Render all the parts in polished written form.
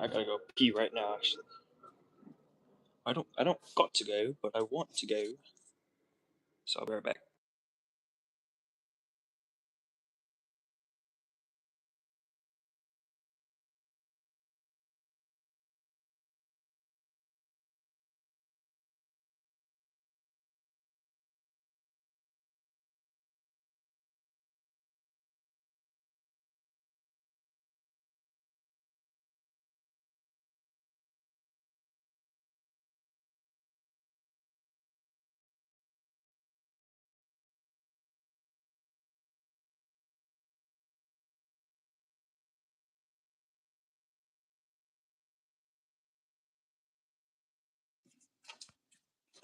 I gotta go pee right now, actually. I don't got to go, but I want to go. So I'll be right back.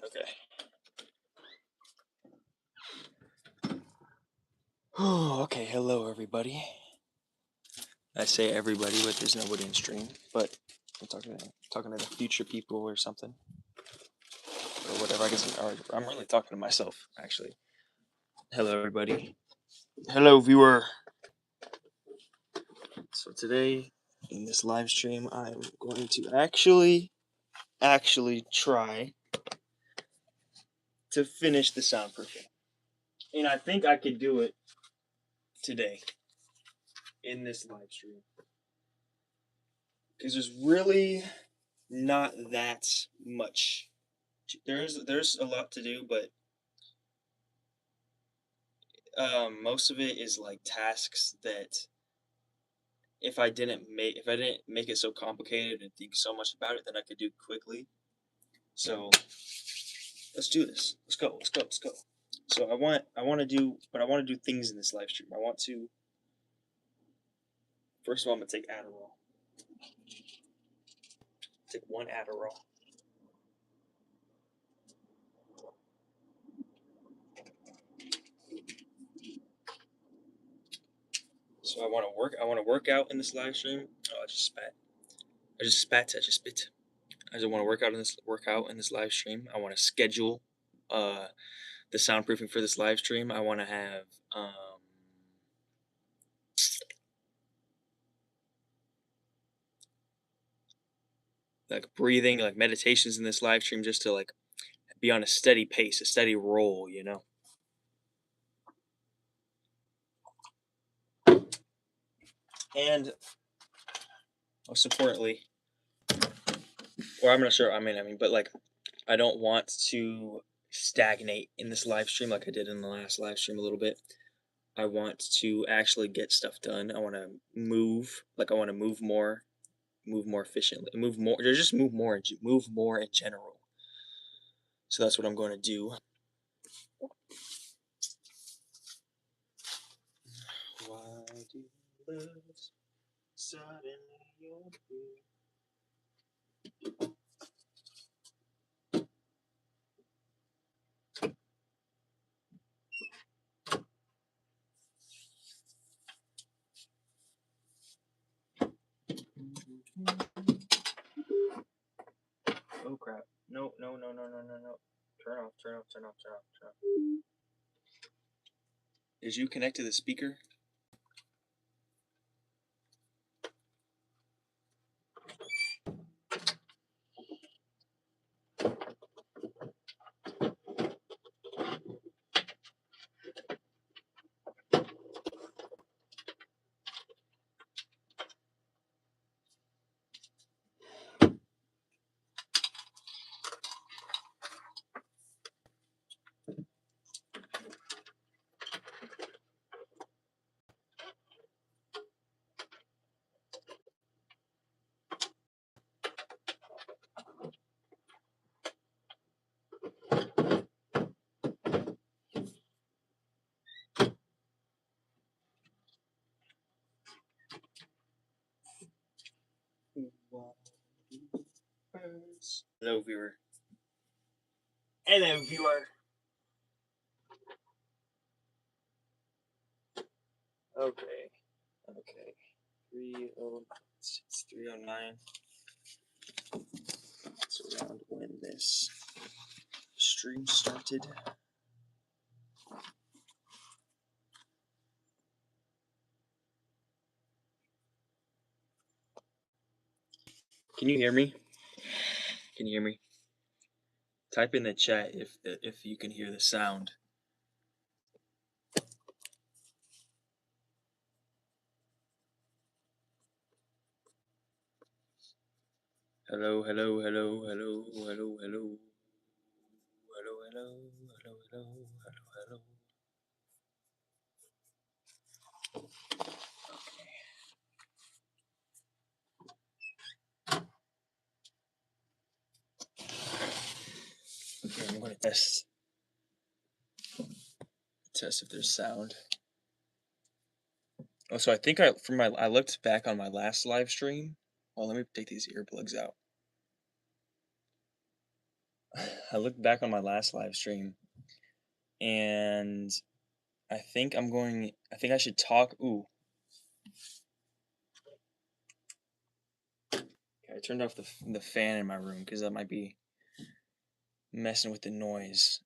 Okay. Okay, hello everybody. I say everybody, but there's nobody in stream. But I'm talking to the future people or something, or whatever. I guess I'm really talking to myself, actually. Hello everybody. Hello viewer. So today in this live stream, I'm going to actually try to finish the soundproofing, and I think I could do it today in this live stream because there's really not that much. There's a lot to do, but most of it is like tasks that if I didn't make it so complicated and think so much about it, then I could do quickly. So let's do this. Let's go. So I want to do things in this live stream. I want to first of all I'm gonna take Adderall. Take one Adderall. So I want to work out in this live stream. Oh, I just spit. I just spit. I just want to work out in this live stream. I want to schedule the soundproofing for this live stream. I want to have like breathing, like meditations in this live stream, just to like be on a steady pace, a steady roll, you know. And most importantly, or I'm not sure. But like, I don't want to stagnate in this live stream like I did in the last live stream a little bit. I want to actually get stuff done. I want to move, like I want to move more efficiently, move more, or just move more in general. So that's what I'm going to do. Why do birds suddenly appear? Oh crap. No. Turn off. Did you connect to the speaker? Hello, viewer. Hello, viewer. Okay. 309. That's around when this stream started. Can you hear me? Can you hear me? Type in the chat if you can hear the sound. Hello, hello, hello, hello, hello, hello. Hello, hello, hello, hello, hello, hello. Okay, I'm gonna test if there's sound. Oh, so I think I looked back on my last live stream. Oh, let me take these earplugs out. I looked back on my last live stream, and I think I should talk. Ooh. Okay, I turned off the fan in my room because that might be messing with the noise.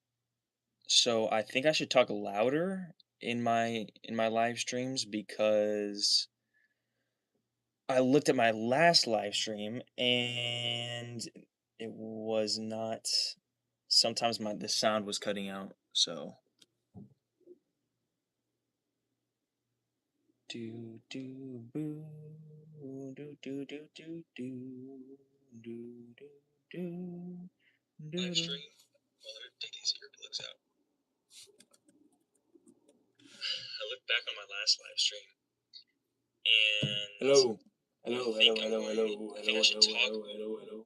So I think I should talk louder in my live streams because I looked at my last live stream and it was not. Sometimes the sound was cutting out. So do do boo do do do do do do do do. Live stream. Well, let me take these earplugs out. I looked back on my last live stream and hello. Hello, hello, hello, hello, hello, hello, hello, hello.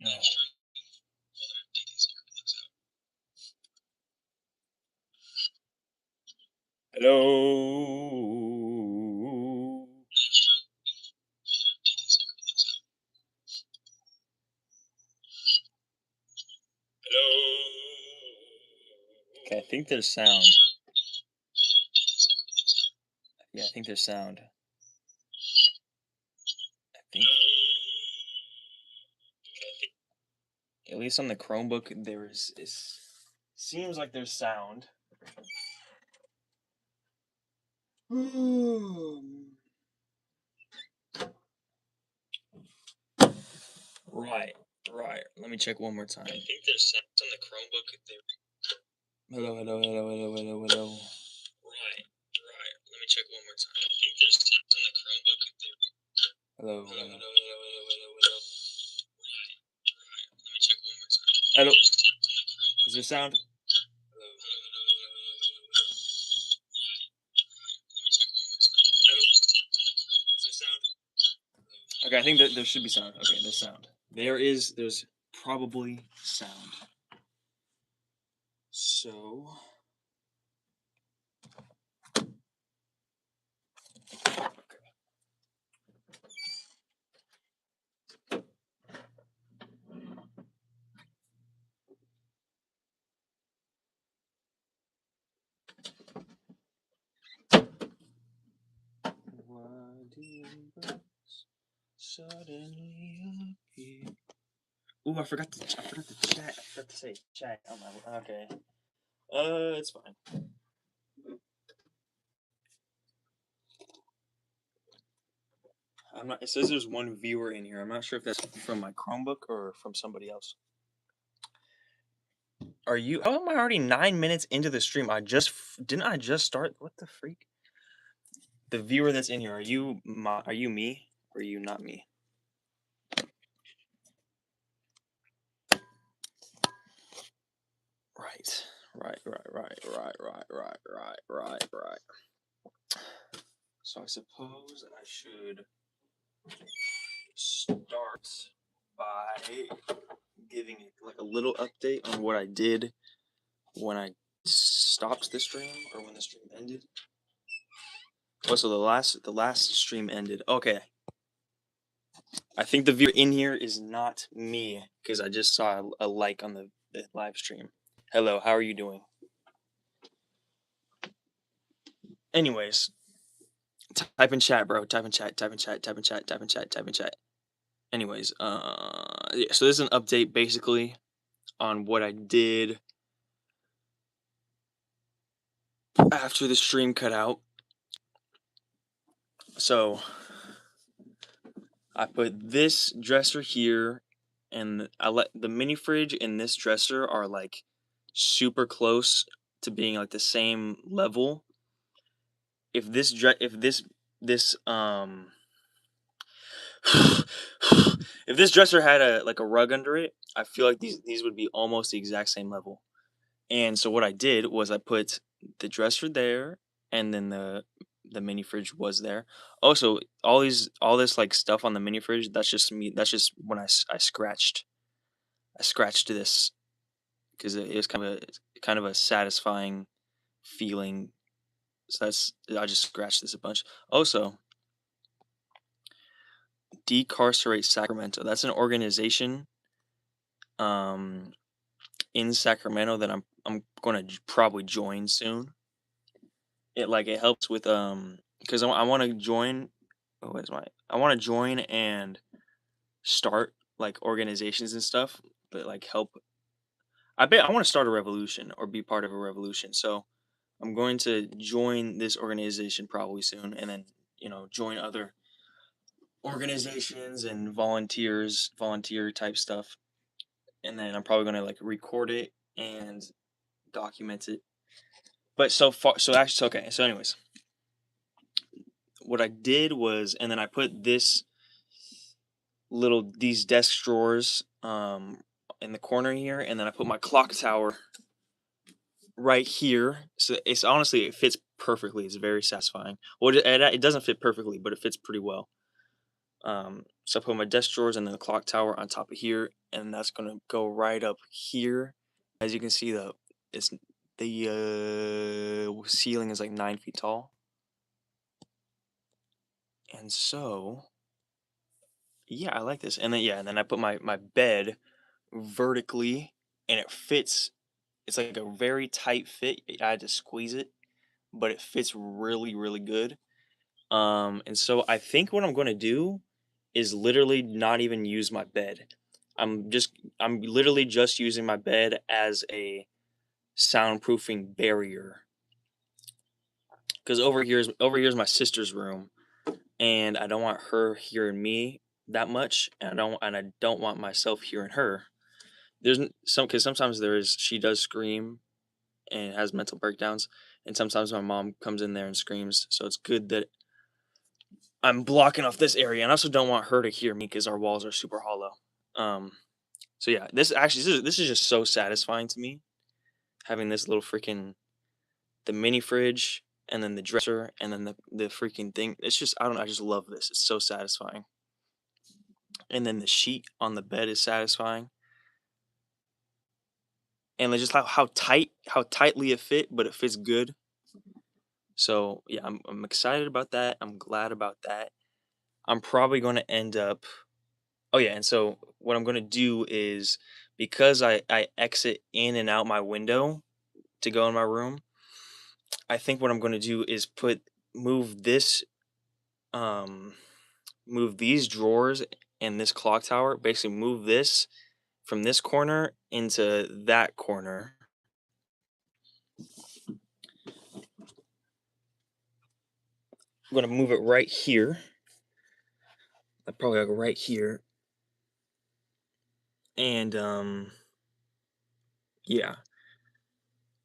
No. Hello. Hello. Okay, I think there's sound. Yeah, I think there's sound. I think. At least on the Chromebook, it seems like there's sound. Right. Let me check one more time. I think there's sound on the Chromebook. Hello, hello, hello, hello, hello, hello. Right. Let me check one more time. I think there's sound on the Chromebook. Hello, hello, hello, hello, hello, hello, hello. Right. Let me check one more time. Hello. Is there sound? Hello, hello, hello, hello, hello, hello. Let me check one more time. Hello. Is there sound? Okay, I think that there should be sound. Okay, there's sound. There's probably sound. So why do birds suddenly appear? Ooh, I forgot to chat. I forgot to say chat. Oh my. Okay. It's fine. I'm not. It says there's one viewer in here. I'm not sure if that's from my Chromebook or from somebody else. Are you? How am I already 9 minutes into the stream? Didn't I just start? What the freak? The viewer that's in here. Are you me? Or are you not me? Right. So I suppose that I should start by giving like a little update on what I did when I stopped the stream or when the stream ended. Oh, so the last stream ended. Okay. I think the viewer in here is not me because I just saw a like on the live stream. Hello, how are you doing? Anyways, type in chat, bro. Type in chat. Anyways, yeah, so this is an update basically on what I did after the stream cut out. So I put this dresser here, and I let the mini fridge and this dresser are like super close to being like the same level. If this if this dresser had a rug under it, I feel like these would be almost the exact same level. And so what I did was I put the dresser there, and then the mini fridge was there. Also, all this like stuff on the mini fridge, that's just me. That's just when I scratched this because it was kind of a satisfying feeling. So I just scratched this a bunch. Also, Decarcerate Sacramento. That's an organization um in Sacramento that I'm going to probably join soon. It helps with because I want to join. Oh, where's my? I want to join and start like organizations and stuff that like help. I want to start a revolution or be part of a revolution. So I'm going to join this organization probably soon, and then join other organizations and volunteer type stuff, and then I'm probably going to like record it and document it. But so far, so actually, so okay. So, anyways, what I did was, and then I put these desk drawers in the corner here, and then I put my clock tower right here. So it's honestly it fits perfectly. It's very satisfying. Well, it doesn't fit perfectly, but it fits pretty well. So I put my desk drawers and then the clock tower on top of here, and that's gonna go right up here. As you can see, the ceiling is like 9 feet tall, and so yeah, I like this. And then I put my bed vertically, and it fits. It's like a very tight fit. I had to squeeze it, but it fits really, really good. And so I think what I'm going to do is literally not even use my bed. I'm literally just using my bed as a soundproofing barrier. Because over here's my sister's room, and I don't want her hearing me that much, and I don't want myself hearing her. Because sometimes she does scream and has mental breakdowns, and sometimes my mom comes in there and screams. So it's good that I'm blocking off this area, and I also don't want her to hear me because our walls are super hollow. Um, so yeah, this is just so satisfying to me, having this little freaking the mini fridge and then the dresser and then the freaking thing. It's just I just love this. It's so satisfying. And then the sheet on the bed is satisfying. And just how tightly it fit, but it fits good. So yeah, I'm excited about that. I'm glad about that. I'm probably going to end up. Oh yeah, and so what I'm going to do is because I exit in and out my window to go in my room. I think what I'm going to do is move this um move these drawers and this clock tower. Basically, move this from this corner into that corner. I'm going to move it right here. I probably go right here. And yeah.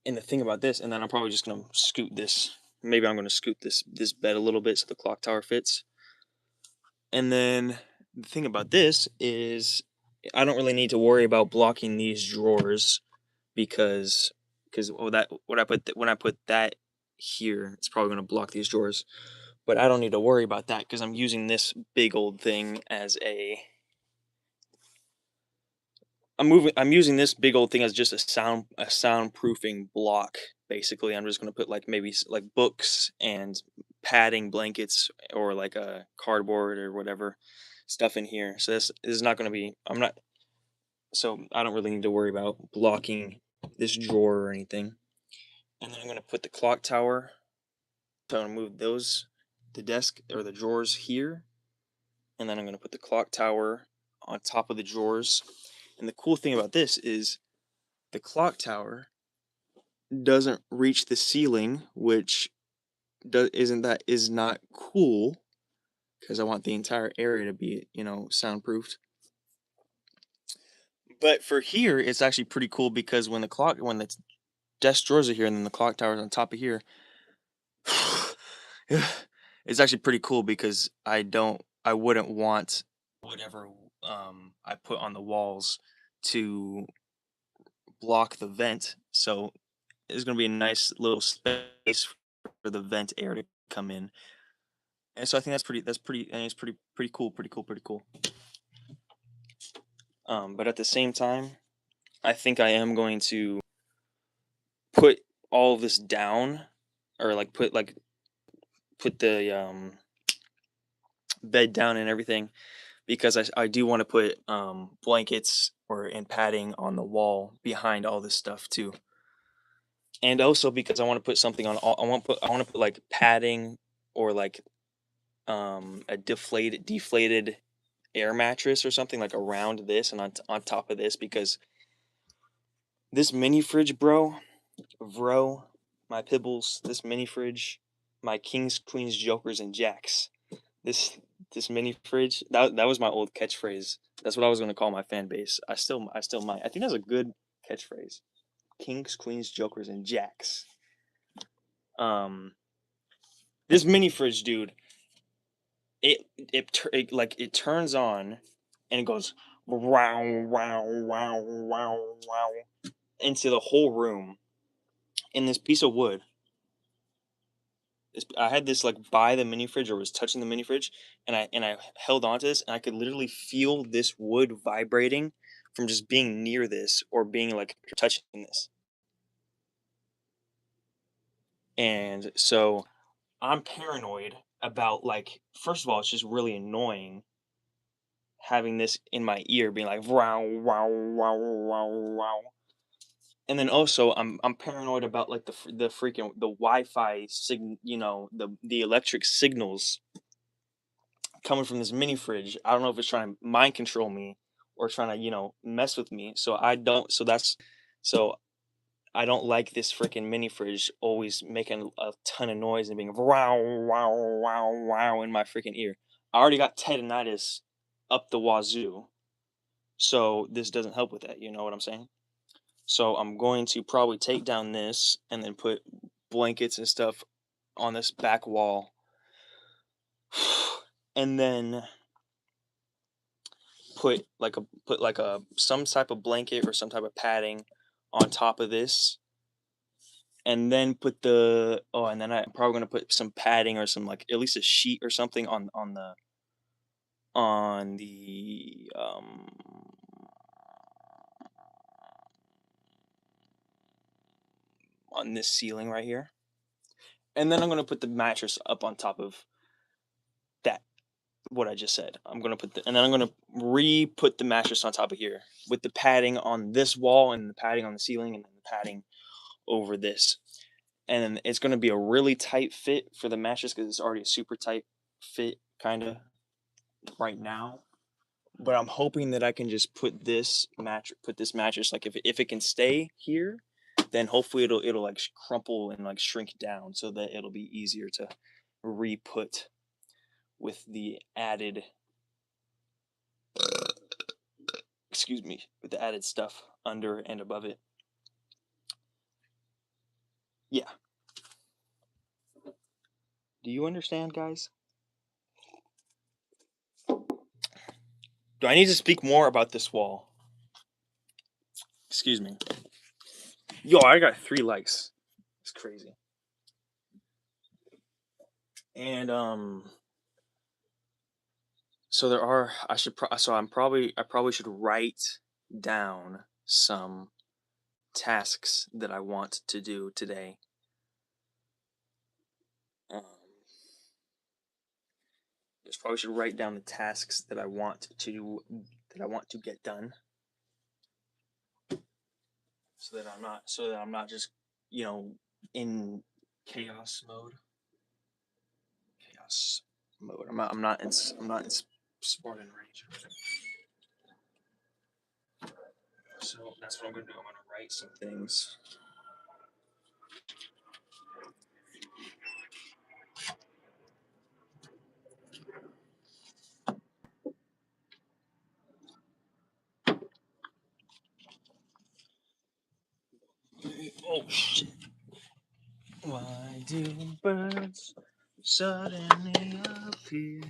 And the thing about this, and then I'm probably just gonna scoot this. Maybe I'm gonna scoot this bed a little bit so the clock tower fits. And then the thing about this is I don't really need to worry about blocking these drawers because when I put that here, it's probably gonna block these drawers. But I don't need to worry about that because I'm using this big old thing as I'm using this big old thing as just a soundproofing block. Basically, I'm just gonna put like maybe like books and padding blankets or like a cardboard or whatever stuff in here. So this is not gonna be. I'm not. So I don't really need to worry about blocking this drawer or anything. And then I'm gonna put the clock tower. So I'm gonna move the desk or the drawers here, and then I'm gonna put the clock tower on top of the drawers. And the cool thing about this is the clock tower doesn't reach the ceiling, which is not cool. because I want the entire area to be, you know, soundproofed. But for here, it's actually pretty cool because when the desk drawers are here and then the clock tower's on top of here, it's actually pretty cool because I wouldn't want whatever I put on the walls to block the vent. So it's gonna be a nice little space for the vent air to come in. And so I think and it's pretty cool, pretty cool. But at the same time, I think I am going to put all of this down, or like put the bed down and everything, because I do want to put blankets or and padding on the wall behind all this stuff too. And also because I want to put something on all I want to put like padding or like a deflated air mattress or something like around this and on top of this, because this mini fridge, bro, my pibbles, this mini fridge, my kings, queens, jokers, and jacks. This this mini fridge, that was my old catchphrase. That's what I was gonna call my fan base. I still might. I think that's a good catchphrase. Kings, queens, jokers, and jacks. Um, this mini fridge, dude. It turns on, and it goes wow wow wow wow wow into the whole room. In this piece of wood, I had this like by the mini fridge, or was touching the mini fridge, and I held onto this, and I could literally feel this wood vibrating from just being near this or being like touching this. And so I'm paranoid about, like, first of all, it's just really annoying having this in my ear being like wow wow wow wow wow. And then also I'm paranoid about like the freaking the Wi-Fi you know, the electric signals coming from this mini fridge. I don't know if it's trying to mind control me or trying to, you know, mess with me. So I don't like this freaking mini fridge always making a ton of noise and being wow wow wow wow in my freaking ear. I already got tendinitis up the wazoo. So this doesn't help with that, you know what I'm saying? So I'm going to probably take down this and then put blankets and stuff on this back wall. And then put like a some type of blanket or some type of padding on top of this, and then and then I'm probably gonna put some padding or some, like, at least a sheet or something on the on this ceiling right here, and then I'm gonna put the mattress up on top of that. What I just said. And then I'm gonna re-put the mattress on top of here with the padding on this wall and the padding on the ceiling and then the padding over this. And then it's gonna be a really tight fit for the mattress because it's already a super tight fit kind of right now. But I'm hoping that I can just put this mattress, like, if it can stay here, then hopefully it'll like crumple and like shrink down so that it'll be easier to re-put with the added excuse me, with the added stuff under and above it. Yeah. Do you understand, guys? Do I need to speak more about this wall? Excuse me. Yo, I got 3 likes. It's crazy. And so there are I probably should write down some tasks that I want to do today. Um, just probably should write down the tasks that I want to get done, so that I'm not just, you know, in chaos mode. Chaos mode. I'm not in Spartan rage. So that's what I'm gonna do. I'm gonna write some things. Why do birds suddenly appear?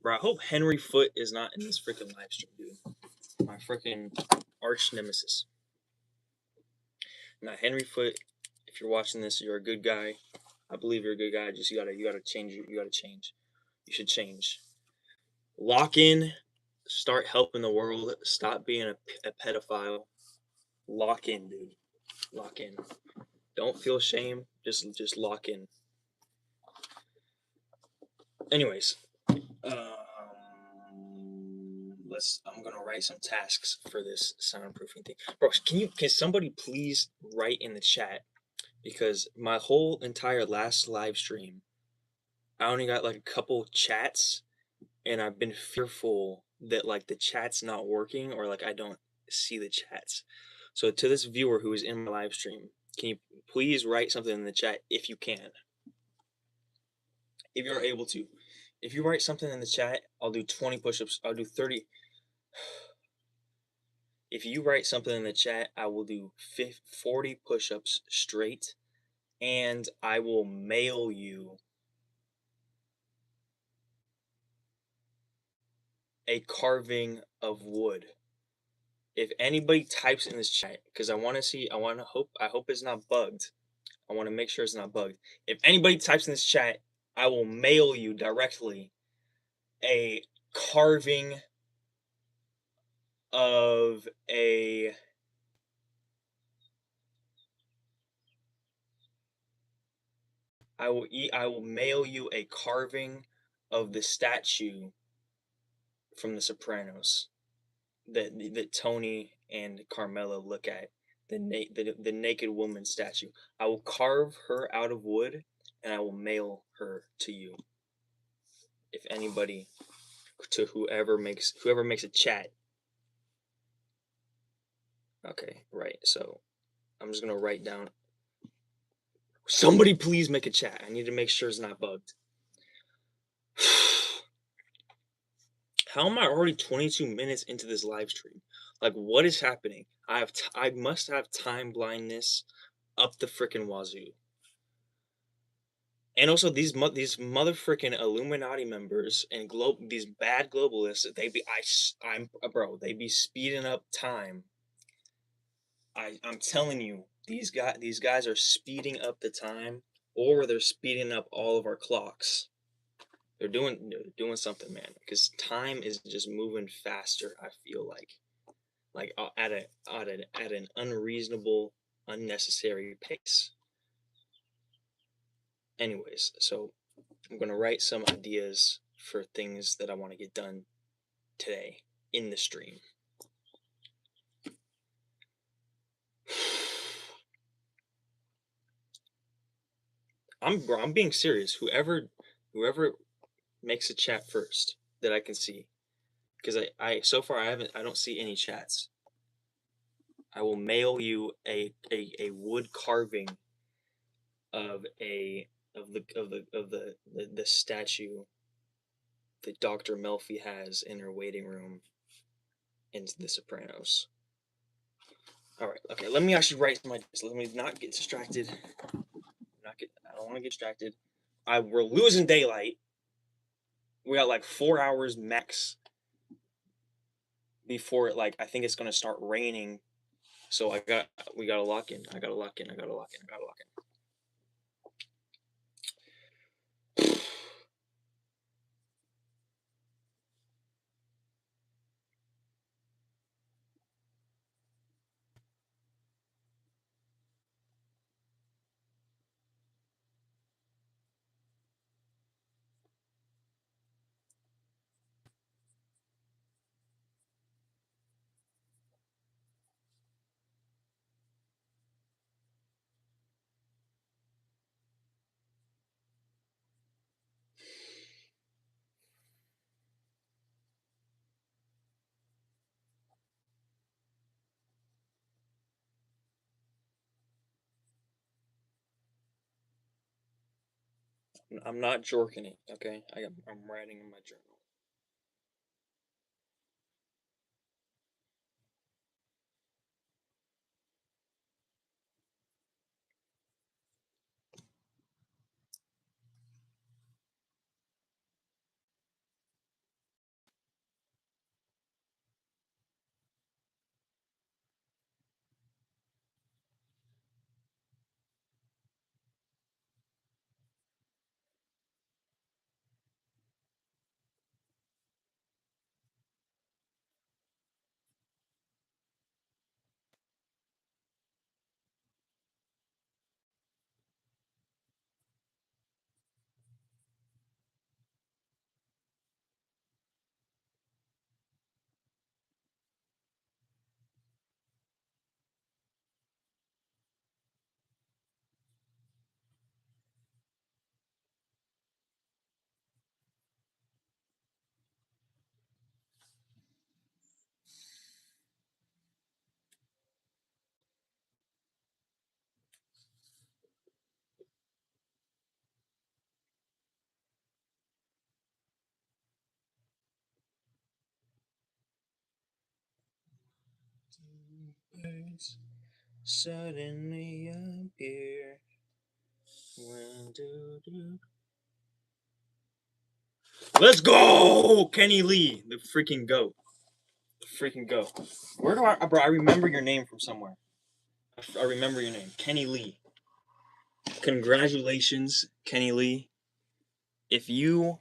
Bro, I hope Henry Foote is not in this freaking live stream, dude. My freaking arch nemesis. Now, Henry Foote, if you're watching this, you're a good guy. I believe you're a good guy. Just you gotta change. You gotta change. You should change. Lock in. Start helping the world. Stop being a pedophile. Lock in, dude. Lock in. Don't feel shame. Just lock in. Anyways, I'm gonna write some tasks for this soundproofing thing. Bro, can somebody please write in the chat, because my whole entire last live stream, I only got like a couple chats, and I've been fearful that like the chat's not working, or like I don't see the chats. So to this viewer who is in my live stream, can you please write something in the chat if you can? If you're able to. If you write something in the chat, I'll do 20 push-ups. I'll do 30. If you write something in the chat, I will do 40 push-ups straight, and I will mail you a carving of wood. If anybody types in this chat, because I hope it's not bugged. I want to make sure it's not bugged. If anybody types in this chat, I will mail you directly a carving of a I will mail you a carving of the statue from The Sopranos that Tony and Carmela look at, the naked woman statue. I will carve her out of wood, and I will mail her to you. If anybody, to whoever makes a chat. Okay, right. So I'm just gonna write down. Somebody please make a chat. I need to make sure it's not bugged. How am I already 22 minutes into this live stream? Like, what is happening? I must have time blindness up the frickin' wazoo. And also these mother frickin' Illuminati members and these bad globalists, they be speeding up time. I'm telling you, these guys are speeding up the time, or they're speeding up all of our clocks. They're doing something, man, because time is just moving faster. I feel like at an unreasonable, unnecessary pace. Anyways, so I'm gonna write some ideas for things that I want to get done today in the stream. I'm being serious. Whoever makes a chat first that I can see, because I so far I don't see any chats. I will mail you a wood carving of the statue that Dr. Melfi has in her waiting room in The Sopranos. All right, okay. Let me actually write my. Let me not get distracted. I don't want to get distracted. We're losing daylight. We got like 4 hours max before I think it's gonna start raining. So we gotta lock in. I gotta lock in. I'm not jorking it, okay? I'm writing in my journal. Two birds suddenly appear. Let's go, Kenny Lee, the freaking goat, the freaking goat. Where do I, bro? I remember your name from somewhere. I remember your name, Kenny Lee. Congratulations, Kenny Lee. If you,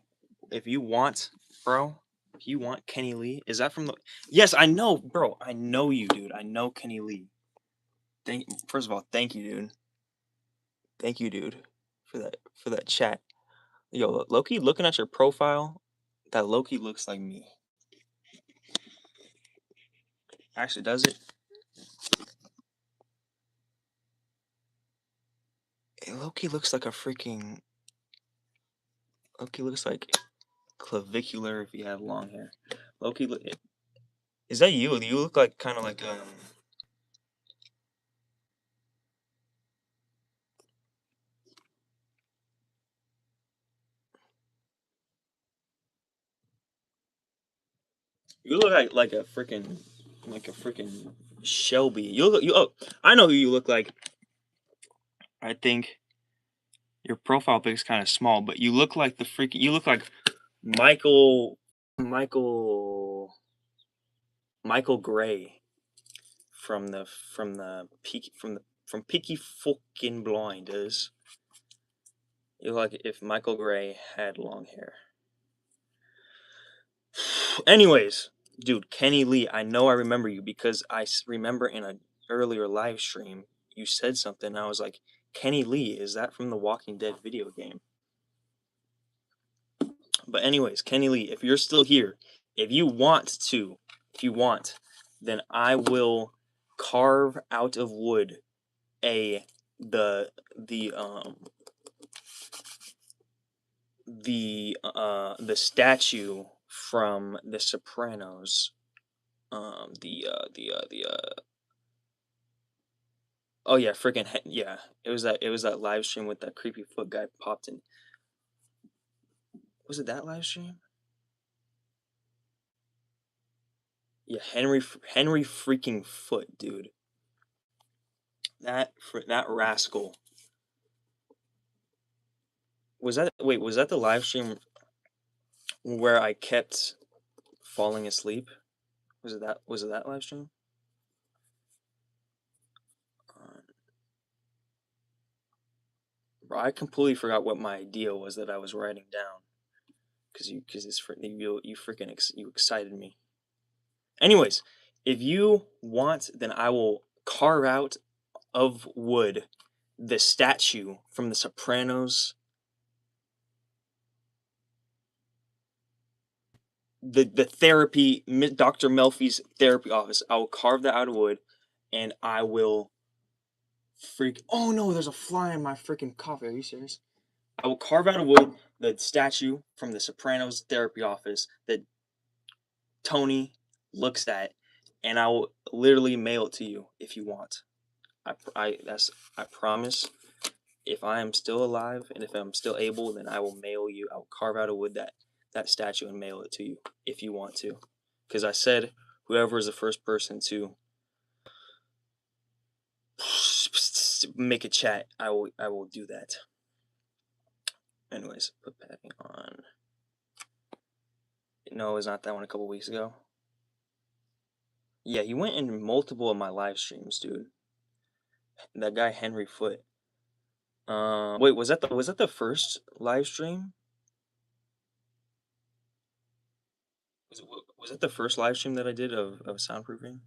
if you want, bro, if you want Kenny Lee, is that from the? Yes, I know, bro. I know you, dude. I know Kenny Lee. First of all, thank you, dude. Thank you, dude, for that chat. Yo, Loki, looking at your profile, that Loki looks like me. Actually, does it? Loki looks like a freaking. Loki looks like clavicular if you have long hair. Loki, is that you? You look like kind of like you look like a freaking Shelby. You look you. Oh, I know who you look like. I think your profile pic is kind of small, but you look like the freaking. You look like Michael. Michael. Michael Gray from Peaky fucking Blinders. You look like if Michael Gray had long hair. Anyways, dude, Kenny Lee, I know I remember you because remember in an earlier live stream you said something. And I was like, Kenny Lee, is that from the Walking Dead video game? But anyways, Kenny Lee, if you're still here, if you want, then I will carve out of wood the statue from The Sopranos. Oh yeah, freaking yeah! It was that live stream with that creepy foot guy popped in. Was it that live stream? Yeah, Henry freaking Foot, dude. That rascal. Was that Was that the live stream where I kept falling asleep? Was it that live stream? Bro, I completely forgot what my idea was that I was writing down. Because you freaking you excited me. Anyways, if you want, then I will carve out of wood the statue from The Sopranos. The therapy, Dr. Melfi's therapy office. I will carve that out of wood, and I will Oh no, there's a fly in my freaking coffee. Are you serious? I will carve out of wood the statue from The Sopranos therapy office that Tony looks at, and I will literally mail it to you if you want. I promise. If I am still alive and if I'm still able, then I will mail you. I will carve out of wood that statue and mail it to you if you want to. Because I said whoever is the first person to make a chat, I will do that. Anyways, put padding on. No, it's not that one a couple weeks ago. Yeah, he went in multiple of my live streams, dude. That guy Henry Foot. Wait, was that the first live stream? Was it the first live stream that I did of soundproofing?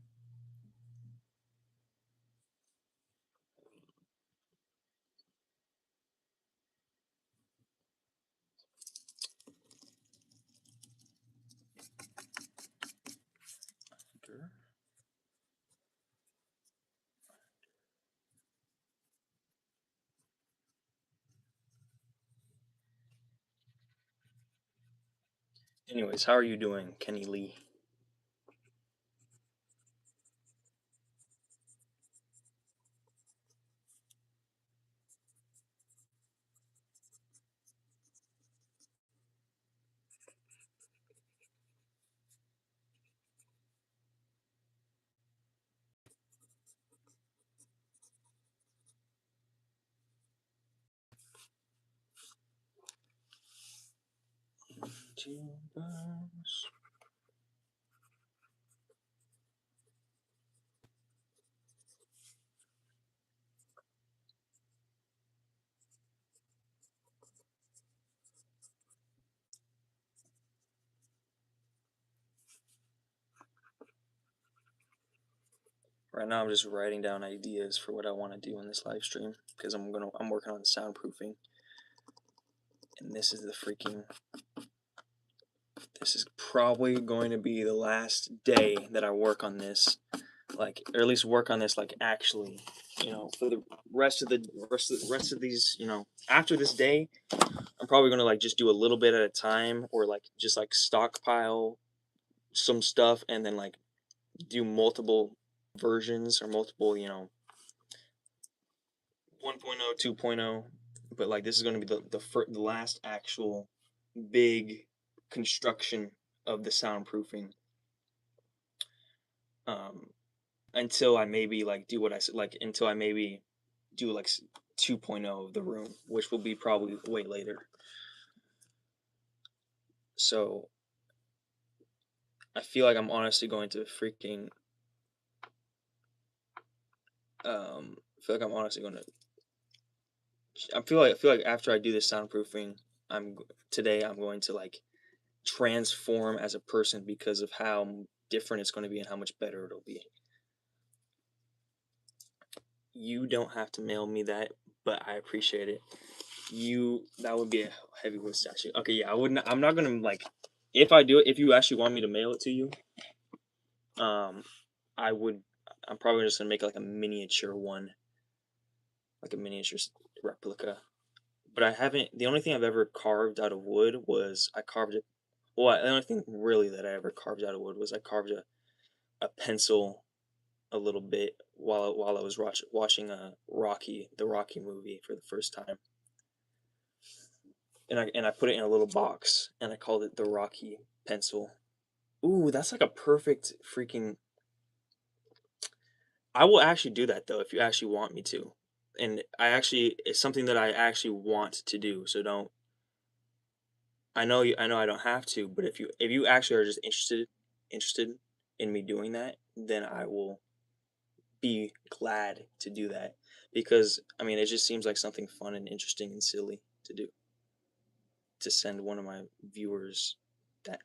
Anyways, how are you doing, Kenny Lee? YouTubers. Right now, I'm just writing down ideas for what I want to do in this live stream because I'm working on soundproofing, and this is probably going to be the last day that I work on this, like, or at least work on this, like, actually, for the rest of these, after this day, I'm probably gonna like just do a little bit at a time, or like just like stockpile some stuff and then like do multiple versions or multiple, 1.0, 2.0. But like this is going to be the last actual big construction of the soundproofing, um until I maybe like do what I said, like until I maybe do like 2.0 of the room, which will be probably way later. So I feel like I'm honestly going to freaking I feel like I'm honestly going to I feel like after I do this soundproofing, I'm today I'm going to like transform as a person because of how different it's going to be and how much better it'll be. You don't have to mail me that, but I appreciate it. That would be a heavyweight statue. Okay, yeah, I wouldn't. I'm not gonna like. If I do it, if you actually want me to mail it to you, I would. I'm probably just gonna make like a miniature one, like a miniature replica. But I haven't. The only thing I've ever carved out of wood was I carved it. Well, the only thing really that I ever carved out of wood was I carved a pencil a little bit while I was watching the Rocky movie for the first time, and I put it in a little box and I called it the Rocky pencil. Ooh, that's like a perfect freaking. I will actually do that though if you actually want me to, and it's something that I actually want to do. So don't. I know I don't have to, but if you actually are just interested in me doing that, then I will be glad to do that, because I mean it just seems like something fun and interesting and silly to do, to send one of my viewers that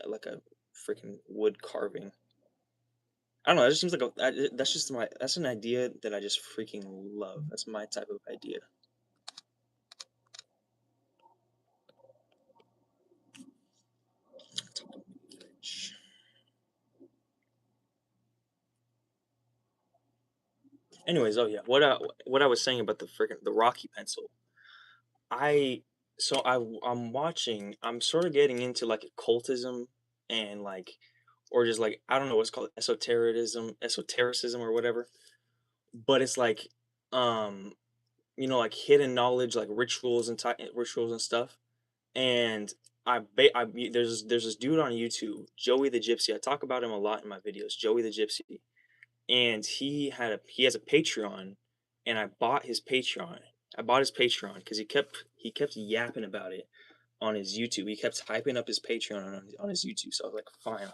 like a freaking wood carving. I don't know. It just seems like that's an idea that I just freaking love. That's my type of idea. Anyways, oh yeah, what I was saying about the Rocky pencil. I so I'm watching. I'm sort of getting into like occultism and like, or just like I don't know what's called esotericism or whatever. But it's like, um, like hidden knowledge, like rituals and stuff. And there's this dude on YouTube, Joey the Gypsy. I talk about him a lot in my videos, Joey the Gypsy, and he has a Patreon, and I bought his Patreon. I bought his Patreon because he kept yapping about it on his YouTube. He kept hyping up his Patreon on his YouTube. So I was like, fine,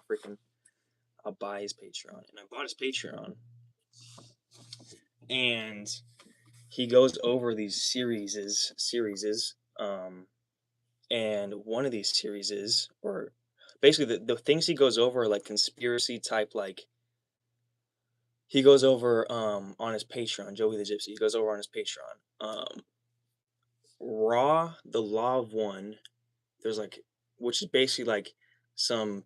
I'll buy his Patreon, and I bought his Patreon, and he goes over these series, and one of these series, or basically the things he goes over are like conspiracy type, like he goes over on his Patreon, Joey the Gypsy. He goes over on his Patreon. The Law of One. There's like, which is basically like some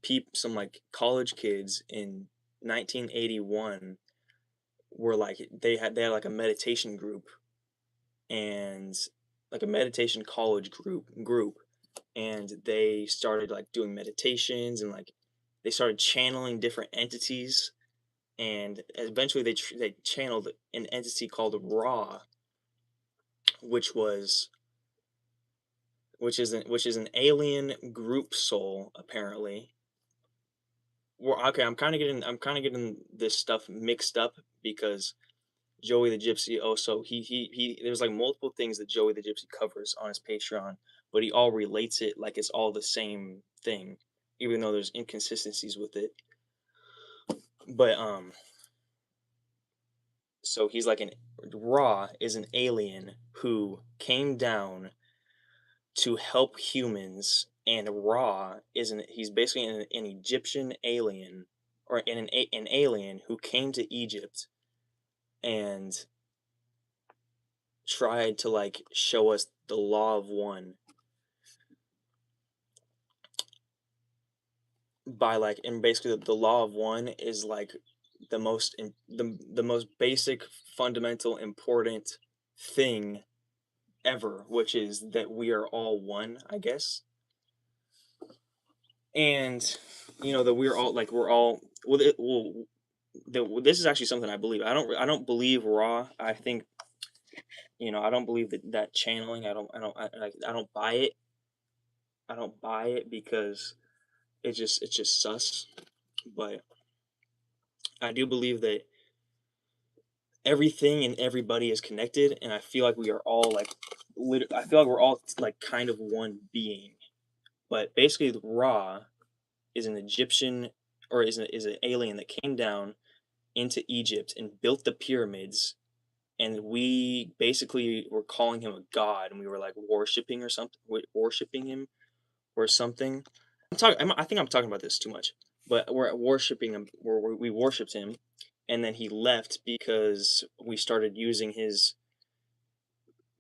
like college kids in 1981 were like they had like a meditation group, and like a meditation college group, and they started like doing meditations, and like they started channeling different entities, and eventually they channeled an entity called Ra, which was which is an alien group soul apparently. Well, okay, I'm kind of getting this stuff mixed up because Joey the Gypsy also, he there's like multiple things that Joey the Gypsy covers on his Patreon, but he all relates it like it's all the same thing, even though there's inconsistencies with it. But so he's like an Ra is an alien who came down to help humans, and Ra is he's basically an Egyptian alien, or an alien who came to Egypt and tried to like show us the law of one by like, and basically the law of one is like the most basic, fundamental, important thing ever, which is that we are all one, I guess. And that we're all like we're all this is actually something I believe. I don't believe Raw. I think I don't believe that channeling. I don't buy it. I don't buy it because it's just sus. But I do believe that everything and everybody is connected, and I feel like we are all like I feel like we're all like kind of one being. But basically, the Ra is an Egyptian, or is an alien that came down into Egypt and built the pyramids, and we basically were calling him a god, and we were like worshiping or something, worshiping him or something. I think I'm talking about this too much, but we're worshiping him. We worshipped him, and then he left because we started using his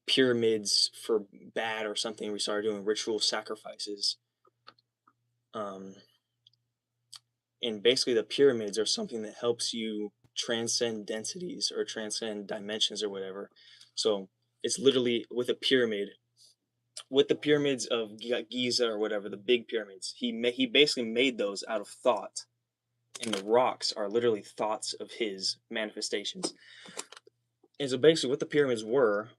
pyramids for bad or something. We started doing ritual sacrifices. And basically, the pyramids are something that helps you transcend densities or transcend dimensions or whatever. So it's literally with a pyramid, with the pyramids of Giza or whatever, the big pyramids. He basically made those out of thought, and the rocks are literally thoughts of his manifestations. And so basically, what the pyramids were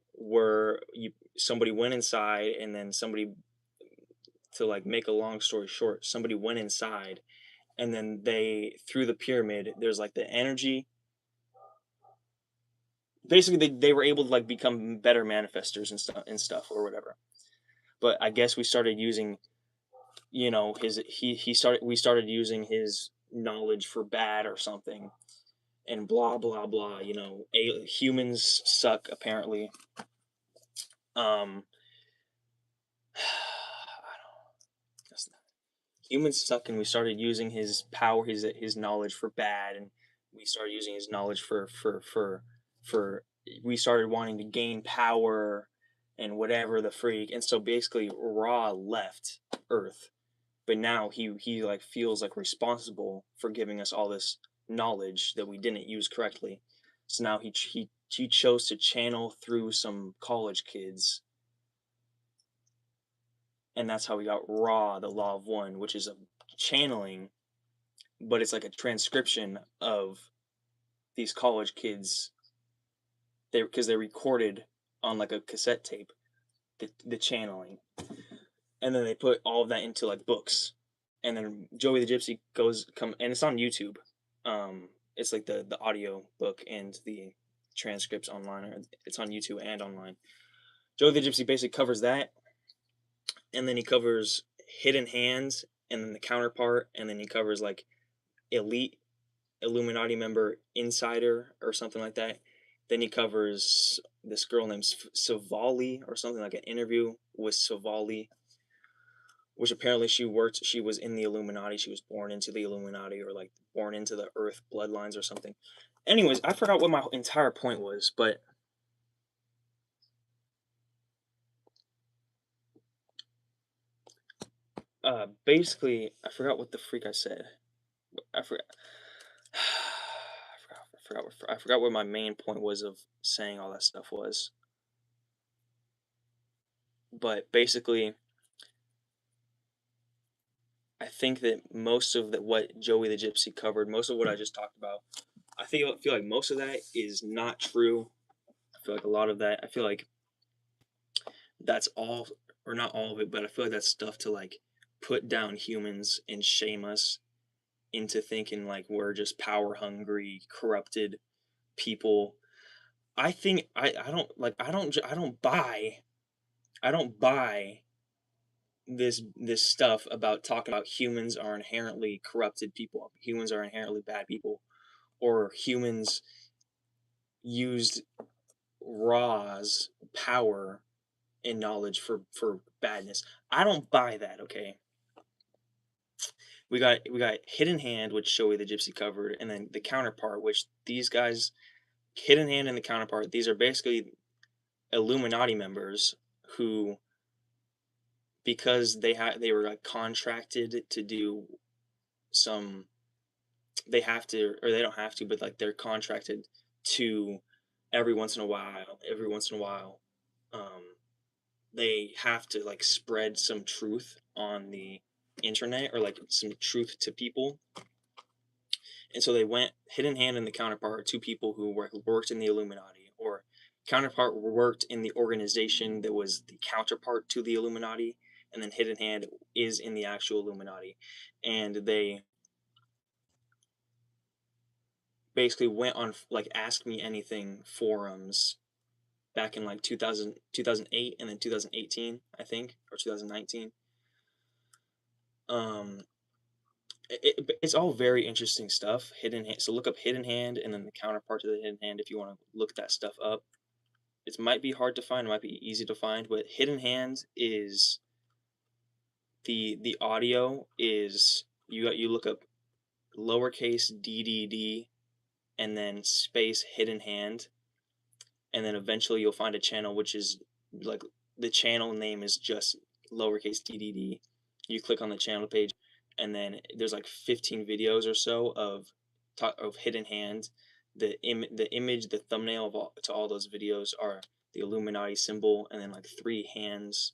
somebody went inside, and then somebody, to like make a long story short, somebody went inside, and then they, through the pyramid, there's like the energy. Basically, they were able to like become better manifestors and stuff or whatever. But I guess we started using, his he started we started using his knowledge for bad or something, and blah blah blah. Humans suck apparently. Um, humans suck, and we started using his power, his knowledge for bad, and we started using his knowledge for we started wanting to gain power and whatever the freak. And so basically, Ra left Earth, but now he like feels like responsible for giving us all this knowledge that we didn't use correctly. So now he chose to channel through some college kids, and that's how we got Ra, the Law of One, which is a channeling, but it's like a transcription of these college kids. Because they recorded on like a cassette tape the channeling, and then they put all of that into like books, and then Joey the Gypsy and it's on YouTube. It's like the audio book and the transcripts online, or it's on YouTube and online. Joey the Gypsy basically covers that, and then he covers Hidden Hands, and then the counterpart, and then he covers like Elite Illuminati member Insider or something like that. Then he covers this girl named Savali or something, like an interview with Savali, which apparently she was in the Illuminati. She was born into the Illuminati, or like born into the Earth bloodlines or something. Anyways, I forgot what my entire point was, but basically, I forgot what the freak I said. I forgot. I forgot what my main point was of saying all that stuff was. But basically, I think that most of what Joey the Gypsy covered, most of what I just talked about, I feel like most of that is not true. I feel like a lot of that, I feel like that's all, or not all of it, but I feel like that's stuff to like put down humans and shame us into thinking like we're just power hungry, corrupted people. I think I don't buy this stuff about talking about humans are inherently corrupted people, humans are inherently bad people, or humans used Ra's power and knowledge for badness. I don't buy that. Okay, we got Hidden Hand, which Shoei the Gypsy covered, and then the counterpart, which these guys, Hidden Hand and the counterpart, these are basically Illuminati members who, because they were like contracted to do some, they have to, or they don't have to, but like they're contracted to every once in a while, um, they have to like spread some truth on the internet, or like some truth to people. And so they went, Hidden Hand and the counterpart, two people who worked in the Illuminati, or counterpart worked in the organization that was the counterpart to the Illuminati, and then Hidden Hand is in the actual Illuminati. And they basically went on like Ask Me Anything forums back in like 2008 and then 2018, I think, or 2019. Um, it's all very interesting stuff. Hidden Hand. So look up Hidden Hand and then the counterpart to the Hidden Hand if you want to look that stuff up. It might be hard to find, it might be easy to find, but Hidden Hand is the audio is, you look up lowercase ddd and then space Hidden Hand, and then eventually you'll find a channel which is like, the channel name is just lowercase ddd. You click on the channel page, and then there's like 15 videos or so of Hidden Hand. The image, the thumbnail to all those videos are the Illuminati symbol, and then like three hands.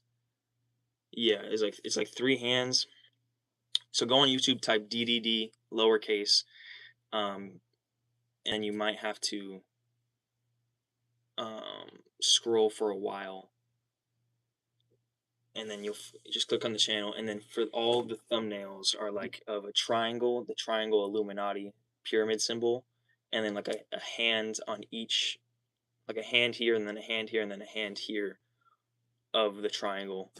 Yeah, it's like three hands. So go on YouTube, type DDD lowercase, and you might have to scroll for a while, and then you'll just click on the channel, and then for all the thumbnails are like of a triangle, the triangle Illuminati pyramid symbol, and then like a hand on each, like a hand here, and then a hand here, and then a hand here of the triangle.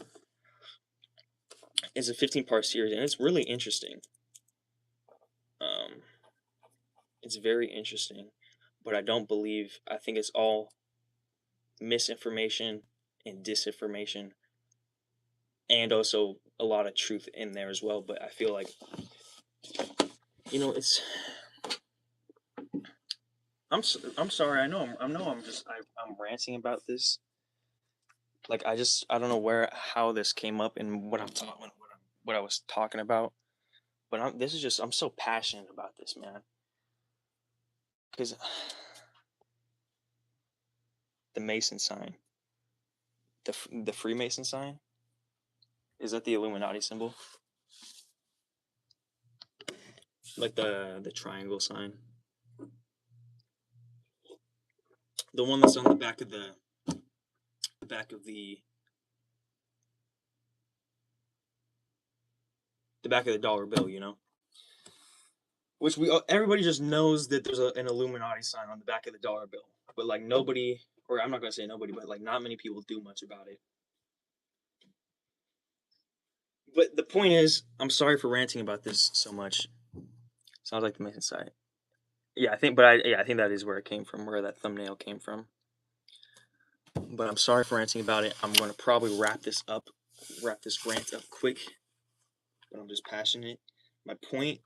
It's a 15-part series, and it's really interesting. It's very interesting, but I think it's all misinformation and disinformation, and also a lot of truth in there as well. But I feel like, it's, I'm sorry. I know I'm ranting about this. Like, I don't know how this came up and what I was talking about. But I'm so passionate about this, man. Because the Mason sign, the Freemason sign, is that the Illuminati symbol? Like the triangle sign, the one that's on the back of the back of the back of the dollar bill, which everybody just knows that there's an Illuminati sign on the back of the dollar bill, but like nobody, or I'm not gonna say nobody, but like not many people do much about it. But the point is, I'm sorry for ranting about this so much. Sounds like the Mason sign. Yeah, I think that is where it came from, where that thumbnail came from. But I'm sorry for ranting about it. I'm going to probably wrap this rant up quick. But I'm just passionate. My point,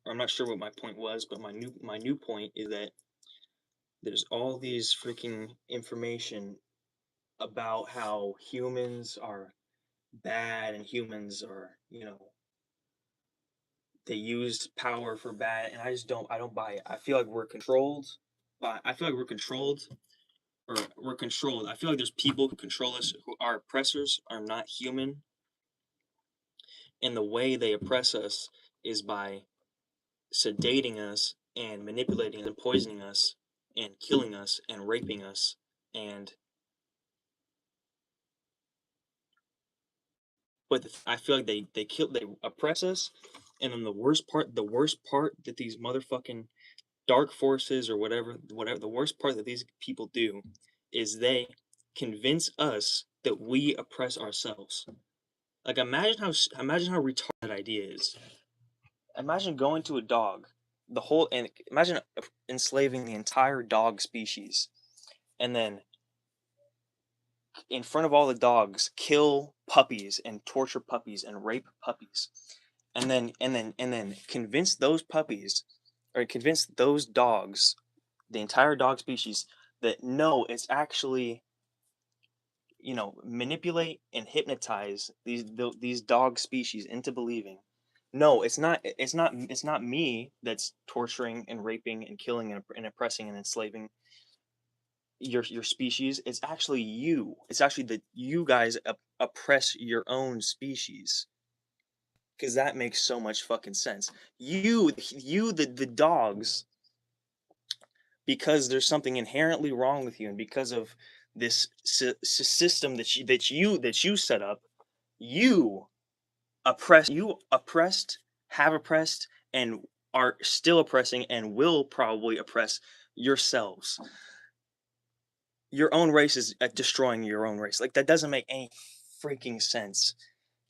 I'm not sure what my point was, but my new point is that there's all these freaking information about how humans are bad and humans are, they used power for bad, and I don't buy it. I feel like we're controlled, I feel like we're controlled, or we're controlled. I feel like there's people who control us, who our oppressors are not human, and the way they oppress us is by sedating us and manipulating and poisoning us and killing us and raping us, and but I feel like they oppress us, and then the worst part that these motherfucking dark forces, or whatever, the worst part that these people do is they convince us that we oppress ourselves. Like imagine how retarded that idea is. Imagine going to a dog, and imagine enslaving the entire dog species, and then in front of all the dogs, kill puppies and torture puppies and rape puppies, and then convince those puppies, or convince those dogs, the entire dog species, that no, it's actually, manipulate and hypnotize these dog species into believing, no, it's not me that's torturing and raping and killing and oppressing and enslaving your species. It's actually you. It's actually that you guys oppress your own species, because that makes so much fucking sense. The dogs, because there's something inherently wrong with you, and because of this system that you set up, you oppressed, have oppressed, and are still oppressing, and will probably oppress yourselves. Your own race is destroying your own race. Like, that doesn't make any freaking sense,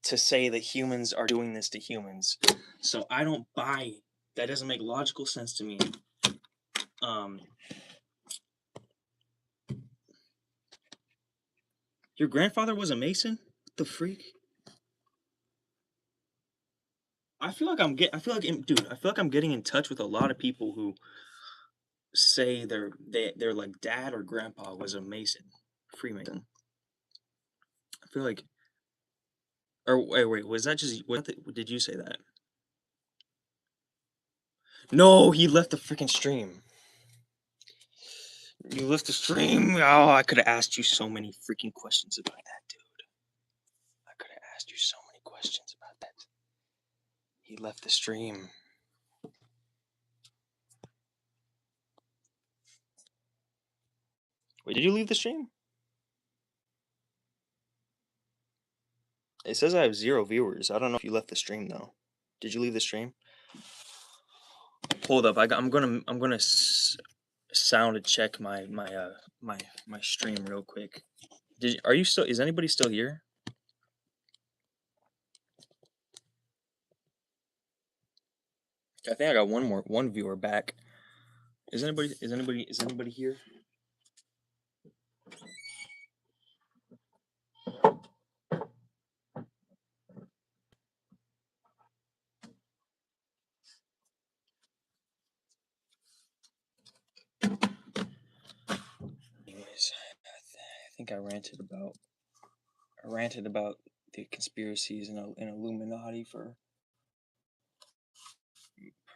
to say that humans are doing this to humans. So I don't buy. That doesn't make logical sense to me. Your grandfather was a Mason? What the freak? I feel like I feel like, dude, I feel like I'm getting in touch with a lot of people who say they're like dad or grandpa was a Mason, Freemason. I feel like, or wait, was that just did you say that? No, he left the freaking stream. You left the stream. Oh, I could have asked you so many freaking questions about that, dude. I could have asked you so many questions about that. He left the stream. Wait, did you leave the stream? It says I have 0 viewers. I don't know if you left the stream though. Did you leave the stream? Hold up, I'm gonna sound check my stream real quick. Are you still? Is anybody still here? I think I got one viewer back. Is anybody here? Anyways, I think I ranted about the conspiracies and Illuminati for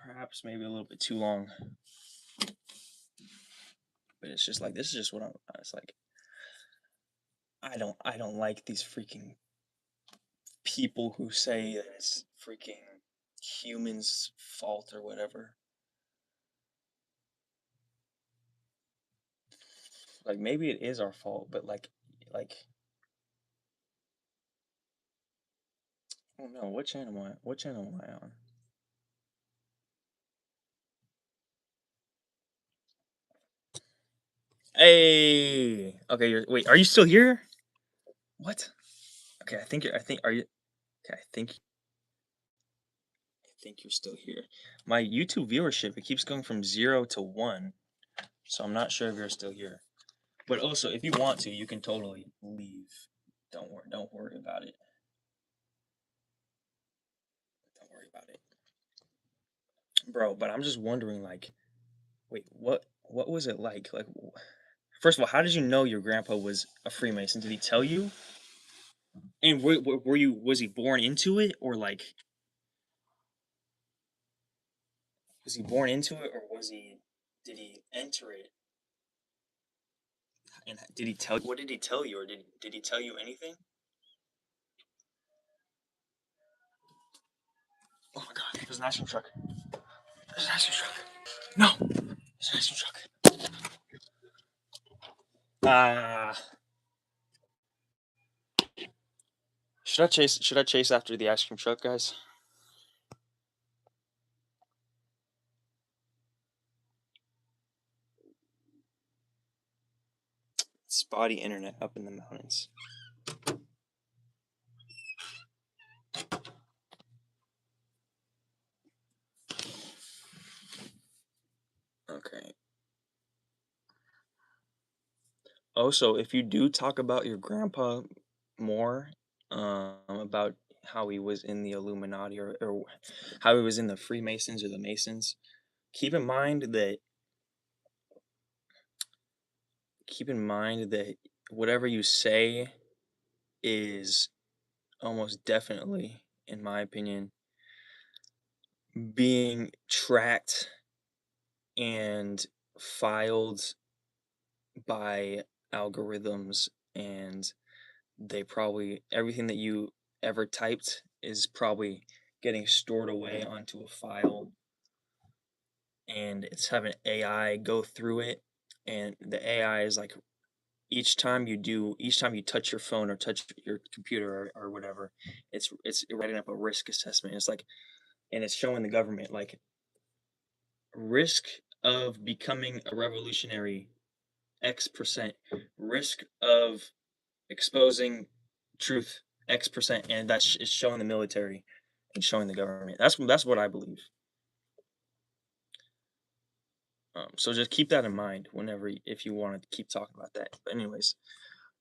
perhaps maybe a little bit too long. But it's just like, this is just what it's like. I don't like these freaking people who say that it's freaking humans' fault or whatever. Like, maybe it is our fault, but like oh no, what channel am I on? Hey, okay, wait, are you still here? What? Okay, are you? Okay, I think you're still here. My YouTube viewership, it keeps going from 0 to 1, so I'm not sure if you're still here. But also, if you want to, you can totally leave. Don't worry about it. Don't worry about it, bro. But I'm just wondering, like, wait, what was it like? Like, first of all, how did you know your grandpa was a Freemason? Did he tell you? And was he born into it, or like, was he born into it, or did he enter it? And did he tell? What did he tell you, or did he tell you anything? Oh my God! There's an ice cream truck. There's an ice cream truck. No, there's an ice cream truck. Should I chase after the ice cream truck, guys? Spotty internet up in the mountains. Okay. Also, if you do talk about your grandpa more, about how he was in the Illuminati or how he was in the Freemasons or the Masons, keep in mind that keep in mind that whatever you say is almost definitely, in my opinion, being tracked and filed by algorithms, and they probably everything that you ever typed is probably getting stored away onto a file, and it's having AI go through it, and the AI is like each time you touch your phone or touch your computer or whatever, it's writing up a risk assessment. It's like, and it's showing the government like risk of becoming a revolutionary X%, risk of exposing truth X%, and that's it's showing the military and showing the government. That's what I believe. So just keep that in mind whenever if you want to keep talking about that. But anyways,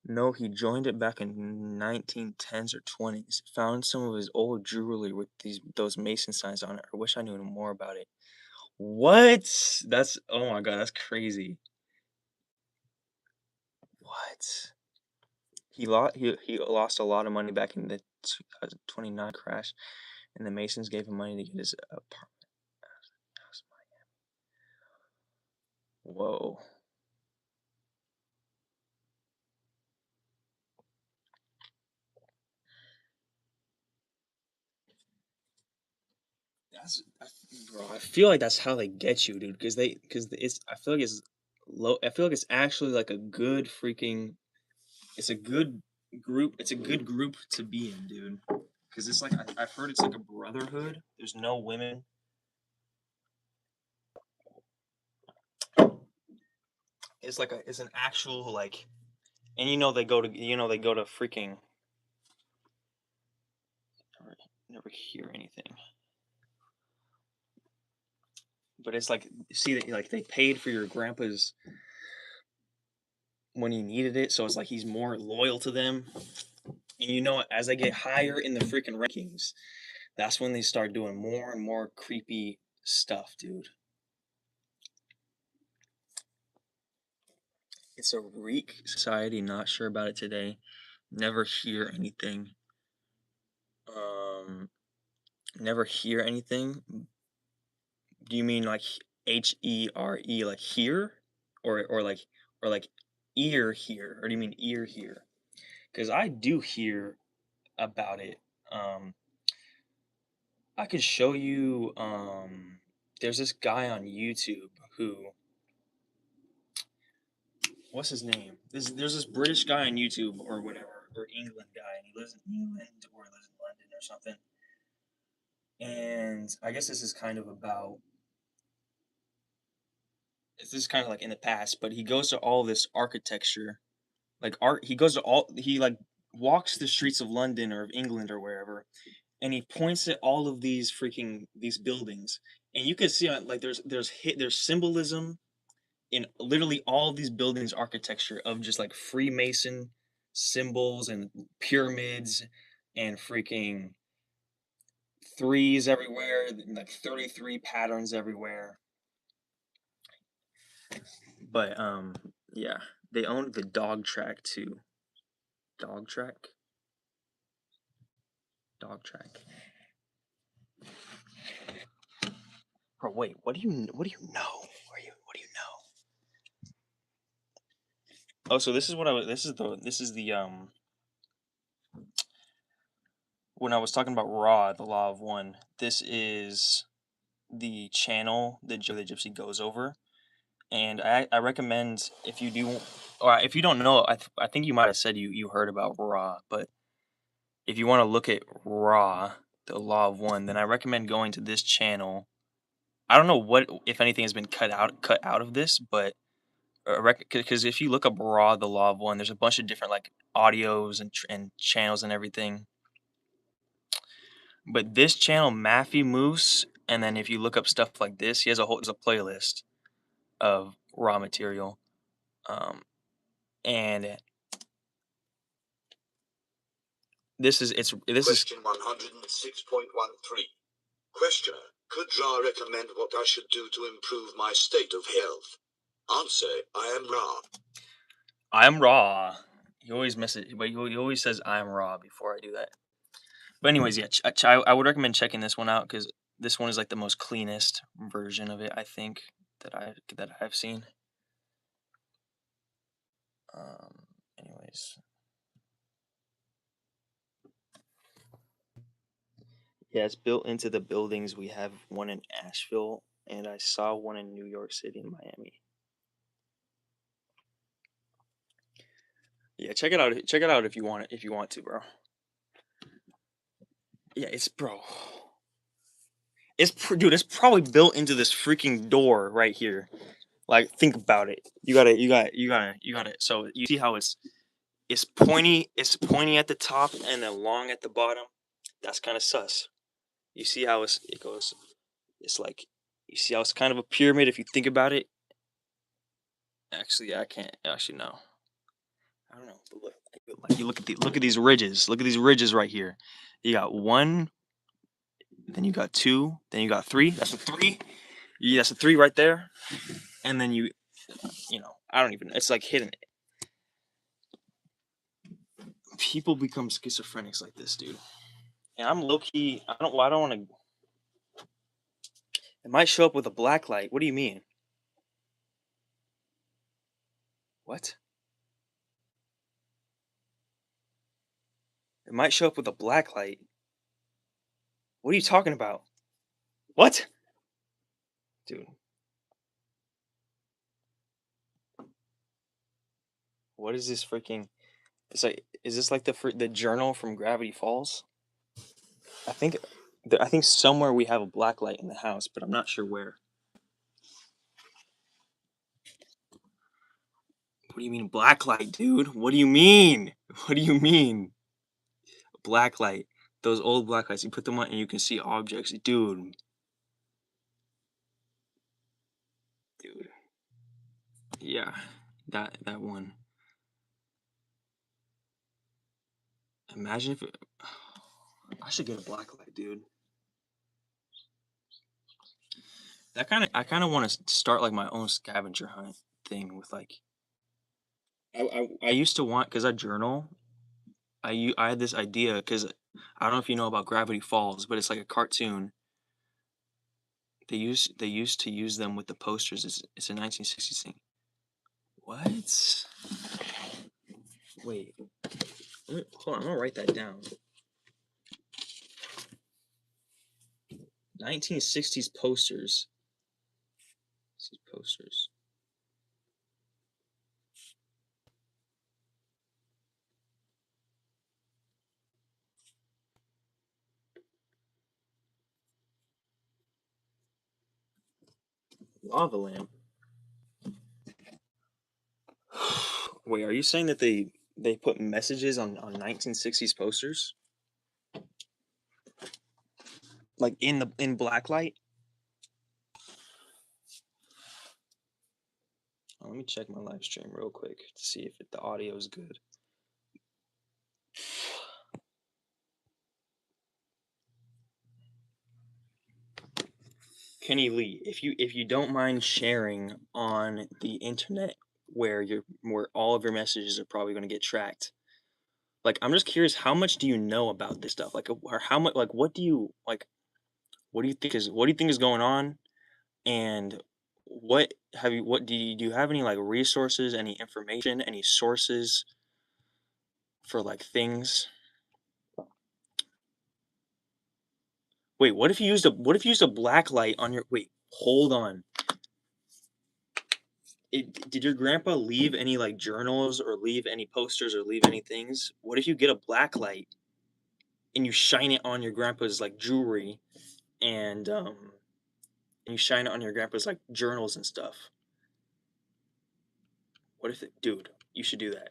no, he joined it back in 1910s or 20s. Found some of his old jewelry with those Mason signs on it. I wish I knew more about it. What? That's oh my god, that's crazy. What? He lost a lot of money back in the 2029 crash, and the Masons gave him money to get his apartment house in Miami. Whoa. Bro, I feel like that's how they get you, dude. Because it's I feel like it's low. I feel like it's actually like a good freaking. It's a good group. It's a good group to be in, dude. Because it's like I've heard it's like a brotherhood. There's no women. It's an actual like, and they go to freaking. Never hear anything. But it's like see that like they paid for your grandpa's when he needed it, so it's like he's more loyal to them. And as they get higher in the freaking rankings, that's when they start doing more and more creepy stuff, dude. It's a weak society. Not sure about it today. Never hear anything. Um, never hear anything. Do you mean like HERE, like here, or like ear here, or do you mean ear here? Because I do hear about it. Um, I could show you. There's this guy on YouTube who, what's his name? There's this British guy on YouTube or whatever, or England guy, and he lives in England or lives in London or something. And I guess this is kind of like in the past, but he goes to all this architecture, like art. He like walks the streets of London or of England or wherever, and he points at all of these buildings, and you can see like there's symbolism in literally all these buildings architecture of just like Freemason symbols and pyramids and freaking threes everywhere, like 33 patterns everywhere. But yeah, they owned the dog track too. Dog track? Dog track. Bro, wait, what do you know? What do you know? Oh, so this is what I was this is the when I was talking about Raw, the Law of One, this is the channel that Joe the Gypsy goes over. And I recommend if you do, or if you don't know, I think you might have said you heard about Raw, but if you want to look at Raw, the Law of One, then I recommend going to this channel. I don't know what if anything has been cut out of this, but because if you look up Raw, the Law of One, there's a bunch of different like audios and channels and everything. But this channel, Matthew Moose, and then if you look up stuff like this, he has there's a playlist. of raw material. And this is Question 106.13. Questioner, could Ra recommend what I should do to improve my state of health? Answer, I am Ra. I'm raw. He always misses, but he always says I'm raw before I do that. But anyways, yeah, I would recommend checking this one out because this one is like the most cleanest version of it, I think, that I've seen. Anyways, yeah, it's built into the buildings. We have one in Asheville, and I saw one in New York City and Miami. Yeah, check it out. Check it out if you want it. If you want to, bro. Yeah, dude. It's probably built into this freaking door right here. Like, think about it. You got it. So you see how it's pointy. It's pointy at the top and then long at the bottom. That's kind of sus. You see how it goes. It's like, you see how it's kind of a pyramid if you think about it. Actually, I can't. Actually, no. I don't know. But look, like you look at these ridges. Look at these ridges right here. You got one, then you got two, then you got three. That's a three. Yeah, that's a three right there. And then I don't even. It's like hidden. People become schizophrenics like this, dude. And I'm low key. I don't want to. It might show up with a black light. What do you mean? What? It might show up with a black light. What are you talking about? What? Dude. What is this freaking? It's like, is this like the journal from Gravity Falls? I think, somewhere we have a black light in the house, but I'm not sure where. What do you mean black light, dude? What do you mean? What do you mean? Black light. Those old black lights, you put them on and you can see objects, dude. Dude. Yeah, that one. Imagine if I should get a black light, dude. I kind of want to start like my own scavenger hunt thing with like. I used to want, because I journal. I had this idea because I don't know if you know about Gravity Falls, but it's like a cartoon. They used to use them with the posters. It's a 1960s thing. What? Wait. Hold on. I'm gonna write that down. 1960s posters. Posters. Lava lamp. Wait, are you saying that they put messages on 1960s posters? Like in black light? Oh, let me check my live stream real quick to see if the audio is good. Kenny Lee, if you don't mind sharing on the internet where all of your messages are probably going to get tracked. Like, I'm just curious, how much do you know about this stuff? Like, or how much, like, what do you think is going on? And do you have any like resources, any information, any sources for like things? Wait, what if you used a black light on your, wait, hold on. Did your grandpa leave any like journals or leave any posters or leave any things? What if you get a black light and you shine it on your grandpa's like jewelry and you shine it on your grandpa's like journals and stuff? What if dude, you should do that.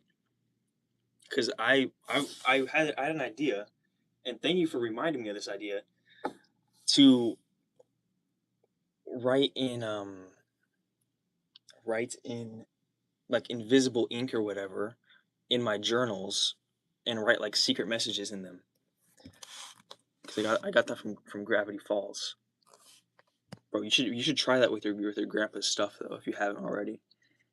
Cause I had an idea, and thank you for reminding me of this idea, to write in write in like invisible ink or whatever in my journals and write like secret messages in them. Cause I got that from Gravity Falls. Bro, you should try that with your grandpa's stuff though if you haven't already.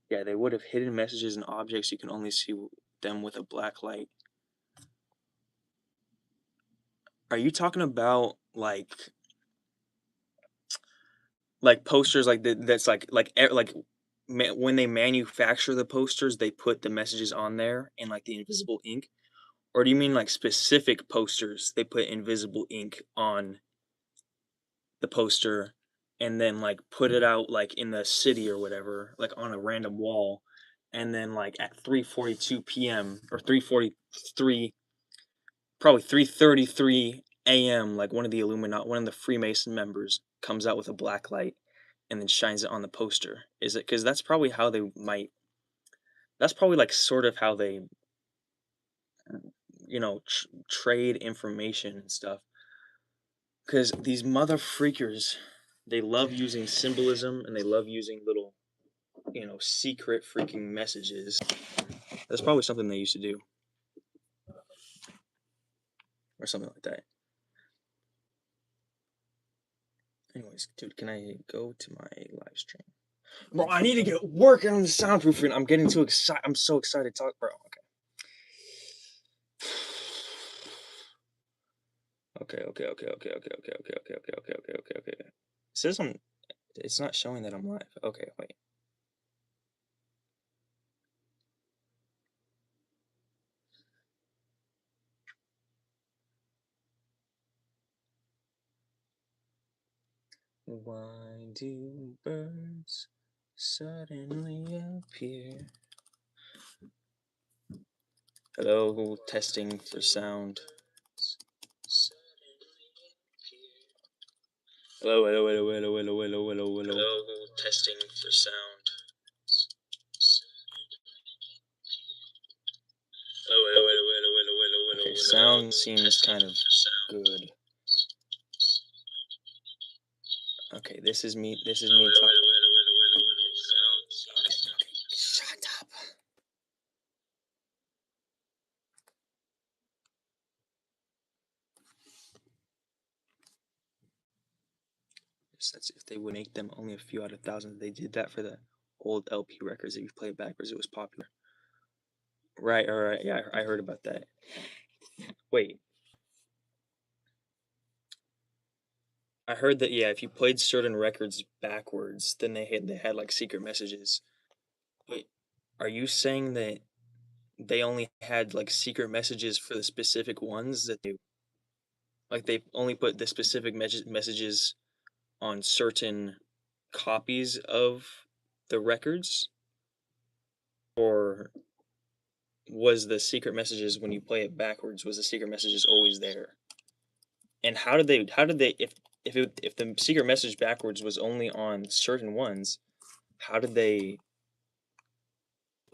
Yeah, they would have hidden messages and objects. You can only see them with a black light. Are you talking about like posters like that's like when they manufacture the posters, they put the messages on there in like the invisible ink? Or do you mean like specific posters? They put invisible ink on the poster and then like put it out like in the city or whatever, like on a random wall, and then like at 3:42 p.m. or 3:43, probably 3:33 a.m., like one of the Freemason members comes out with a black light and then shines it on the poster. Is it because that's probably how they might? That's probably like sort of how they, trade information and stuff. Because these mother freakers, they love using symbolism and they love using little, secret freaking messages. That's probably something they used to do. Or something like that. Anyways, dude, can I go to my live stream? Bro, I need to get working on the soundproofing. I'm getting too excited. I'm so excited to talk, bro. Okay. Okay. It says it's not showing that I'm live. Okay, wait. Why do birds suddenly appear? Hello, testing for sound. Hello, testing for sound. Okay, sound seems kind of good. Okay, this is me talking. Okay, shut up. That's if they would make them only a few out of thousands. They did that for the old LP records. If you play it backwards, it was popular. Right, all right. Yeah, I heard about that. Wait. I heard that, yeah, if you played certain records backwards, then they had like secret messages. Wait, are you saying that they only had like secret messages for the specific ones that they only put the specific messages on certain copies of the records? Or was the secret messages when you play it backwards, was the secret messages always there? And how did they if the secret message backwards was only on certain ones, how did they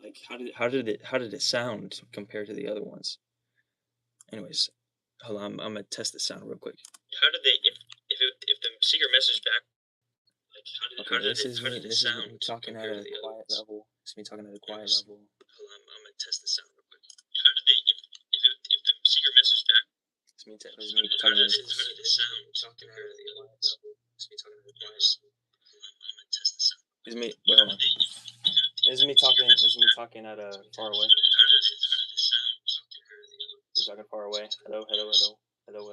like how did it sound compared to the other ones? Anyways, hold on, I'm gonna test the sound real quick. How did they if the secret message back like how did this is me talking at a quiet level. It's me talking at a quiet level. Hold on, I'm gonna test the sound real quick. How did they if the secret message back it's me talking at a how did it sound talking at a quiet level. It's me talking at a quiet level. I'm gonna test the sound. Is me wait hold on. This is me talking at a far away. Is talking far away. Hello. Is me hello.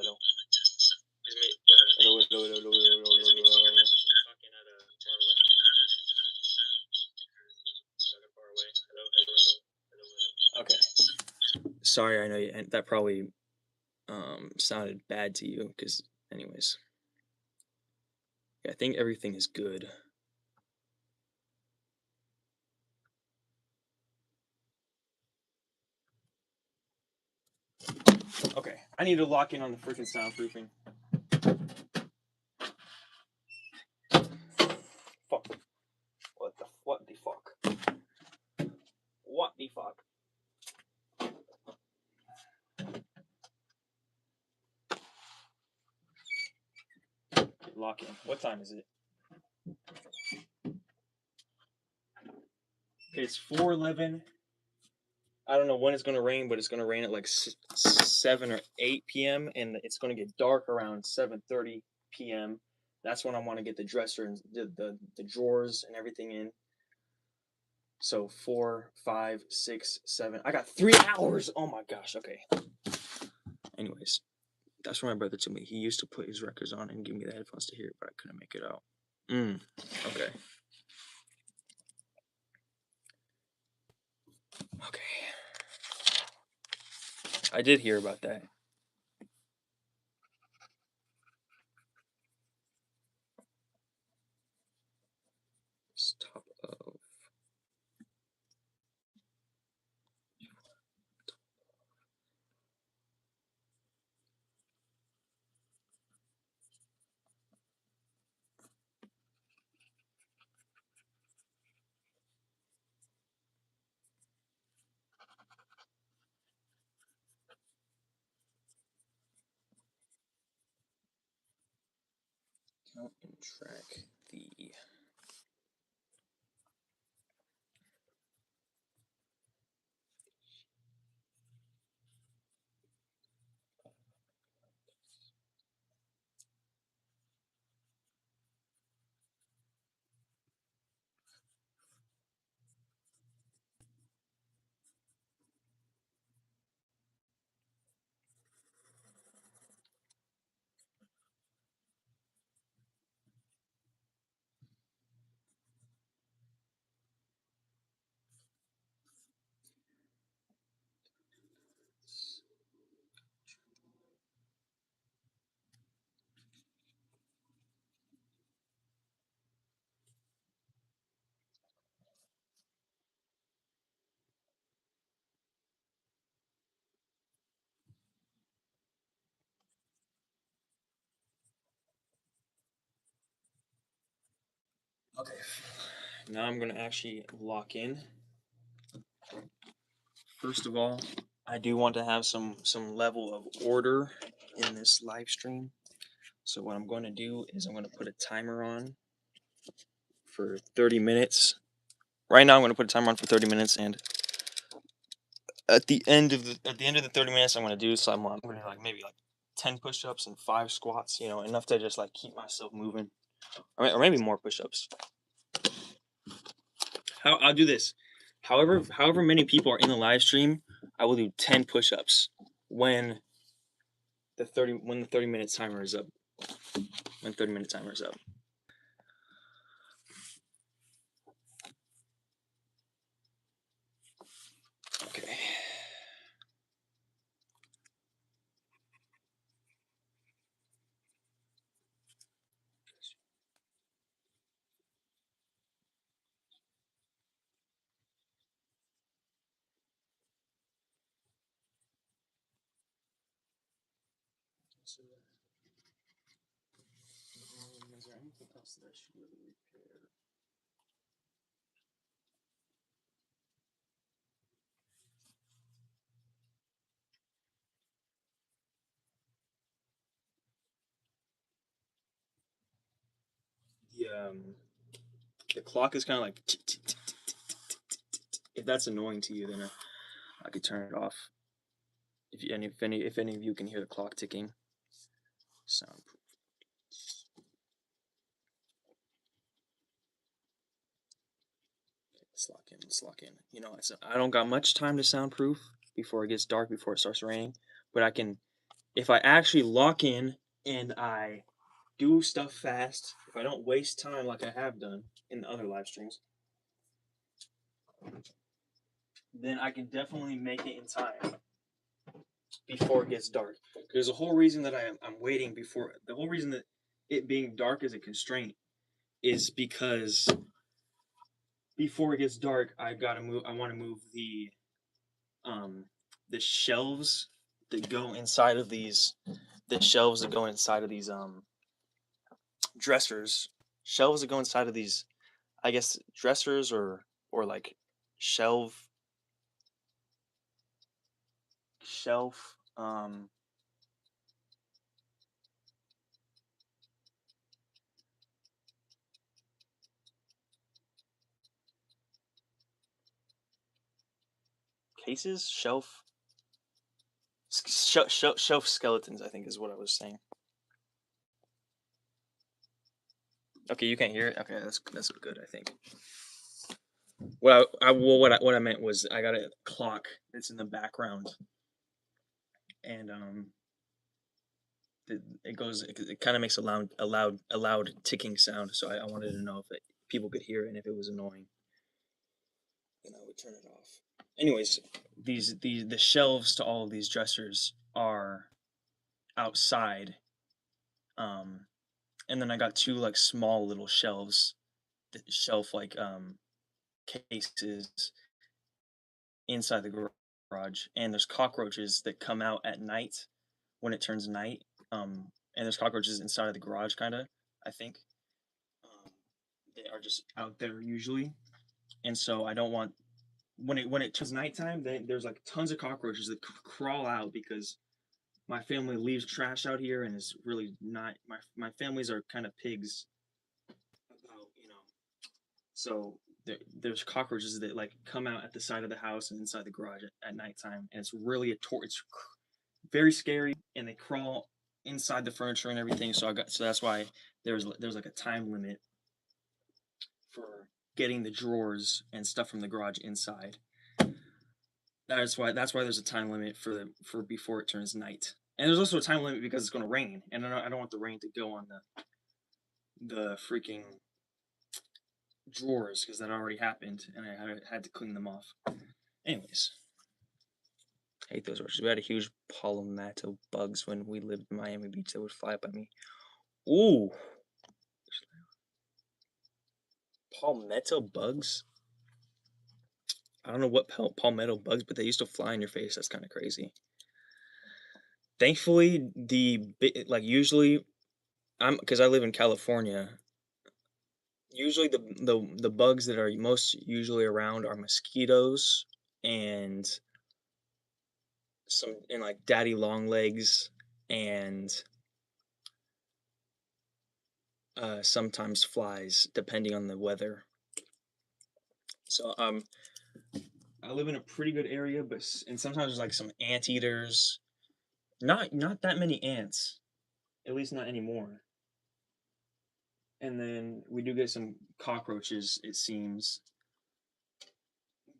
Okay. Sorry, I know you, that probably sounded bad to you because anyways. Yeah, I think everything is good. Okay, I need to lock in on the freaking soundproofing. Fuck. What the fuck? What the fuck? Lock in. What time is it? Okay, it's 4:11. I don't know when it's gonna rain, but it's gonna rain at like 7 or 8 p.m. and it's gonna get dark around 7:30 p.m. That's when I want to get the dresser and the drawers and everything in. So 4, 5, 6, 7. I got 3 hours. Oh my gosh. Okay. Anyways, that's what my brother told me. He used to put his records on and give me the headphones to hear it, but I couldn't make it out. Okay. Okay. I did hear about that. Top of. Count and track the. Okay. Now I'm gonna actually lock in. First of all, I do want to have some level of order in this live stream. So what I'm going to do is I'm going to put a timer on for 30 minutes. Right now I'm going to put a timer on for 30 minutes, and at the end of the 30 minutes I'm going to do some I'm going to like maybe like 10 push-ups and 5 squats, you know, enough to just like keep myself moving. Or maybe more push-ups. I'll do this. However many people are in the live stream, I will do 10 push-ups when the 30 minute timer is up. When 30-minute timer is up. Okay. So, is there anything else that I should really repair? The clock is kind of like. If that's annoying to you, then I could turn it off. If any of you can hear the clock ticking, soundproof. Okay, let's lock in. Let's lock in. You know, I don't got much time to soundproof before it gets dark, before it starts raining, but I can. If I actually lock in and I do stuff fast, if I don't waste time like I have done in the other live streams, then I can definitely make it in time before it gets dark. There's a whole reason that I'm waiting before. The whole reason that it being dark is a constraint is because before it gets dark, I want to move the shelves that go inside of these. The shelves that go inside of these dressers. Shelves that go inside of these. I guess dressers or like shelf shelf cases, shelf skeletons, I think is what I was saying. Okay, you can't hear it. Okay, that's good. I think. What I meant was I got a clock that's in the background, and it kind of makes a loud ticking sound. So I wanted to know if people could hear it, and if it was annoying, then I would turn it off. Anyways, the shelves to all of these dressers are outside, and then I got two like small little shelves, shelf like cases inside the garage, and there's cockroaches that come out at night when it turns night. And there's cockroaches inside of the garage, kind of. I think they are just out there usually, and so I don't want when it turns nighttime. There's like tons of cockroaches that crawl out because my family leaves trash out here, and it's really not my families are kind of pigs about so there's cockroaches that like come out at the side of the house and inside the garage at nighttime, and it's really it's very scary, and they crawl inside the furniture and everything. So that's why there's like a time limit for getting the drawers and stuff from the garage inside. That's why there's a time limit for before it turns night. And there's also a time limit because it's going to rain, and I don't want the rain to go on the freaking drawers because that already happened, and I had to clean them off. Anyways, I hate those roaches. We had a huge palmetto bugs when we lived in Miami Beach that would fly up at me. Ooh, palmetto bugs. I don't know what palmetto bugs, but they used to fly in your face. That's kind of crazy. Thankfully, usually because I live in California. Usually the bugs that are most usually around are mosquitoes and like daddy long legs and sometimes flies depending on the weather. So I live in a pretty good area, and sometimes there's like some anteaters. Not that many ants, at least not anymore. And then we do get some cockroaches, it seems.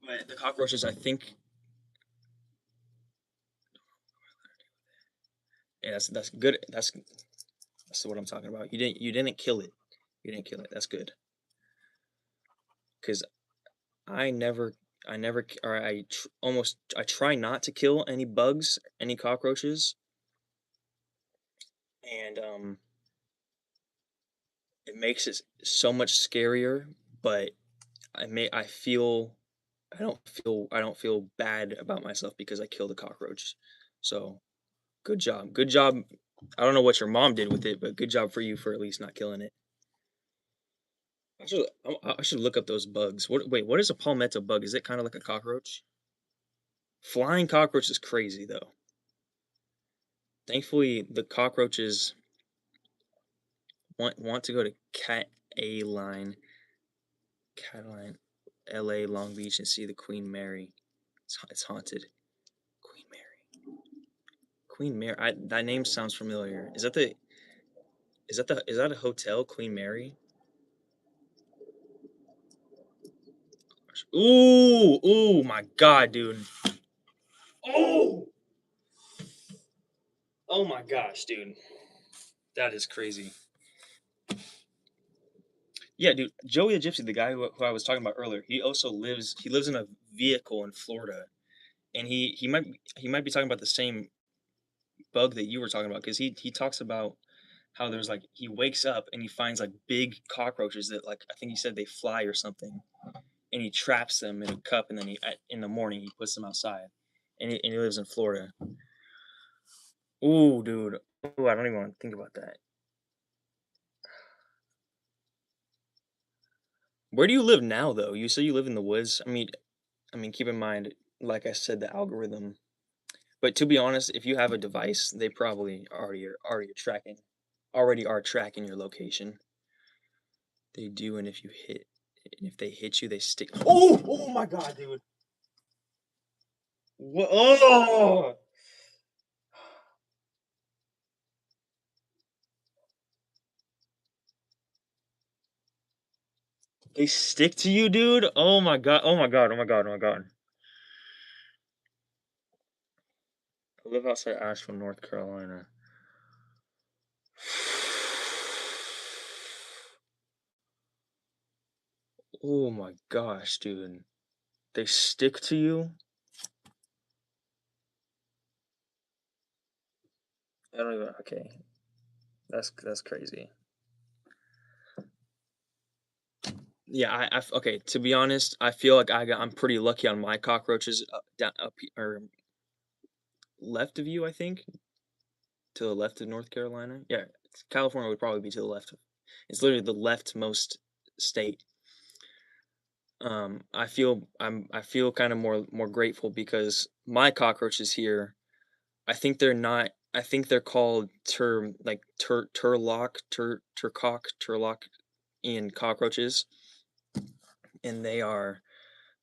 But the cockroaches, I think, yeah, that's good. That's what I'm talking about. You didn't kill it. You didn't kill it. That's good. Because I never, or I try not to kill any bugs, any cockroaches, and it makes it so much scarier. But I don't feel bad about myself because I killed a cockroach. So good job, good job. I don't know what your mom did with it, but good job for you for at least not killing it. I should look up those bugs. What is a palmetto bug? Is it kind of like a cockroach? Flying cockroach is crazy though. Thankfully, the cockroaches want to go to Cataline, L.A., Long Beach, and see the Queen Mary. It's haunted. Queen Mary. Queen Mary. That name sounds familiar. Is that a hotel, Queen Mary? Ooh, my God, dude. Oh, oh my gosh, dude. That is crazy. Yeah, dude. Joey the Gypsy, the guy who I was talking about earlier, he lives in a vehicle in Florida, and he might be talking about the same bug that you were talking about because he talks about how there's like he wakes up and he finds like big cockroaches that like I think he said they fly or something, and he traps them in a cup, and then in the morning he puts them outside, and he lives in Florida. Ooh, dude. Ooh, I don't even want to think about that. Where do you live now, though? You say you live in the woods. Keep in mind, like I said, the algorithm. But to be honest, if you have a device, they probably already are tracking your location. They do, and if they hit you, they stick. Oh my God, dude! What? Oh, they stick to you, dude. Oh my god. Oh my god. Oh my god. Oh my god. I live outside Asheville, North Carolina. Oh my gosh, dude. They stick to you? I don't even. Okay, that's crazy. Yeah, okay. To be honest, I feel like I'm pretty lucky on my cockroaches down up or left of you. I think to the left of North Carolina. Yeah, California would probably be to the left. It's literally the leftmost state. I feel kind of more grateful because my cockroaches here, I think they're not. I think they're called turlock in cockroaches, and they're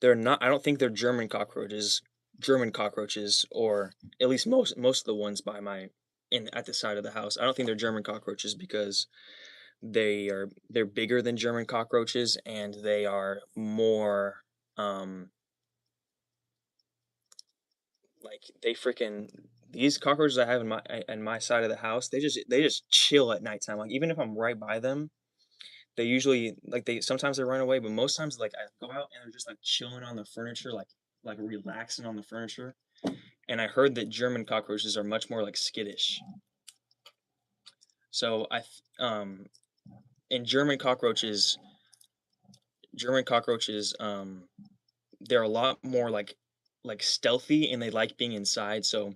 not. I don't think they're German cockroaches, or at least most of the ones by my in at the side of the house. I don't think they're German cockroaches because they're bigger than German cockroaches, and they are more like they freaking these cockroaches I have in my side of the house. They just chill at nighttime. Like even if I'm right by them, they usually like they sometimes they run away, but most times like I go out and they're just like chilling on the furniture, like relaxing on the furniture. And I heard that German cockroaches are much more like skittish. So and German cockroaches they're a lot more like stealthy and they like being inside. So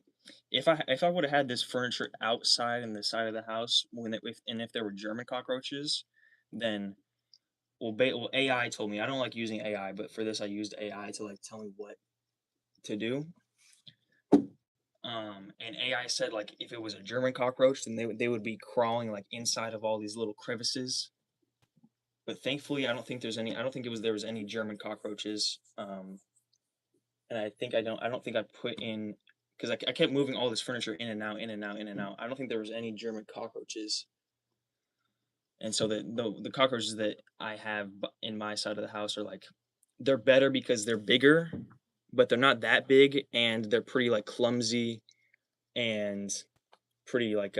if I would have had this furniture outside in the side of the house if there were German cockroaches, then well AI told me I don't like using AI, but for this I used AI to like tell me what to do. And AI said like if it was a German cockroach, then they would be crawling like inside of all these little crevices. But thankfully, I don't think there's any. I don't think there was any German cockroaches. And I don't think I put in because I kept moving all this furniture in and out, in and out, in and out. I don't think there was any German cockroaches. And so the cockroaches that I have in my side of the house are like they're better because they're bigger, but they're not that big, and they're pretty like clumsy and pretty like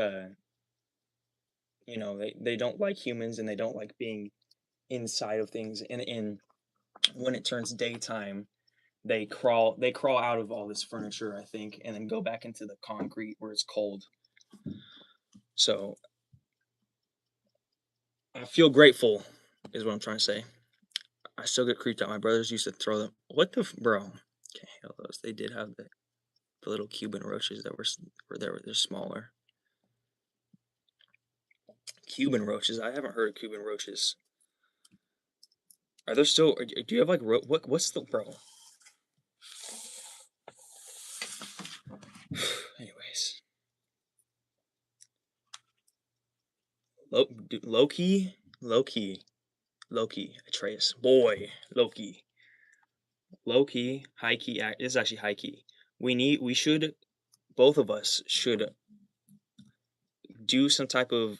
they don't like humans and they don't like being inside of things. And when it turns daytime, they crawl out of all this furniture, I think, and then go back into the concrete where it's cold. So I feel grateful, is what I'm trying to say. I still get creeped out. My brothers used to throw them. What the bro? Okay, hell those. They did have the little Cuban roaches that they're smaller. Cuban roaches. I haven't heard of Cuban roaches. Are there still? Do you have like what's the bro? Anyways, Loki, Loki, Atreus, boy, Loki, high key. This is actually high key. We should both of us should do some type of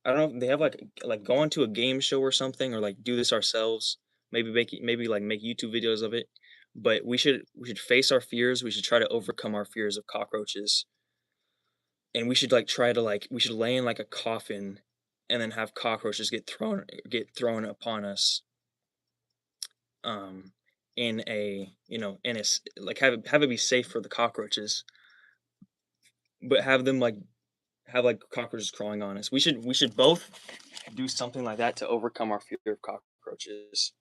I don't know if they have like go onto a game show or something, or like do this ourselves. Maybe like make YouTube videos of it. But we should face our fears. We should try to overcome our fears of cockroaches, and we should like try to like we should lay in like a coffin, and then have cockroaches get thrown upon us. Um, in a like have it be safe for the cockroaches, but have like cockroaches crawling on us. We should both do something like that to overcome our fear of cockroaches.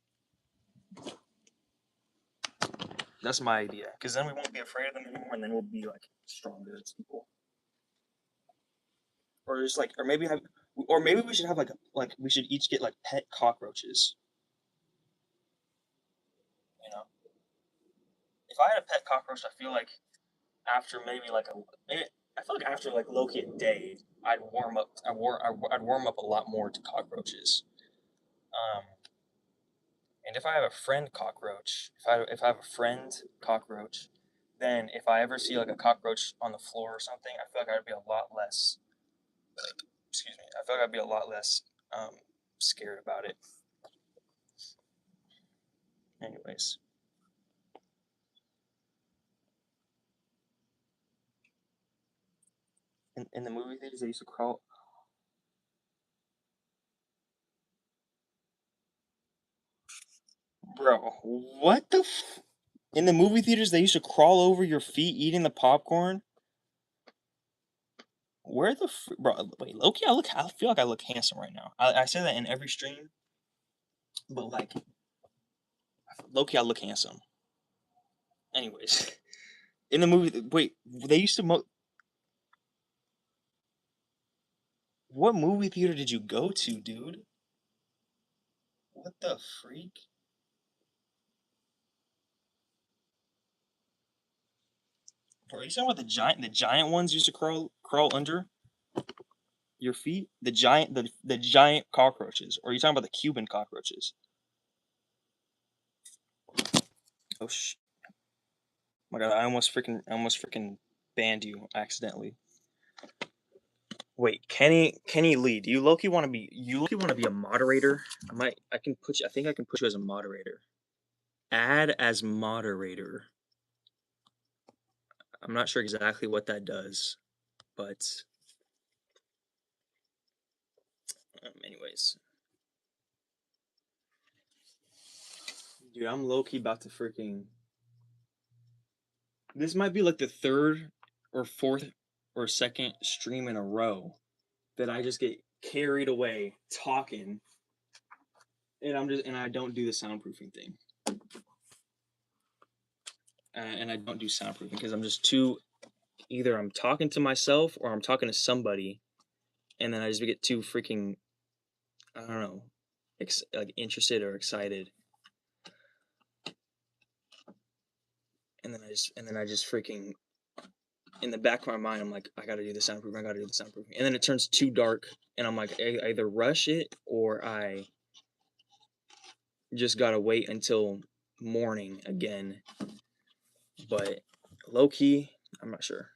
That's my idea, because then we won't be afraid of them anymore, and then we'll be like stronger as people. Or just like, or maybe we should have like we should each get like pet cockroaches. You know, if I had a pet cockroach, I feel like after maybe I feel like after like Loki a day, I'd warm up. I'd warm up a lot more to cockroaches. Um, And if I have a friend cockroach, if I have a friend cockroach, then if I ever see like a cockroach on the floor or something, I feel like I'd be a lot less. Excuse me. I feel like I'd be a lot less scared about it. Anyways. In the movie theaters, they used to crawl. Bro, what the in the movie theaters, they used to crawl over your feet eating the popcorn? Where the bro? Wait, Loki, I feel like I look handsome right now. I say that in every stream, but like, Loki, I look handsome. Anyways, in the movie, wait, they used to what movie theater did you go to, dude? What the freak? Bro, are you talking about the giant ones used to crawl under your feet? The giant cockroaches, or are you talking about the Cuban cockroaches? Oh my god! I almost freaking banned you accidentally. Wait, Kenny Lee, do you Loki want to be a moderator? I can put you. I think I can put you as a moderator. Add as moderator. I'm not sure exactly what that does, but anyways, dude, I'm low-key about to freaking. This might be like the third or fourth or second stream in a row that I just get carried away talking, and I don't do the soundproofing thing, and I don't do soundproofing because I'm just too. Either I'm talking to myself or I'm talking to somebody, and then I just get too freaking, I don't know, like interested or excited, and then I just freaking in the back of my mind I'm like, I gotta do the soundproofing, and then it turns too dark, and I'm like, I either rush it or I just gotta wait until morning again. But low key, I'm not sure.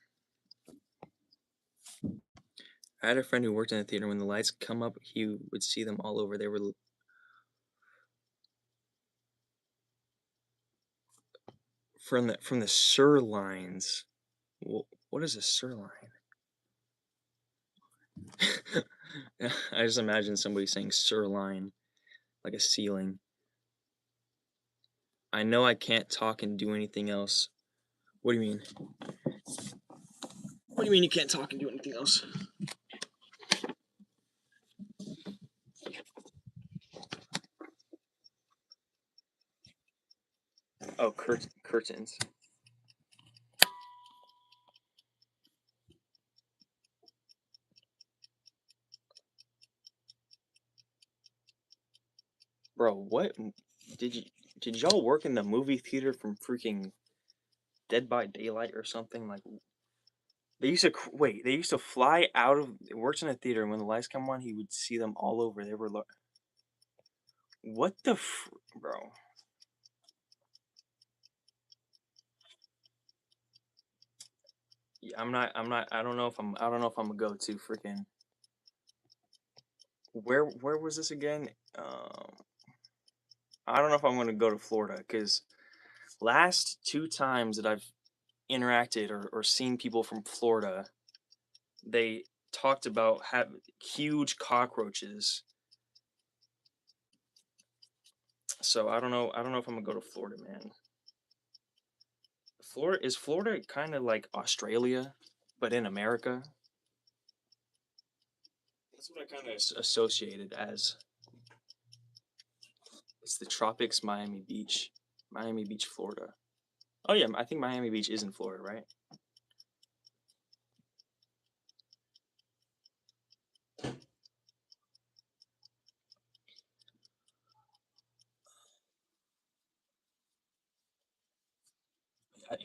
I had a friend who worked in a theater. When the lights come up, he would see them all over. They were from the sirloins. What is a sirloin? I just imagine somebody saying sirloin, like a ceiling. I know I can't talk and do anything else. What do you mean? What do you mean you can't talk and do anything else? Oh, curtains. Bro, what did y'all work in the movie theater from freaking Dead by Daylight or something? Like they used to wait. They used to fly out of. It works in a theater, and when the lights come on, he would see them all over. They were what the bro? Yeah, I'm not. I don't know if I'm. I don't know if I'm gonna go to freaking. Where was this again? I don't know if I'm gonna go to Florida because last two times that I've interacted or seen people from Florida, they talked about huge cockroaches. So I don't know. I don't know if I'm gonna go to Florida, man. Florida kind of like Australia, but in America? That's what I kind of associated as. It's the tropics, Miami Beach, Florida. Oh yeah, I think Miami Beach is in Florida, right? I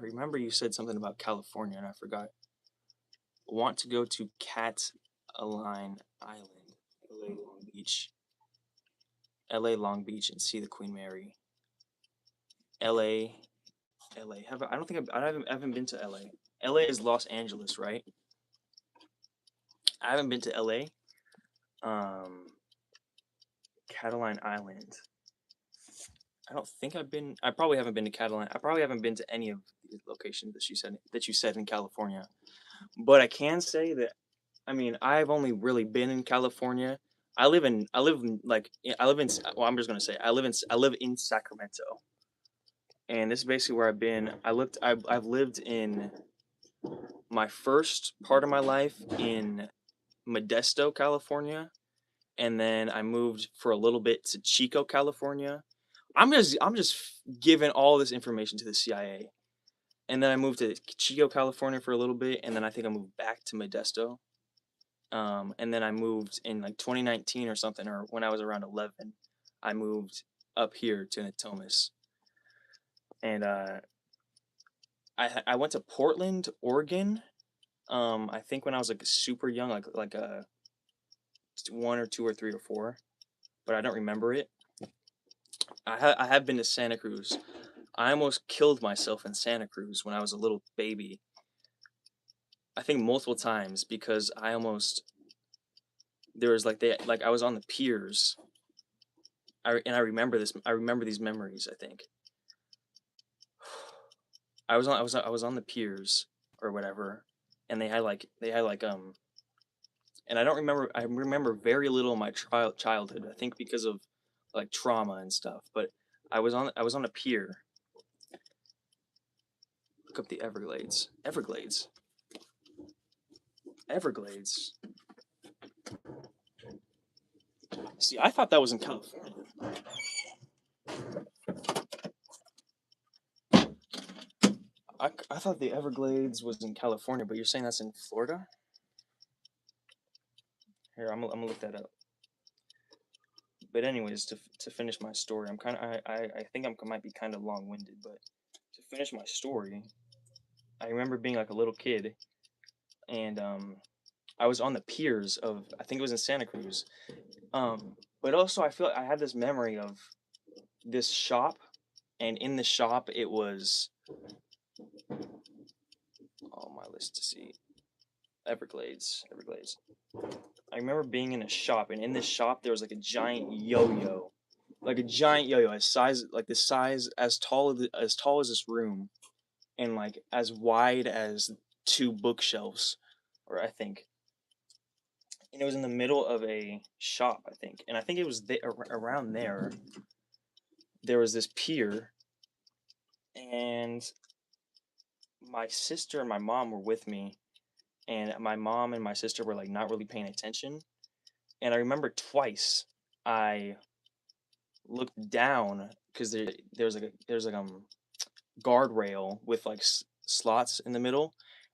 remember you said something about California, and I forgot. Want to go to Cat Aline Island, LA Long Beach. LA, Long Beach, and see the Queen Mary. LA, LA. I don't think I haven't been to LA. LA is Los Angeles, right? I haven't been to LA. Um, Catalina Island. I don't think I've been. I probably haven't been to Catalina. I probably haven't been to any of the locations that you said in California. But I can say that, I mean, I've only really been in California. I live in like I live in well, I'm just gonna say I live in Sacramento, and this is basically where I've been. I've lived in my first part of my life in Modesto, California, and then I moved for a little bit to Chico, California. I'm just giving all this information to the CIA. And then I moved to Chico, California for a little bit, and then I think I moved back to Modesto. And then I moved in like 2019 or something, or when I was around 11, I moved up here to Natomas. And I went to Portland, Oregon. I think when I was like super young, like 1 or 2 or 3 or 4, but I don't remember it. I have been to Santa Cruz. I almost killed myself in Santa Cruz when I was a little baby. I think multiple times because I almost there was like I was on the piers. I remember this. I remember these memories. I think I was on the piers or whatever, and they had like and I don't remember. I remember very little of my childhood. I think because of like trauma and stuff. But I was on a pier. Look up the Everglades. Everglades. Everglades. See, I thought that was in California. I thought the Everglades was in California, but you're saying that's in Florida? Here, I'm gonna look that up. But anyways, to finish my story, I'm kind of I think I might be kind of long winded, but to finish my story, I remember being like a little kid, and I was on the piers of, I think it was in Santa Cruz. But also I feel like I had this memory of this shop, and in the shop it was on my list to see Everglades. Everglades. I remember being in a shop, and in this shop there was like a giant yo-yo, like a giant yo-yo, as size like the size as tall as this room, and like as wide as 2 bookshelves, or I think. And it was in the middle of a shop, I think, and I think it was around there. There was this pier, and my sister and my mom were with me, and my mom and my sister were like not really paying attention. And I remember twice I looked down because there's like guardrail with like slots in the middle,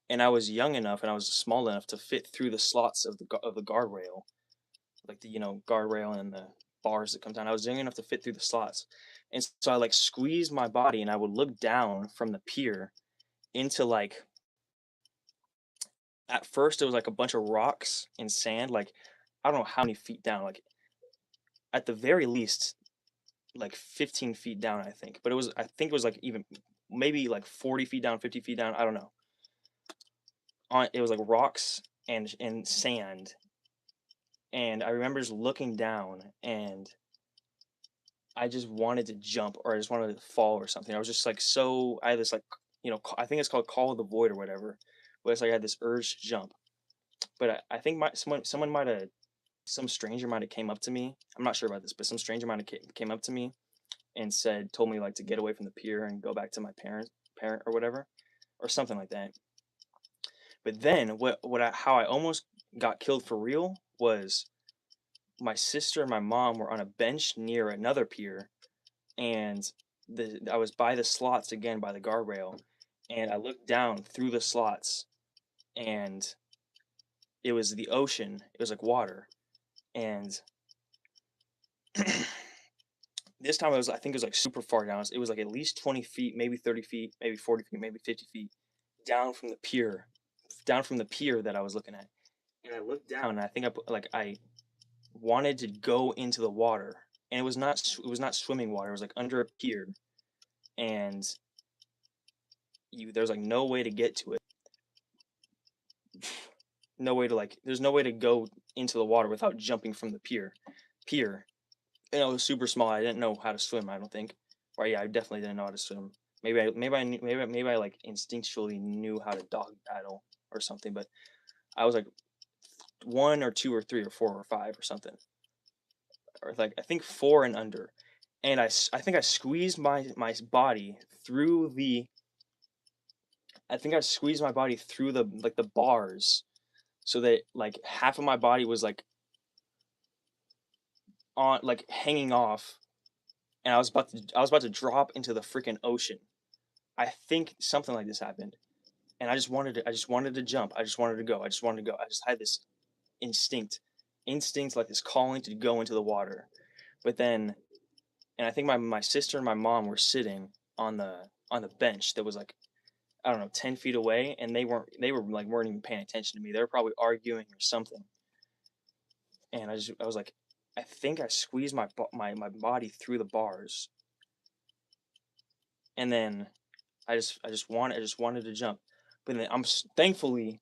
and I was young enough and I was small enough to fit through the slots of the guardrail, like the guardrail and the bars that come down. I was young enough to fit through the slots, and so I like squeezed my body, and I would look down from the pier into like, at first it was like a bunch of rocks and sand, like I don't know how many feet down, like at the very least like 15 feet down, I think. But I think it was like even maybe like 40 feet down, 50 feet down. I don't know. It was like rocks and sand. And I remember just looking down, and I just wanted to jump, or I just wanted to fall or something. I was just like, I had this like, I think it's called Call of the Void or whatever. But it's like I had this urge to jump. But I think someone might have, some stranger might have came up to me. I'm not sure about this, but some stranger might have came up to me and told me like to get away from the pier and go back to my parent or whatever, or something like that. But then how I almost got killed for real was my sister and my mom were on a bench near another pier, and I was by the slots again, by the guardrail, and I looked down through the slots, and it was the ocean. It was like water, and this time I think it was like super far down. It was like at least 20 feet, maybe 30 feet, maybe 40 feet, maybe 50 feet down from the pier, that I was looking at. And I looked down, and I think I wanted to go into the water, and it was not swimming water. It was like under a pier, and there's like no way to get to it. No way to like. There's no way to go into the water without jumping from the pier. And I was super small. I didn't know how to swim. I don't think. Or yeah, I definitely didn't know how to swim. Maybe I like instinctually knew how to dog paddle or something. But I was like one or two or three or four or five or something, or like I think four and under. And I think I squeezed my body through the. I think I squeezed my body through the bars, so that like half of my body was like on like hanging off, and I was about to drop into the freaking ocean. I think something like this happened, and I just wanted to jump. I just wanted to go. I just wanted to go. I just had this instinct like this calling to go into the water. But then, and I think my sister and my mom were sitting on the bench that was like, I don't know, 10 feet away, and weren't even paying attention to me. They were probably arguing or something. And I was like, I think I squeezed my body through the bars, and then I just wanted to jump. But then thankfully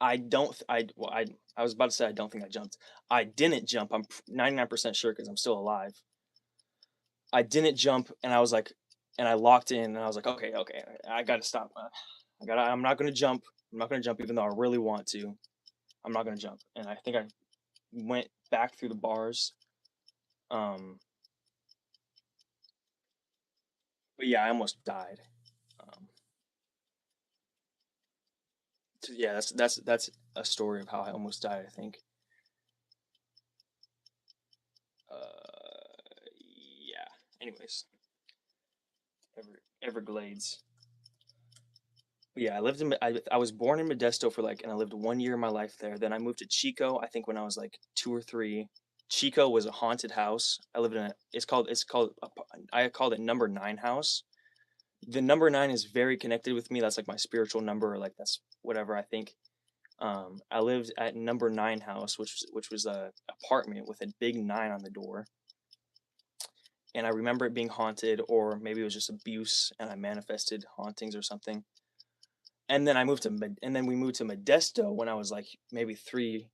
I don't I was about to say I don't think I jumped. I didn't jump. I'm 99% sure because I'm still alive. I didn't jump, and I was like, and I locked in, and I was like, okay, okay, I gotta stop. I'm not gonna jump. I'm not gonna jump, even though I really want to. I'm not gonna jump. And I think I went back through the bars. Um, but yeah, I almost died. Um, so yeah, that's a story of how I almost died. I think. Yeah. Anyways, Everglades. But yeah, I was born in Modesto for like, and I lived 1 year of my life there. Then I moved to Chico. I think when I was like two or three. Chico was a haunted house. I lived in a. I called it number nine house. The number nine is very connected with me. That's like my spiritual number, or like that's whatever I think. I lived at number nine house, which was a apartment with a big nine on the door, and I remember it being haunted, or maybe it was just abuse, and I manifested hauntings or something. And then we moved to Modesto when I was like maybe three,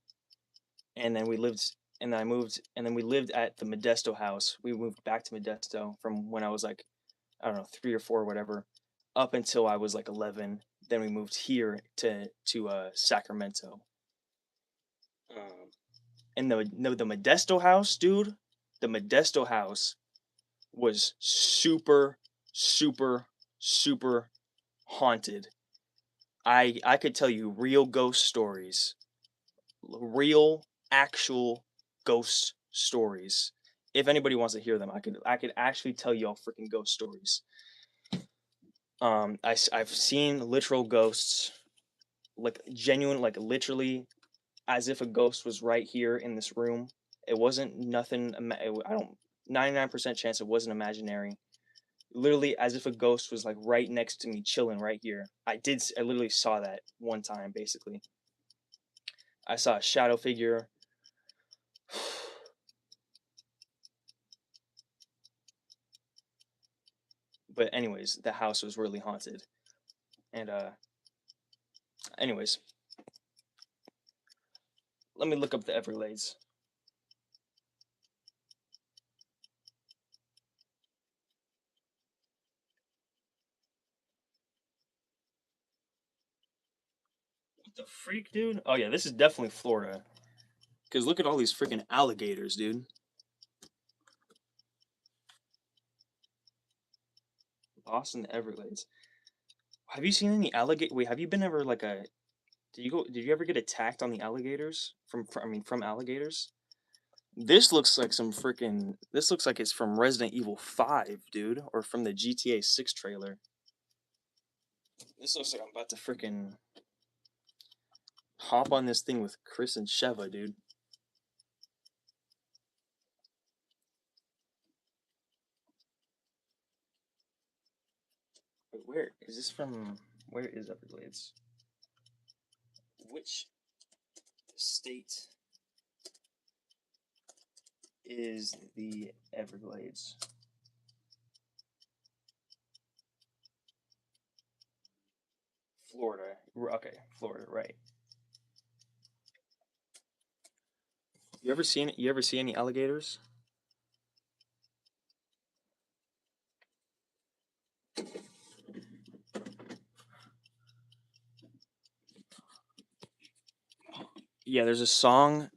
and then we lived, and then I moved, and then we lived at the Modesto house. We moved back to Modesto from when I was like, I don't know, three or four or whatever, up until I was like 11. Then we moved here to Sacramento. Um, and the Modesto house, dude, the Modesto house was super, super, super haunted. I could tell you real ghost stories, real actual ghost stories. If anybody wants to hear them, I could actually tell you all freaking ghost stories. I've seen literal ghosts, like genuine, like literally, as if a ghost was right here in this room. It wasn't nothing. I don't. 99% chance it wasn't imaginary. Literally, as if a ghost was like right next to me, chilling right here. I literally saw that one time. Basically, I saw a shadow figure. But anyways, the house was really haunted. And anyways, let me look up the Everglades. What the freak, dude? Oh yeah, this is definitely Florida. Cause look at all these freaking alligators, dude. Boston Everglades. Have you seen any alligator? Wait, have you been ever like a? Did you ever get attacked on the alligators from alligators? This looks like some freaking. This looks like it's from Resident Evil 5, dude, or from the GTA 6 trailer. This looks like I'm about to freaking hop on this thing with Chris and Sheva, dude. Wait, where is this from? Where is Everglades? Which state is the Everglades? Florida. Okay, Florida, right. You ever see any alligators? Yeah, there's a song,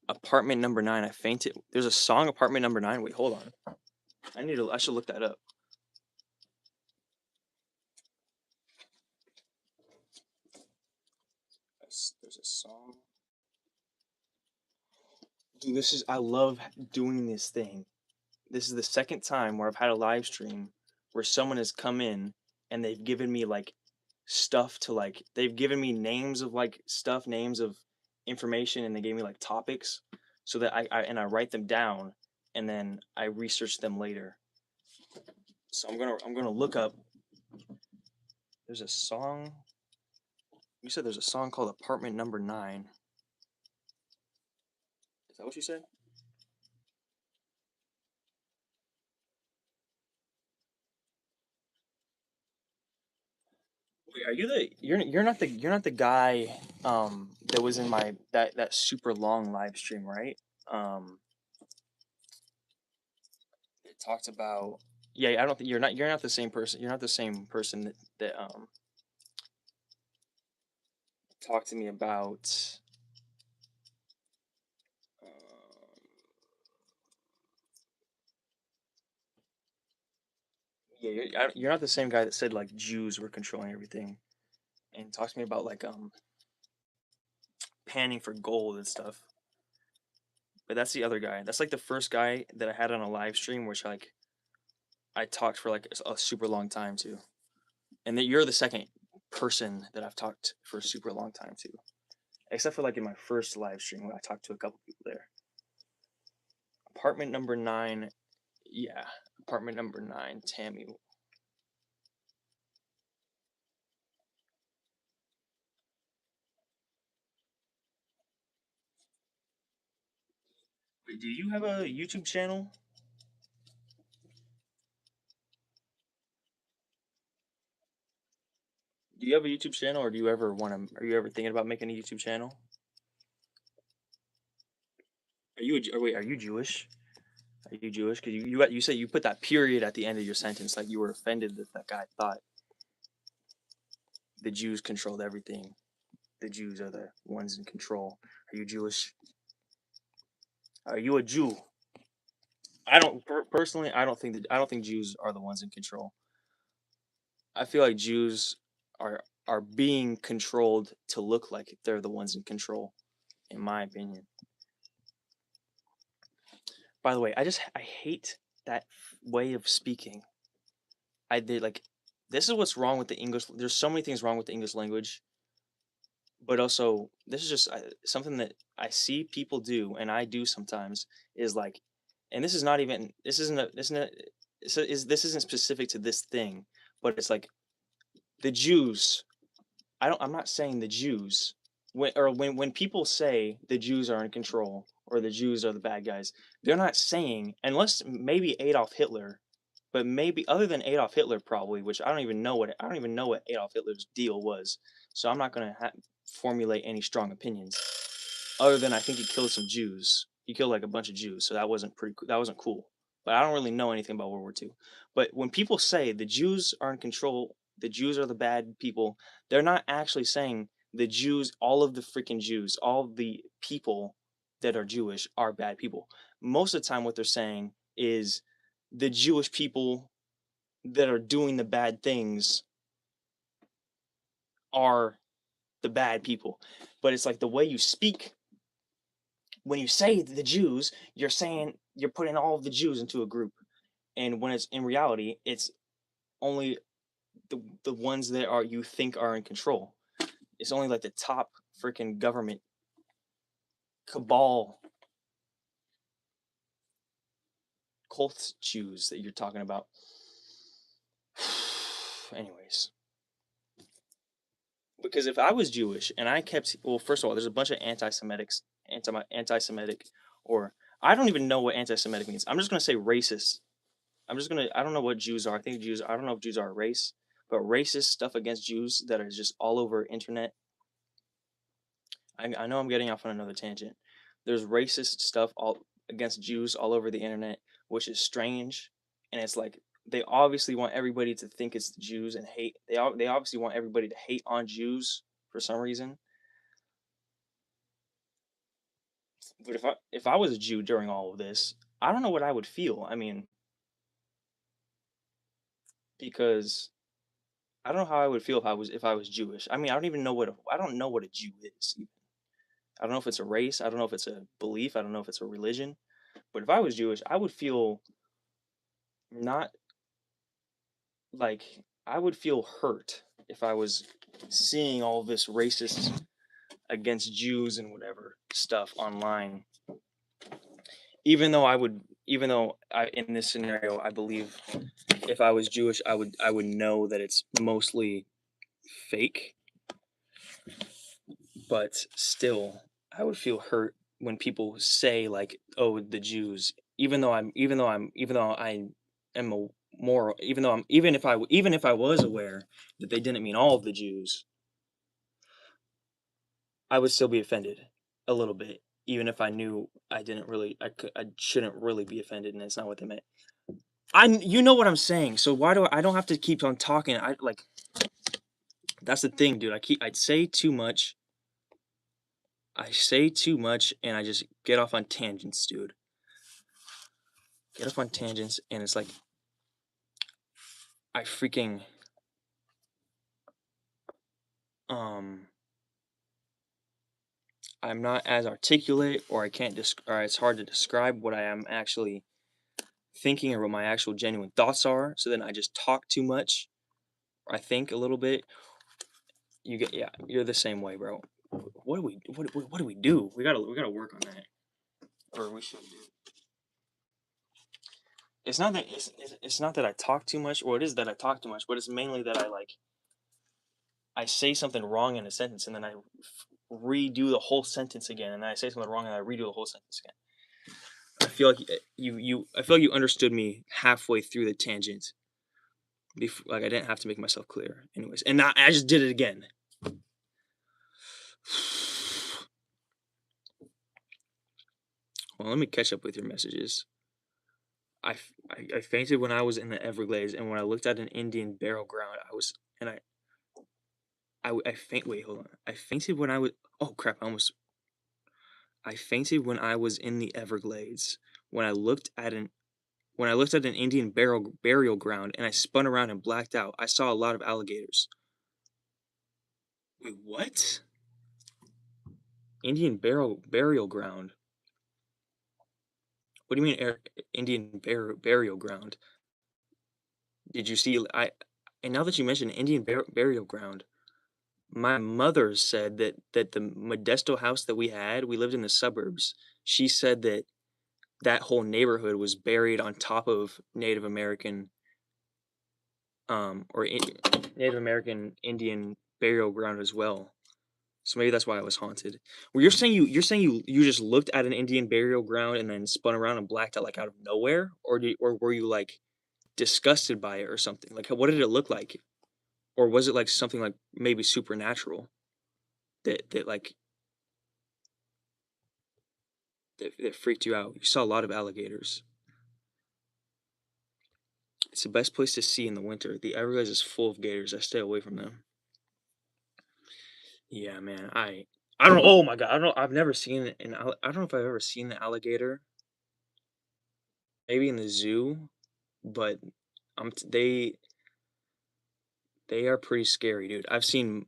Apartment Number 9. I fainted. There's a song, Apartment Number 9. Wait, hold on. I should look that up. There's a song. Dude, I love doing this thing. This is the second time where I've had a live stream where someone has come in and they've given me like stuff to like, they've given me names of like stuff, names of information, and they gave me like topics so that I write them down and then I research them later. So I'm gonna look up. There's a song. You said there's a song called Apartment Number 9. Is that what you said? Wait, are you the you're not the guy that was in my that super long live stream, right? It talked about, yeah, I don't think you're not the same person. You're not the same person that talked to me about um, yeah, you're not the same guy that said like Jews were controlling everything and talked to me about like panning for gold and stuff. But that's the other guy. That's like the first guy that I had on a live stream, which like I talked for like a super long time to, and that you're the second person that I've talked for a super long time to, except for like in my first live stream when I talked to a couple people there. Apartment Number 9, yeah, Apartment Number 9, Tammy. Wait, do you have a YouTube channel? Do you have a YouTube channel, or do you ever want to? Are you ever thinking about making a YouTube channel? Wait, are you Jewish? Are you Jewish? Because you said you put that period at the end of your sentence, like you were offended that that guy thought the Jews controlled everything. The Jews are the ones in control. Are you Jewish? Are you a Jew? I don't personally. I don't think Jews are the ones in control. I feel like Jews are being controlled to look like they're the ones in control, in my opinion. By the way, I hate that way of speaking. I did like this is what's wrong with the English. There's so many things wrong with the English language, but also this is just something that I see people do, and I do sometimes. Is like, and this is not even. This isn't. This isn't specific to this thing, but it's like the Jews. I'm not saying the Jews. When people say the Jews are in control or the Jews are the bad guys, they're not saying, unless maybe Adolf Hitler, but maybe other than Adolf Hitler probably, which I don't even know what Adolf Hitler's deal was. So I'm not going to formulate any strong opinions other than I think he killed some Jews. He killed like a bunch of Jews, so that wasn't cool. But I don't really know anything about World War II. But when people say the Jews are in control, the Jews are the bad people, they're not actually saying the Jews, all of the freaking Jews, all the people that are Jewish are bad people. Most of the time, what they're saying is the Jewish people that are doing the bad things are the bad people. But it's like the way you speak when you say the Jews, you're saying you're putting all of the Jews into a group, and when it's in reality, it's only the ones that are you think are in control. It's only like the top freaking government cabal cult Jews that you're talking about. Anyways, because if I was Jewish and I kept, well, first of all, there's a bunch of anti-Semitic or I don't even know what anti-Semitic means. I'm just gonna say racist. I don't know what Jews are. I don't know if Jews are a race, but racist stuff against Jews that are just all over internet. I know I'm getting off on another tangent. There's racist stuff all against Jews all over the internet, which is strange, and it's like they obviously want everybody to think it's the Jews and hate. They obviously want everybody to hate on Jews for some reason. But if I was a Jew during all of this, I don't know what I would feel. I mean, because I don't know how I would feel if I was Jewish. I mean, I don't know what a Jew is. I don't know if it's a race. I don't know if it's a belief. I don't know if it's a religion. But if I was Jewish, I would feel not like I would feel hurt if I was seeing all this racist against Jews and whatever stuff online. Even though in this scenario, I believe if I was Jewish, I would know that it's mostly fake, but still, I would feel hurt when people say like, "Oh, the Jews." Even though I am a more, even if I was aware that they didn't mean all of the Jews, I would still be offended a little bit, even if I knew I shouldn't really be offended, and it's not what they meant. You know what I'm saying, so I don't have to keep on talking. That's the thing, dude. I'd say too much. I say too much, and I just get off on tangents, dude. Get off on tangents, and it's like I freaking I'm not as articulate, or or it's hard to describe what I am actually thinking or what my actual genuine thoughts are. So then I just talk too much. Or I think a little bit. Yeah, you're the same way, bro. What do we do? We gotta work on that, or we should do. It's not that I talk too much, or it is that I talk too much, but it's mainly that I say something wrong in a sentence, and then I redo the whole sentence again, and then I say something wrong, and I redo the whole sentence again. I feel like I feel like you understood me halfway through the tangent. Like I didn't have to make myself clear, anyways, and now I just did it again. Well, let me catch up with your messages. I fainted when I was in the Everglades, and when I looked at an Indian burial ground, wait, hold on. I fainted when I was, oh crap, I fainted when I was in the Everglades. When I looked at an Indian burial ground, and I spun around and blacked out. I saw a lot of alligators. Wait, what? Indian burial ground? What do you mean Indian burial ground? Did you see? And now that you mention Indian burial ground, my mother said that the Modesto house that we lived in the suburbs. She said that whole neighborhood was buried on top of Native American Native American Indian burial ground as well. So maybe that's why I was haunted. Well, you're saying you just looked at an Indian burial ground and then spun around and blacked out like out of nowhere, or were you like disgusted by it or something? Like what did it look like, or was it like something like maybe supernatural that like that freaked you out? You saw a lot of alligators. It's the best place to see in the winter. The Everglades is full of gators. I stay away from them. Yeah, man. I don't. Oh my god. I don't know. I've never seen I don't know if I've ever seen the alligator. Maybe in the zoo, but they are pretty scary, dude. I've seen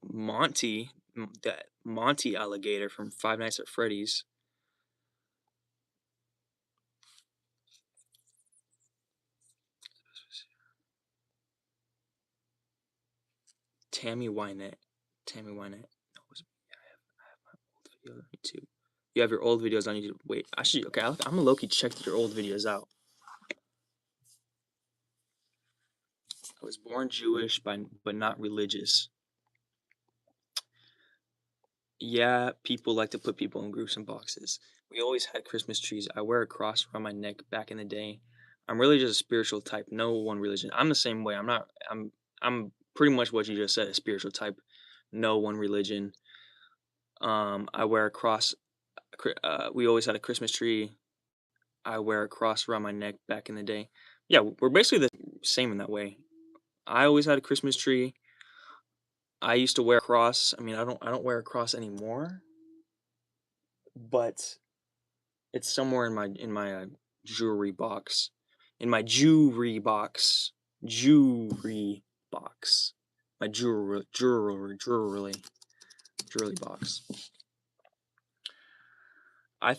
that Monty alligator from Five Nights at Freddy's. Tammy Wynette. Tammy Wynette. No, I have my old videos on YouTube. You have your old videos on YouTube. Wait, okay, I'm gonna low-key check your old videos out. I was born Jewish, but not religious. Yeah, people like to put people in groups and boxes. We always had Christmas trees. I wear a cross around my neck back in the day. I'm really just a spiritual type, no one religion. I'm the same way. I'm pretty much what you just said, a spiritual type, no one religion. I wear a cross. We always had a Christmas tree. I wear a cross around my neck back in the day. Yeah, we're basically the same in that way. I always had a Christmas tree. I used to wear a cross. I mean, I don't wear a cross anymore, but it's somewhere in my jewelry box. In my jewelry box. Jewelry box. My jewelry box.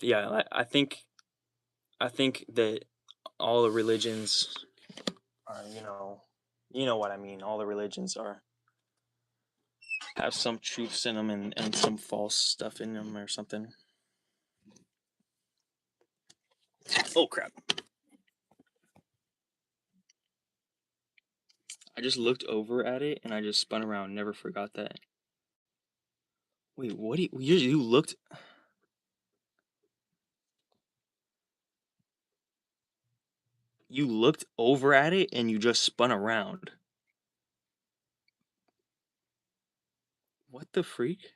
Yeah, I think that all the religions are, you know what I mean. All the religions are have some truths in them and some false stuff in them or something. Oh crap. I just looked over at it and I just spun around, never forgot that. Wait, what do you looked over at it and you just spun around. What the freak?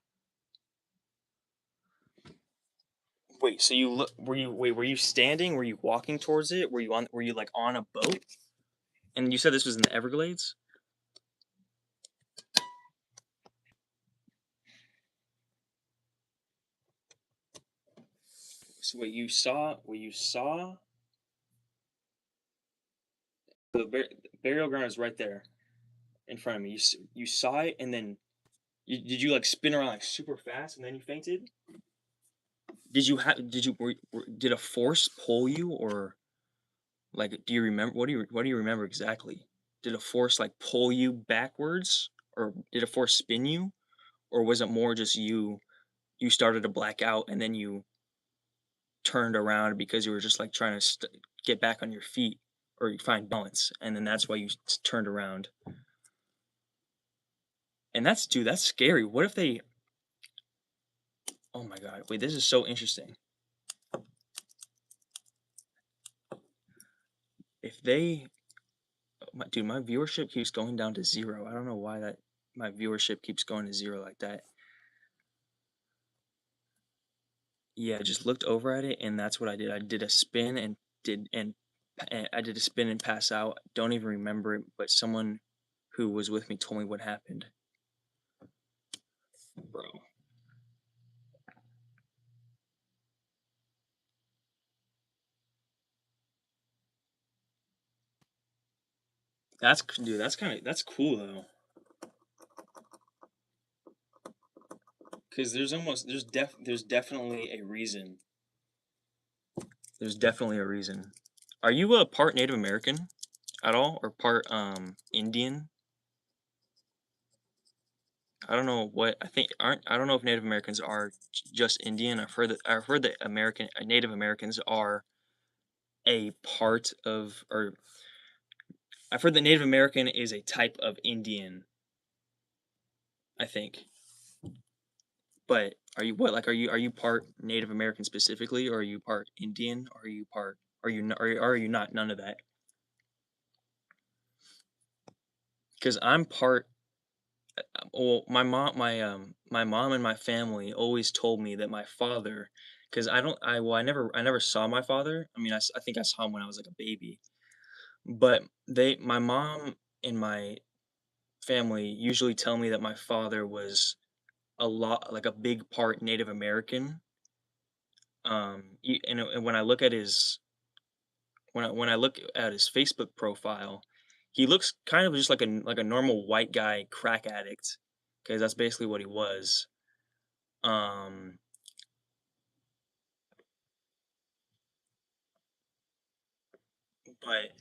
Wait, so you look were you standing? Were you walking towards it? Were you like on a boat? And you said this was in the Everglades? So what you saw the burial ground is right there in front of me. You saw it and then did you like spin around like super fast and then you fainted? Did a force pull you or like do you remember what do you remember exactly? Did a force like pull you backwards or did a force spin you or was it more just you started to black out and then you turned around because you were just like trying to get back on your feet or you find balance and then that's why you turned around. And that's scary. What if they Oh my god. Wait, this is so interesting. If they dude, my viewership keeps going down to 0. I don't know why that my viewership keeps going to 0 like that. Yeah, I just looked over at it and that's what I did. I did a spin and I did a spin and pass out. Don't even remember it, but someone who was with me told me what happened. Bro. That's cool though. Cuz there's definitely a reason. There's definitely a reason. Are you a part Native American at all or part Indian? I don't know what I think aren't I don't know if Native Americans are just Indian. I've heard that Native Americans are a part of or I've heard that Native American is a type of Indian, I think. But are you part Native American specifically or are you part Indian or are you not none of that? Cuz I'm part well, my mom and my family always told me that my father, because I don't, I never saw my father. I mean, I think I saw him when I was like a baby, but my mom and my family usually tell me that my father was a lot, like a big part Native American. And when I look at when I look at his Facebook profile, he looks kind of just like a normal white guy crack addict, because that's basically what he was. Um, but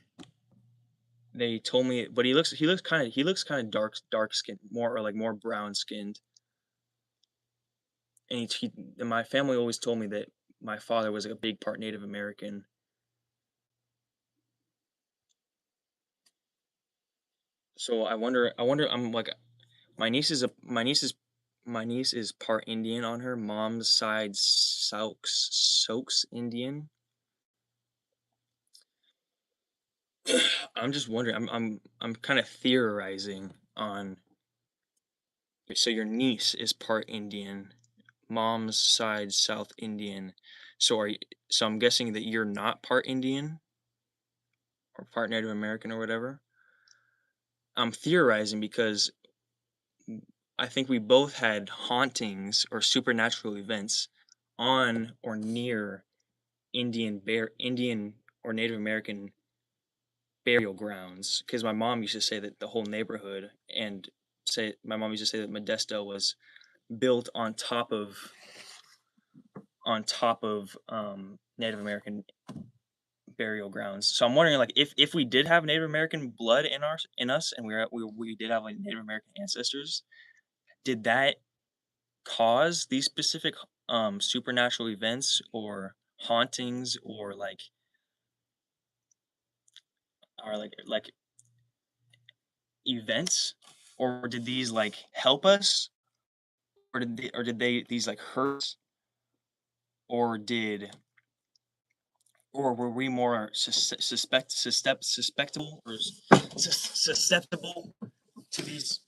they told me, but he looks kind of dark skinned, more or like more brown skinned, and and my family always told me that my father was like a big part Native American. So I wonder, I'm like, my niece is My niece is part Indian on her mom's side, Soaks Indian. I'm just wondering. I'm kind of theorizing on. So your niece is part Indian, mom's side South Indian. So so I'm guessing that you're not part Indian or part Native American or whatever. I'm theorizing because I think we both had hauntings or supernatural events on or near Indian or Native American burial grounds. Because my mom used to say that the whole neighborhood and say my mom used to say that Modesto was built on top of Native American burial grounds. So I'm wondering, like, if we did have Native American blood in us, and we did have like Native American ancestors, did that cause these specific supernatural events or hauntings or like events, or did these like help us, or did they these like hurt us, or did or were we more susceptible or susceptible to these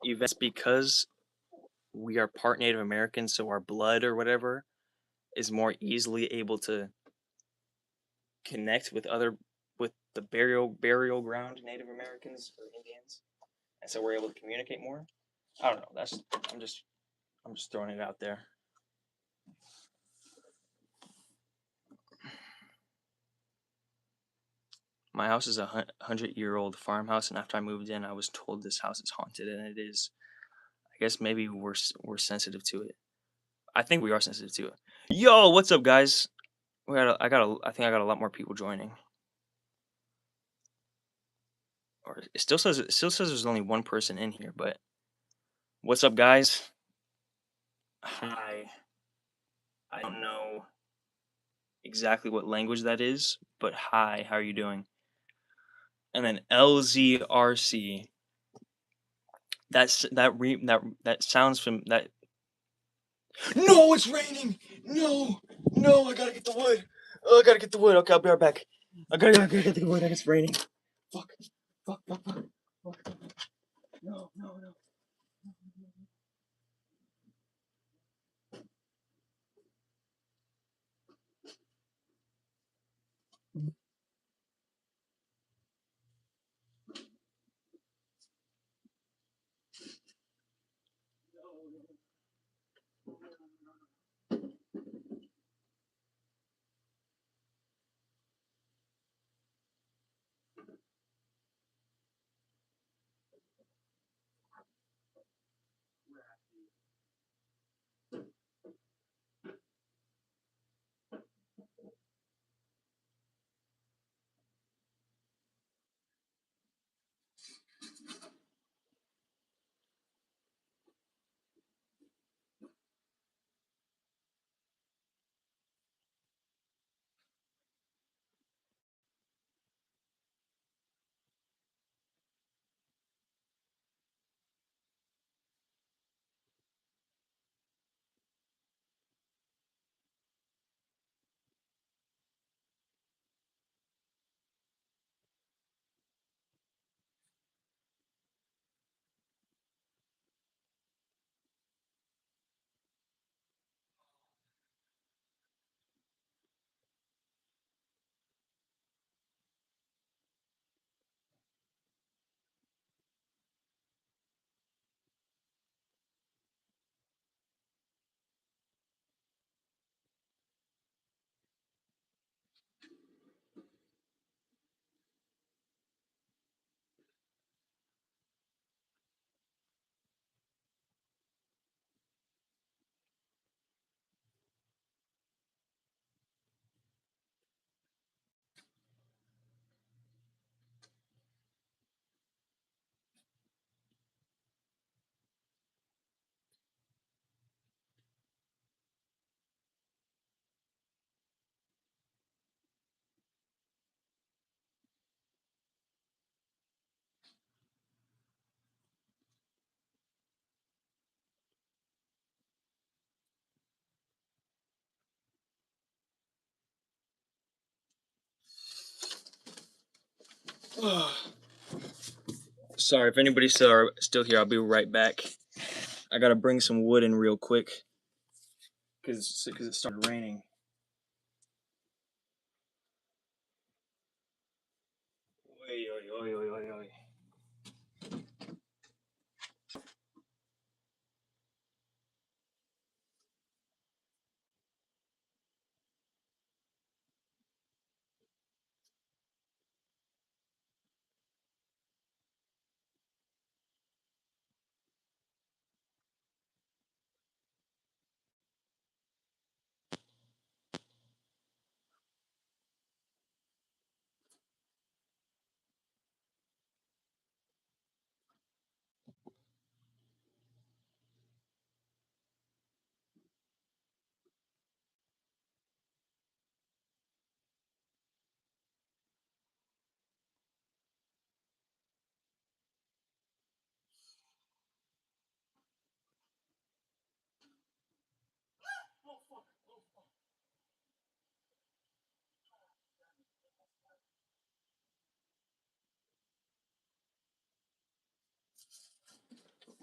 events because we are part Native American, so our blood or whatever is more easily able to connect with the burial ground Native Americans or Indians, and so we're able to communicate more. I don't know. I'm just I'm just throwing it out there. My house is a 100-year-old farmhouse, and after I moved in, I was told this house is haunted, and it is. I guess maybe we're sensitive to it. I think we are sensitive to it. Yo, what's up, guys? I think I got a lot more people joining. Or it still says there's only one person in here, but what's up, guys? Hi. I don't know exactly what language that is, but hi, how are you doing? And then LZRC. That sounds from that. No, it's raining. No, no, I gotta get the wood. Oh, I gotta get the wood. Okay, I'll be right back. I gotta get the wood. It's raining. Fuck, fuck. No, no, no. Sorry, if anybody's still here, I'll be right back. I gotta bring some wood in real quick because it started raining. Oy, oy, oy, oy, oy, oy.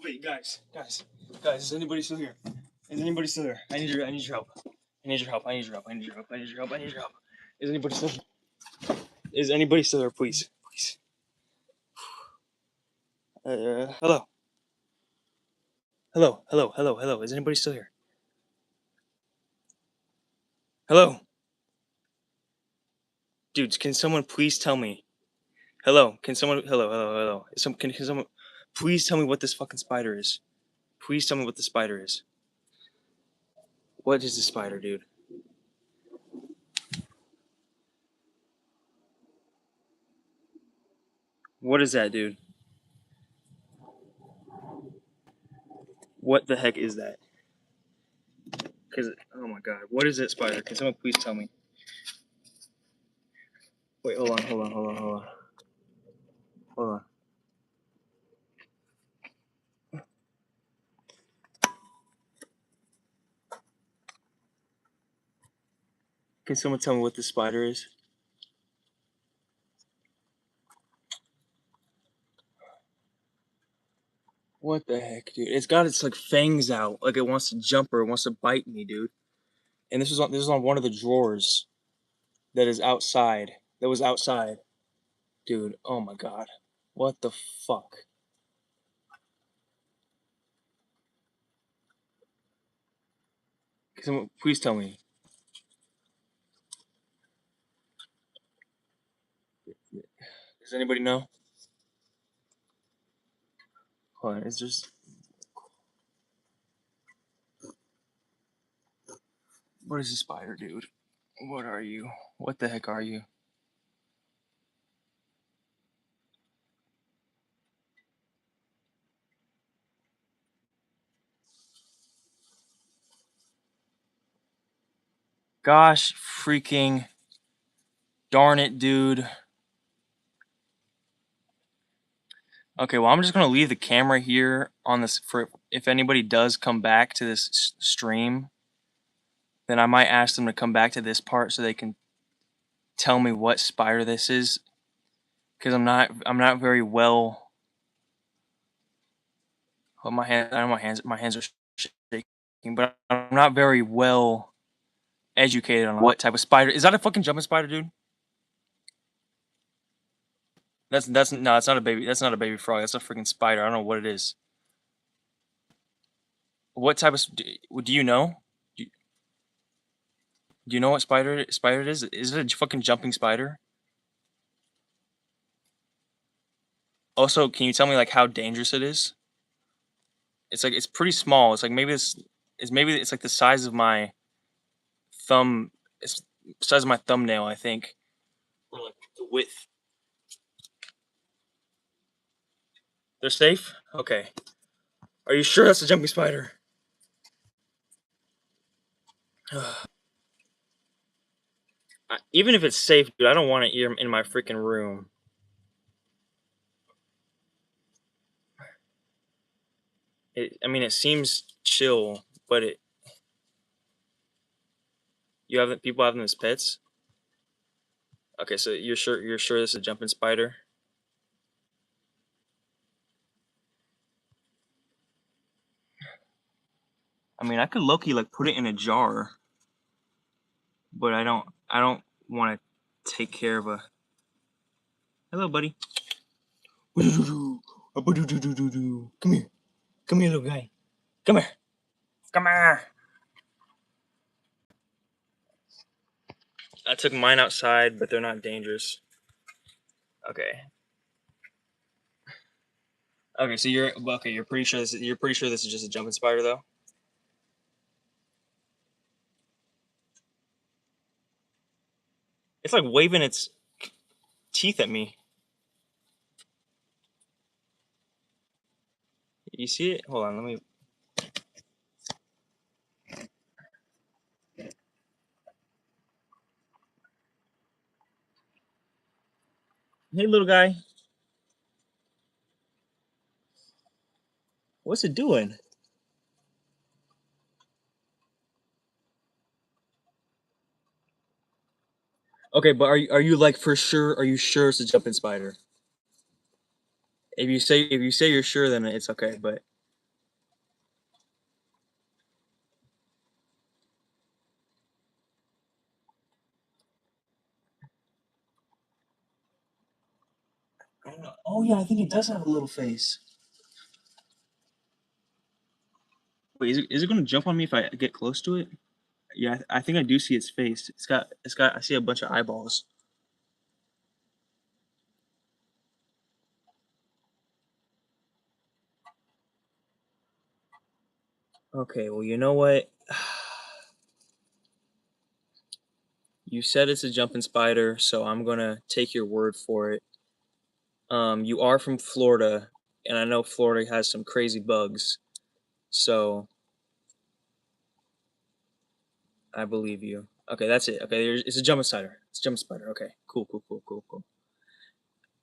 Wait, guys, is anybody still here? Is anybody still here? I need your help. I need your help. I need your help. I need your help. I need your help. I need your help. Is anybody still here? Is anybody still here? Please, please. Hello. Hello, hello, hello, hello. Is anybody still here? Hello? Dudes, can someone please tell me? Hello? Can someone hello, hello, hello. Can someone please tell me what this fucking spider is? Please tell me what the spider is. What is the spider, dude? What is that, dude? What the heck is that? Cause oh my god, what is that spider? Can someone please tell me? Wait, hold on, hold on, hold on, hold on. Hold on. Can someone tell me what this spider is? What the heck, dude? It's got its like fangs out, like it wants to jump or it wants to bite me, dude. And this is on one of the drawers that is outside. That was outside, dude. Oh my god, what the fuck? Can someone please tell me? Does anybody know? Hold on, is just what is a spider, dude? What are you? What the heck are you? Gosh, freaking darn it, dude. Okay, well, I'm just gonna leave the camera here on this for if anybody does come back to this stream, then I might ask them to come back to this part so they can tell me what spider this is, because I'm not very well. Well, my hand, I know my hands are shaking, but I'm not very well educated on what type of spider. Is that a fucking jumping spider, dude? That's no, it's not a baby. That's not a baby frog. That's a freaking spider. I don't know what it is. What type of? Do you know? Do you know what spider it is? Is it a fucking jumping spider? Also, can you tell me like how dangerous it is? It's like it's pretty small. It's like maybe it's like the size of my thumb. It's the size of my thumbnail, I think, or like the width. They're safe. Okay. Are you sure that's a jumping spider? Even if it's safe, dude, I don't want it in my freaking room. I mean, it seems chill, but people have them as pets. Okay, so you're sure this is a jumping spider? I mean, I could low-key like put it in a jar, but I don't want to take care of a. Hello, buddy. Come here. Come here, little guy. Come here. Come here. I took mine outside, but they're not dangerous. Okay. Okay, so you're pretty sure this is just a jumping spider, though? It's like waving its teeth at me. You see it? Hold on, let me. Hey, little guy. What's it doing? Okay, but are you like for sure? Are you sure it's a jumping spider? If you say you're sure, then it's okay. But I don't know. Oh yeah, I think it does have a little face. Wait, is it gonna jump on me if I get close to it? Yeah, I think I do see its face. I see a bunch of eyeballs. Okay, well, you know what? You said it's a jumping spider, so I'm gonna take your word for it. You are from Florida, and I know Florida has some crazy bugs, so I believe you. Okay, that's it. Okay, it's a jumping spider. It's a jumping spider. Okay, cool.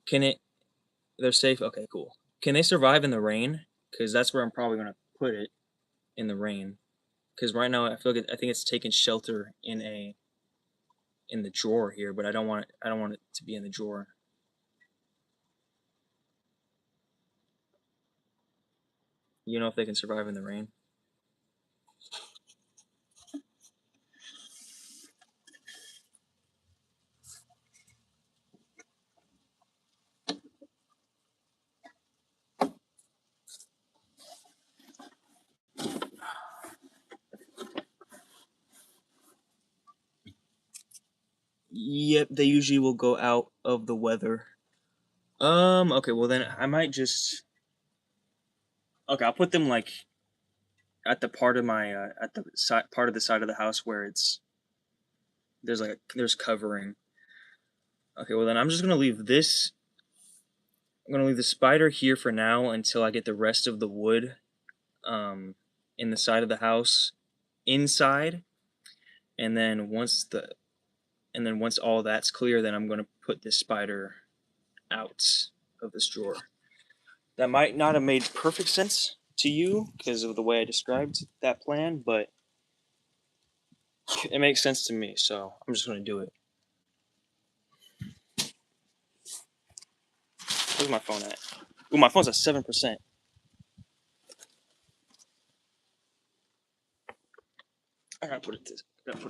Can it? They're safe. Okay, cool. Can they survive in the rain? Because that's where I'm probably gonna put it, in the rain. Because right now I think it's taking shelter in the drawer here, but I don't want it to be in the drawer. You know if they can survive in the rain? Yep, they usually will go out of the weather. Okay, well then I might just. Okay, I'll put them like at the part of my at the side part of the side of the house where there's covering. Okay, well then I'm just gonna leave this. I'm gonna leave the spider here for now until I get the rest of the wood, um, in the side of the house, inside, and then once all that's clear, then I'm gonna put this spider out of this drawer. That might not have made perfect sense to you because of the way I described that plan, but it makes sense to me, so I'm just gonna do it. Where's my phone at? Ooh, my phone's at 7%. I gotta put it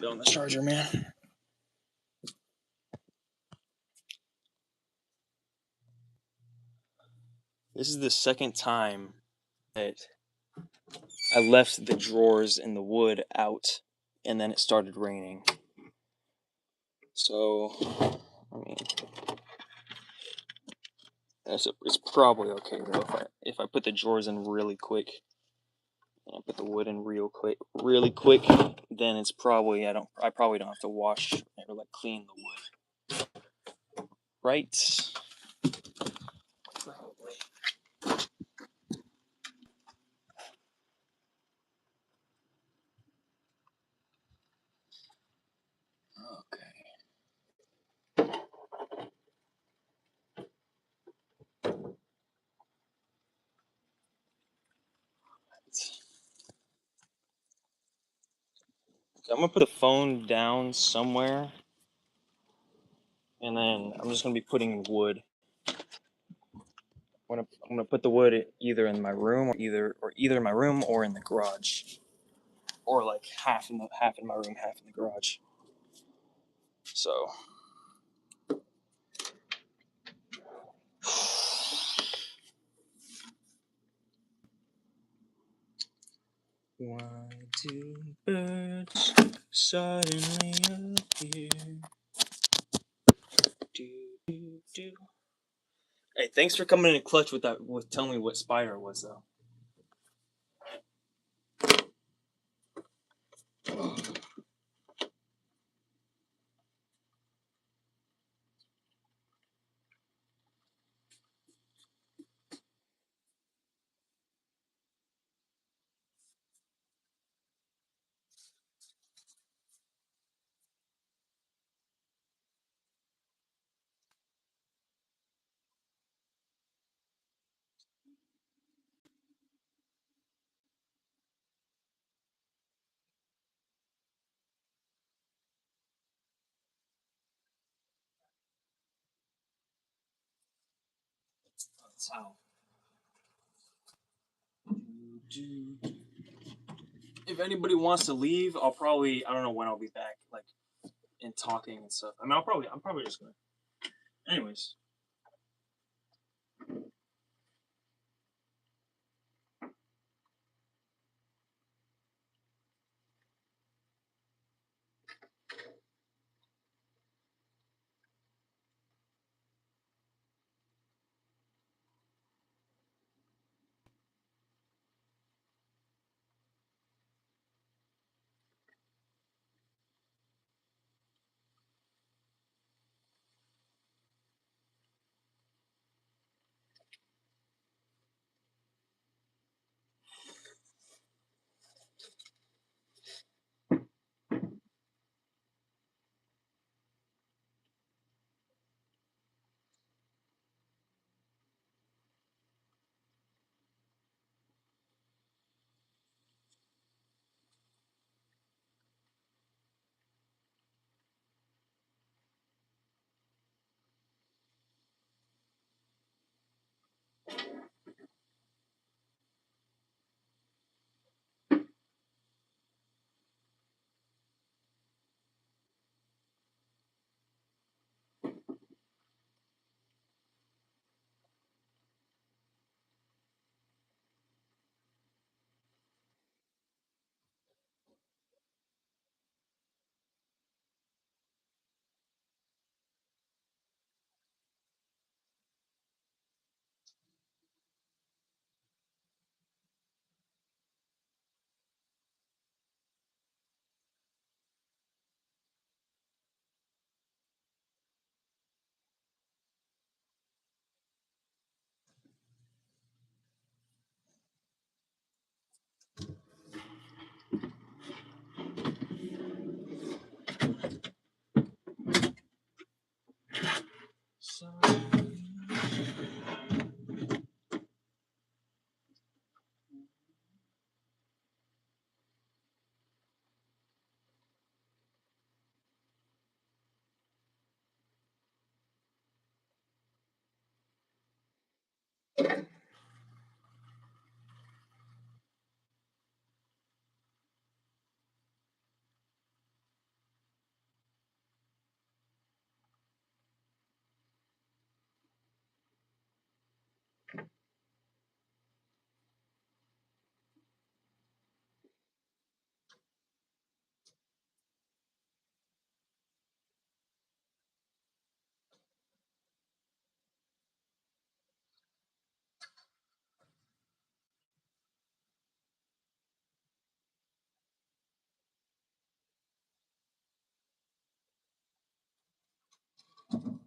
on the charger, man. This is the second time that I left the drawers in the wood out, and then it started raining. So, I mean, it's probably okay though if I put the drawers in really quick, and I put the wood in really quick, then it's probably I probably don't have to wash or like clean the wood, right? Probably. Okay. So I'm gonna put the phone down somewhere, and then I'm just gonna be putting wood. I'm gonna put the wood either in my room or either in my room or in the garage. or like half in my room, half in the garage. So. Why do birds suddenly appear? Do. Hey, thanks for coming in clutch with that. With telling me what spider it was, though. That's how. If anybody wants to leave, I'll probably, I don't know when I'll be back, like, and talking and stuff. I mean, I'm probably just gonna. Anyways.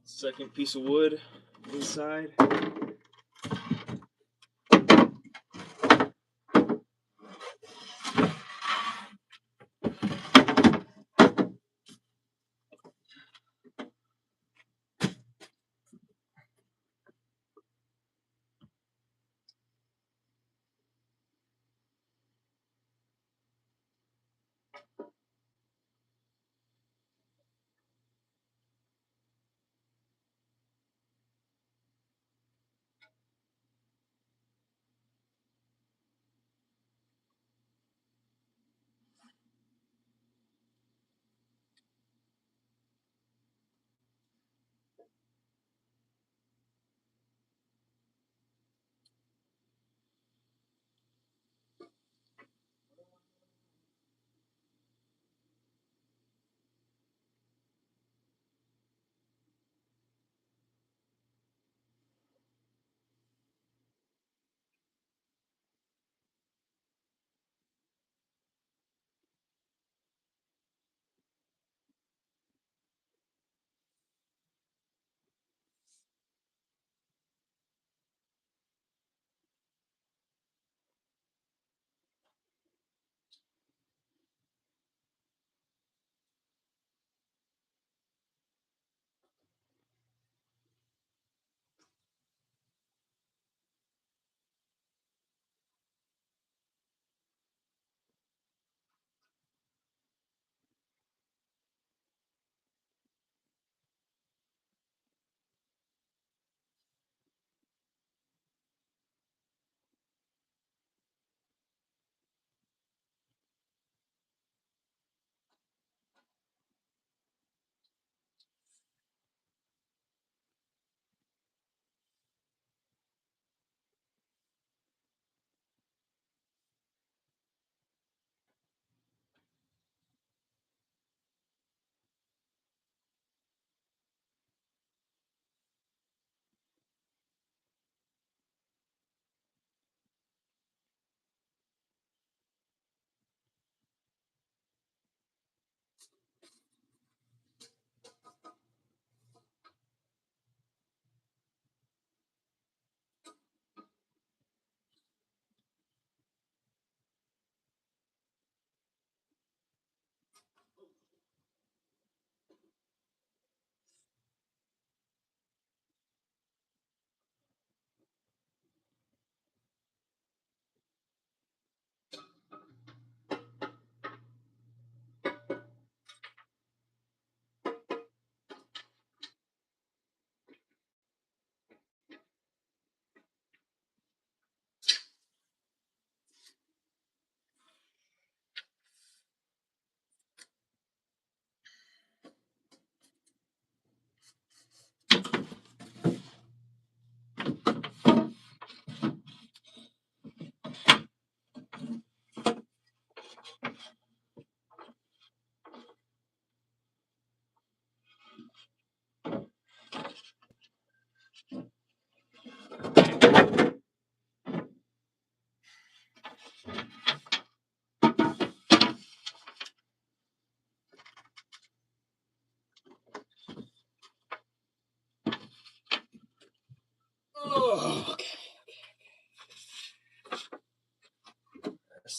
Second piece of wood inside.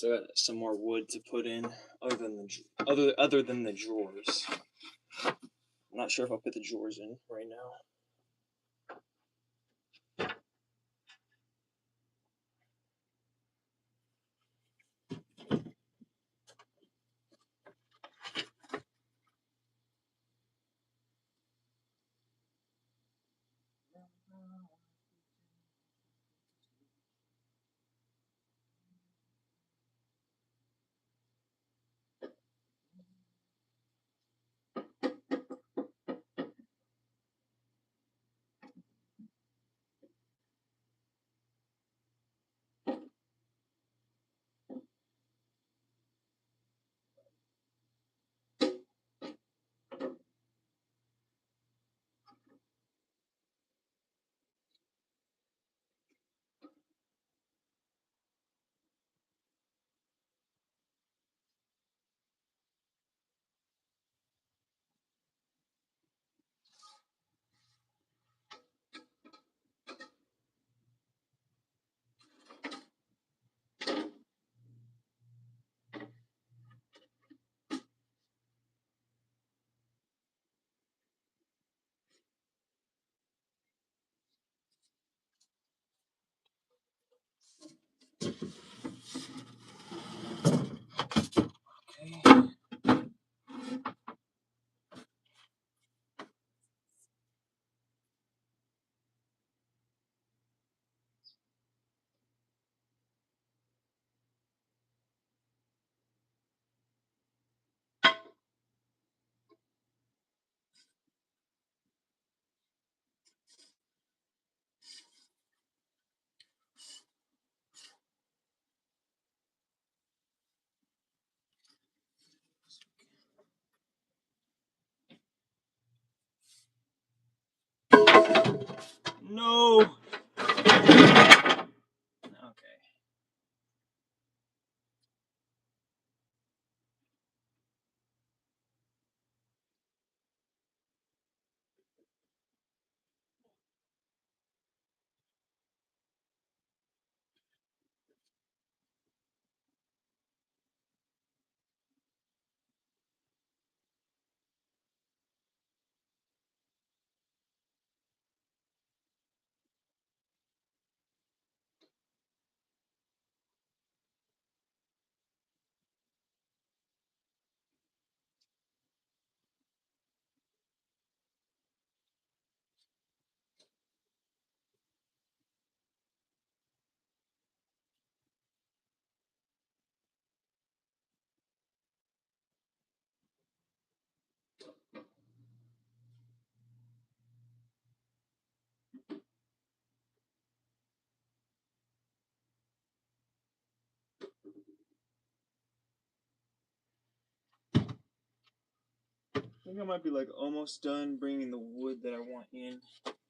So got some more wood to put in, other than the drawers. I'm not sure if I'll put the drawers in right now. Okay. No. Okay. I think I might be like almost done bringing the wood that I want in.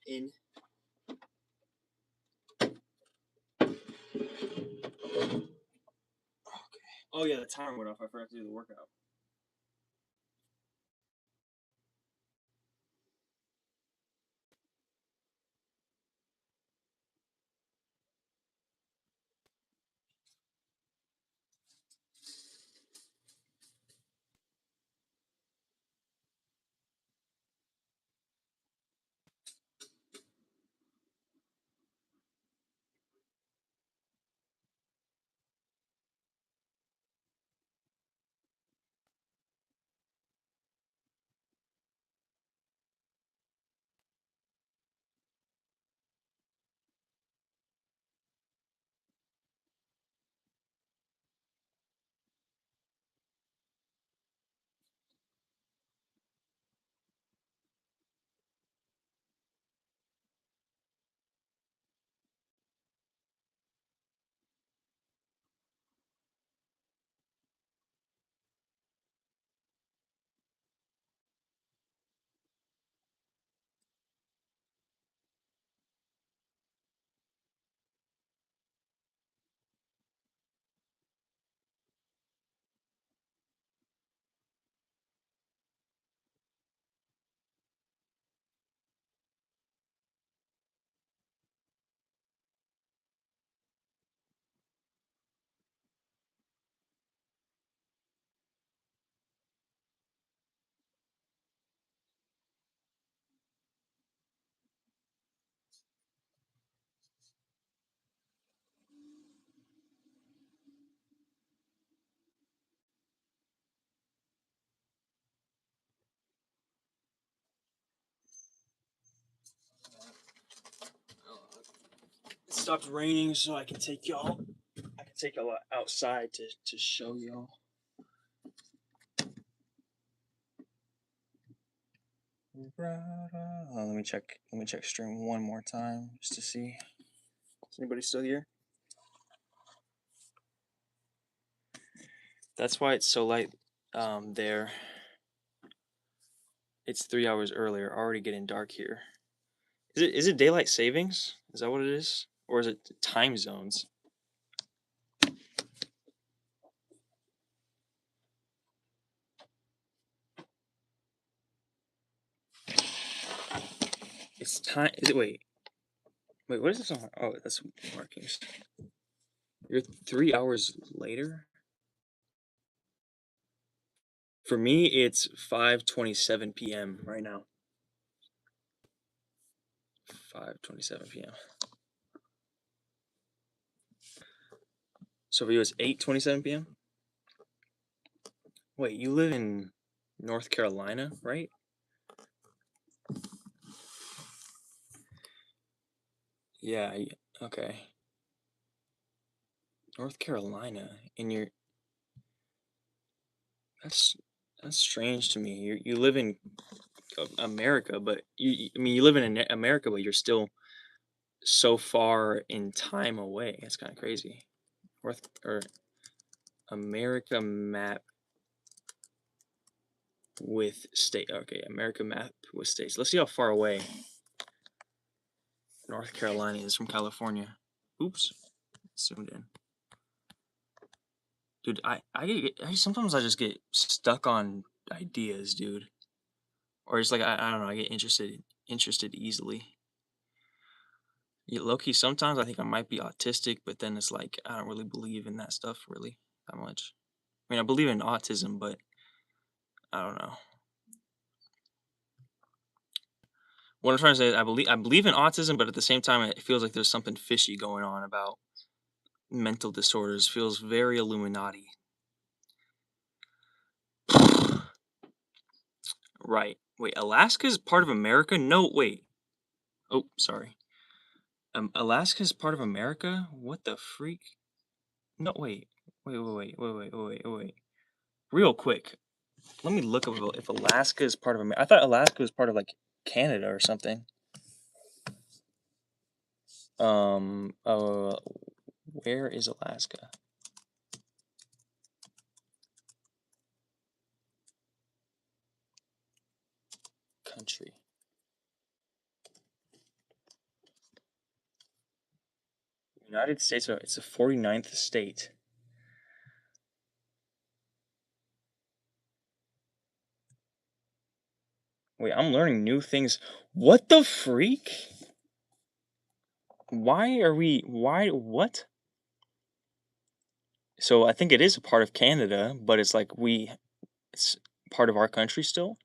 Okay. Oh yeah, the timer went off. I forgot to do the workout. stopped raining, so I can take y'all. Outside to show y'all. Let me check. Let me check stream one more time just to see. Is anybody still here? That's why it's so light. There. It's 3 hours earlier. Already getting dark here. Is it daylight savings? Is that what it is, or is it time zones? It's time. Is it? Wait. What is this on? Oh, that's markings. You're 3 hours later. For me, it's 5:27 p.m. right now. 5:27 p.m. So for you, it's 8:27 p.m. Wait, you live in North Carolina, right? Yeah. Okay. North Carolina, and you're that's strange to me. You live in America, but I mean, you live in America, but you're still so far in time away. That's kind of crazy. Or America map with state. Okay, America map with states. Let's see how far away North Carolina is from California. Oops, zoomed in. Dude, I sometimes I just get stuck on ideas, dude. Or just like I don't know, I get interested easily. Yeah, low-key, sometimes I think I might be autistic, but then it's like I don't really believe in that stuff really that much. I mean, I believe in autism, but I don't know. What I'm trying to say is I believe in autism, but at the same time, it feels like there's something fishy going on about mental disorders. Feels very Illuminati. Right. Wait, Alaska is part of America? No, wait. Oh, sorry. Alaska is part of America? What the freak? No, wait. Wait. Real quick. Let me look up if Alaska is part of America. I thought Alaska was part of like Canada or something. Where is Alaska? Country. United States, it's the 49th state. Wait, I'm learning new things. What the freak? What? So I think it is a part of Canada, but it's like it's part of our country still?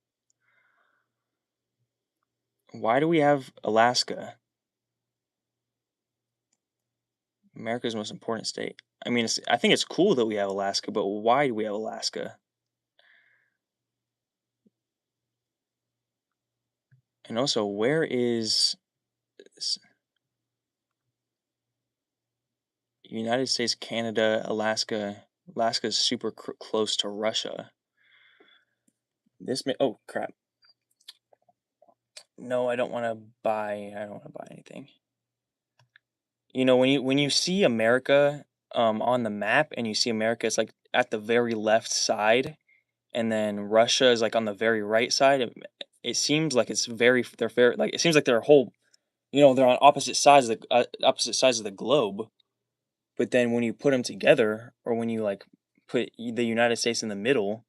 Why do we have Alaska? America's most important state. I mean, I think it's cool that we have Alaska, but why do we have Alaska? And also, where is United States, Canada, Alaska? Alaska is super close to Russia. Oh crap. No, I don't want to buy. I don't want to buy anything. You know, when you see America on the map and you see America, it's like at the very left side, and then Russia is like on the very right side. It seems like they're very like it seems like they're a whole, they're on opposite sides of the globe. But then when you put them together, or when you like put the United States in the middle,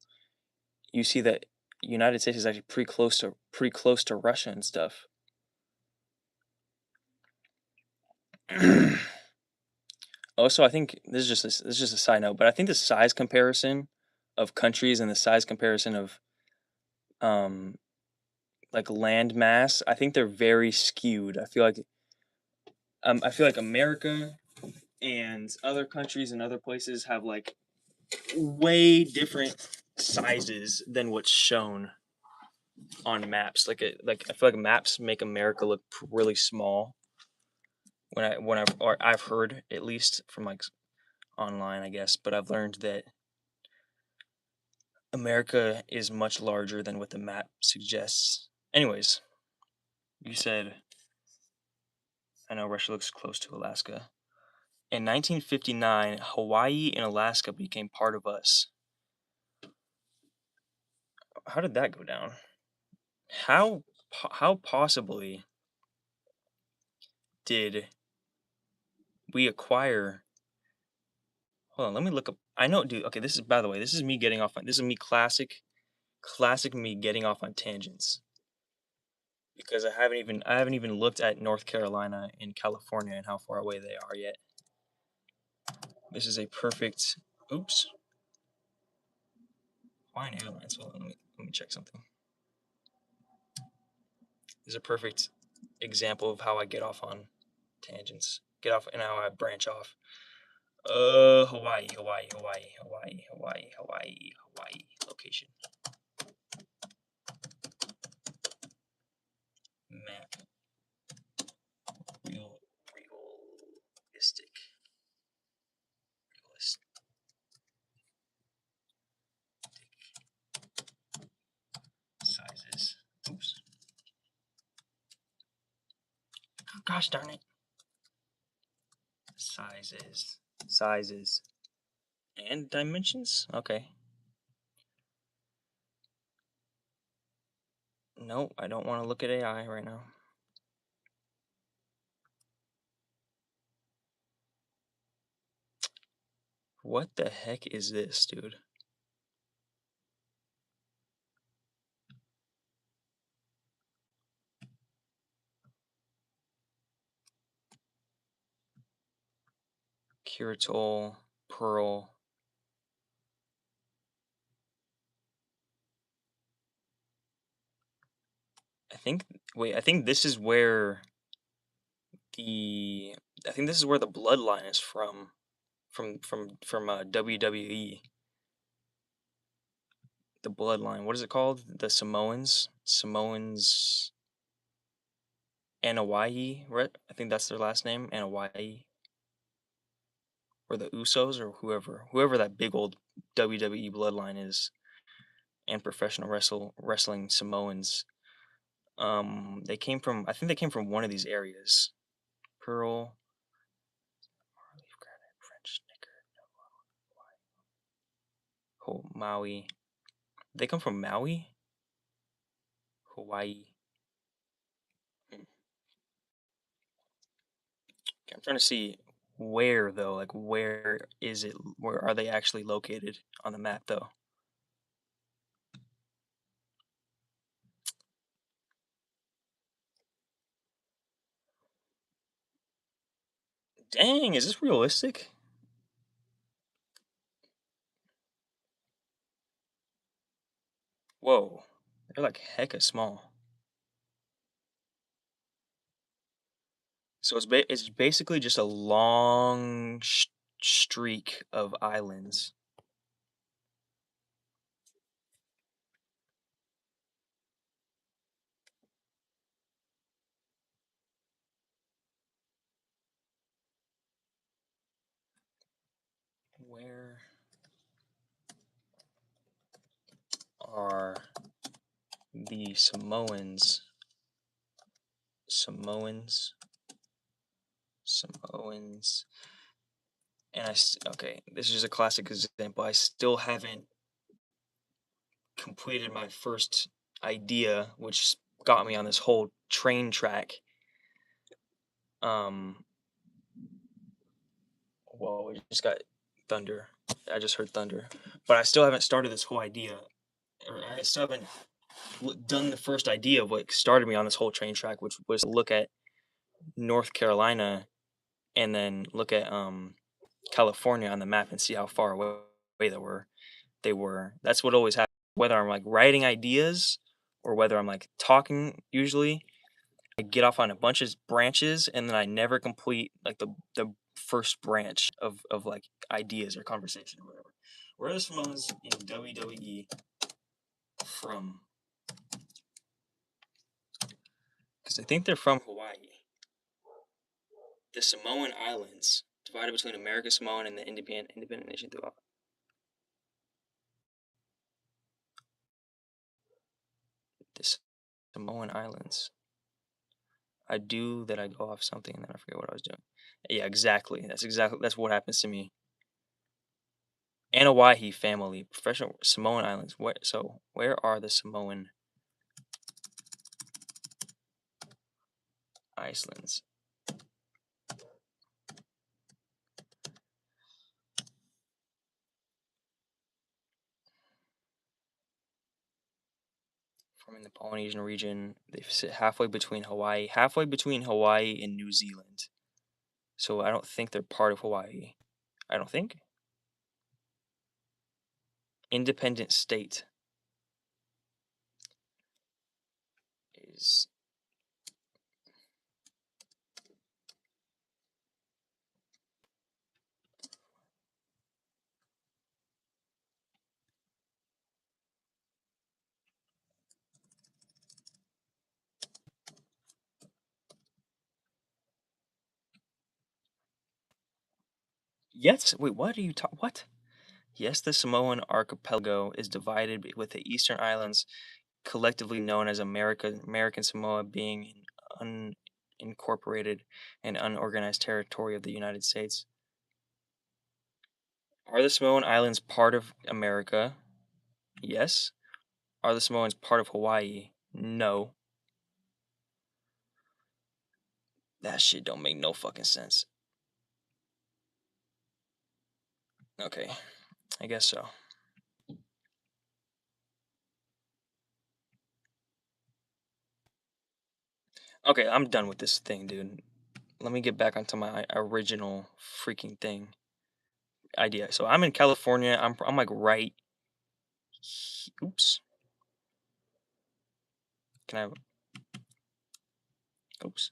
you see that United States is actually pretty close to Russia and stuff. Also, I think this is just a side note, but I think the size comparison of countries and the size comparison of like land mass, I think they're very skewed. I feel like America and other countries and other places have like way different sizes than what's shown on maps. Like I feel like maps make America look really small. I've heard, at least from like online, I guess, but I've learned that America is much larger than what the map suggests. Anyways, you said, I know Russia looks close to Alaska. In 1959, Hawaii and Alaska became part of us. How did that go down? How possibly did we acquire? Hold on, let me look up. I know, dude. Okay, this is, by the way, this is me getting off on. This is me classic me getting off on tangents because I haven't even looked at North Carolina and California and how far away they are yet. This is a perfect. Oops. Hawaiian Airlines. Hold on, let me check something. This is a perfect example of how I get off on tangents. Get off and how I branch off. Hawaii. Location. Map. Realistic. Sizes. Oops. Gosh darn it. Sizes. And dimensions? Okay. No, I don't want to look at AI right now. What the heck is this, dude? Curatole, Pearl. I think this is where the bloodline is from WWE. The bloodline. What is it called? The Samoans. Anawahi, right? I think that's their last name, Anawahi. Or the Usos, or whoever that big old WWE bloodline is, and professional wrestling Samoans. I think they came from one of these areas. Pearl, French Snicker, Maui. They come from Maui, Hawaii. Okay, I'm trying to see where though. Like, where is it? Where are they actually located on the map though? Dang, is this realistic? Whoa, they're like hecka small. So it's basically just a long streak of islands. Where are the Samoans? Samoans. And okay, this is a classic example. I still haven't completed my first idea, which got me on this whole train track. Whoa, I just got thunder. I just heard thunder, but I still haven't started this whole idea, or I still haven't done the first idea of what started me on this whole train track, which was to look at North Carolina and then look at California on the map and see how far away they were. That's what always happens. Whether I'm like writing ideas or whether I'm like talking, usually I get off on a bunch of branches and then I never complete like the first branch of like ideas or conversation or whatever. Where are the Samoans in WWE from? Because I think they're from Hawaii. The Samoan Islands, divided between America Samoan and the independent nation throughout. The Samoan Islands. I do that I go off something and then I forget what I was doing. Yeah, exactly. That's what happens to me. Anawahi family, professional Samoan Islands. Where are the Samoan Islands? Forming the Polynesian region, they sit halfway between Hawaii and New Zealand. So I don't think they're part of Hawaii. I don't think. Independent state is yes. Wait, what are you talking? What? Yes, the Samoan archipelago is divided with the eastern islands collectively known as American Samoa being an unincorporated and unorganized territory of the United States. Are the Samoan Islands part of America? Yes. Are the Samoans part of Hawaii? No. That shit don't make no fucking sense. Okay, I guess so. Okay, I'm done with this thing, dude. Let me get back onto my original freaking thing idea. So I'm in California. I'm like right. Oops. Can I? Oops.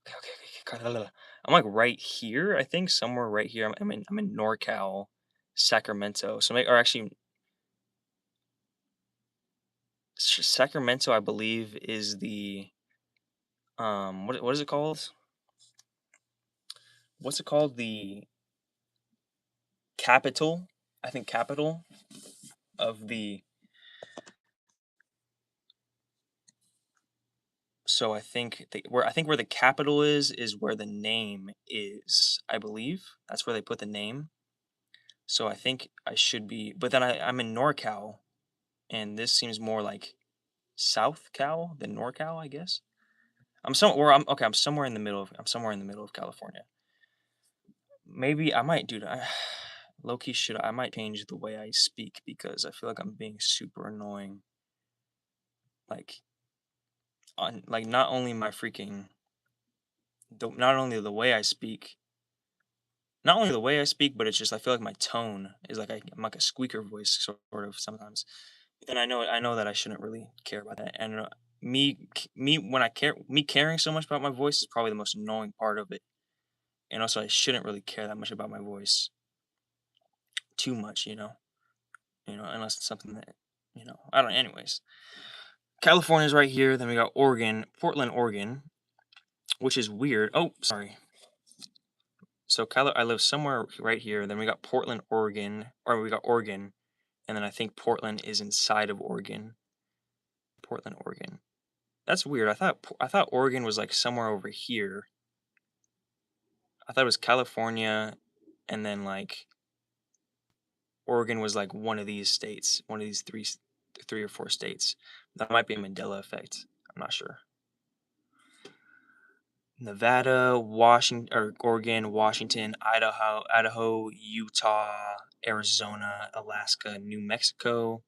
Okay. I'm like right here. I think somewhere right here. I'm in NorCal, Sacramento. Or actually, Sacramento, I believe, is the what is it called? What's it called? The capital. I think capital of the. So I think where the capital is where the name is. I believe that's where they put the name. So I think I should be, but then I'm in NorCal, and this seems more like South Cal than NorCal, I guess. I'm somewhere in the middle of California. Maybe I might, dude. Low key should I might change the way I speak because I feel like I'm being super annoying. Like not only my freaking, not only the way I speak, but it's just I feel like my tone is like I'm like a squeaker voice sort of sometimes. And I know that I shouldn't really care about that. And me caring so much about my voice is probably the most annoying part of it. And also I shouldn't really care that much about my voice too much, unless it's something that, I don't. Anyways, California's right here. Then we got Portland, Oregon, which is weird. Oh, sorry. So I live somewhere right here. Then we got Portland, Oregon, or we got Oregon, and then I think Portland is inside of Oregon. Portland, Oregon. That's weird. I thought Oregon was like somewhere over here. I thought it was California, and then like Oregon was like one of these states, one of these three or four states. That might be a Mandela effect. I'm not sure. Nevada, Oregon, Washington, Idaho, Utah, Arizona, Alaska, New Mexico,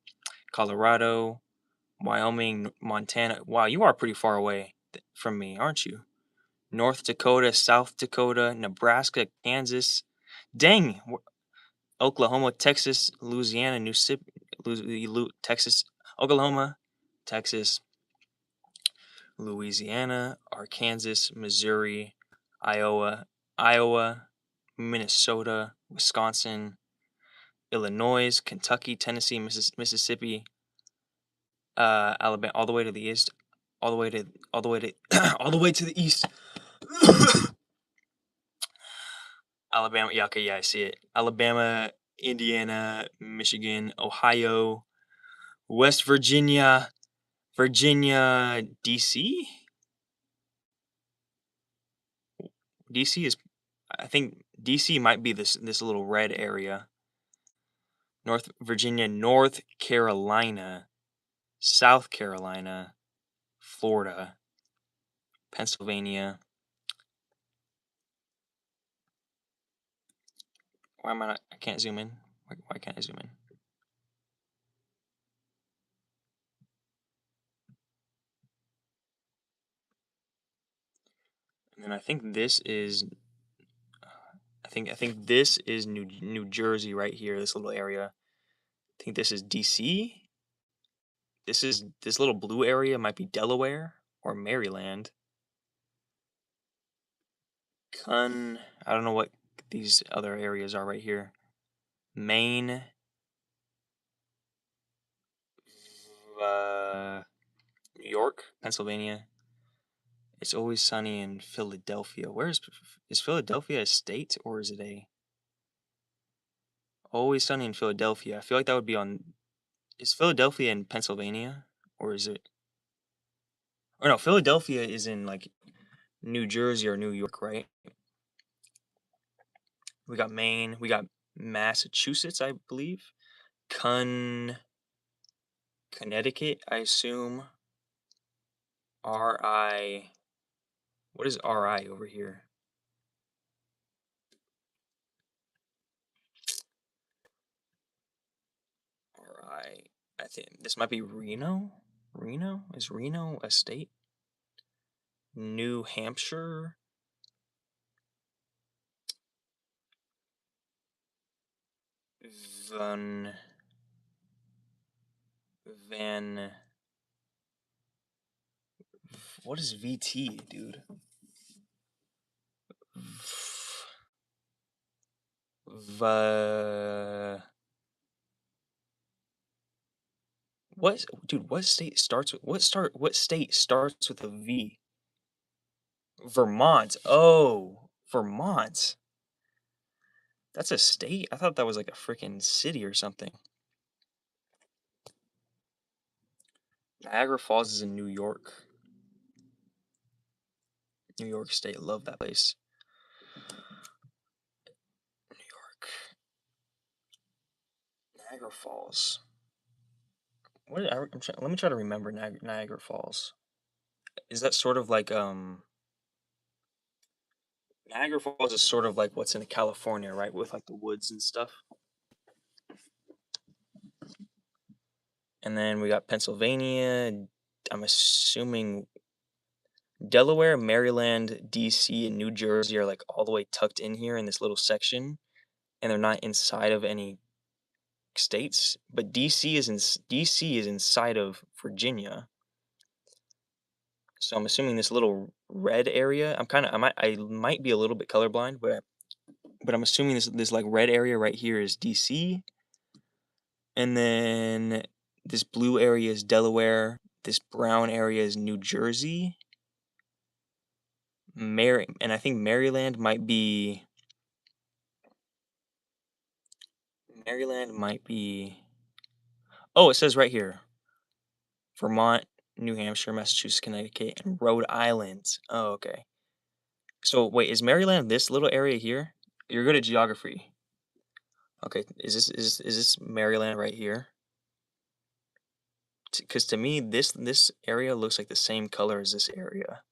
Colorado, Wyoming, Montana. Wow, you are pretty far away from me, aren't you? North Dakota, South Dakota, Nebraska, Kansas. Dang, Oklahoma, Texas, Louisiana, Texas, Oklahoma, Texas, Louisiana, Arkansas, Missouri, Iowa, Minnesota, Wisconsin, Illinois, Kentucky, Tennessee, Mississippi, Alabama, all the way to the east, all the way to all the way to the east. Alabama. Yeah, okay, yeah, I see it. Alabama, Indiana, Michigan, Ohio, West Virginia, DC. DC is, I think DC might be this little red area. North Virginia, North Carolina, South Carolina, Florida, Pennsylvania. Why am I not? I can't zoom in. Why can't I zoom in? And then I think this is. I think this is New Jersey right here. This little area. I think this is DC. This little blue area might be Delaware or Maryland. I don't know what these other areas are right here. Maine. New York, Pennsylvania. It's always sunny in Philadelphia. Is Philadelphia a state or is it a always sunny in Philadelphia? I feel like that would be on. Is Philadelphia in Pennsylvania or is it? Or no, Philadelphia is in like New Jersey or New York, right? We got Maine. We got Massachusetts, I believe. Connecticut, I assume. RI. What is RI over here? RI. I think this might be Reno. Reno? Is Reno a state? New Hampshire. Van. What is VT, dude? What, dude? What state starts with What state starts with a V? Vermont. Oh, Vermont. That's a state? I thought that was like a freaking city or something. Niagara Falls is in New York. New York State. Love that place. New York. Niagara Falls. Let me try to remember Niagara Falls. Is that sort of like Niagara Falls is sort of like what's in California, right? With like the woods and stuff. And then we got Pennsylvania. I'm assuming Delaware, Maryland, DC, and New Jersey are like all the way tucked in here in this little section, and they're not inside of any states. But DC is inside of Virginia. So I'm assuming this little red area. I might be a little bit colorblind, but I'm assuming this like red area right here is DC, and then this blue area is Delaware. This brown area is New Jersey. And I think Maryland might be. Oh, it says right here. Vermont, New Hampshire, Massachusetts, Connecticut, and Rhode Island. Oh, okay. So wait, is Maryland this little area here? You're good at geography. Okay, is this Maryland right here? Because to me, this area looks like the same color as this area.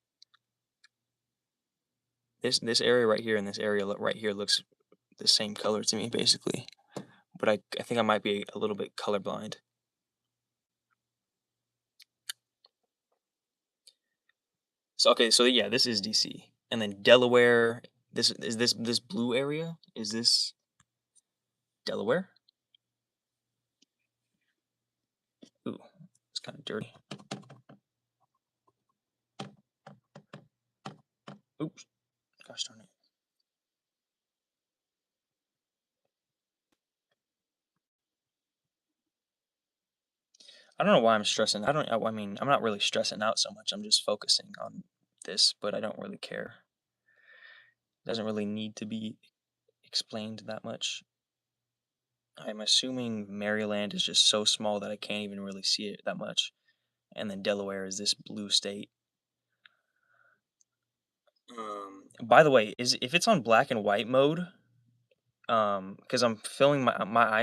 This area right here and this area right here looks the same color to me, basically. But I think I might be a little bit colorblind. So okay, so yeah, this is DC, and then Delaware. This blue area. Is this Delaware? Ooh, it's kind of dirty. Oops, gosh darn it. I don't know why I'm stressing. I mean, I'm not really stressing out so much. I'm just focusing on this, but I don't really care. Doesn't really need to be explained that much. I'm assuming Maryland is just so small that I can't even really see it that much. And then Delaware is this blue state. By the way, if it's on black and white mode, because I'm filming my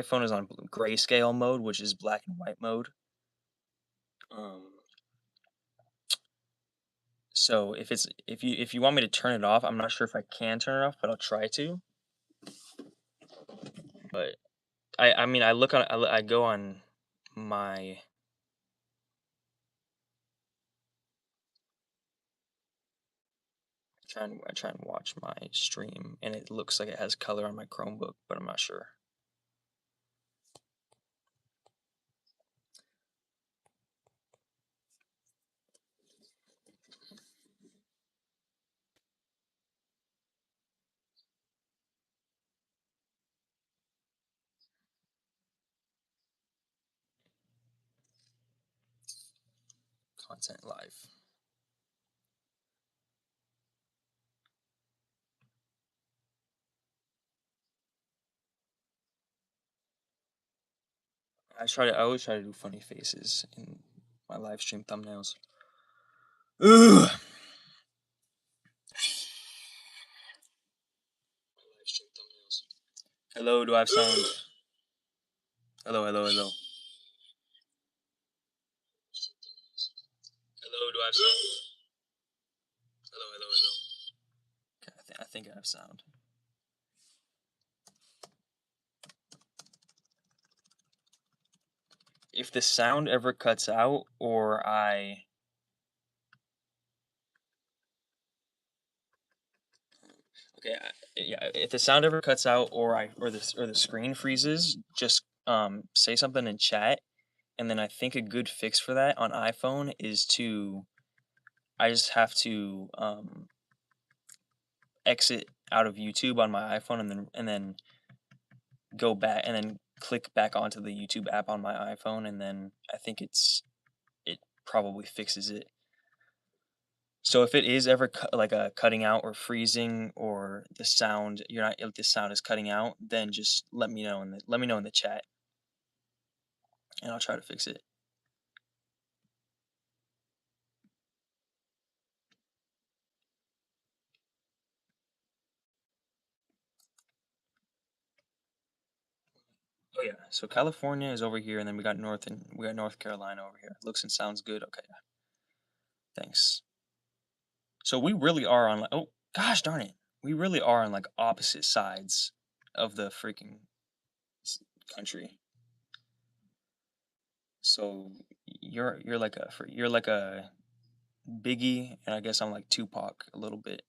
iPhone is on grayscale mode, which is black and white mode. So if you want me to turn it off, I'm not sure if I can turn it off, but I'll try to. But I mean I go on my I try and watch my stream, and it looks like it has color on my Chromebook, but I'm not sure. Content live. I always try to do funny faces in my live stream thumbnails. Ugh. Hello, do I have sound? Hello, hello, hello. Hello, do I have sound? Hello, hello, hello. Okay, I think I have sound. If the sound ever cuts out, or yeah, if the sound ever cuts out, or the screen freezes, just say something in chat, and then I think a good fix for that on iPhone is I just have to exit out of YouTube on my iPhone, and then go back, and then click back onto the YouTube app on my iPhone, and then I think it probably fixes it. So if it is ever cutting out or freezing, or the sound the sound is cutting out, then just let me know in the chat, and I'll try to fix it. Oh yeah, so California is over here, and then we got North Carolina over here. Looks and sounds good. Okay, thanks. So we really are on oh gosh darn it, we really are on like opposite sides of the freaking country. So you're like a Biggie, and I guess I'm like Tupac a little bit.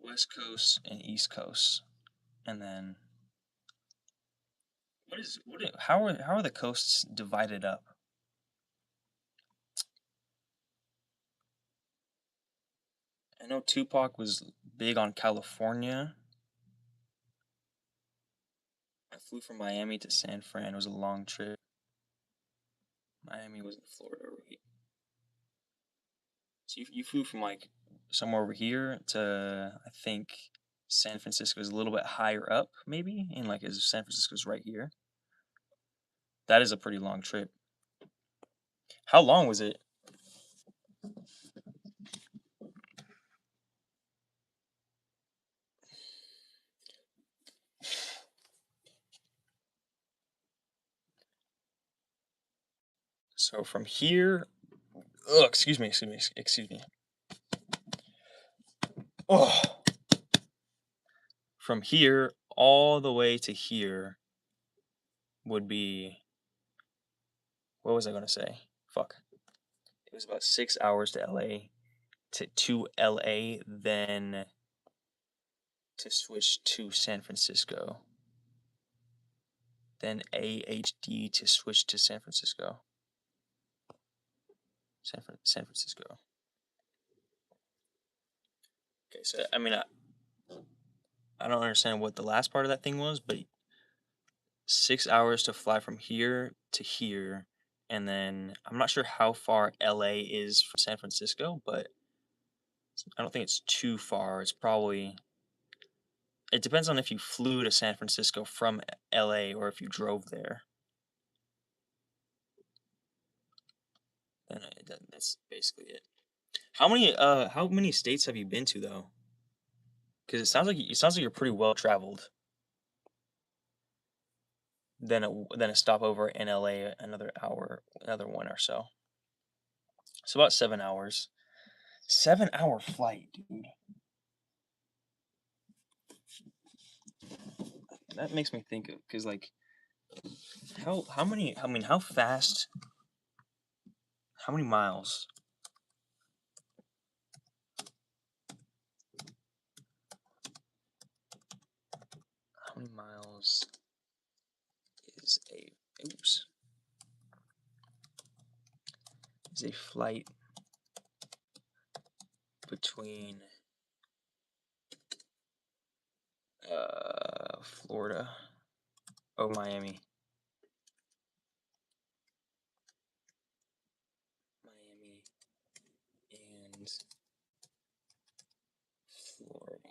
West Coast and East Coast, and then how are the coasts divided up? I know Tupac was big on California. I flew from Miami to San Fran. It was a long trip. Miami was in Florida, right? So you flew from like somewhere over here to, I think, San Francisco is a little bit higher up, maybe, and like as San Francisco's right here. That is a pretty long trip. How long was it? So from here, oh, excuse me. Oh, from here all the way to here would be, what was I gonna say? Fuck. It was about 6 hours to LA, to LA, then to switch to San Francisco, then AHD to switch to San Francisco. San Francisco. Okay, so I mean, I don't understand what the last part of that thing was, but 6 hours to fly from here to here, and then I'm not sure how far LA is from San Francisco, but I don't think it's too far. It's probably, it depends on if you flew to San Francisco from LA or if you drove there. Then that's basically it. How many states have you been to though? Because it sounds like you're pretty well traveled. Then a stopover in LA, another hour, another one or so. So about 7 hours. 7 hour flight, dude. That makes me think of, because like how many, I mean, how fast, how many miles? How many miles is a flight between Florida or Miami? Miami and Florida.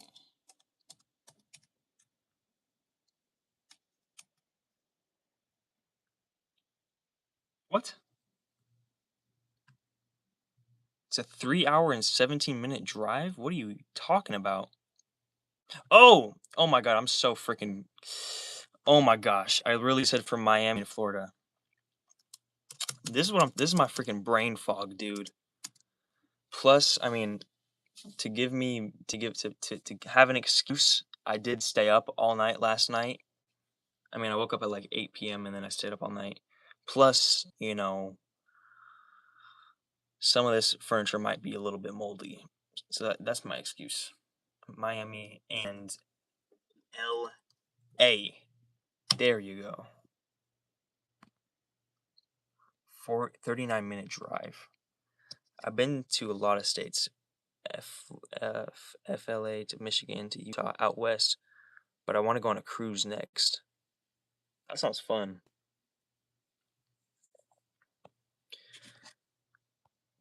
What? It's a 3 hour and 17-minute drive? What are you talking about? Oh! Oh my god, I'm so freaking. Oh my gosh. I really said from Miami to Florida. This is my freaking brain fog, dude. Plus, I mean, to have an excuse, I did stay up all night last night. I mean, I woke up at like 8 p.m. and then I stayed up all night. Plus, some of this furniture might be a little bit moldy. So that's my excuse. Miami and LA. There you go. 39-minute drive. I've been to a lot of states. FLA to Michigan to Utah out west, but I want to go on a cruise next. That sounds fun.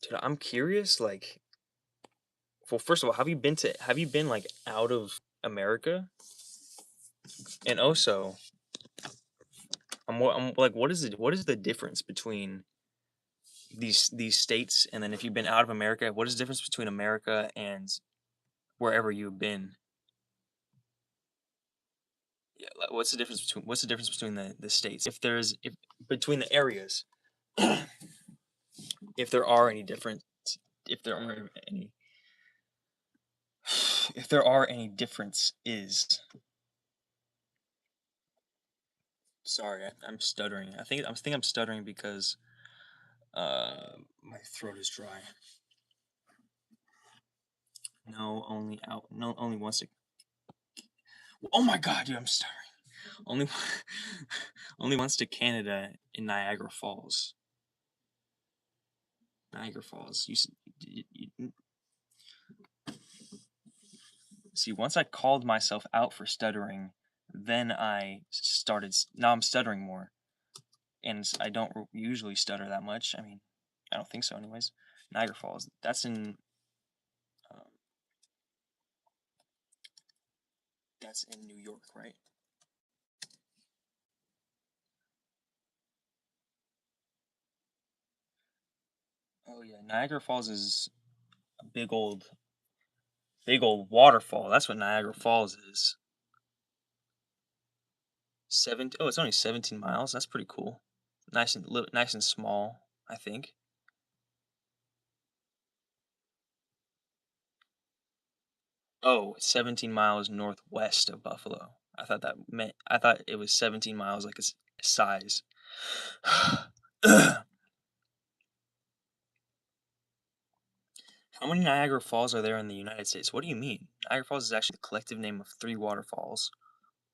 Dude, I'm curious, like, well, first of all, have you been like out of America? And also, I'm like, what is the difference between these states? And then if you've been out of America, what is the difference between America and wherever you've been? Yeah, like, what's the difference between the states? If between the areas, if there are any different, if there are any, if there are any differences. Sorry, I'm stuttering. I think I'm stuttering because my throat is dry. No, only wants to. Oh my god, dude, I'm stuttering. Only only once to Canada in Niagara Falls. Niagara Falls. See, once I called myself out for stuttering, then I started. Now I'm stuttering more, and I don't usually stutter that much. I mean, I don't think so, anyways. Niagara Falls. Um, that's in New York, right? Oh yeah, Niagara Falls is a big old waterfall. That's what Niagara Falls is. Oh, it's only 17 miles. That's pretty cool. Nice and small, I think. Oh, it's 17 miles northwest of Buffalo. I thought it was 17 miles like its size. How many Niagara Falls are there in the United States? What do you mean? Niagara Falls is actually the collective name of 3 waterfalls.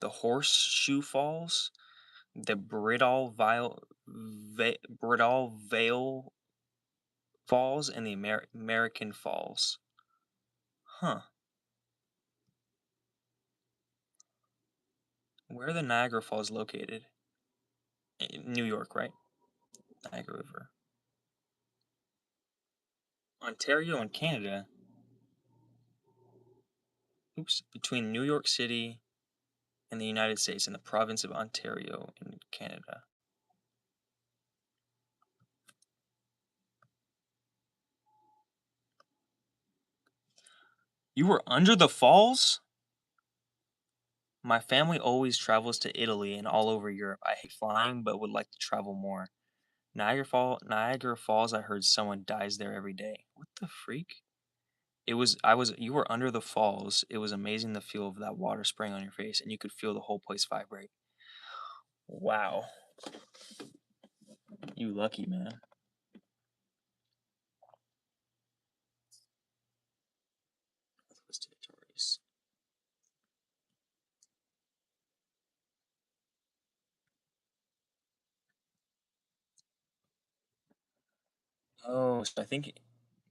The Horseshoe Falls, the Bridal Veil Falls, and the American Falls. Huh. Where are the Niagara Falls located? In New York, right? Niagara River. Ontario and Canada. Oops, between New York City and the United States and the province of Ontario in Canada. You were under the falls? My family always travels to Italy and all over Europe. I hate flying, but would like to travel more. Niagara Falls, I heard someone dies there every day. What the freak? You were under the falls. It was amazing the feel of that water spraying on your face, and you could feel the whole place vibrate. Wow. You lucky, man. Northwest Territories. Oh, so I think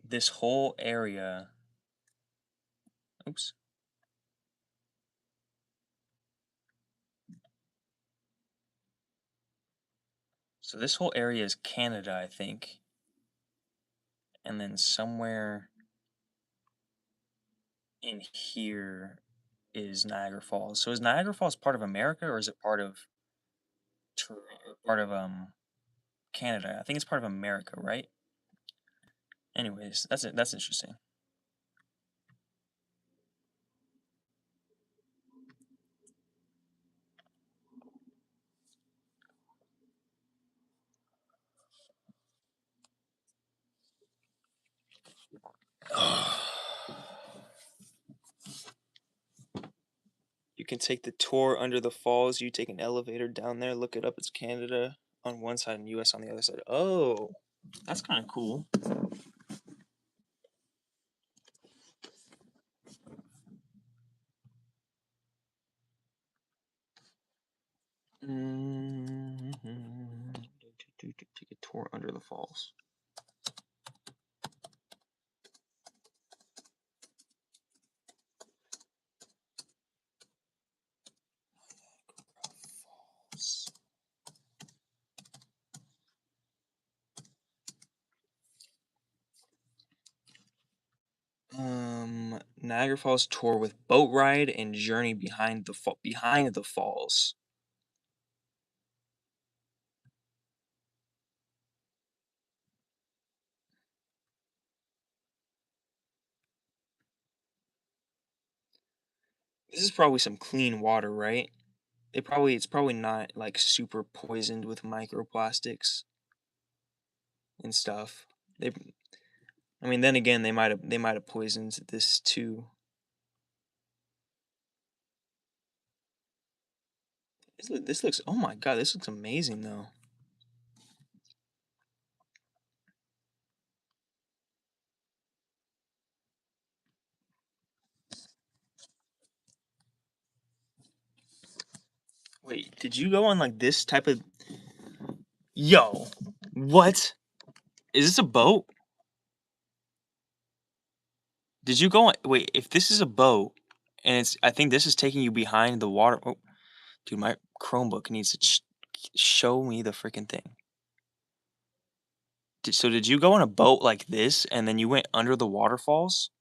this whole area. Oops. So this whole area is Canada, I think. And then somewhere in here is Niagara Falls. So is Niagara Falls part of America or is it part of Canada? I think it's part of America, right? Anyways, that's it. That's interesting. You can take the tour under the falls. You take an elevator down there, look it up. It's Canada on one side and US on the other side. Oh, that's kind of cool. Take a tour under the falls. Falls. Niagara Falls tour with boat ride and journey behind the falls. This is probably some clean water, right? It's probably not like super poisoned with microplastics and stuff. They I mean then again they might have poisoned this too. This looks, oh my god, this looks amazing though. Wait, did you go on like this type of Yo, what? Is this a boat? Did you go on wait, if this is a boat and it's I think this is taking you behind the water. Oh, dude, my Chromebook needs to show me the freaking thing. So did you go on a boat like this and then you went under the waterfalls?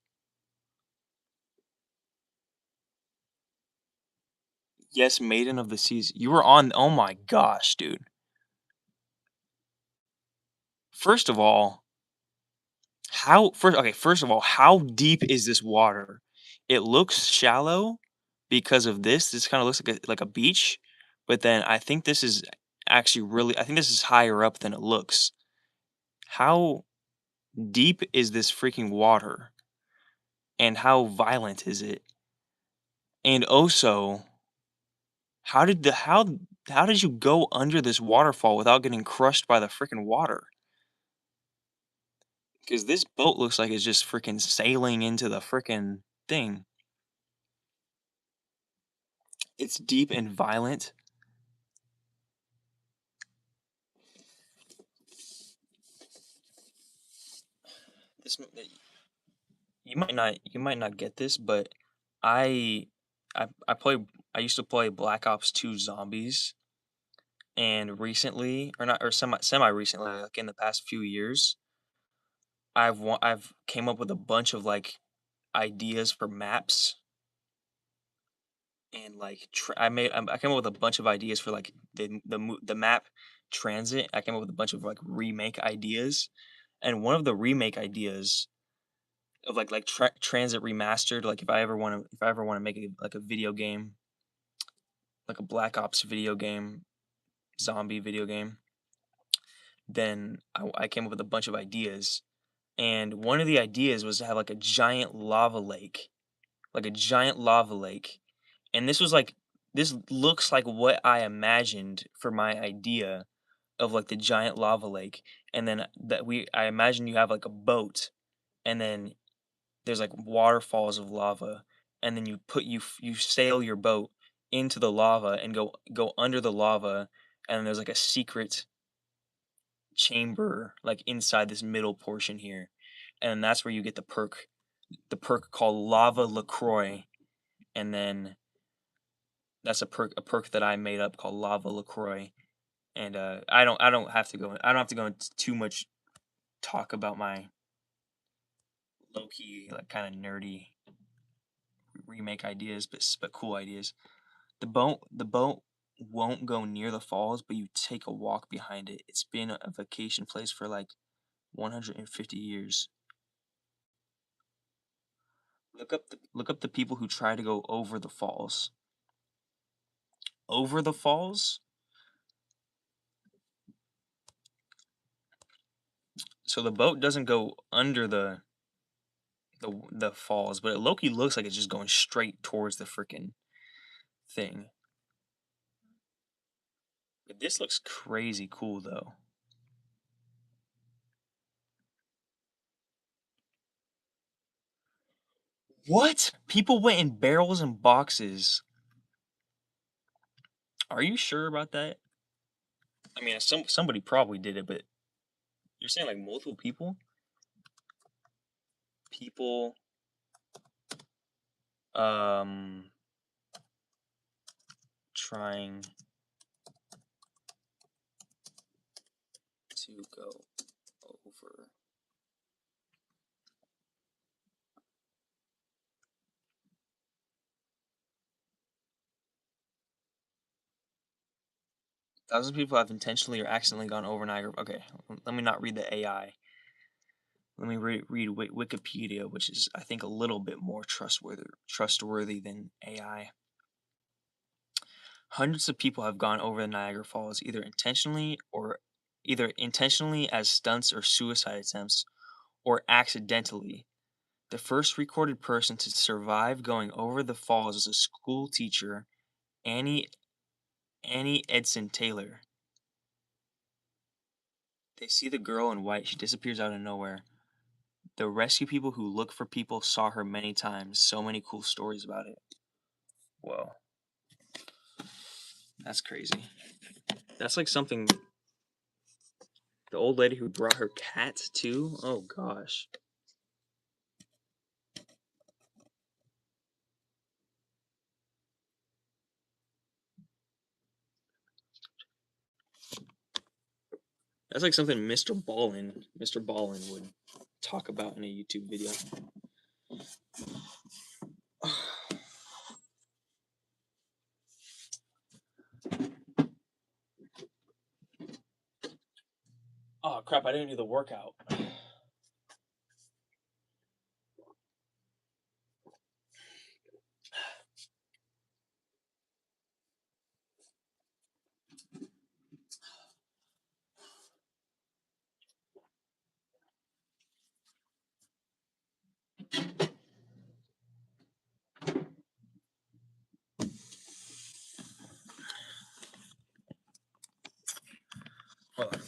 Yes, Maiden of the Seas. You were on, oh my gosh, dude. First of all, first of all, how deep is this water? It looks shallow because of this. This kind of looks like a beach, but then I think this is actually really I think this is higher up than it looks. How deep is this freaking water? And how violent is it? And also, how did the how did you go under this waterfall without getting crushed by the freaking water? Because this boat looks like it's just freaking sailing into the freaking thing. It's deep and violent. This you might not get this, but I I play I used to play Black Ops 2 Zombies, and recently or not or semi recently, like in the past few years, I've came up with a bunch of like ideas for maps and like I came up with a bunch of ideas for like the map Transit. I came up with a bunch of like remake ideas, and one of the remake ideas of Transit remastered. Like if I ever want to make a video game, like a Black Ops video game, zombie video game, then I came up with a bunch of ideas. And one of the ideas was to have like a giant lava lake, like a giant lava lake. And this looks like what I imagined for my idea of like the giant lava lake. And then I imagine you have like a boat, and then there's like waterfalls of lava, and then you sail your boat into the lava and go under the lava, and there's like a secret chamber like inside this middle portion here, and that's where you get the perk called Lava LaCroix, and then that's a perk that I made up called Lava LaCroix, and I don't have to go into too much talk about my low key like kind of nerdy remake ideas, but cool ideas. The boat won't go near the falls, but you take a walk behind it. It's been a vacation place for like 150 years. Look up the people who try to go over the falls. Over the falls? So the boat doesn't go under the falls, but it Loki looks like it's just going straight towards the freaking thing. But this looks crazy cool though. What? People went in barrels and boxes. Are you sure about that? I mean, somebody probably did it, but you're saying like multiple people? People um trying to go over. Thousands of people have intentionally or accidentally gone over Niagara. Okay, let me not read the AI. Let me read Wikipedia, which is I think a little bit more trustworthy than AI. Hundreds of people have gone over the Niagara Falls either intentionally as stunts or suicide attempts, or accidentally. The first recorded person to survive going over the falls is a school teacher, Annie Edson Taylor. They see the girl in white. She disappears out of nowhere. The rescue people who look for people saw her many times. So many cool stories about it. Whoa. That's crazy. That's like something. The old lady who brought her cat too? Oh gosh. That's like something Mr. Ballin would talk about in a YouTube video. Oh crap, I didn't do the workout. Hold on.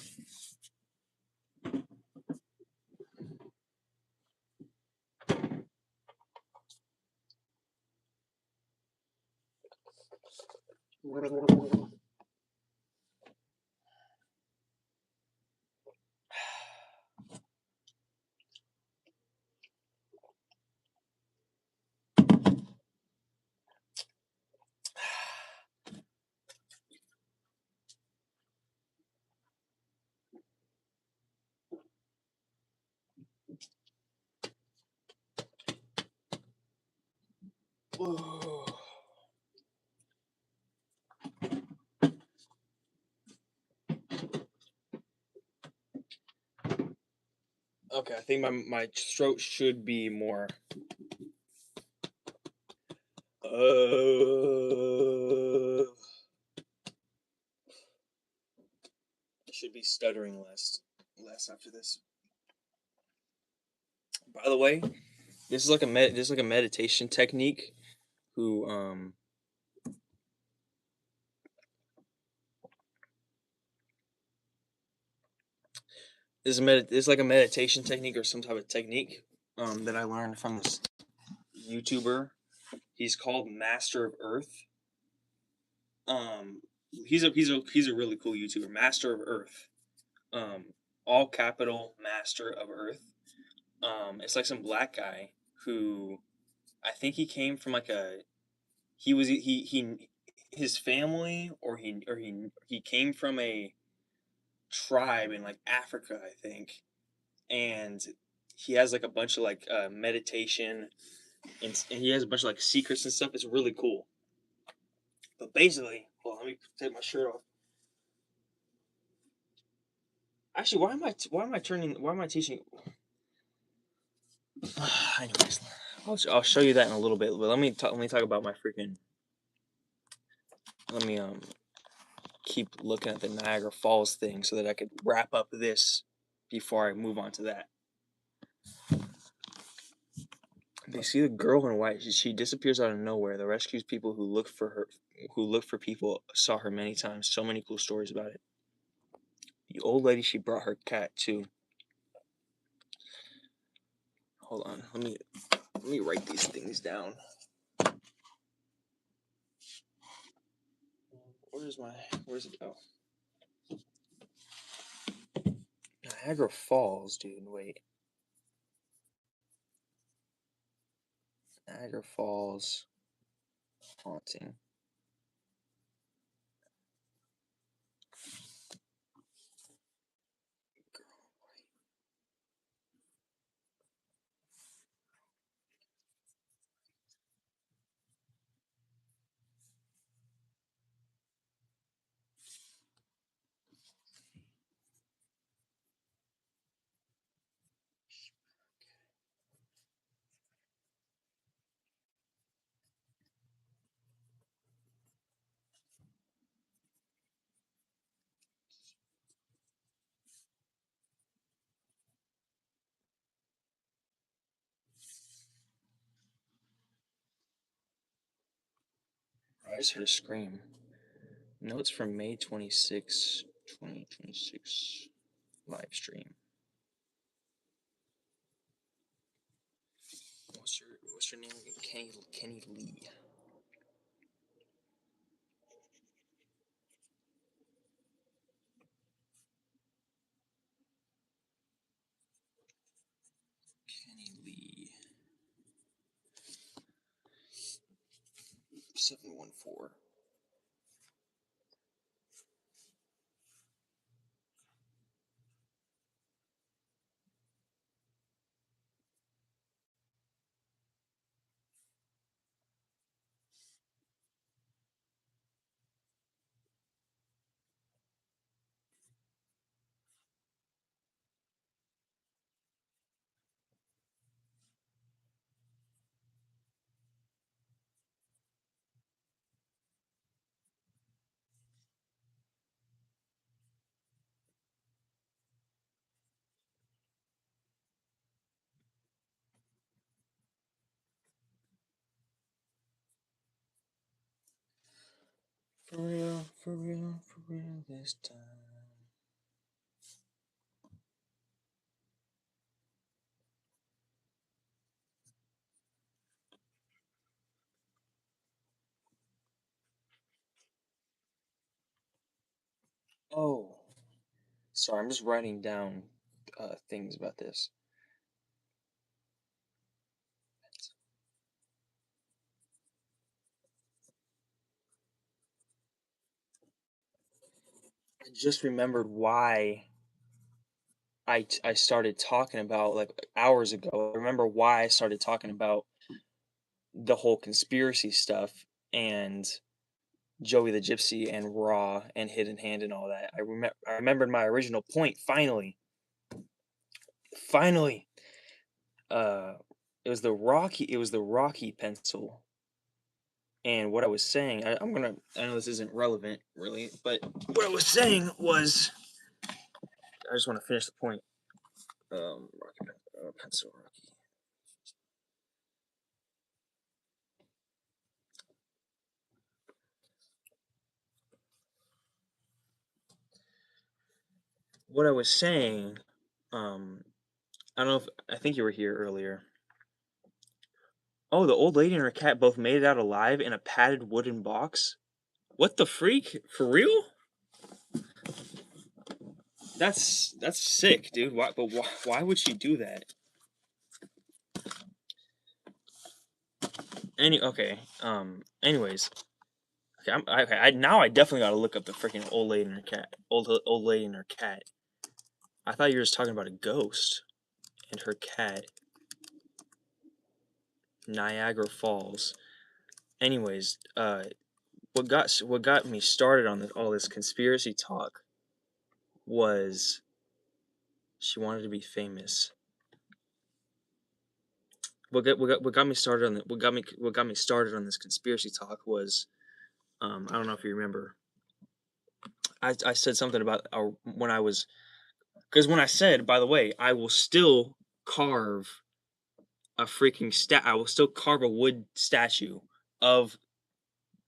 Whoa. Okay, I think my throat should be more. I should be stuttering less after this. By the way, this is like a meditation technique. Who this is like a meditation technique or some type of technique that I learned from this YouTuber. He's called Master of Earth. Um, he's a really cool YouTuber. Master of Earth. All capital Master of Earth. It's like some black guy who I think he came from like a he his family or he came from a tribe in like Africa, I think, and he has like a bunch of like meditation and he has a bunch of like secrets and stuff. It's really cool. But basically, well, let me take my shirt off. Actually, why am I turning? Why am I teaching? Anyways, I'll show you that in a little bit. But let me talk about my freaking. Let me keep looking at the Niagara Falls thing so that I could wrap up this before I move on to that. They see the girl in white. She disappears out of nowhere. The rescues people who look for people saw her many times. So many cool stories about it. The old lady, she brought her cat too. Hold on, let me write these things down. Where's it go? Niagara Falls, dude. Wait. Niagara Falls haunting. I just heard a scream. Notes from May 26, 2026 live stream. What's your name again? Kenny Lee. Kenny Lee. 714. For real this time. Oh, sorry, I'm just writing down things about this. I just remembered why I started talking about like hours ago. I remember why I started talking about the whole conspiracy stuff and Joey the Gypsy and Raw and Hidden Hand and all that. I remembered my original point finally. Finally, uh, it was the Rocky pencil. And what I was saying, I know this isn't relevant really, but what I was saying was, I just want to finish the point. Pencil Rocky. What I was saying, I don't know if I think you were here earlier. Oh, the old lady and her cat both made it out alive in a padded wooden box. What the freak? For real? That's sick, dude. Why? But why would she do that? Okay. Anyways, okay. Okay. Now I definitely gotta look up the freaking old lady and her cat. Old lady and her cat. I thought you were just talking about a ghost and her cat. Niagara Falls. Anyways, what got me started on all this conspiracy talk was she wanted to be famous. What got me started on what got me started on this conspiracy talk was, I don't know if you remember, I said something about when I was, because when I said, by the way, I will still carve I will still carve a wood statue of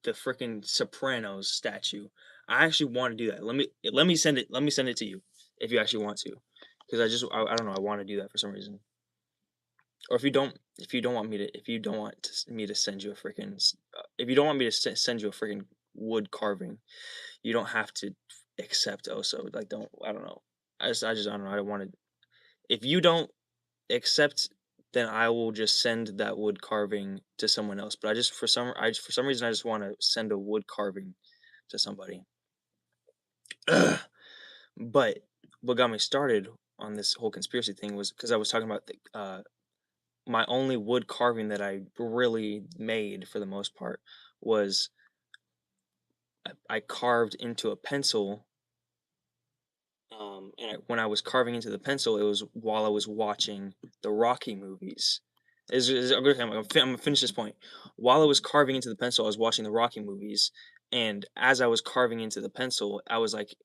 the freaking Sopranos statue. I actually want to do that. Let me send it to you if you actually want to, because I don't know, I want to do that for some reason. Or if you don't want me to if you don't want me to send you a freaking if you don't want me to send you a freaking wood carving, you don't have to accept also, like, don't, I don't know. I don't know. I want to, if you don't accept, then I will just send that wood carving to someone else. But for some reason I just want to send a wood carving to somebody. But what got me started on this whole conspiracy thing was because I was talking about my only wood carving that I really made for the most part was I carved into a pencil. When I was carving into the pencil, it was while I was watching the Rocky movies. Okay, I'm gonna finish this point. While I was carving into the pencil, I was watching the Rocky movies, and as I was carving into the pencil, I was like,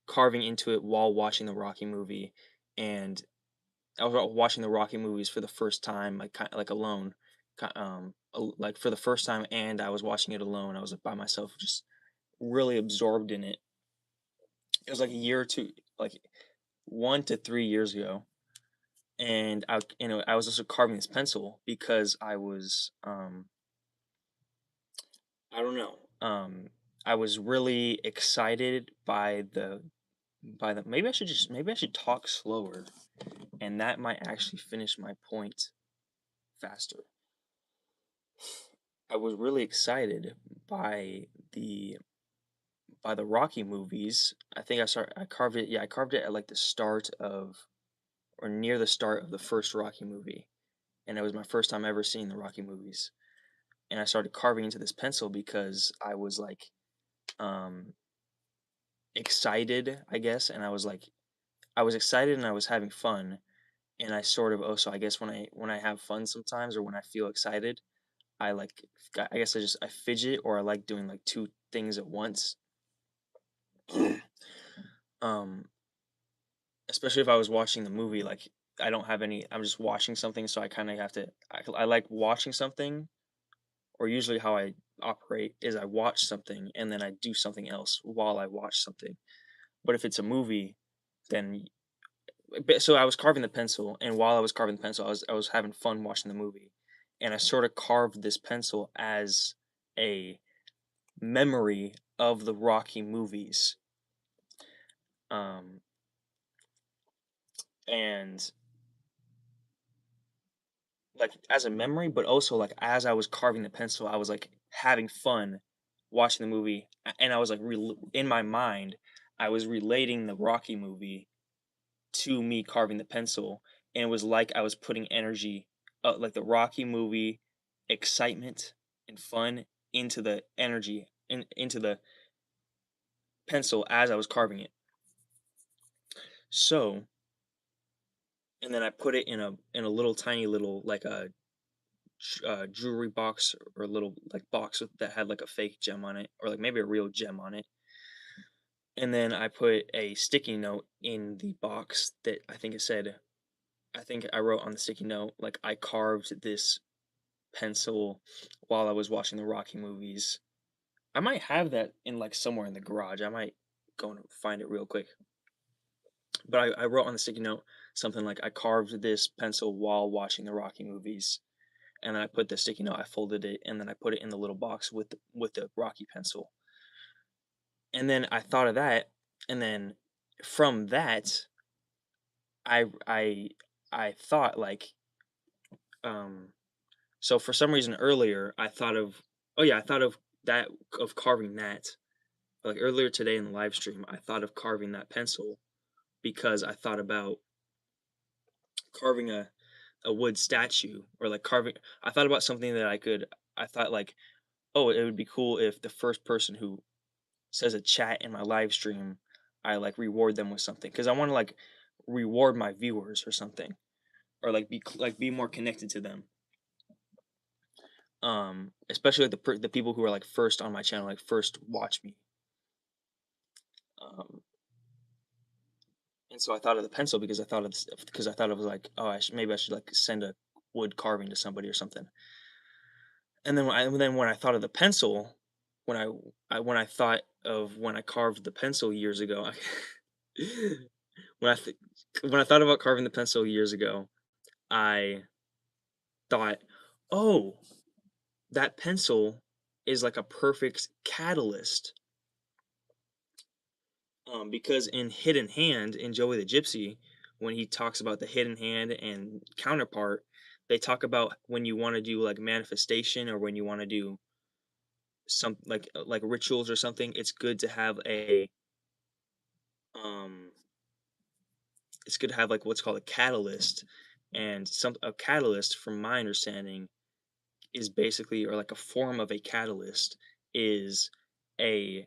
carving into it while watching the Rocky movie, and I was watching the Rocky movies for the first time, like like alone, like for the first time, and I was watching it alone. I was like by myself, just really absorbed in it. It was like a year or two, like 1 to 3 years ago, and I was also carving this pencil because I was I don't know, I was really excited by the maybe I should talk slower, and that might actually finish my point faster. I was really excited by the Rocky movies. I carved it. Yeah, I carved it at like the start of, or near the start of the first Rocky movie, and it was my first time ever seeing the Rocky movies. And I started carving into this pencil because I was like um excited, I guess, and I was excited and I was having fun, and I sort of also, I guess, when I have fun sometimes, or when I feel excited, I like I guess I fidget, or I like doing like two things at once. um Especially if I was watching the movie, like, I'm just watching something, so I kind of have to, I like watching something, or usually how I operate is I watch something and then I do something else while I watch something. But if it's a movie, then so I was carving the pencil, and while I was carving the pencil, I was having fun watching the movie, and I sort of carved this pencil as a memory of the Rocky movies. Um, and like as a memory, but also like as I was carving the pencil, I was like having fun watching the movie, and I was like in my mind, I was relating the Rocky movie to me carving the pencil, and it was like I was putting energy, like the Rocky movie excitement and fun into the energy into the pencil as I was carving it. So and then I put it in a little tiny little like a jewelry box or a little like box that had like a fake gem on it or like maybe a real gem on it. And then I put a sticky note in the box that I think it said, I think I wrote on the sticky note, like, I carved this pencil while I was watching the Rocky movies. I might have that in like somewhere in the garage. I might go and find it real quick. But I wrote on the sticky note something like, I carved this pencil while watching the Rocky movies. And then I put the sticky note, I folded it, and then I put it in the little box with the Rocky pencil. And then I thought of that, and then from that, I I I thought like, um so for some reason earlier I thought of, oh yeah, I thought of that, of carving that. Like earlier today in the live stream, I thought of carving that pencil because I thought about carving a wood statue, or like carving, I thought about something that I thought like, oh, it would be cool if the first person who says a chat in my live stream, I like reward them with something, because I want to like reward my viewers or something, or like be more connected to them. Especially like the people who are like first on my channel, like first watch me. Um, and so I thought of the pencil because I thought it was like, oh, maybe I should like send a wood carving to somebody or something. And then when I thought of the pencil, when when I thought of when I carved the pencil years ago, when I th- when I thought about carving the pencil years ago, I thought, oh, that pencil is like a perfect catalyst. Because in Hidden Hand, in Joey the Gypsy, when he talks about the hidden hand and counterpart, they talk about when you want to do like manifestation, or when you want to do some like rituals or something, it's good to have um it's good to have like what's called a catalyst. And some a catalyst, from my understanding, is basically, or like a form of a catalyst is a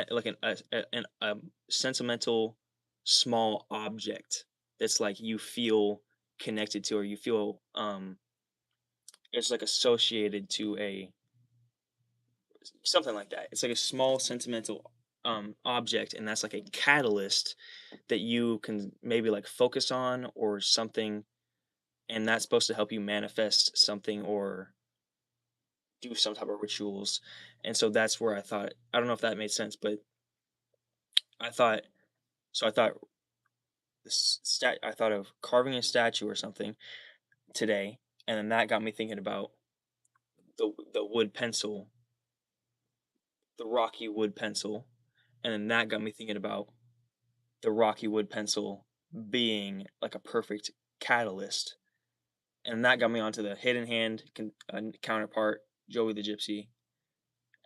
like a sentimental small object that's like you feel connected to, or you feel it's like associated to a something like that. It's like a small sentimental object, and that's like a catalyst that you can maybe like focus on or something, and that's supposed to help you manifest something or do some type of rituals. And so that's where I thought, I don't know if that made sense, but I thought, I thought I thought of carving a statue or something today, and then that got me thinking about the wood pencil, the rocky wood pencil, and then that got me thinking about the rocky wood pencil being like a perfect catalyst, and that got me onto the hidden hand counterpart, Joey the Gypsy,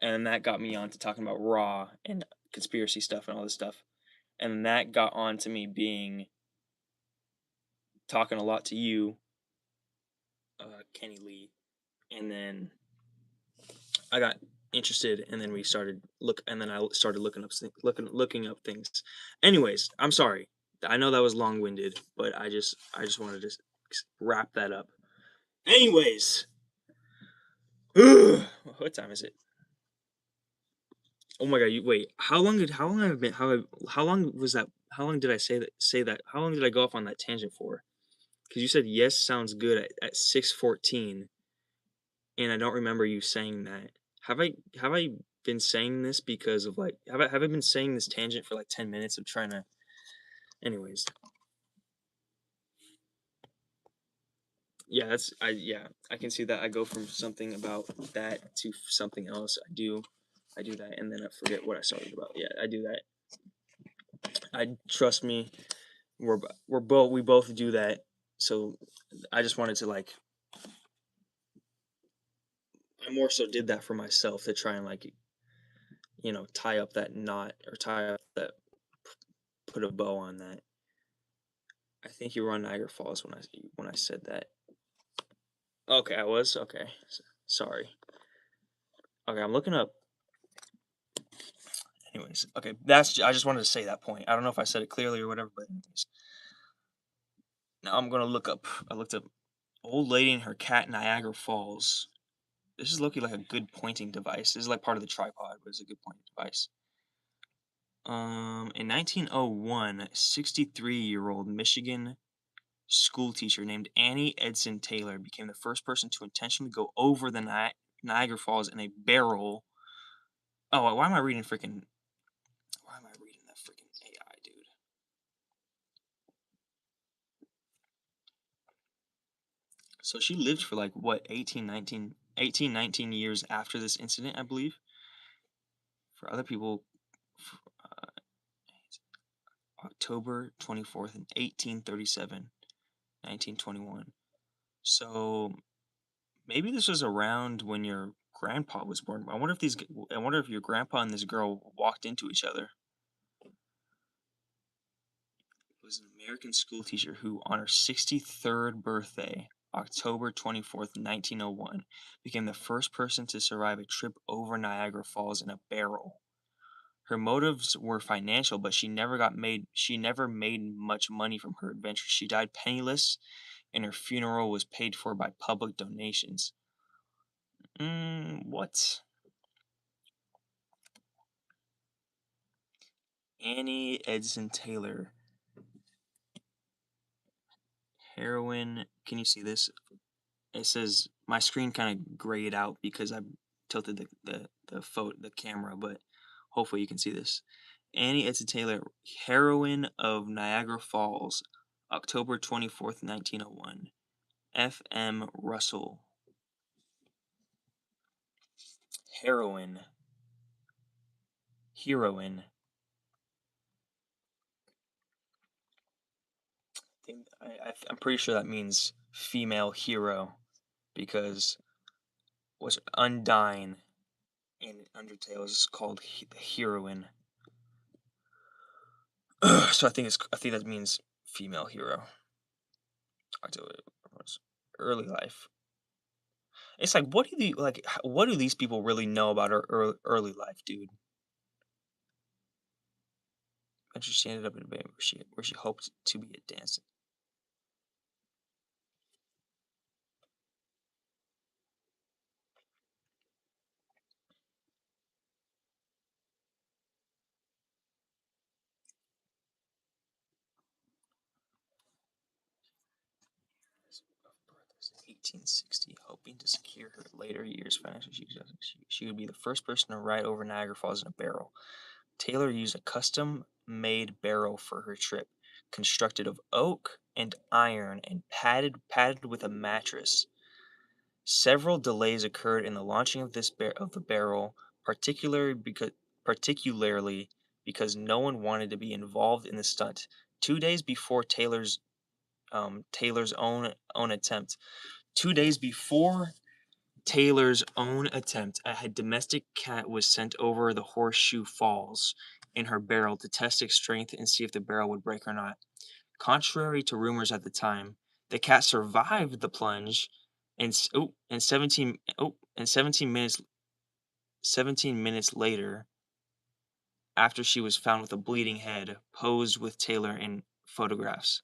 and that got me on to talking about Raw and conspiracy stuff and all this stuff, and that got on to me being talking a lot to you, Kenny Lee, and then I got interested, and then I started looking up things. Anyways, I'm sorry. I know that was long-winded, but I just wanted to wrap that up. Anyways, what time is it? Oh my god! Wait. How long have I been? How long was that? How long did I say that? How long did I go off on that tangent for? Because you said yes sounds good at 6:14, and I don't remember you saying that. Have I been saying this because of like have I been saying this tangent for like 10 minutes of trying to, anyways. Yeah, I can see that I go from something about that to something else. I do that, and then I forget what I started about. Yeah, I do that. I trust me, we both do that. So I just wanted to like, I more so did that for myself to try and like, tie up that knot, or tie up that, put a bow on that. I think you were on Niagara Falls when I said that. Okay, I was okay. Sorry. Okay, I'm looking up. Anyways, okay, I just wanted to say that point. I don't know if I said it clearly or whatever, but anyways. Now I'm gonna look up. I looked up old lady and her cat Niagara Falls. This is looking like a good pointing device. This is like part of the tripod, but it's a good pointing device. In 1901, 63-year-old Michigan school teacher named Annie Edson Taylor became the first person to intentionally go over the Niagara Falls in a barrel. Oh, why am I reading freaking? Why am I reading that freaking AI, dude? So she lived for like what 18, 19 years after this incident, I believe. For other people, uh, October 24th in 1837, 1921. So maybe this was around when your grandpa was born. I wonder if your grandpa and this girl walked into each other. It was an American school teacher who, on her 63rd birthday, October 24th, 1901, became the first person to survive a trip over Niagara Falls in a barrel. Her motives were financial, but she never made much money from her adventure. She died penniless, and her funeral was paid for by public donations. What? Annie Edson Taylor. Heroin. Can you see this? It says my screen kind of grayed out because I tilted the camera, but hopefully you can see this. Annie Edson Taylor, heroine of Niagara Falls, October 24th, 1901. F.M. Russell. Heroine. Heroine. I'm pretty sure that means female hero because was Undyne in Undertale is called the heroine. So I think that means female hero. Early life. It's like what do these people really know about her early life, dude? And she ended up in a band where she hoped to be a dancer. Of birth was 1860, hoping to secure her later years financial success. She would be the first person to ride over Niagara Falls in a barrel. Taylor used a custom-made barrel for her trip, constructed of oak and iron and padded with a mattress. Several delays occurred in the launching of the barrel, particularly because no one wanted to be involved in the stunt. 2 days before Taylor's own attempt, 2 days before Taylor's own attempt, a domestic cat was sent over the Horseshoe Falls in her barrel to test its strength and see if the barrel would break or not. Contrary to rumors at the time, the cat survived the plunge and 17 minutes later, after she was found with a bleeding head, posed with Taylor in photographs.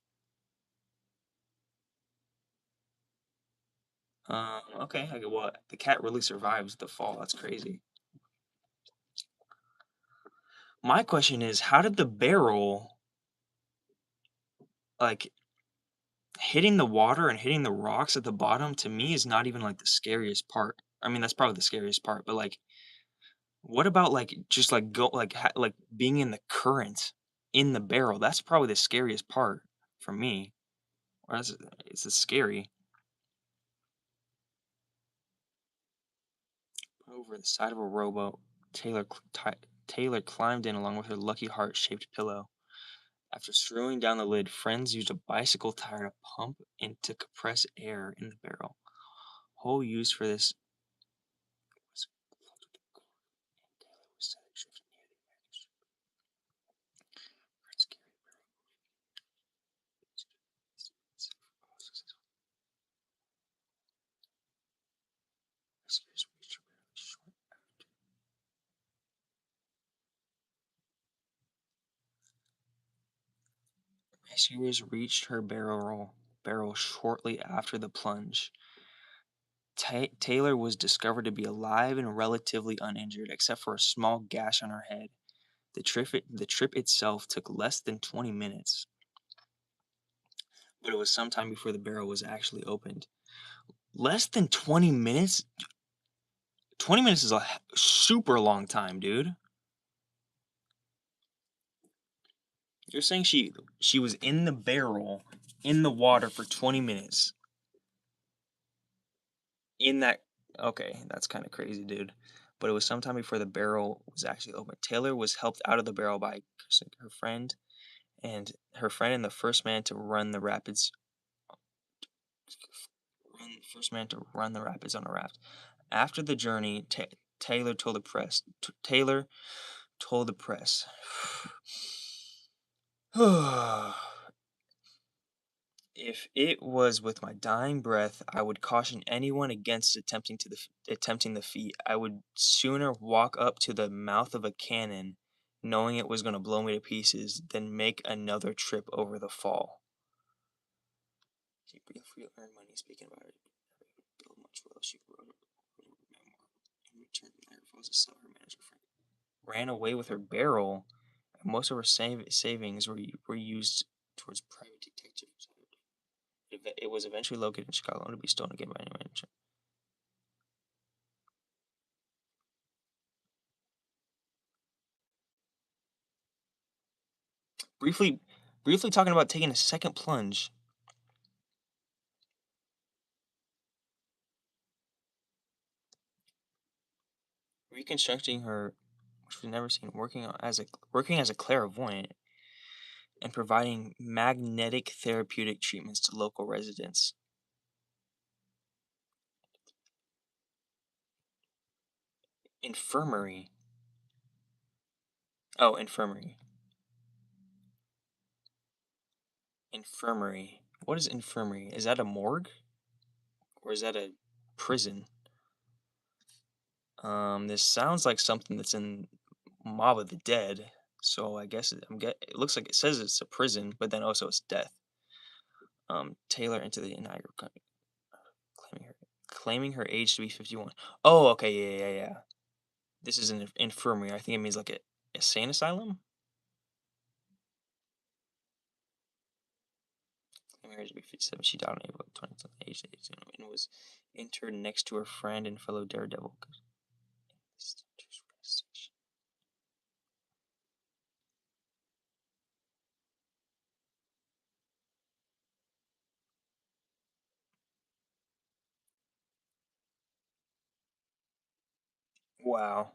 Okay, well, the cat really survives the fall. That's crazy. My question is, how did the barrel, like, hitting the water and hitting the rocks at the bottom, to me, is not even, like, the scariest part. I mean, that's probably the scariest part, but, like, what about, like, just, like, like, being in the current in the barrel? That's probably the scariest part for me. Or it's just scary. Over the side of a rowboat, Taylor climbed in along with her lucky heart-shaped pillow. After screwing down the lid, friends used a bicycle tire to pump and to compress air in the barrel. Hole used for this was plugged with a cord, and Taylor was set adrift near the American ship. Friends carried the barrel rescuers reached her barely short after. Rescuers reached her barrel barrel shortly after the plunge. Taylor was discovered to be alive and relatively uninjured, except for a small gash on her head. The trip itself took less than 20 minutes, but it was sometime before the barrel was actually opened. Less than 20 minutes? 20 minutes is a super long time, dude. You're saying she was in the barrel in the water for 20 minutes. In that Okay, that's kind of crazy, dude. But it was sometime before the barrel was actually opened. Taylor was helped out of the barrel by her friend and the first man to run the rapids on a raft. After the journey, Taylor told the press. If it was with my dying breath, I would caution anyone against attempting the feat. I would sooner walk up to the mouth of a cannon, knowing it was going to blow me to pieces, than make another trip over the fall. She briefly earned money speaking about it. Build much well. She wrote a memoir. In return, Niagara Falls to sell her manager friend. Ran away with her barrel. Most of her savings were used towards private detectives. It was eventually located in Chicago, only to be stolen again by any manager. Briefly talking about taking a second plunge. Reconstructing her, which we've never seen, working as a clairvoyant, and providing magnetic therapeutic treatments to local residents. Infirmary. Oh, infirmary. Infirmary. What is infirmary? Is that a morgue? Or is that a prison? This sounds like something that's in Mob of the Dead. So I guess it looks like it says it's a prison, but then also it's death. Taylor into the Niagara County, claiming her age to be 51. Oh, okay, yeah. This is an infirmary. I think it means like a sane asylum. Claiming her age to be 57. She died on April 20th, age 18, and was interred next to her friend and fellow daredevil. Wow.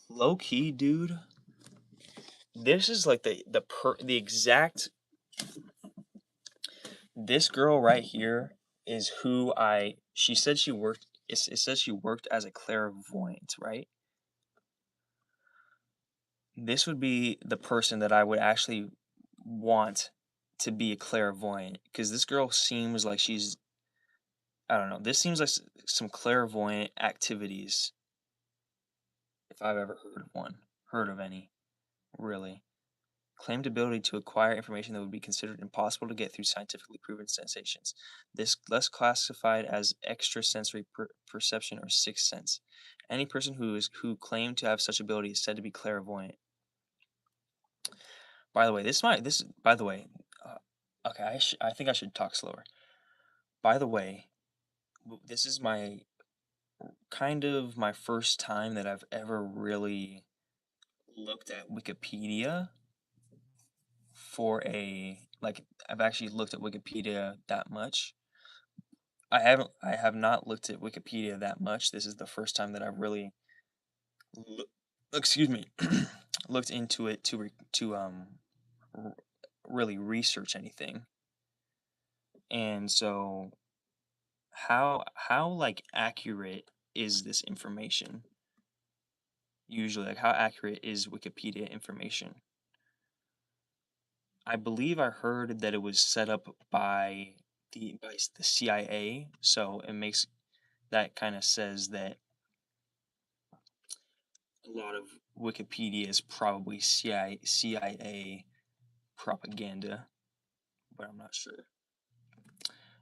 Low key, dude. This is like the exact. This girl right here is who I. She said she worked. It says she worked as a clairvoyant, right? This would be the person that I would actually want to be a clairvoyant, because this girl seems like she's. I don't know. This seems like some clairvoyant activities. If I've ever heard of any, really. Claimed ability to acquire information that would be considered impossible to get through scientifically proven sensations. This less classified as extrasensory perception or sixth sense. Any person who claimed to have such ability is said to be clairvoyant. By the way, okay, I think I should talk slower. By the way, this is my kind of my first time that I've ever really looked at Wikipedia for I've actually looked at Wikipedia that much. I have not looked at Wikipedia that much. This is the first time that I've really excuse me, looked into it really research anything. And so how like accurate is this information? Usually, like, how accurate is Wikipedia information? I believe I heard that it was set up by the CIA, so it makes that kind of says that a lot of Wikipedia is probably CIA propaganda, but I'm not sure.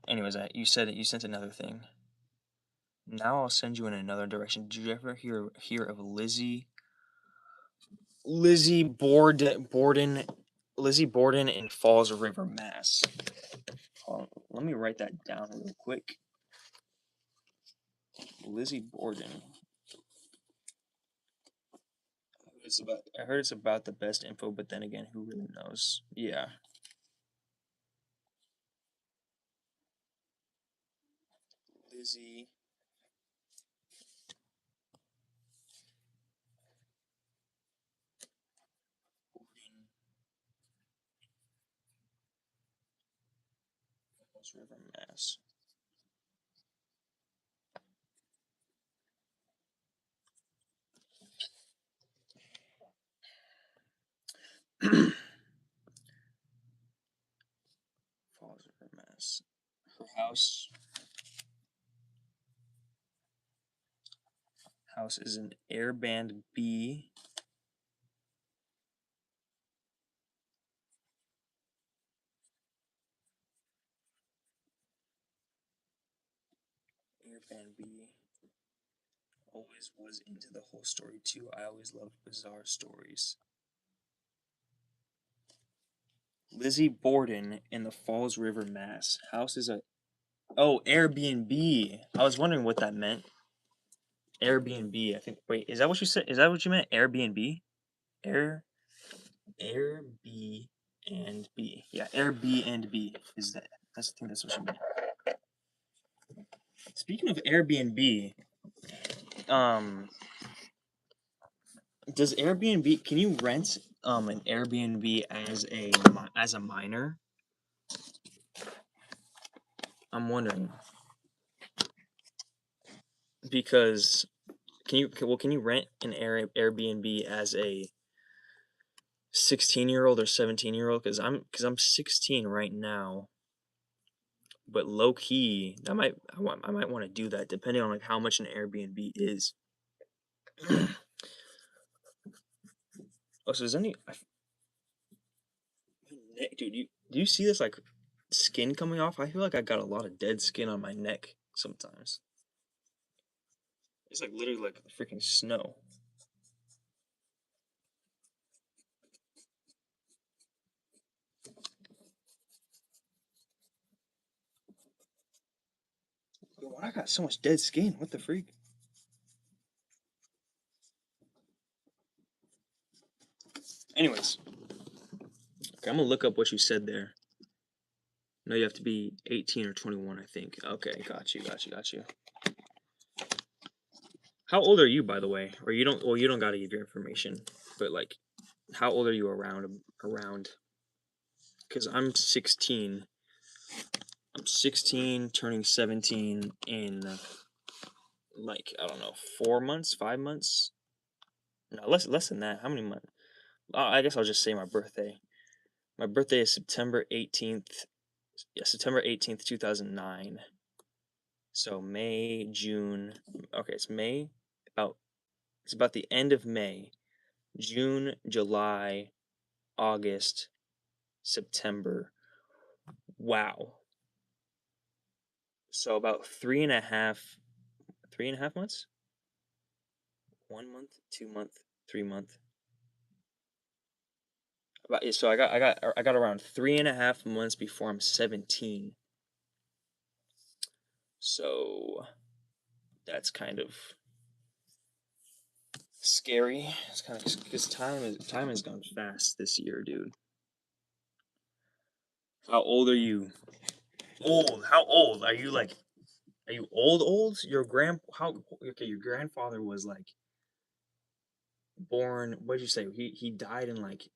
Anyways, you said it. You sent another thing. Now I'll send you in another direction. Did you ever hear of Lizzie Borden in Falls River, Mass? Hold on, let me write that down real quick. Lizzie Borden. I heard it's about the best info, but then again, who really knows? Yeah. Lizzie Borden, Falls River, Mass. Falls River, Mass. Her house is an Airbnb. Airbnb. Always was into the whole story too. I always loved bizarre stories. Lizzie Borden in the Falls River, Mass. House is a Airbnb. I was wondering what that meant. Airbnb. I think. Wait, is that what you said? Is that what you meant? Airbnb. Airbnb. Yeah, Airbnb is that. I think that's what you meant. Speaking of Airbnb, does Airbnb? Can you rent an Airbnb as a minor? I'm wondering because can you rent an Airbnb as a 16-year-old or 17-year-old? Because I'm 16 right now, but low key I might want to do that depending on like how much an Airbnb is. Oh, so dude? Do you see this like skin coming off? I feel like I got a lot of dead skin on my neck sometimes. It's like literally like freaking snow. Yo, why I got so much dead skin? What the freak? Anyways, okay, I'm gonna look up what you said there. No, you have to be 18 or 21, I think. Okay, got you. How old are you, by the way? Or you don't? Well, you don't gotta give your information, but like, how old are you around? Because I'm 16. I'm 16, turning 17 in like I don't know, 4 months, 5 months. No, less than that. How many months? I guess I'll just say my birthday. My birthday is September 18th. Yeah, September 18th, 2009. So May, June. Okay, it's May. It's about the end of May. June, July, August, September. Wow. So about 3.5 months. 1 month, 2 month, 3 month. So I got around 3.5 months before I'm 17. So that's kind of scary. It's kind of because time has gone fast this year, dude. How old are you? Old? How old are you? Like, are you old? Old? Your your grandfather was like born. What did you say? He died in like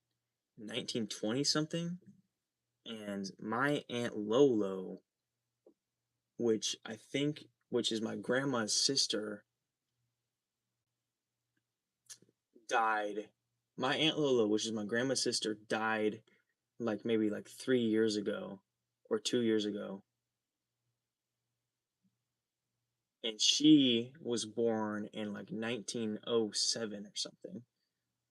1920 something, and my aunt Lolo, which is my grandma's sister, died. My aunt Lola, which is my grandma's sister, died like maybe like 3 years ago or 2 years ago. and she was born in like 1907 or something.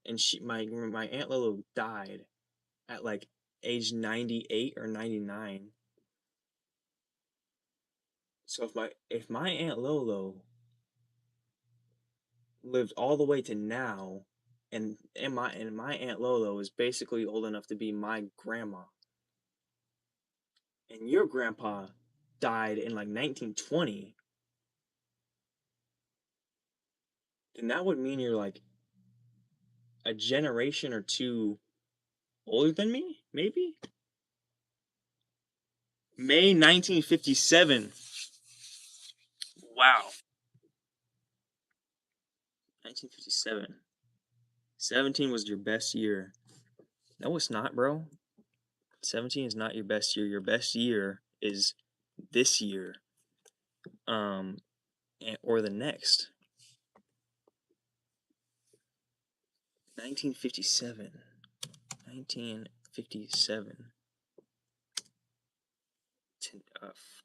And my Aunt Lolo died at like age 98 or 99. So if my Aunt Lolo lived all the way to now, and my Aunt Lolo is basically old enough to be my grandma, and your grandpa died in like 1920, then that would mean you're like a generation or two older than me, maybe? May 1957. Wow. 1957. 17 was your best year. No, it's not, bro. 17 is not your best year. Your best year is this year. Or the next. 1957. 1957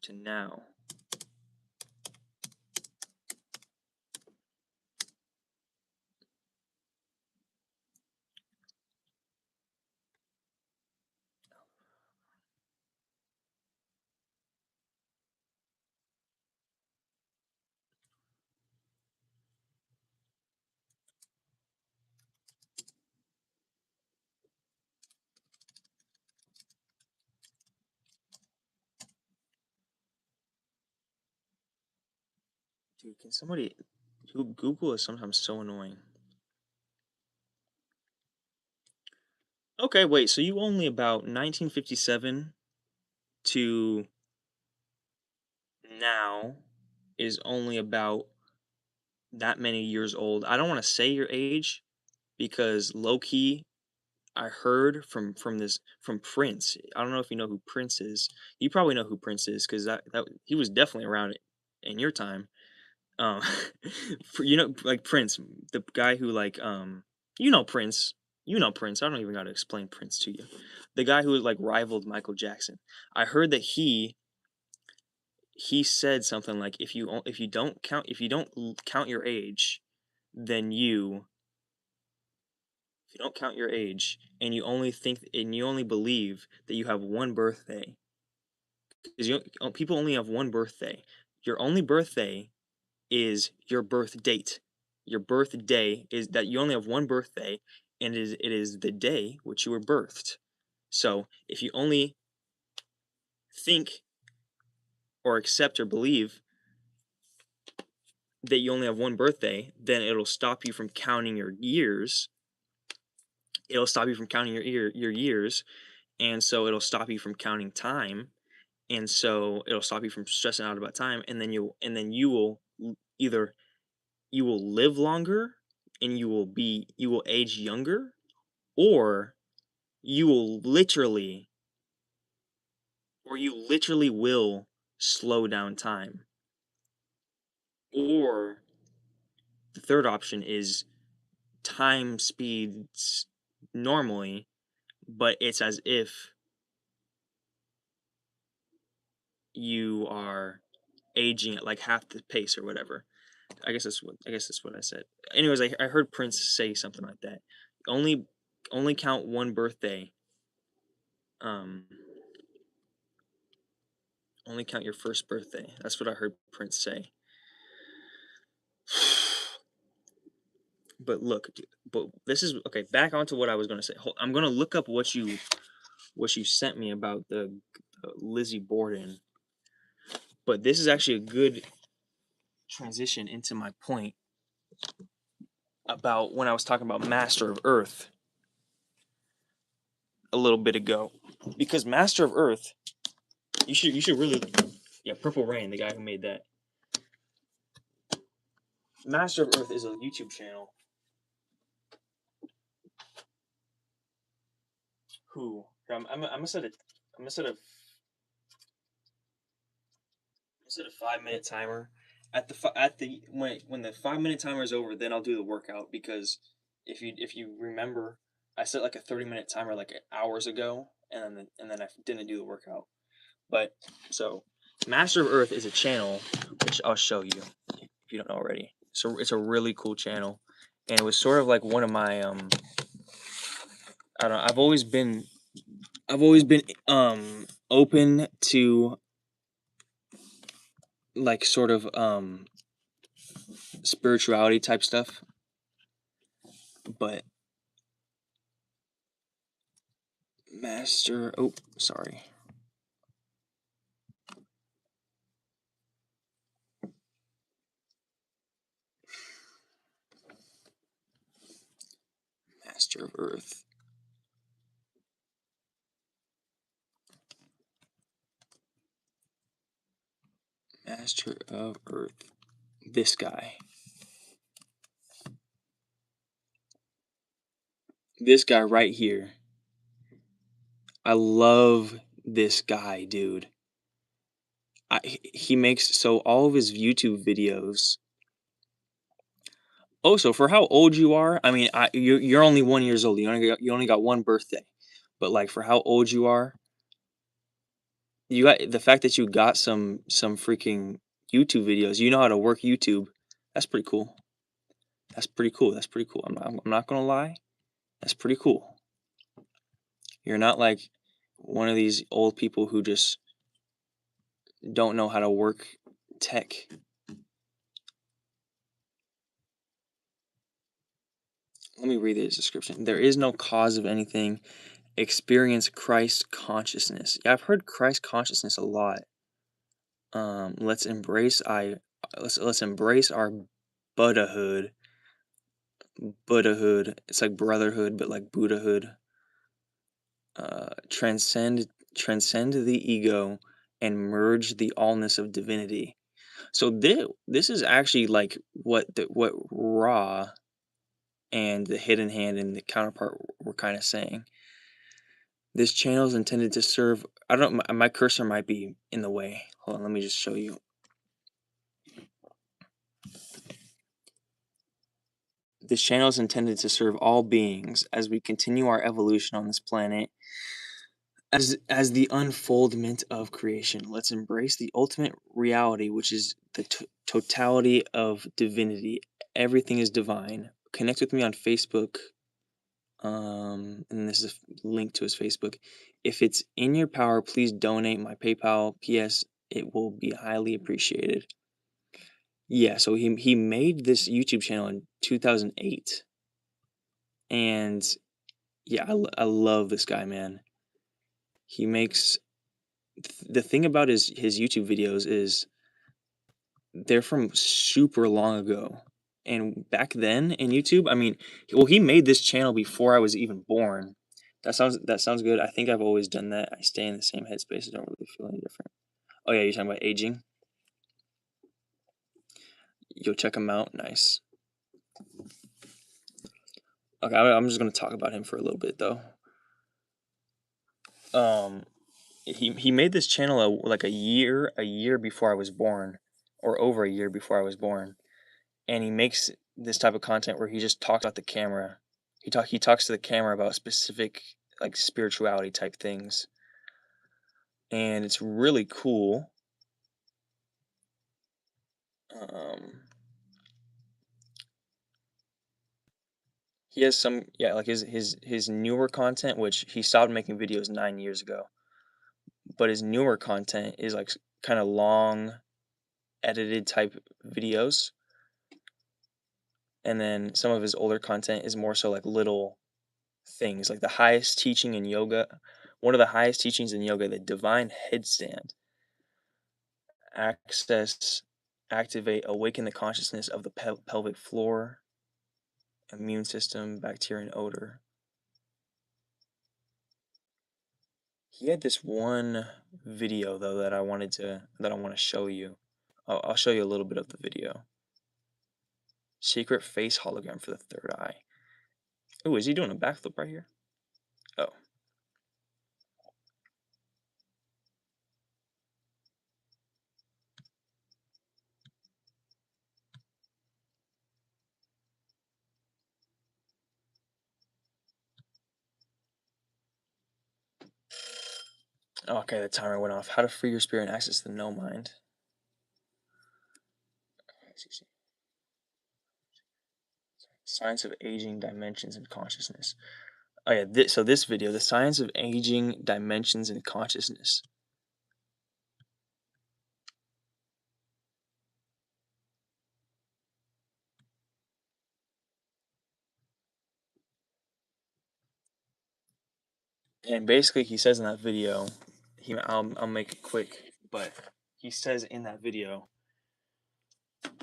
to now. Dude, can somebody... Google is sometimes so annoying. Okay, wait, so you only about 1957 to now is only about that many years old. I don't want to say your age because low key I heard from Prince. I don't know if you know who Prince is. You probably know who Prince is because that he was definitely around in your time. Um, like Prince, the guy who like you know Prince. You know Prince. I don't even got to explain Prince to you. The guy who like rivaled Michael Jackson. I heard that he said something like if you don't count your age, then if you don't count your age and you only believe that you have one birthday, because people only have one birthday. Your only birthday is your birth date. Your birthday is that you only have one birthday, and it is the day which you were birthed. So if you only think or accept or believe that you only have one birthday, then it'll stop you from counting your years. It'll stop you from counting your years, and so it'll stop you from counting time, and so it'll stop you from stressing out about time, and then you will either you will live longer and you will age younger, or you will literally you literally will slow down time. Or the third option is time speeds normally, but it's as if you are aging at like half the pace or whatever. I guess that's what I said. Anyways, I heard Prince say something like that. Only count one birthday. Um, only count your first birthday. That's what I heard Prince say. But look, but this is okay. Back onto what I was gonna say. I'm gonna look up what you sent me about the Lizzie Borden. But this is actually a good transition into my point about when I was talking about Master of Earth a little bit ago, because Master of Earth, you should really, yeah, Purple Rain, the guy who made that. Master of Earth is a YouTube channel who I'm gonna set a 5-minute timer at the when the 5-minute timer is over, then I'll do the workout, because if you remember, I set like a 30-minute timer like hours ago, and then I didn't do the workout. But so Master of Earth is a channel, which I'll show you if you don't know already. So it's a really cool channel, and it was sort of like one of my I don't know, I've always been open to like sort of spirituality type stuff, but Master of Earth. Master of Earth. This guy. This guy right here. I love this guy, dude. He makes so all of his YouTube videos. Oh, so for how old you are, I mean, you're only 1 year old. You only got one birthday, but like for how old you are, you got the fact that you got some freaking YouTube videos. You know how to work YouTube. That's pretty cool. That's pretty cool. That's pretty cool. I'm not gonna lie. That's pretty cool. You're not like one of these old people who just don't know how to work tech. Let me read this description. There is no cause of anything. Experience Christ consciousness. Yeah, I've heard Christ consciousness a lot. Let's embrace let's embrace our Buddhahood. Buddhahood. It's like brotherhood, but like Buddhahood. Transcend the ego and merge the allness of divinity. So this is actually like what Ra and the Hidden Hand and the counterpart were kind of saying. This channel is intended to serve. I don't. My cursor might be in the way. Hold on. Let me just show you. This channel is intended to serve all beings as we continue our evolution on this planet. As the unfoldment of creation, let's embrace the ultimate reality, which is the totality of divinity. Everything is divine. Connect with me on Facebook. And this is a link to his Facebook. If it's in your power, please donate. My PayPal. P.S. It will be highly appreciated. Yeah, so he made this YouTube channel in 2008, and yeah, I love this guy, man. He makes the thing about his YouTube videos is they're from super long ago, and back then in YouTube, I mean, well, he made this channel before I was even born. That sounds good. I think I've always done that. I stay in the same headspace. I don't really feel any different. Oh yeah, you're talking about aging. You'll check him out. Nice. Okay, I'm just gonna talk about him for a little bit though. He made this channel like a year before I was born, or over a year before I was born, and he makes this type of content where he just talks about the camera. He talks to the camera about specific like spirituality type things, and it's really cool. He has some like his newer content, which he stopped making videos 9 years ago, but his newer content is like kind of long edited type videos, and then some of his older content is more so like little things, like the highest teaching in yoga. One of the highest teachings in yoga, the divine headstand. Activate, awaken the consciousness of the pelvic floor, immune system, bacteria, and odor. He had this one video though that I want to show you. I'll show you a little bit of the video. Secret face hologram for the third eye. Oh, is he doing a backflip right here? Oh. Okay, the timer went off. How to free your spirit and access the no mind. Science of aging, dimensions, and consciousness. Oh yeah, so this video, the science of aging, dimensions, and consciousness. And basically, he says in that video, I'll make it quick, but he says in that video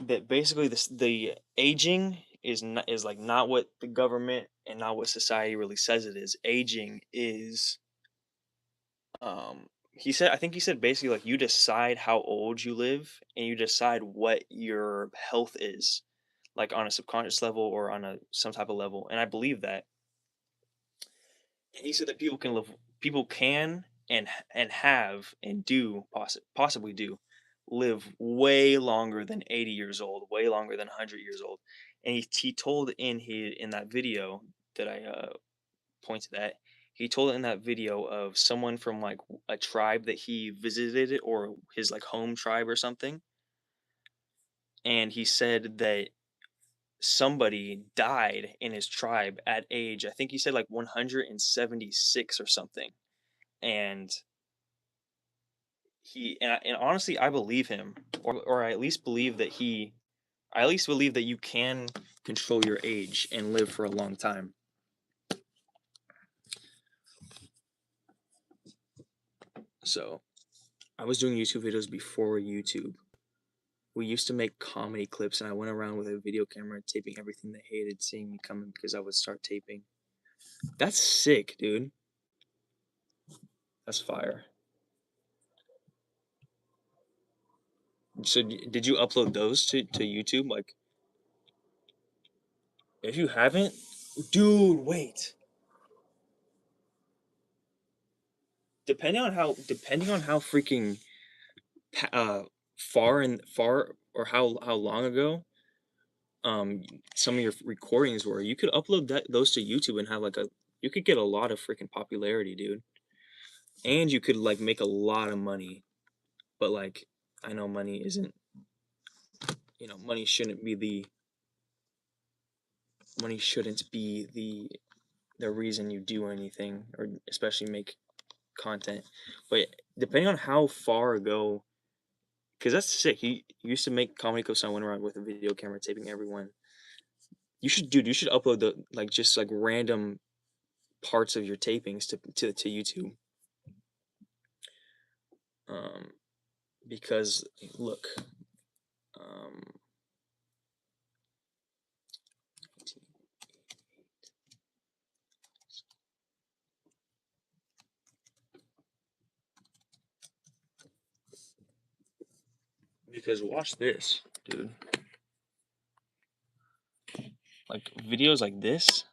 that basically the aging is like not what the government and not what society really says it is. Aging is I think he said basically like you decide how old you live and you decide what your health is, like on a subconscious level or on a some type of level. And I believe that. And he said that people can and have and do possibly do live way longer than 80 years old, way longer than 100 years old. And he told in that video that I pointed at, he told in that video of someone from like a tribe that he visited or his like home tribe or something. And he said that somebody died in his tribe at age, I think he said like 176 or something. And and honestly, I believe him, or I at least believe that you can control your age and live for a long time. So, I was doing YouTube videos before YouTube. We used to make comedy clips, and I went around with a video camera taping everything they hated seeing me coming because I would start taping. That's sick, dude. That's fire. So, did you upload those to YouTube? Like, if you haven't, dude, wait. Depending on how freaking far or how long ago some of your recordings were, you could upload those to YouTube and have like you could get a lot of freaking popularity, dude. And you could like make a lot of money. But like I know money isn't, money shouldn't be the reason you do anything, or especially make content. But depending on how far ago, because that's sick. He used to make comedy clips. I went around with a video camera taping everyone. You should upload the just random parts of your tapings to YouTube. Because look, because watch this, dude. Like videos like this.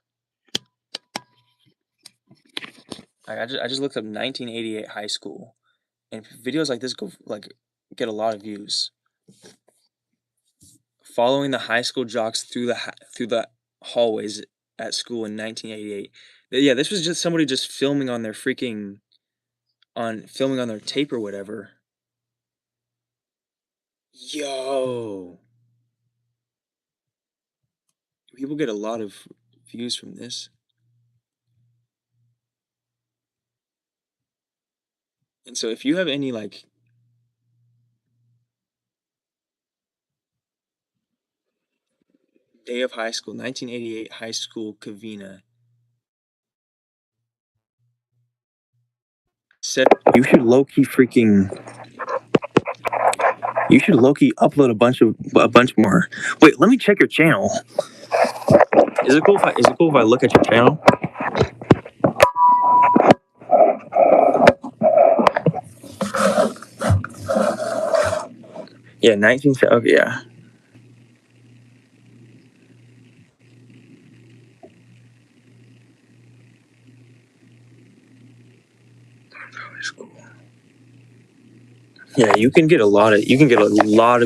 I just looked up 1988 high school, and videos like this get a lot of views. Following the high school jocks through the hallways at school in 1988. Yeah, this was just somebody just filming on their tape or whatever. Yo, people get a lot of views from this. And so if you have any day of high school, 1988 high school Kavina, said you should low-key upload a bunch more. Wait, let me check your channel. Is it cool if I look at your channel? Yeah, 19. Okay, yeah. Yeah, you can get a lot of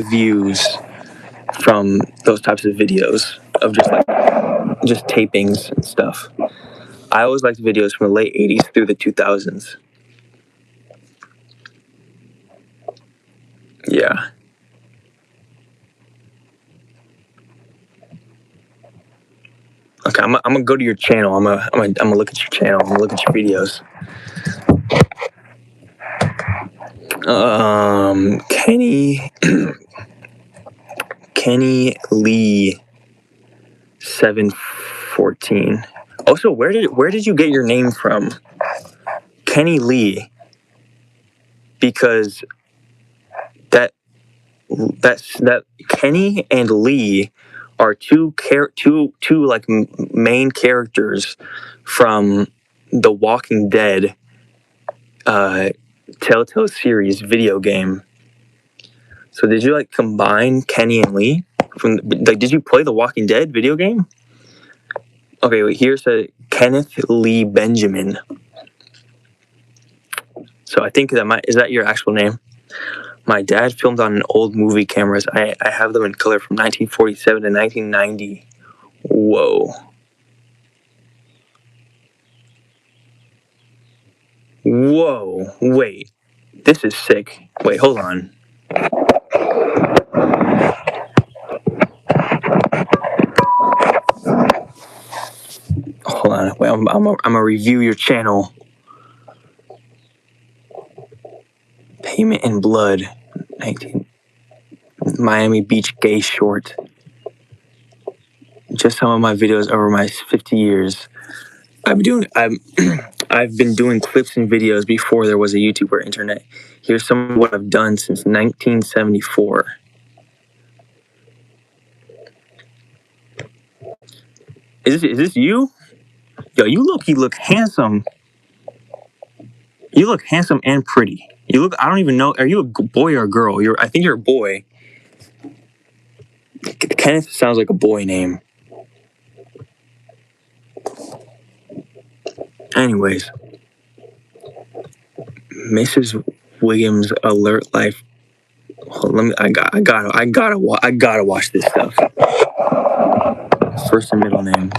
views from those types of videos of just tapings and stuff. I always liked videos from the late 80s through the 2000s. Yeah. Okay, I'm gonna go to your channel. I'm gonna look at your channel. I'm gonna look at your videos. Kenny Lee 714. Also, where did you get your name from? Kenny Lee. Because that Kenny and Lee are two like main characters from the Walking Dead Telltale series video game. So did you like combine Kenny and Lee from like did you play the Walking Dead video game? Okay, wait, here's a Kenneth Lee Benjamin. So I think is that your actual name? My dad filmed on old movie cameras. I have them in color from 1947 to 1990. Whoa. Whoa. Wait. This is sick. Wait, hold on. Hold on. Wait, I'm gonna review your channel. Payment in Blood. 19 Miami Beach gay short. Just some of my videos over my 50 years. I've been doing clips and videos before there was a YouTube or internet. Here's some of what I've done since 1974. Is this you? Yo, you look handsome. You look handsome and pretty. You look. I don't even know. Are you a boy or a girl? I think you're a boy. Kenneth sounds like a boy name. Anyways, Mrs. Williams alert life. Let me. I gotta watch this stuff. First and middle name.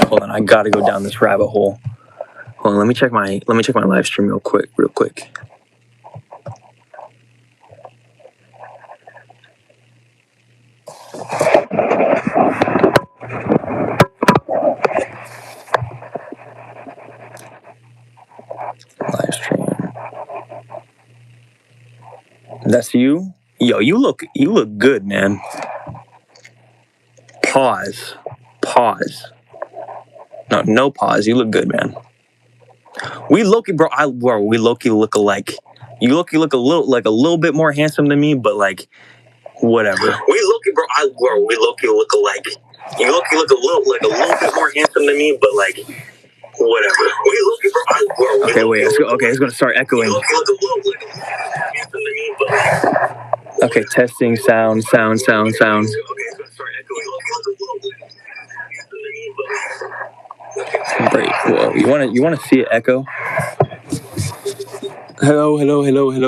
Hold on, I gotta go down this rabbit hole. Hold on, let me check my live stream real quick. Live stream. That's you? Yo, you look good, man. Pause. No pause. You look good, man. We Loki, bro. We Loki look alike. You look a little bit more handsome than me, but like whatever. We Loki, bro. We Loki look alike. You look a little bit more handsome than me, but like whatever. We Loki, bro. Okay, wait. It's gonna start echoing. You look a little handsome to me, but like. Okay, testing sound. Okay, it's gonna start echoing. Great. Whoa. You wanna see it echo? Hello. You wanna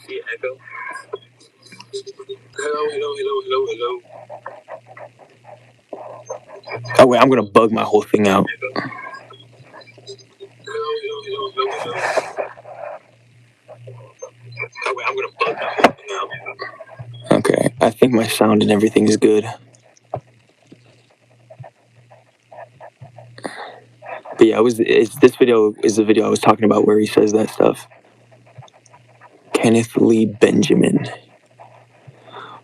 see it echo? Hello. Oh wait, I'm gonna bug my whole thing out. Okay, I think my sound and everything is good. But yeah, this video is the video I was talking about where he says that stuff. Kenneth Lee Benjamin.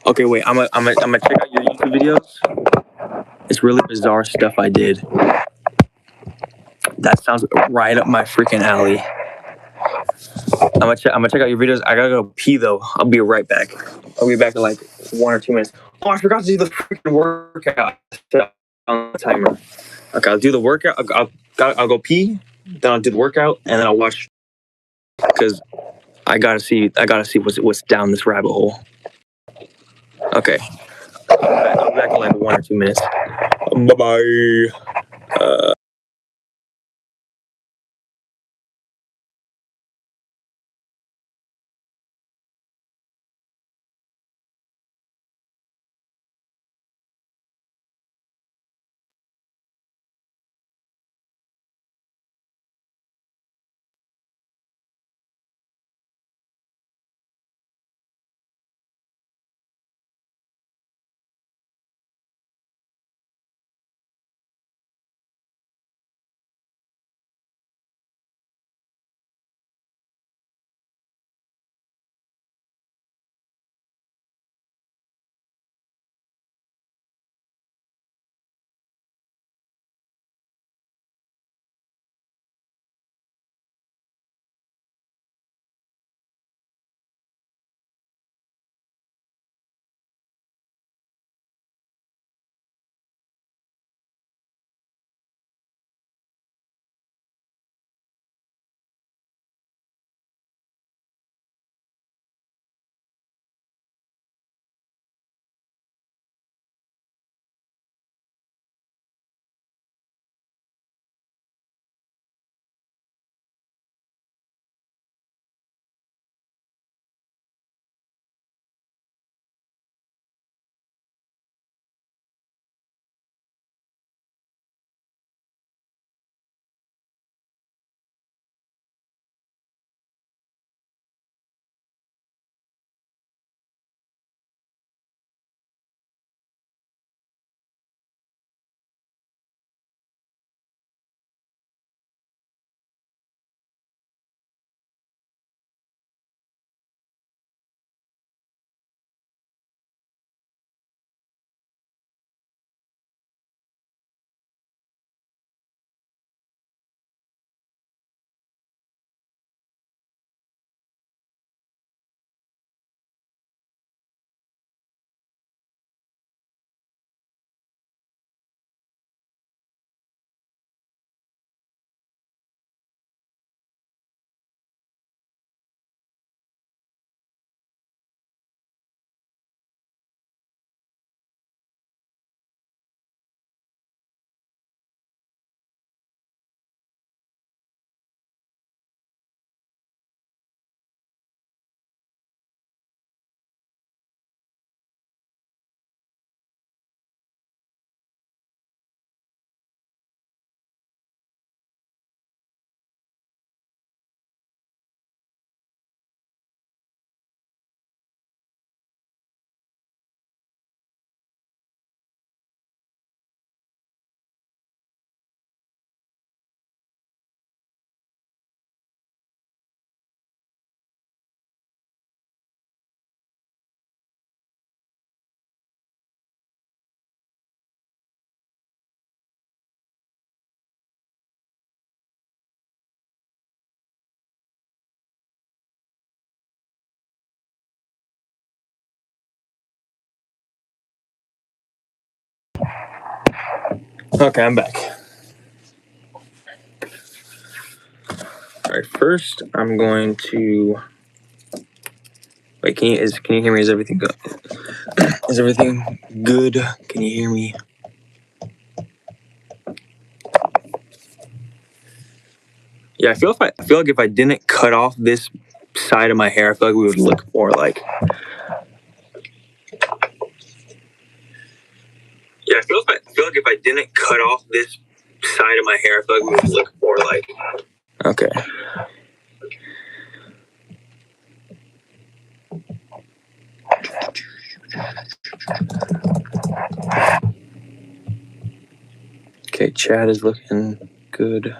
Okay, wait, I'm gonna check out your YouTube videos. It's really bizarre stuff I did. That sounds right up my freaking alley. I'm gonna check out your videos. I gotta go pee though. I'll be right back. I'll be back in like 1 or 2 minutes. Oh, I forgot to do the freaking workout on the timer. Okay, I'll do the workout. I'll go pee. Then I'll do the workout, and then I'll watch because I gotta see what's down this rabbit hole. Okay, I'll be back in like 1 or 2 minutes. Bye bye. Okay, I'm back. All right, first I'm going to wait. Can you hear me? Is everything good? Is everything good? Can you hear me? Yeah, I feel like if I didn't cut off this side of my hair, I feel like we would look more like. Yeah, I feel like if I didn't cut off this side of my hair, I feel like we would look more like. Okay. Okay, chat is looking good.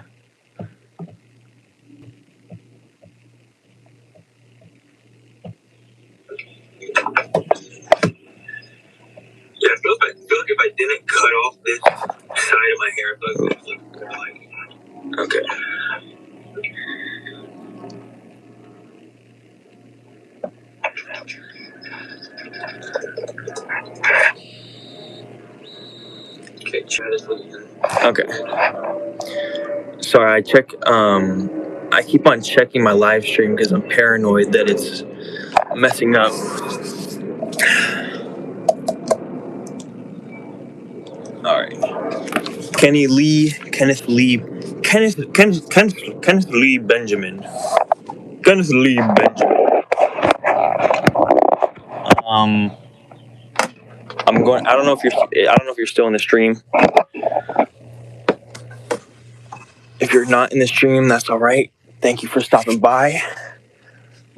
Yeah, I feel like if I didn't cut off this side of my hair, I feel like we would look more like. Okay. Okay, chat is looking good. Okay. Sorry, I keep on checking my live stream because I'm paranoid that it's messing up. All right. Kenneth Lee Benjamin. Kenneth Lee Benjamin. I'm going. I don't know if you're still in the stream. If you're not in the stream, that's all right. Thank you for stopping by.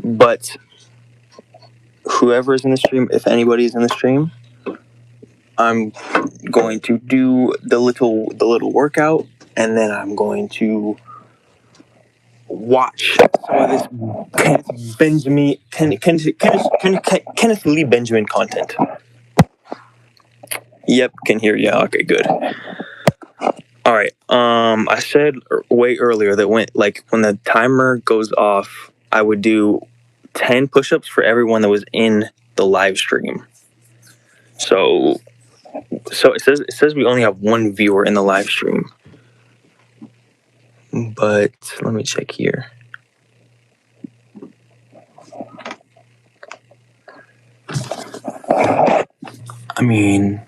But whoever is in the stream, if anybody's in the stream, I'm going to do the little workout, and then I'm going to watch some of this Kenneth Lee Benjamin content. Yep, can hear you. Okay, good. All right. I said way earlier that when the timer goes off, I would do 10 push-ups for everyone that was in the live stream. So it says we only have one viewer in the live stream. But let me check here. I mean,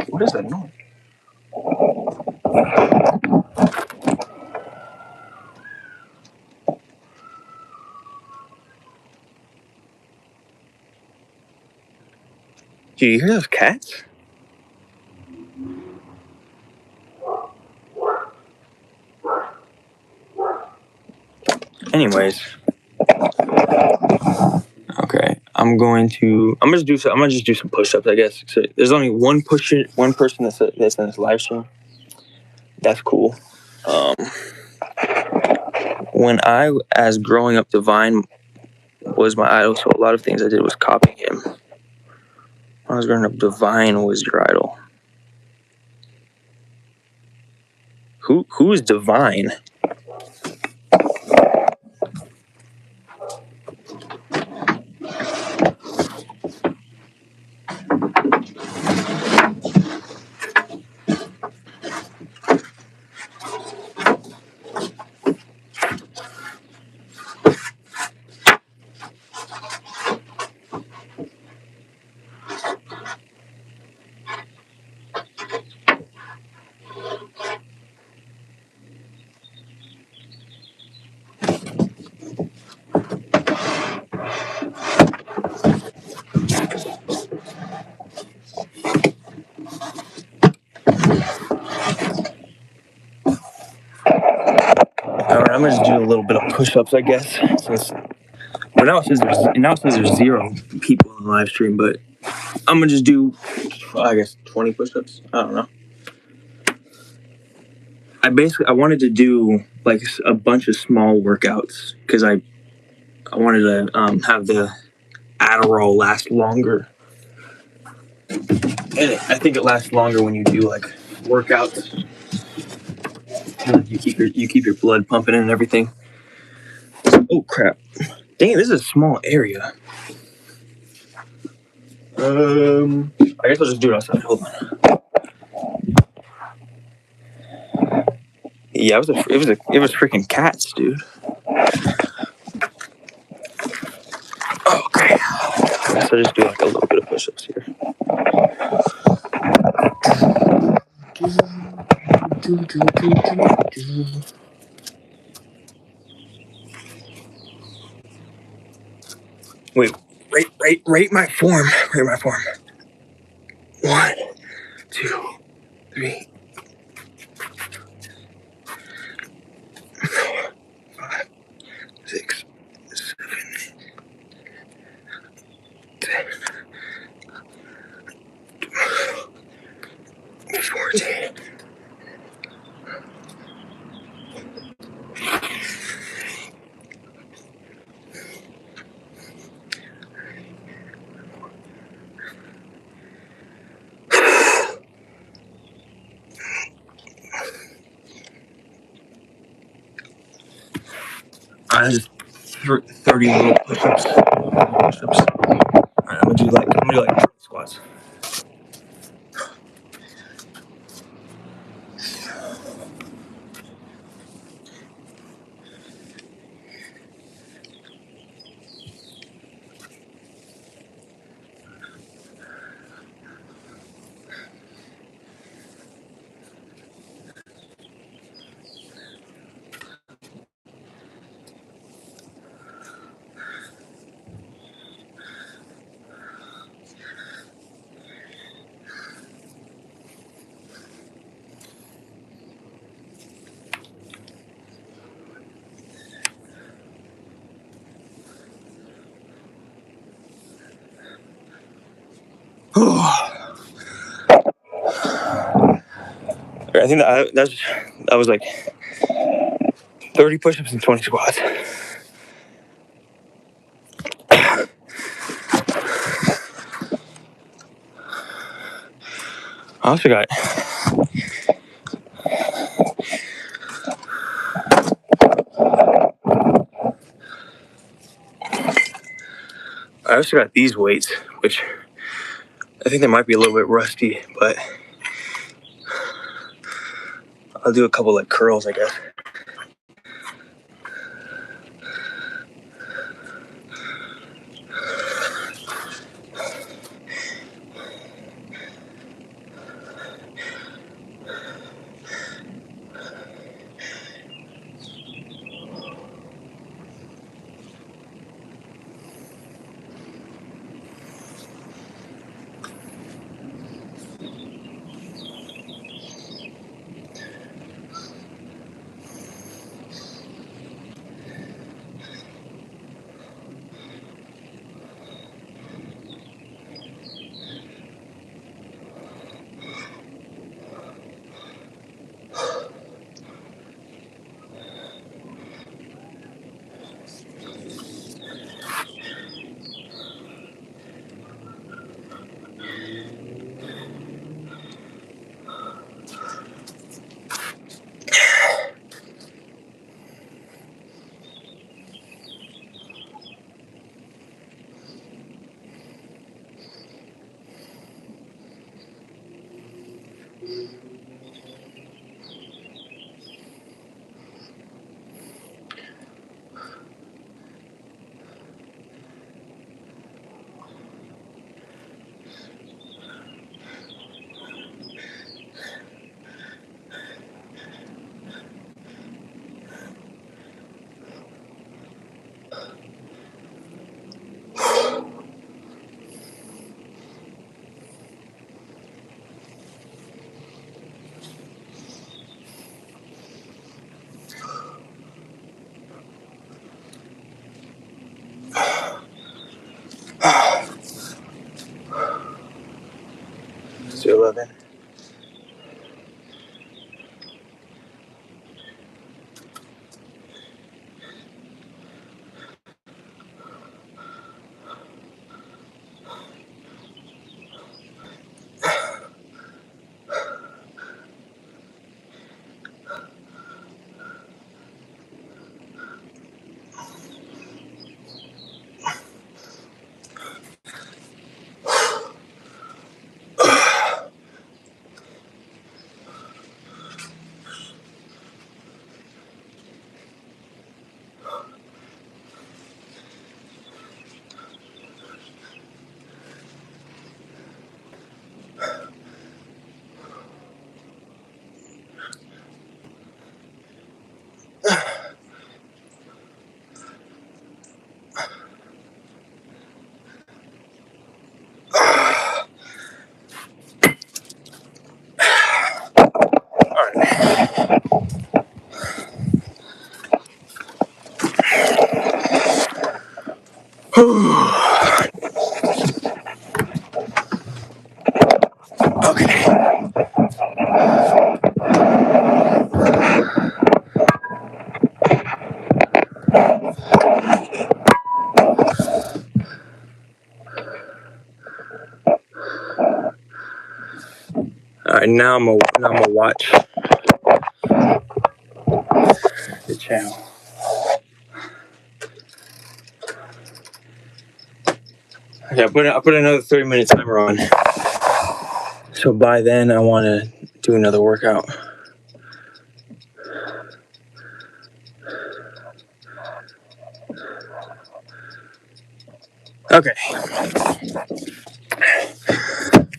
what is that noise? Do you hear those cats? Anyways, okay, I'm gonna just do some push-ups, I guess. So there's only one person that's in this live stream. That's cool. When as growing up, Divine was my idol, so a lot of things I did was copying him. When I was growing up, Divine was your idol. Who is Divine? Alright, I'm gonna just do a little bit of push-ups, I guess. Now it says there's 0 people in the live stream, but I'm gonna just do, I guess, 20 push-ups. I don't know. I wanted to do like a bunch of small workouts because I wanted to have the Adderall last longer, and I think it lasts longer when you do like workouts. You keep your blood pumping and everything. Oh crap! Dang it, this is a small area. I guess I'll just do it outside. Hold on. Yeah, it was freaking cats, dude. Okay. So just do like a little bit of push-ups here. Wait, rate my form. Rate my form. 1, 2, 3, 4, 5, 6, 7, 10, 14. I just 30 little push-ups. Alright, I'm gonna do like 20 squats. I think that was like 30 push-ups and 20 squats. I also got these weights, which I think they might be a little bit rusty, but I'll do a couple like curls, I guess. Let's do 11. Okay. All right, now I'm gonna watch the channel. Okay, I put another 30-minute timer on. So by then, I want to do another workout. Okay.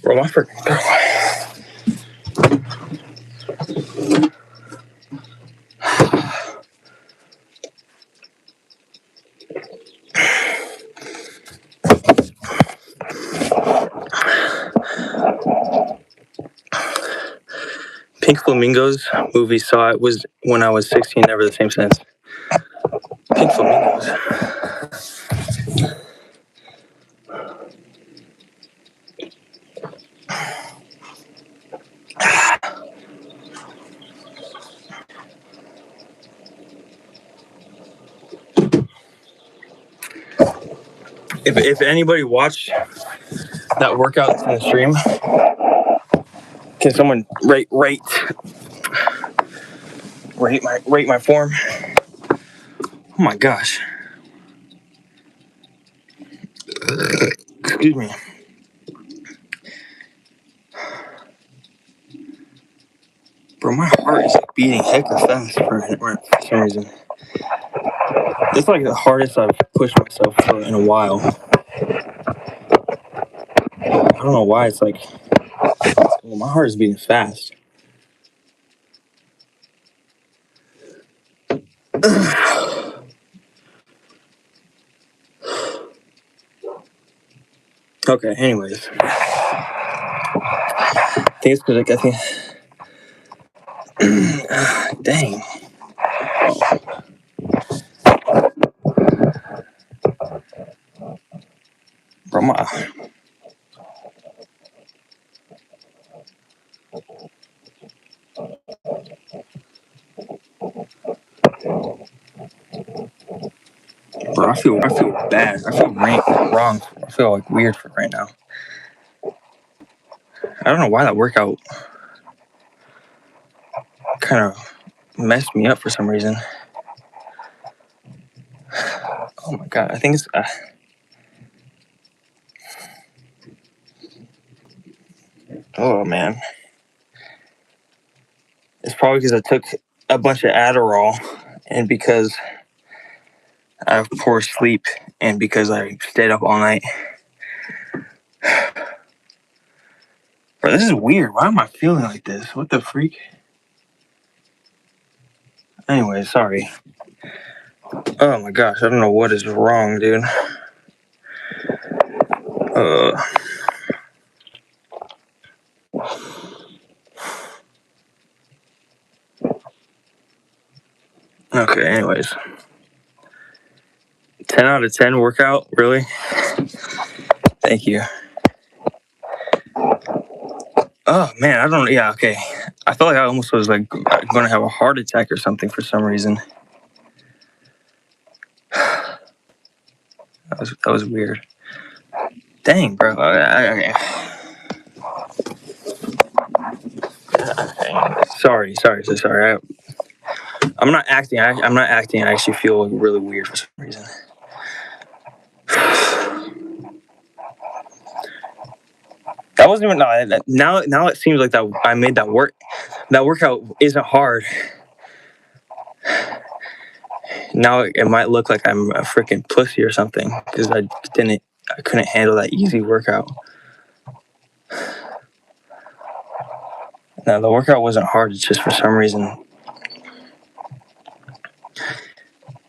Bro, my freaking throat. Pink Flamingos movie, saw it was when I was 16, never the same since. Pink Flamingos. If anybody watched that workout in the stream, can someone rate my form? Oh my gosh. Excuse me. Bro, my heart is like beating hecka fast for some reason. It's like the hardest I've pushed myself for in a while. I don't know why. It's like, well, my heart is beating fast. Okay, anyways. I think it's because I think. Dang. Bro, my. Bro, I feel bad. I feel wrong. I feel like weird for right now. I don't know why that workout kind of messed me up for some reason. Oh my god, I think it's. Oh man. It's probably because I took a bunch of Adderall and because I have poor sleep and because I stayed up all night. Bro, this is weird. Why am I feeling like this? What the freak? Anyway, sorry. Oh my gosh, I don't know what is wrong, dude. Okay, anyways. 10 out of 10 workout, really? Thank you. Oh man, I don't. Yeah, okay. I felt like I almost was like going to have a heart attack or something for some reason. That was weird. Dang, bro. Okay. Sorry. I'm not acting. I'm not acting. I actually feel really weird for some reason. That wasn't even. No, now it seems like that I made that work. That workout isn't hard. Now it might look like I'm a freaking pussy or something because I couldn't handle that easy workout. No, the workout wasn't hard. It's just for some reason.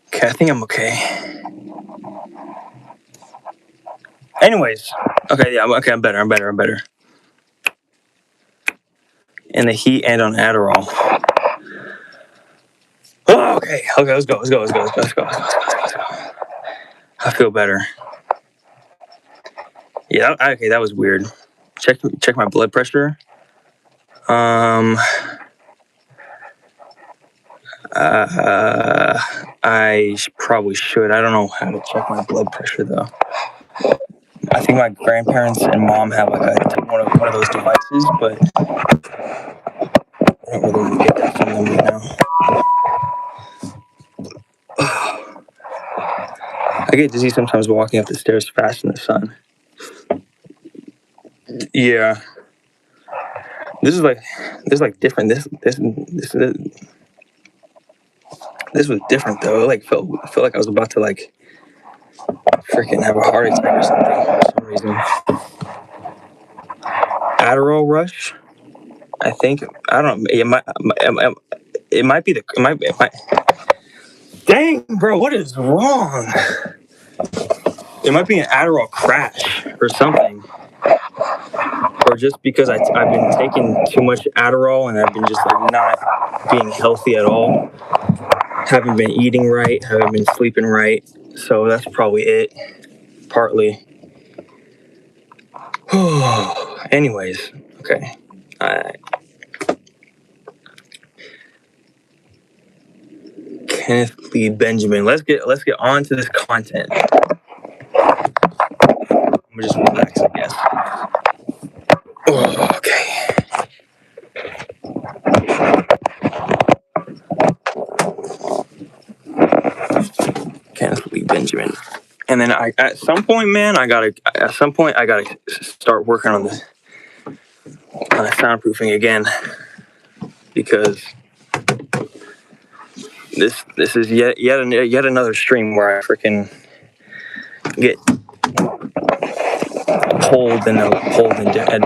Okay, I think I'm okay. Anyways, okay, yeah, okay, I'm better. In the heat and on Adderall. Oh, okay, let's go. I feel better. Yeah, okay, that was weird. Check my blood pressure. I probably should. I don't know how to check my blood pressure though. I think my grandparents and mom have like one of those devices, but I don't really want to get that from them right now. I get dizzy sometimes walking up the stairs fast in the sun. Yeah, this is different. This was different though. It like felt like I was about to like freaking have a heart attack or something for some reason. Adderall rush. I think I don't know. It might be. Dang, bro, what is wrong? It might be an Adderall crash or something, or just because I've been taking too much Adderall and I've been just like not being healthy at all. Haven't been eating right. Haven't been sleeping right. So that's probably it. Partly. Anyways, okay. Kenneth Lee Benjamin. Let's get on to this content. I'm gonna just relax, I guess. Okay. Kenneth Lee Benjamin. And then at some point I gotta start working on the soundproofing again, because this is yet another stream where I freaking get pulled in a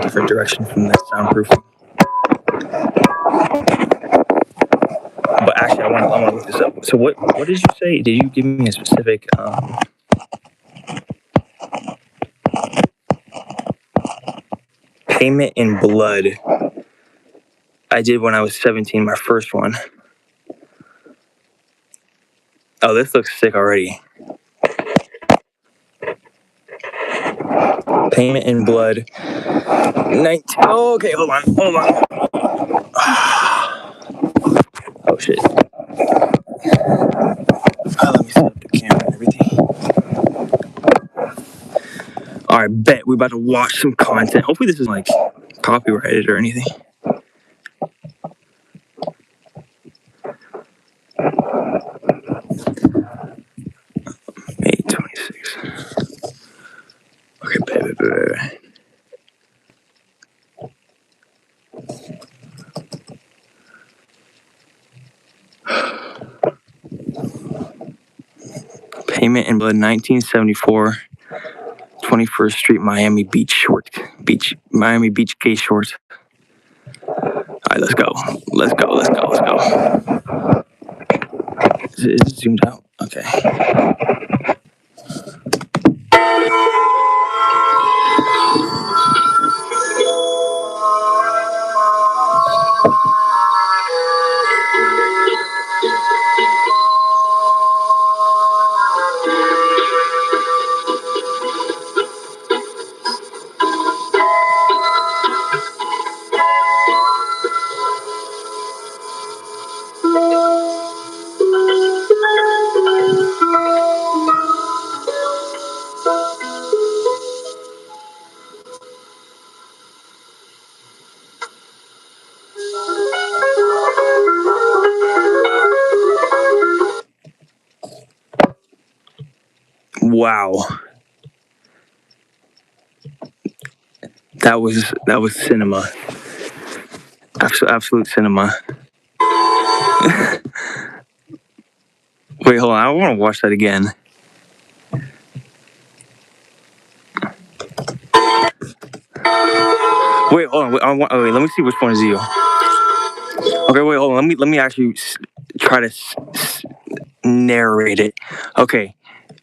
different direction from the soundproofing. But actually, I want to look this up. So what did you say? Did you give me a specific payment in blood? I did when I was 17, my first one. Oh, this looks sick already. Payment in blood. 19. Oh, okay, hold on. Oh shit. Let me set up the camera and everything. All right, bet we're about to watch some content. Hopefully this is like copyrighted or anything. May 26. Okay, bet. Payment in blood, 1974, 21st Street, Miami Beach, gay short. All right, let's go. Is it zoomed out? Okay. Wow. That was cinema. Absolute cinema. Wait, hold on. I want to watch that again. Wait, hold on. Wait, let me see which one is you. Okay, wait, hold on. Let me actually try to narrate it. Okay,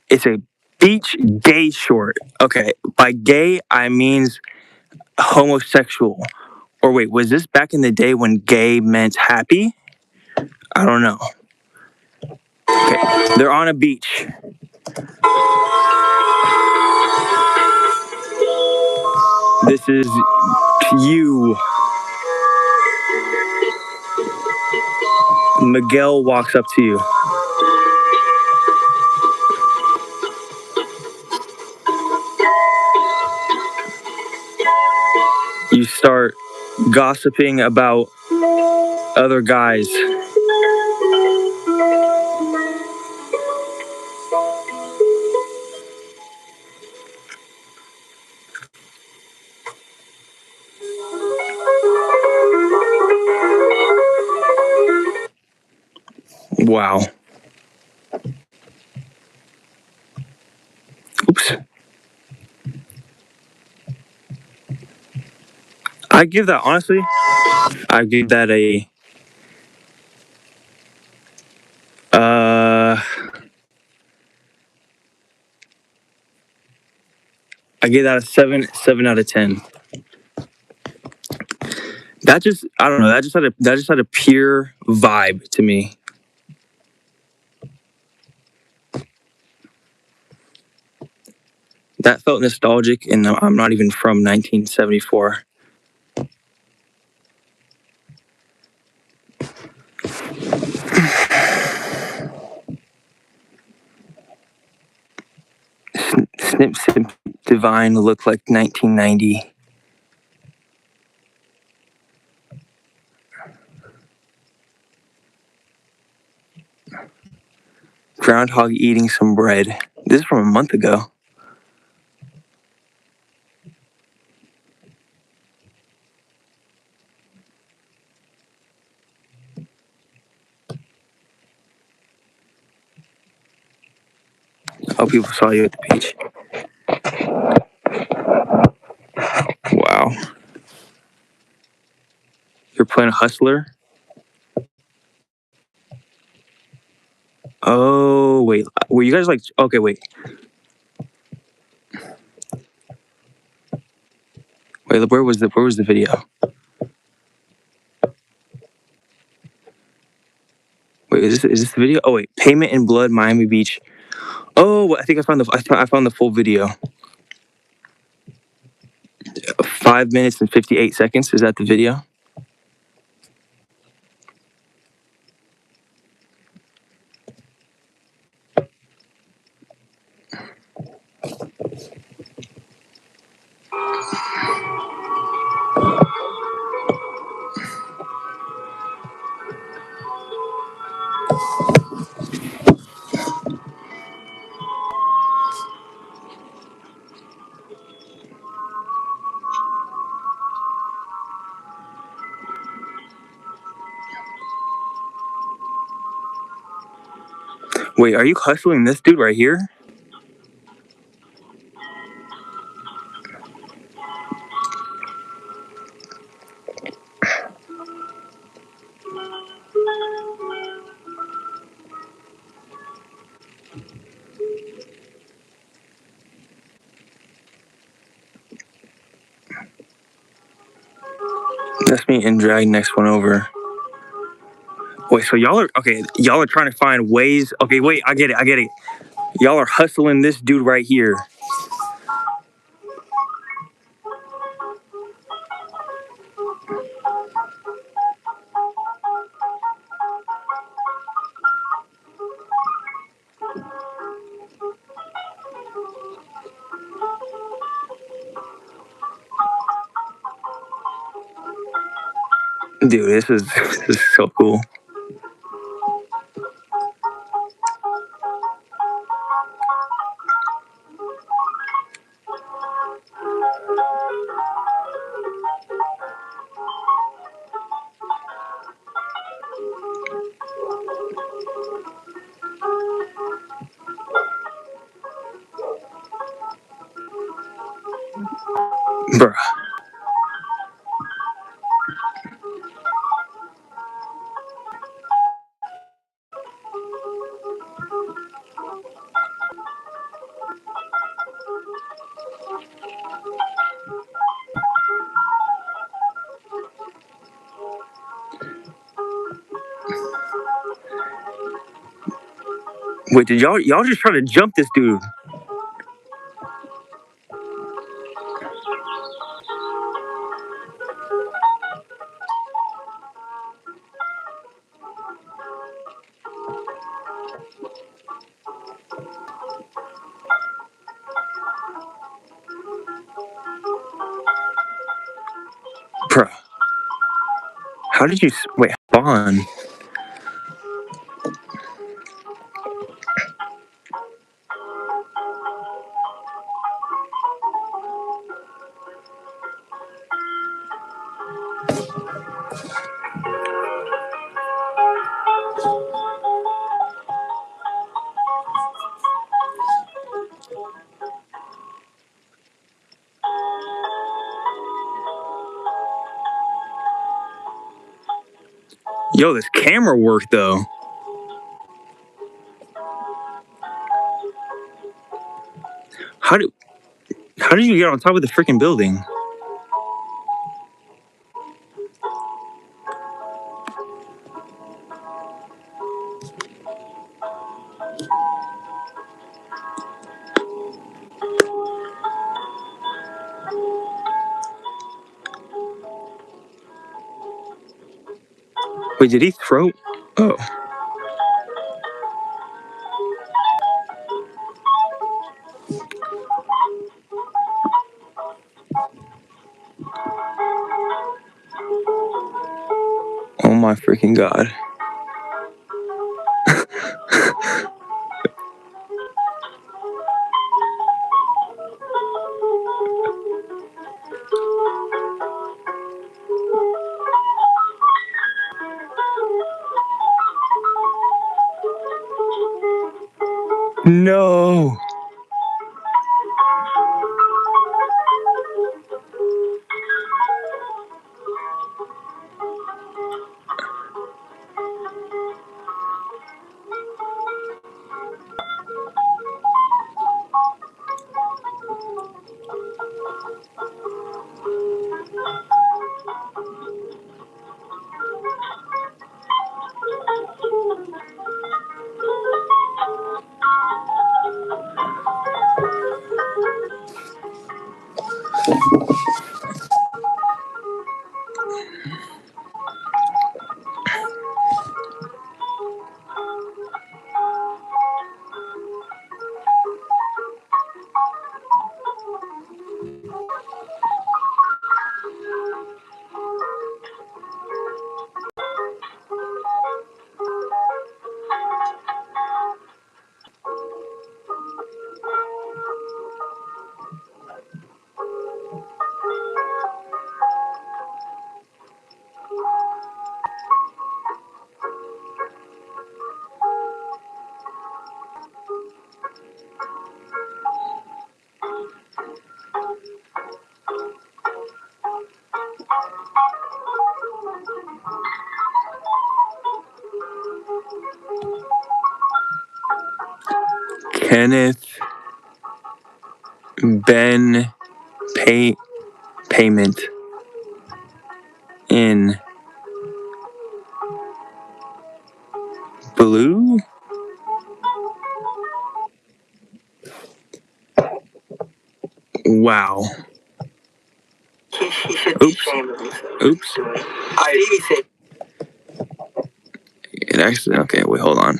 it's a beach gay short. Okay, by gay I means homosexual. Or wait, was this back in the day when gay meant happy? I don't know. Okay, they're on a beach. This is you. Miguel walks up to you. You start gossiping about other guys. Wow. Oops. I give that, honestly, I give that a I give that a 7 out of 10. That just, I don't know, that just had a pure vibe to me. That felt nostalgic, and I'm not even from 1974. Snip Snip Divine looked like 1990. Groundhog eating some bread. This is from a month ago. Oh, people saw you at the beach. Wow. You're playing a hustler? Oh, wait. Were you guys like, okay, wait. Wait, where was the video? Wait, is this the video? Oh wait, Payment in Blood, Miami Beach. Oh, I think I found the full video. 5 minutes and 58 seconds. Is that the video? Wait, are you hustling this dude right here? That's me and drag next one over. Wait, so y'all are trying to find ways. Okay, wait, I get it. Y'all are hustling this dude right here. Dude, this is so cool. Bruh. Wait, did y'all just try to jump this dude? Bruh. How did you... Wait, hold on. Yo, this camera work, though. How did you get on top of the freaking building? Wait, did he throw? Oh. Oh my freaking god. No. Kenneth Ben payment in blue? Wow. Oops. Oops. It actually, okay, wait, hold on.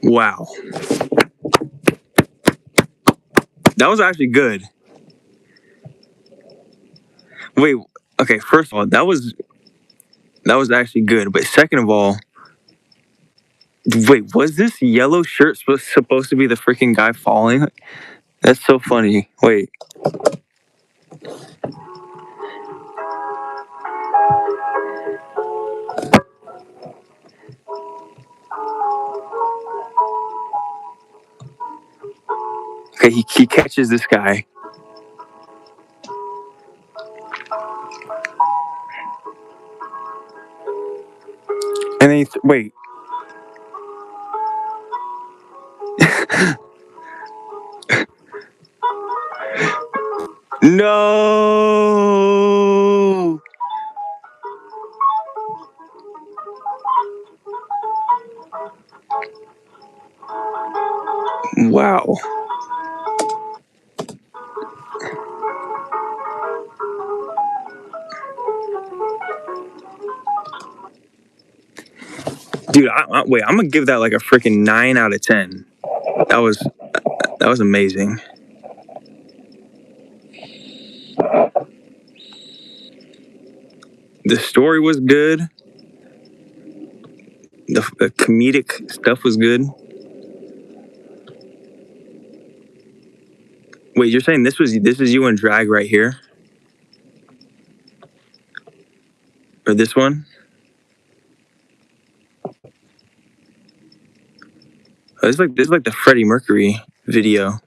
Wow. That was actually good. Wait, okay, first of all, that was actually good. But second of all, wait, was this yellow shirt supposed to be the freaking guy falling? That's so funny. Wait. Okay, he catches this guy. And then wait. No. Wow. Dude, wait, I'm gonna give that like a freaking 9 out of 10. That was amazing. The story was good. The comedic stuff was good. Wait, you're saying this is you in drag right here? Or this one? Oh, this is like the Freddie Mercury video.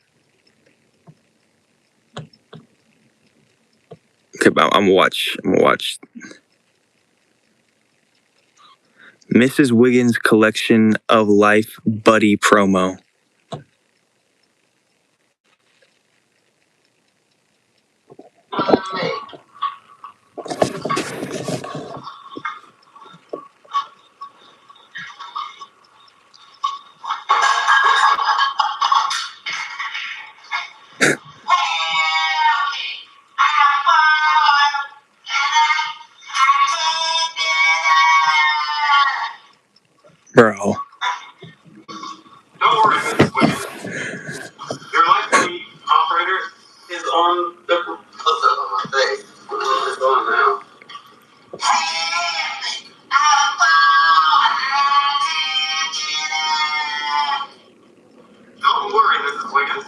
Okay, I'm gonna watch. Mrs. Wiggins' collection of Life Buddy promo. Bro. Don't worry, Mrs. Wiggins. Your life buddy operator is on the... What's up on my face? What's going now? Don't worry, Mrs. Wiggins.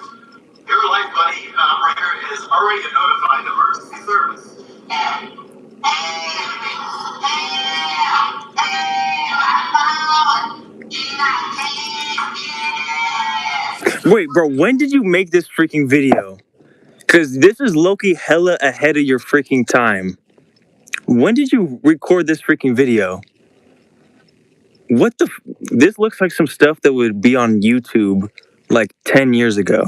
Your life buddy operator is already notified emergency service. Wait, bro, when did you make this freaking video? Because this is Loki hella ahead of your freaking time. When did you record this freaking video? What the? This looks like some stuff that would be on YouTube like 10 years ago.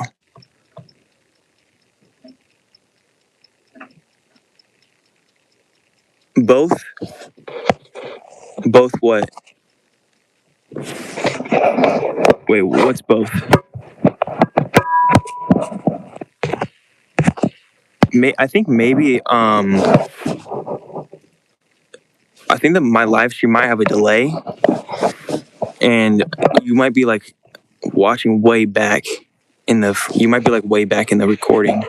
Both? Both what? Wait, what's both? I think maybe I think that my live stream might have a delay, and you might be like watching way back in the. You might be like way back in the recording.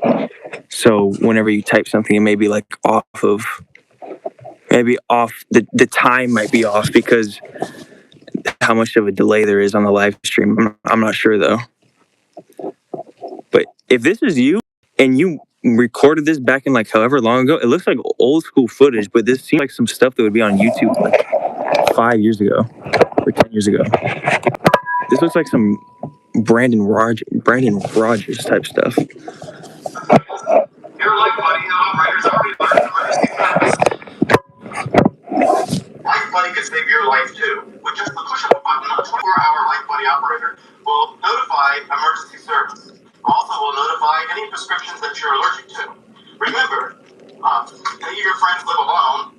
So whenever you type something, it may be like off of. Maybe off the time might be off because how much of a delay there is on the live stream. I'm not sure though. But if this is you and you recorded this back in like however long ago, it looks like old school footage, but this seems like some stuff that would be on YouTube like 5 years ago or 10 years ago. This looks like some Brandon Rogers type stuff. Your life buddy operator's already learned emergency service. Life buddy can save your life too. With just the push of a button, a 24-hour life buddy operator will notify emergency service. Also will notify any prescriptions that you're allergic to. Remember, any of your friends live alone.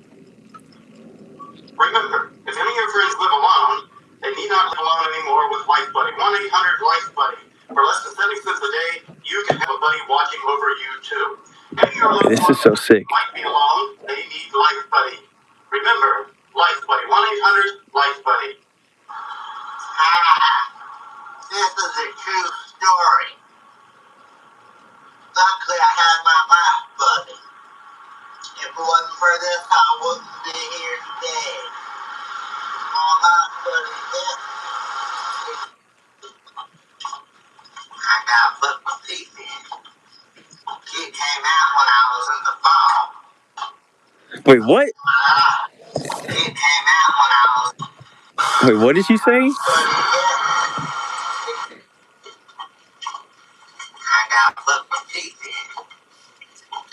Remember, if any of your friends live alone, they need not live alone anymore with Life Buddy. 1-800-LIFE BUDDY. For less than 70 cents a day, you can have a buddy watching over you too. If your loved This is so sick. might be alone, they need Life Buddy. Remember, Life Buddy. 1-800-LIFE BUDDY. This is a true story. Luckily, I had my Life Buddy. If it wasn't for this, I wouldn't be here today. My Life Buddy hit. I got put my teeth in. She came out when I was in the fall. Wait, what? She came out when I was... Wait, what did she say? I got put my teeth in.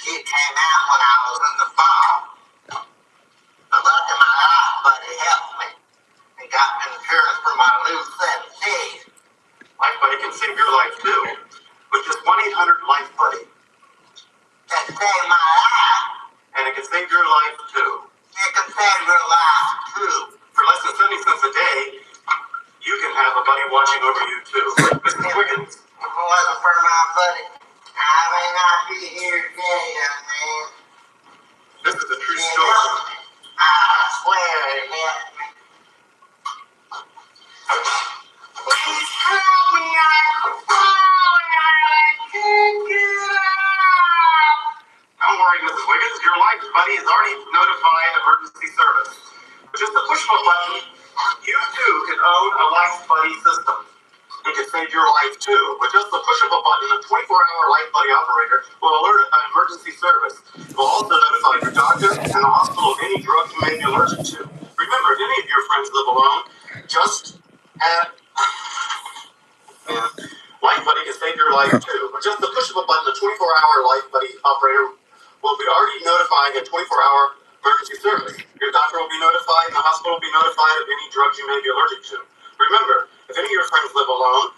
She came out when I was in the fall. But luckily my Life Buddy helped me and got insurance for my loose set of teeth. Life Buddy can save your life too. With just 1-800-LIFE BUDDY. That saved my life. And it can save your life too. It can save your life too. For less than 70 cents a day, you can have a buddy watching over you too. Mrs. Wiggins. If it wasn't for my buddy, I may not be here today, young man. This is a true story. I swear it helped me. Buddy system. It can save your life too. With just the push of a button, a 24-hour Life Buddy operator will alert an emergency service. It will also notify your doctor and the hospital of any drug you may be allergic to. Remember, if any of your friends live alone, just have... Life Buddy can save your life too. With just the push of a button, a 24-hour Life Buddy operator will be already notifying a 24-hour emergency service. Your doctor will be notified and the hospital will be notified of any drugs you may be allergic to. Remember, if any of your friends live alone,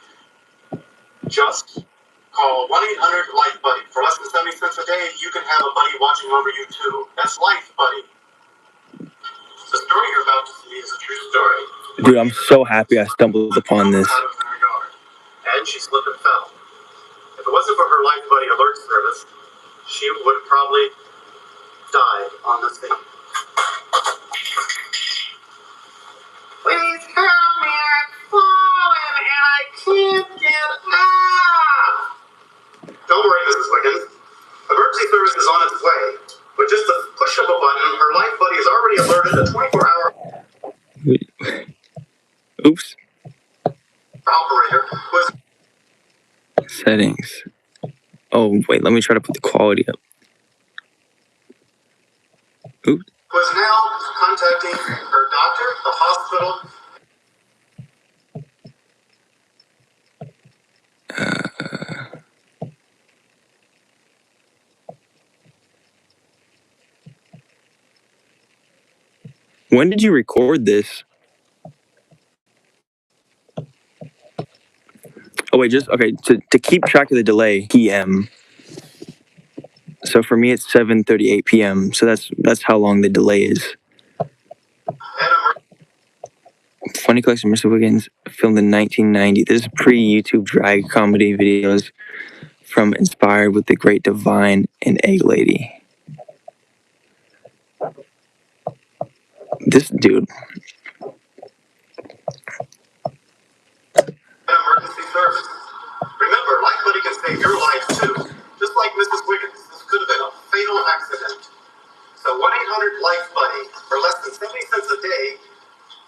just call 1-800-LIFE Buddy. For less than 70 cents a day, you can have a buddy watching over you too. That's Life Buddy. The story you're about to see is a true story. Dude, I'm so happy I stumbled upon this. And she slipped and fell. If it wasn't for her Life Buddy alert service, she would probably die on the scene. Please help me, I'm falling and I can't get up. Don't worry, Mrs. Wiggins. Emergency service is on its way. With just the push of a button, her Life Buddy is already alerted a 24-hour Oops. operator who is Settings. Oh, wait, let me try to put the quality up. Oops. who is now contacting her doctor, the hospital. When did you record this? Oh, wait, okay, to keep track of the delay, PM. So for me, it's 7:38 p.m. So that's how long the delay is. Funny Collection, Mr. Wiggins, filmed in 1990. This is pre-YouTube drag comedy videos from Inspired with the Great Divine and Egg Lady. This dude. Emergency service. Remember, Life Buddy can save your life too. Just like Mrs. Wiggins, this could have been a fatal accident. So 1-800-LIFE Buddy. For less than 70 cents a day,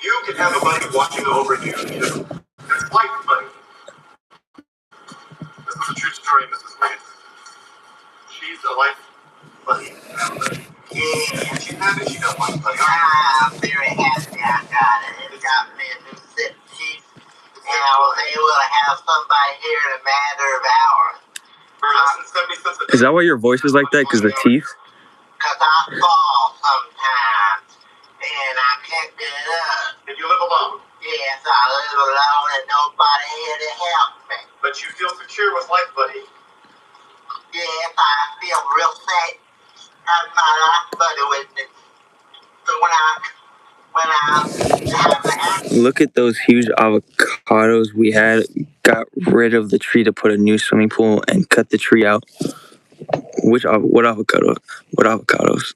you can have a buddy watching over you too. That's Life Buddy. This is a true story, Mrs. Wiggins. She's a Life Buddy. Yeah, she's happy she got Life Buddy. I'm very happy I got it. It got me a new set of teeth. And I was able to have somebody here in a matter of hours. For less than 70 cents a day. Is that why your voice is like that? Because the teeth? Because I fall sometimes. And I can't get up. And you live alone? Yes, I live alone and nobody here to help me. But you feel secure with Life Buddy? Yes, I feel real safe. Have my Life Buddy with me. So when I have an accident. Look at those huge avocados we had. Got rid of the tree to put a new swimming pool and cut the tree out. What avocado? What avocados?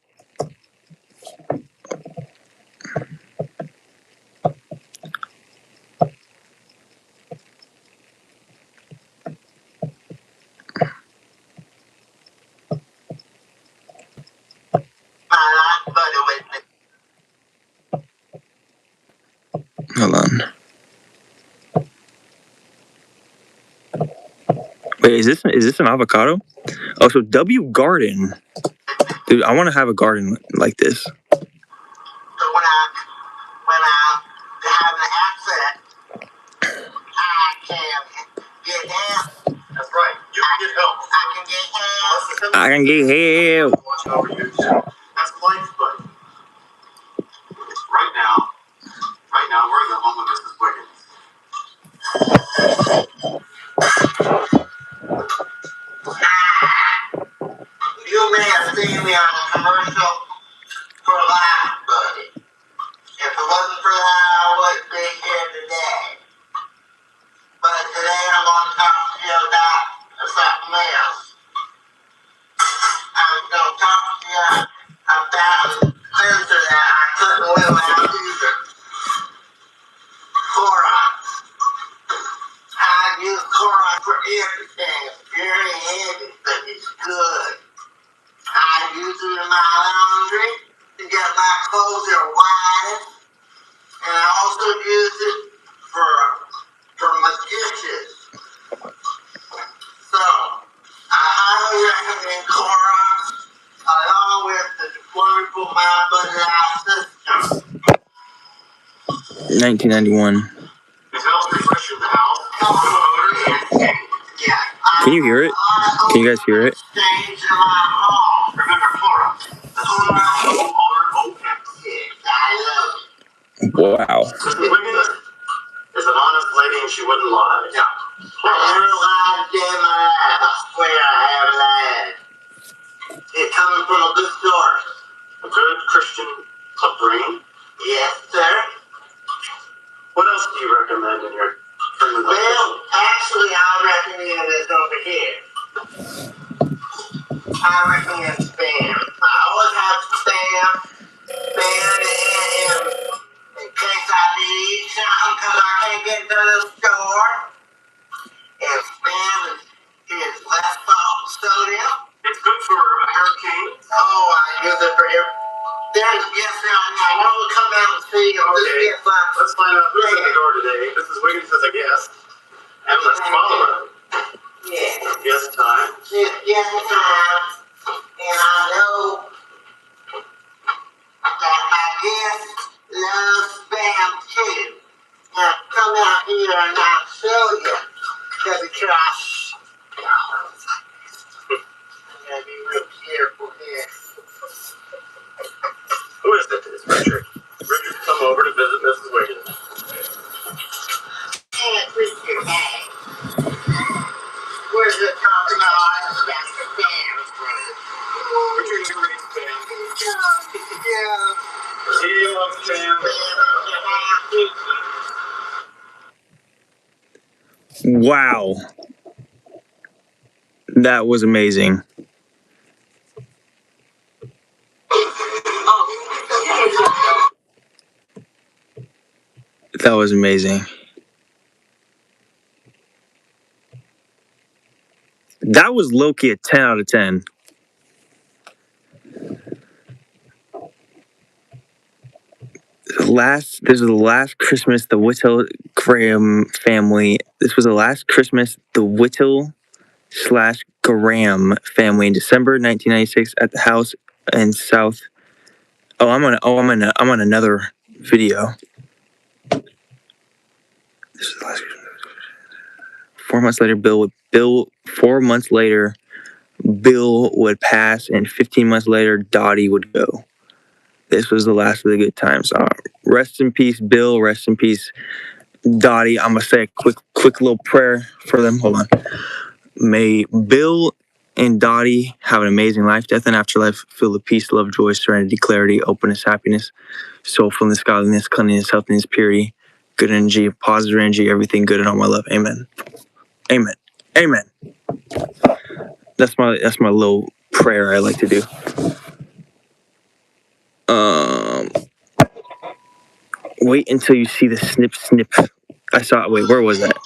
My Life Buddy with me. Hold on. Wait, is this an avocado? Oh, so W Garden. Dude, I want to have a garden like this. So when I have an accident, I can get help. That's right. You can get help. I can get help. I can get help. Watching over you too. That's Life Buddy. Right now, we're in the home of Mrs. Wiggins. You may have seen me on a commercial for Life Buddy. If it wasn't for that, I wouldn't be here today. But today I'm going to talk to you about something else. I'm going to talk to you 1991. Can you hear it? Can you guys hear it? Wow. Is an honest lady and she wouldn't lie. Yeah. I swear I have lied. It's coming from a good source. A good Christian upbringing? Yes, sir. What else do you recommend in your friendly life? Well, actually, I recommend this over here. I recommend Spam. I always have Spam. Spam in case I need something because I can't get to the store. And Spam is less salt and sodium. It's good for a hurricane. Oh, I use it for every. There's guests out now. Why don't we come out and see if this gets like. Let's find out who's at the door today. This is Wiggins as a guest. And let's follow her. Yeah. Guest time. Guest time. And I know that my guests love Spam too. Now come out here and I'll show you. Because I gotta be real careful here. Who is it? It's Richard. Richard's come over to visit Mrs. Wiggins. Hey, Richard, hey. Where's the talking about that's the Spam? Richard's a great Spam. Yeah. He loves Spam. Wow. That was amazing. That was amazing. That was low-key a 10 out of 10. This was the last Christmas the Whittle Graham family. This was the last Christmas the Whittle / Graham family in December 1996 at the house in South. I'm on another video. This is the last. 4 months later, Bill. 4 months later, Bill would pass, and 15 months later, Dottie would go. This was the last of the good times. Rest in peace, Bill. Rest in peace, Dottie. I'm gonna say a quick little prayer for them. Hold on. May Bill and Dottie have an amazing life, death and afterlife, filled with peace, love, joy, serenity, clarity, openness, happiness, soulfulness, godliness, cleanliness, healthiness, purity, good energy, positive energy, everything good and all my love. Amen. Amen. Amen. That's my little prayer I like to do. Wait until you see the snip. I saw it. Wait, where was that?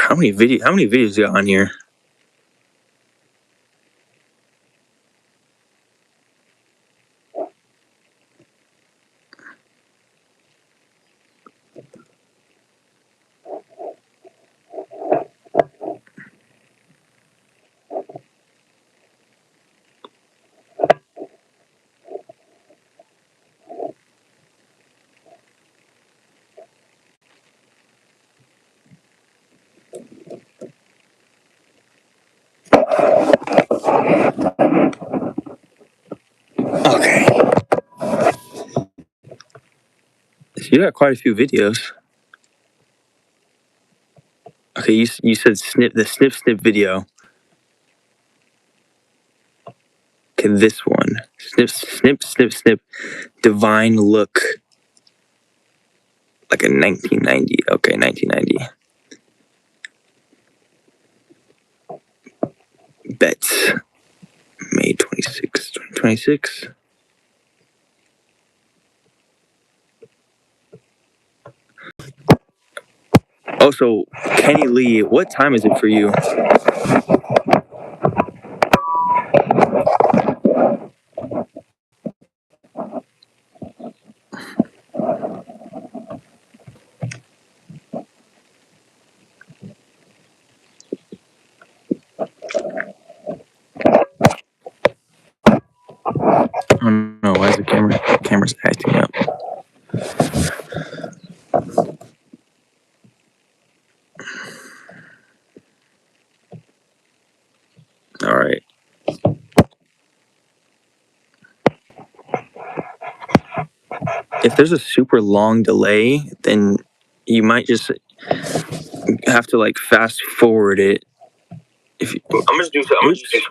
How many videos you got on here? Okay. You got quite a few videos. Okay, you said the snip video. Okay, this one. Snip. Divine look. Like a 1990. Okay, 1990. Bets. May 26, 2026. Also, Kenny Lee, what time is it for you? if there's a super long delay, then you might just have to like fast forward it. If you, I'm just do some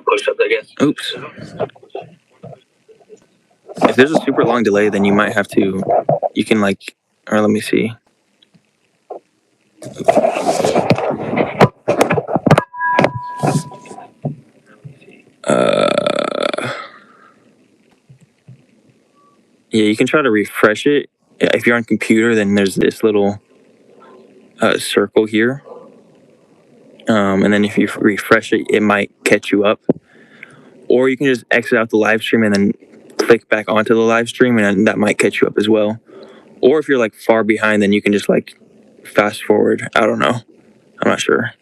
push-ups, I guess. Oops. If there's a super long delay, then you might have to. You can like, or let me see. Yeah, you can try to refresh it. If you're on computer, then there's this little circle here. And then if you refresh it, it might catch you up. Or you can just exit out the live stream and then click back onto the live stream, and that might catch you up as well. Or if you're like far behind, then you can just like fast forward. I don't know. I'm not sure.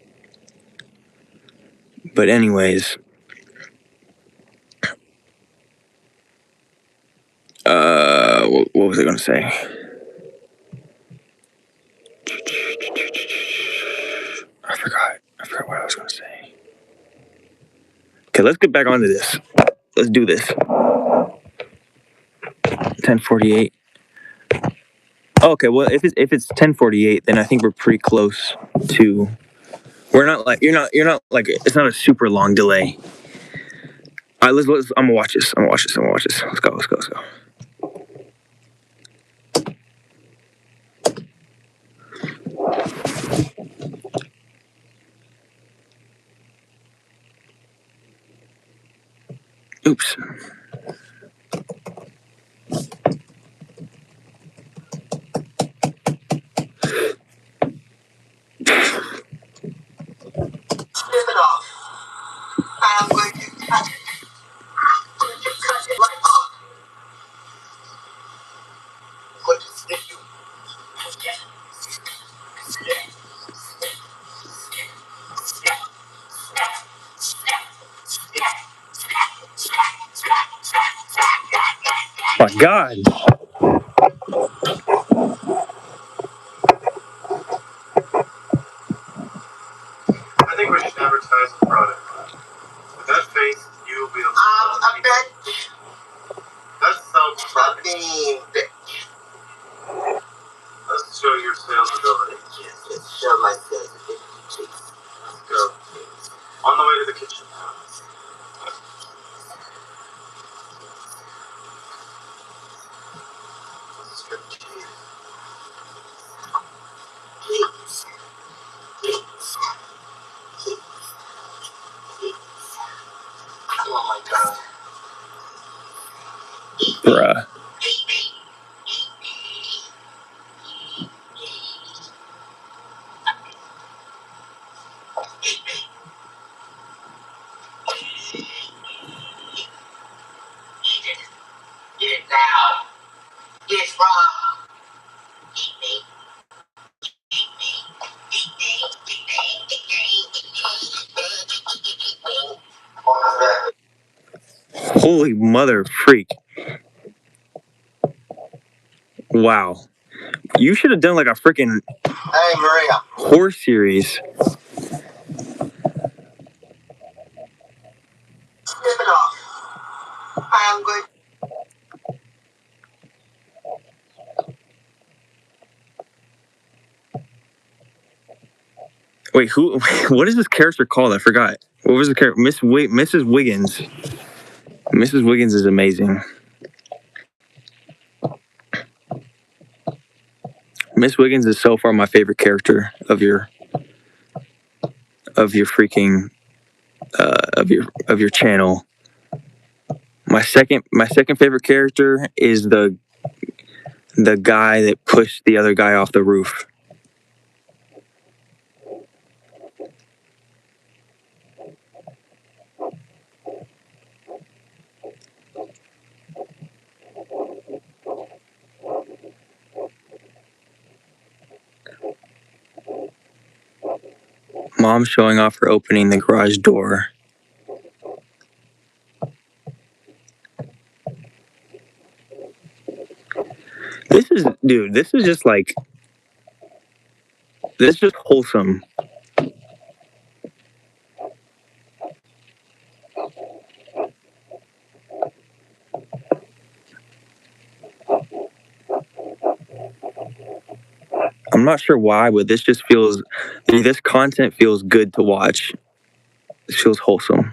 But anyways, what was I gonna say? I forgot what I was gonna say. Okay, let's get back onto this. Let's do this. 10:48. Okay, well if it's 10:48, then I think we're pretty close to. We're not like you're not like it's not a super long delay. All right, let's. I'm gonna watch this. Let's go. Oops. Snip it off. I'm going to cut it. Going to cut it right off. Going to snip you. My God. I think we should advertise the product. With that face, you will be able to. A bitch. That's self-proofing. Bitch. Let's show your sales ability. Yes, let's show my sales ability. Let's go. On the way to the kitchen. Strip cheese. Please. Please. Oh my God. Bruh. Get it now. Get from. Holy mother freak. Wow. You should have done like a freaking Hey, Maria. horse series. Snip it off. I'm going. Wait, who? What is this character called? I forgot. What was the character? Mrs. Wiggins. Mrs. Wiggins is amazing. Miss Wiggins is so far my favorite character of your freaking of your channel. My second favorite character is the guy that pushed the other guy off the roof. Mom showing off her opening the garage door. This is just like, this is just wholesome. I'm not sure why, but this just feels, this content feels good to watch. It feels wholesome.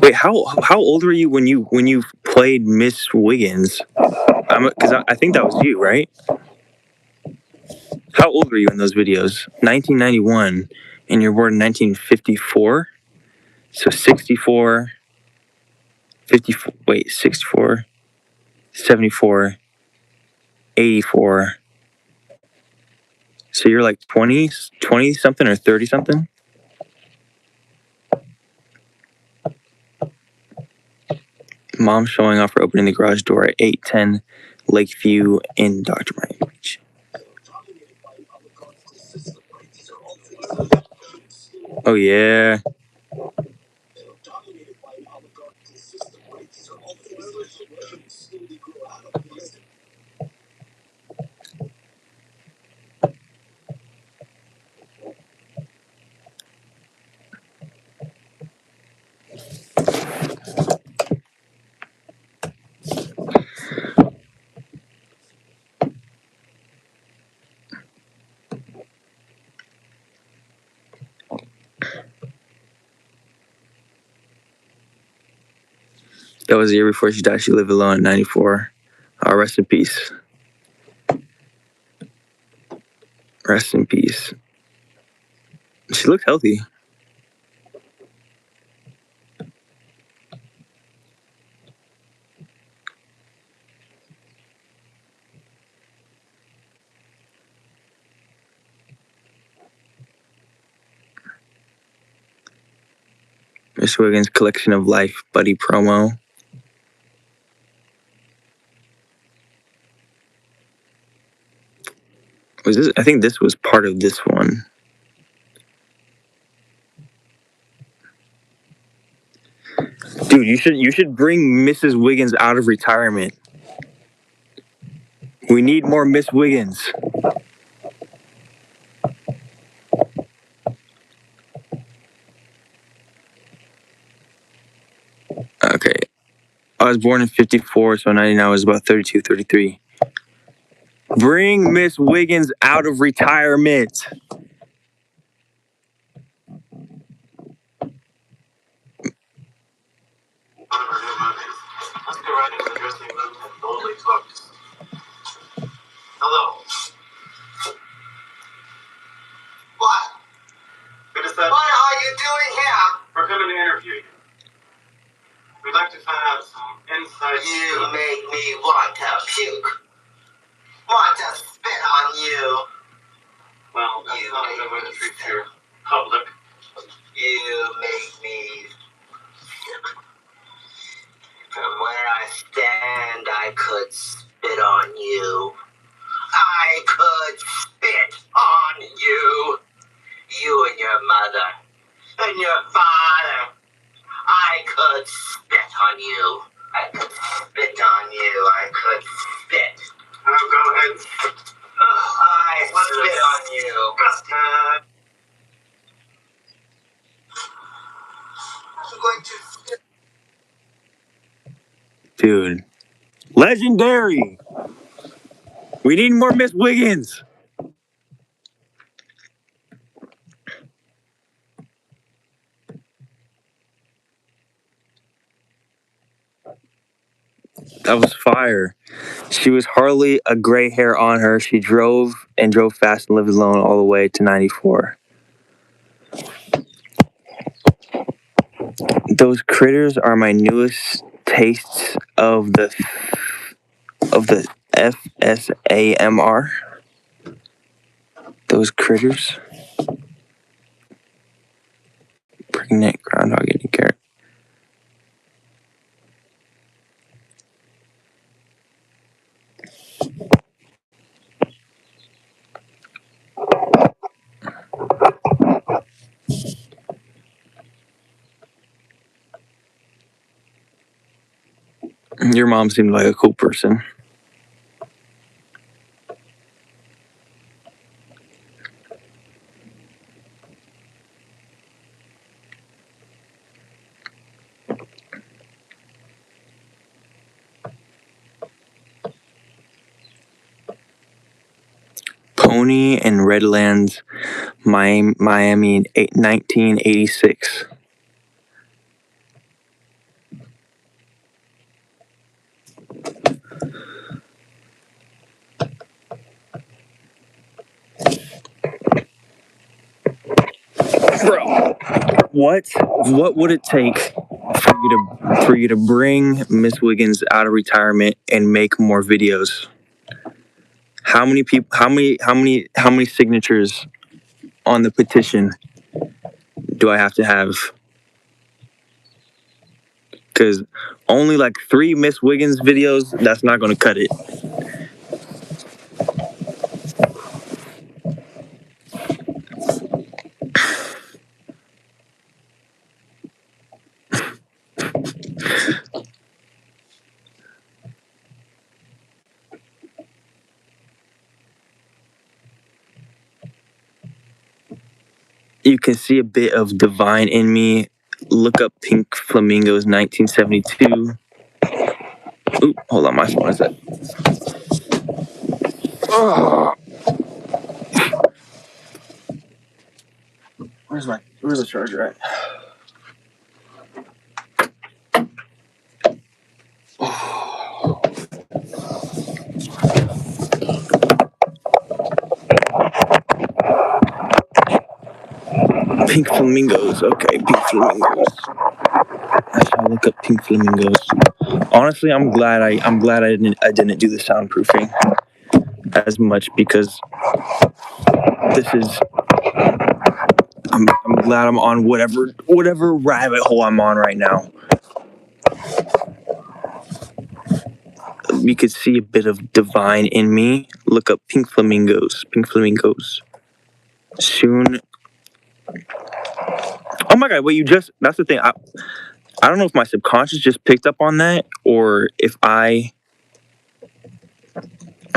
Wait, how old were you when you played Miss Wiggins? Because I think that was you, right? How old were you in those videos? 1991, and you're born in 1954. So 64, 54. Wait, 64, 74, 84. So you're like 20 something or 30 something. Mom showing off for opening the garage door at 810 Lakeview in Dr. Miami Beach. Oh, yeah. That was the year before she died. She lived alone at 94. Rest in peace. Rest in peace. She looked healthy. Miss Wiggins' collection of life buddy promo. Was this? I think this was part of this one. Dude, you should bring Mrs. Wiggins out of retirement. We need more Miss Wiggins. Okay. I was born in 54, so 99 was about 32, 33. Bring Miss Wiggins out of retirement. Let's go right into the dressing room and boldly talk. Hello. What? What are you doing here? We're coming to interview you. We'd like to find out some insights. You make me want to puke. Want to spit on you. Well, that's not a good way to treat your public. You make me puke. From where I stand, I could spit on you. I could spit on you. You and your mother. And your father. I could spit on you. I could spit on you. I could spit. Oh, go ahead. I spit on you. I'm going to spit. Dude. Legendary. We need more Miss Wiggins. That was fire. She was hardly a gray hair on her. She drove fast and lived alone all the way to 94. Those critters are my newest tastes of the FSAMR. Those critters. Pregnant groundhog eating carrot. Your mom seemed like a cool person. Coney and Redlands, Miami, 1986. Bro, what would it take for you to bring Miss Wiggins out of retirement and make more videos? How many people? How many signatures on the petition do I have to have? Because only like 3 Miss Wiggins videos, that's not going to cut it. You can see a bit of divine in me. Look up Pink Flamingos 1972. Oop, hold on, my phone is that. Oh. Where's the charger at? Pink Flamingos. Okay, Pink Flamingos. I shall look up Pink Flamingos. Honestly, I'm glad I didn't do the soundproofing as much, because this is I'm glad I'm on whatever rabbit hole I'm on right now. You could see a bit of divine in me. Look up Pink Flamingos. Pink Flamingos. Soon. Oh my God! Wait, that's the thing. I don't know if my subconscious just picked up on that, or if that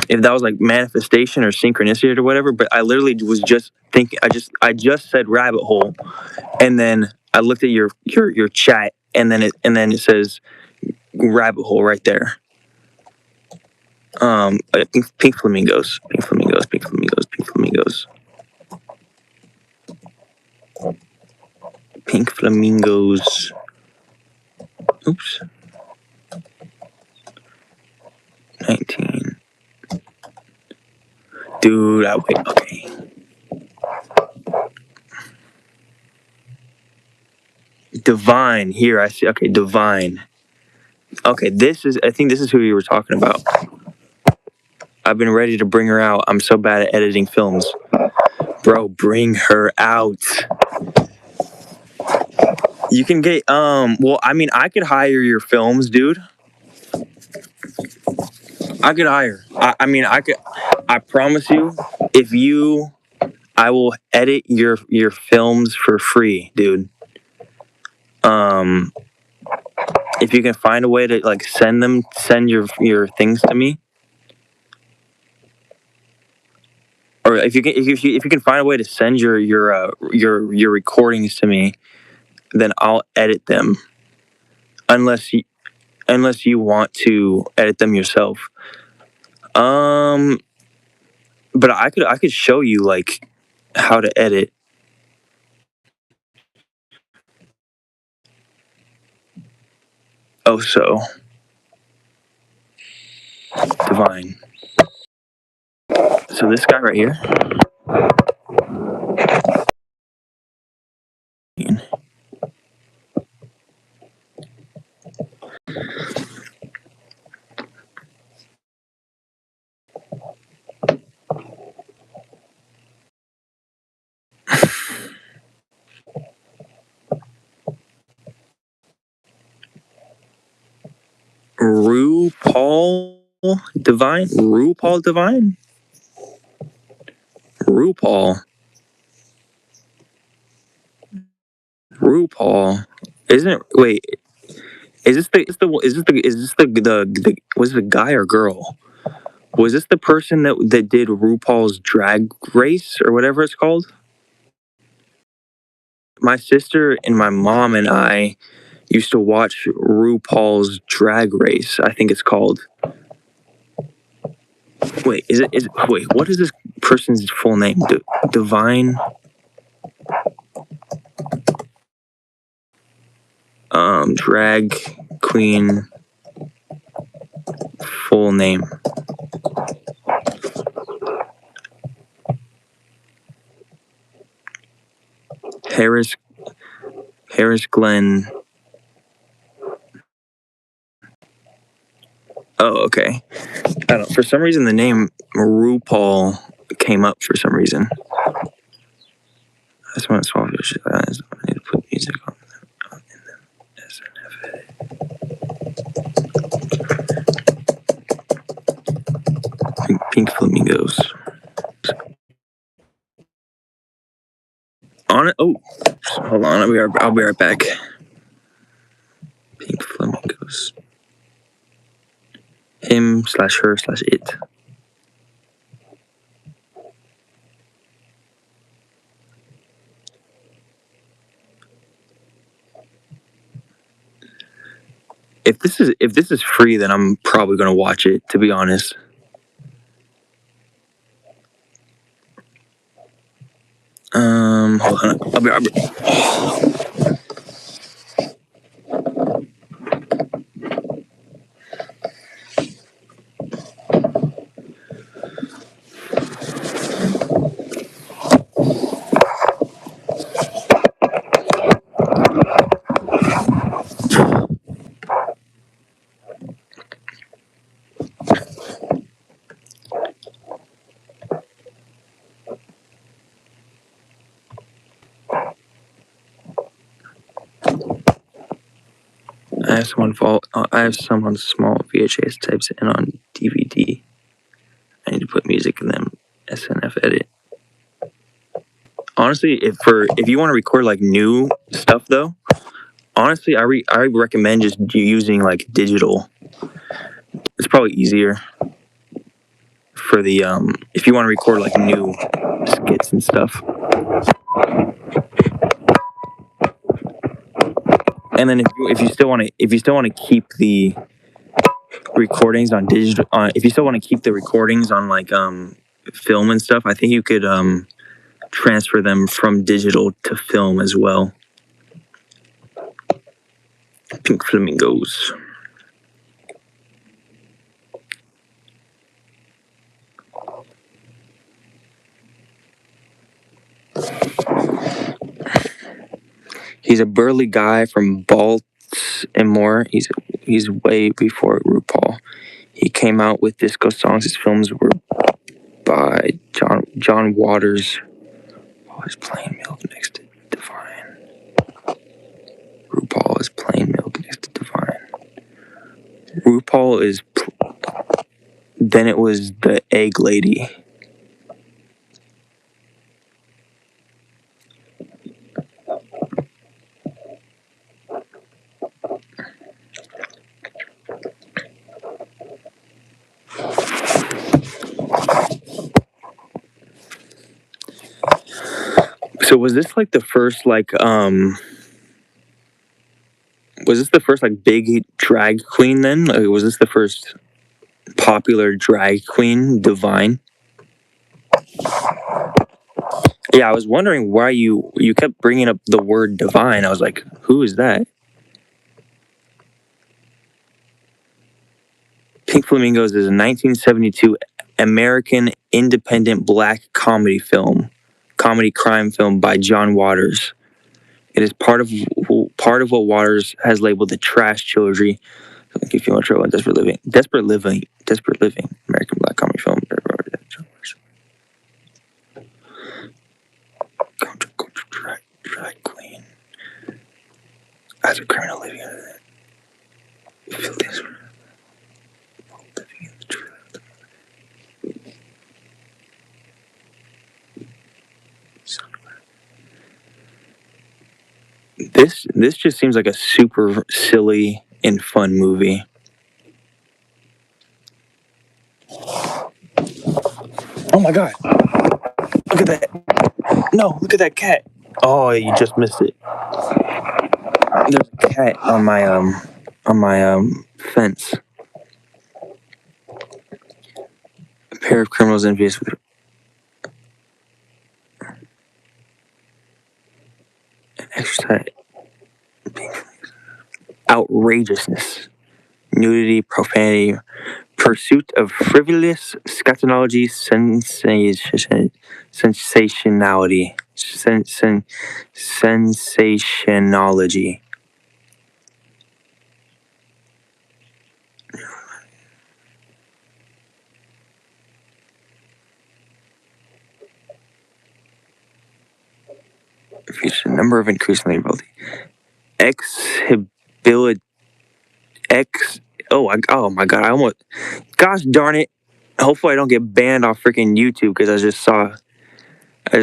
was like manifestation or synchronicity or whatever. But I literally was just thinking. I just said rabbit hole, and then I looked at your chat, and then it says rabbit hole right there. Pink flamingos. Pink flamingos. Pink flamingos. Pink flamingos. Pink flamingos. Oops. 19. Dude, wait, okay. Divine. Here, I see. Okay, Divine. Okay, I think this is who you were talking about. I've been ready to bring her out. I'm so bad at editing films. Bro, bring her out. You can get, well, I mean, I could hire your films, dude. I could hire. I promise you, I will edit your films for free, dude. If you can find a way to like send your things to me, or if you can find a way to send your recordings to me, then I'll edit them. Unless you want to edit them yourself. But I could show you like how to edit. Oh, so Divine. So this guy right here. RuPaul Divine? RuPaul Divine? RuPaul. RuPaul. Isn't it, wait, is this the was it a guy or girl? Was this the person that did RuPaul's Drag Race or whatever it's called? My sister and my mom and I used to watch RuPaul's Drag Race, I think it's called. Wait, wait, what is this person's full name. Divine. Drag queen full name. Harris Glenn. Oh, okay. I don't. For some reason, the name RuPaul came up for some reason. That's when it's all. I need to put music on in the SNF edit. Pink flamingos. On it. Oh, hold on. I'll be right back. Pink flamingos. Him/her/it. If this is free, then I'm probably gonna watch it. To be honest. Hold on. I'll be I have some on small VHS types and on DVD. I need to put music in them. SNF edit. Honestly, if you want to record like new stuff though, honestly, I recommend just using like digital. It's probably easier for the if you want to record like new skits and stuff. And then if you still want to keep the recordings on digital, if you still want to keep the recordings on like film and stuff, I think you could transfer them from digital to film as well. Pink flamingos. He's a burly guy from Baltimore. He's way before RuPaul. He came out with disco songs. His films were by John Waters. Oh, he's playing milk next to Divine. RuPaul is plain milk next to Divine. RuPaul is. Then it was the egg lady. So was this like the first like was this the first like big drag queen then? Like, was this the first popular drag queen, Divine? Yeah, I was wondering why you kept bringing up the word Divine. I was like, who is that? Pink Flamingos is a 1972 American independent black comedy crime film by John Waters. It is part of what Waters has labeled the trash trilogy. If you feel much trouble in Desperate Living, American black comedy film. Drag queen as a criminal living in it. Feel desperate. Living in the truth. This just seems like a super silly and fun movie. Oh my god. Look at that. No, look at that cat. Oh, you just missed it. There's a cat on my fence. A pair of criminals envious with outrageousness, nudity, profanity, pursuit of frivolous scatology, sensationality, sensationology. Features a number of increasingly wealthy oh my god, I almost, gosh darn it. Hopefully I don't get banned off freaking YouTube because I just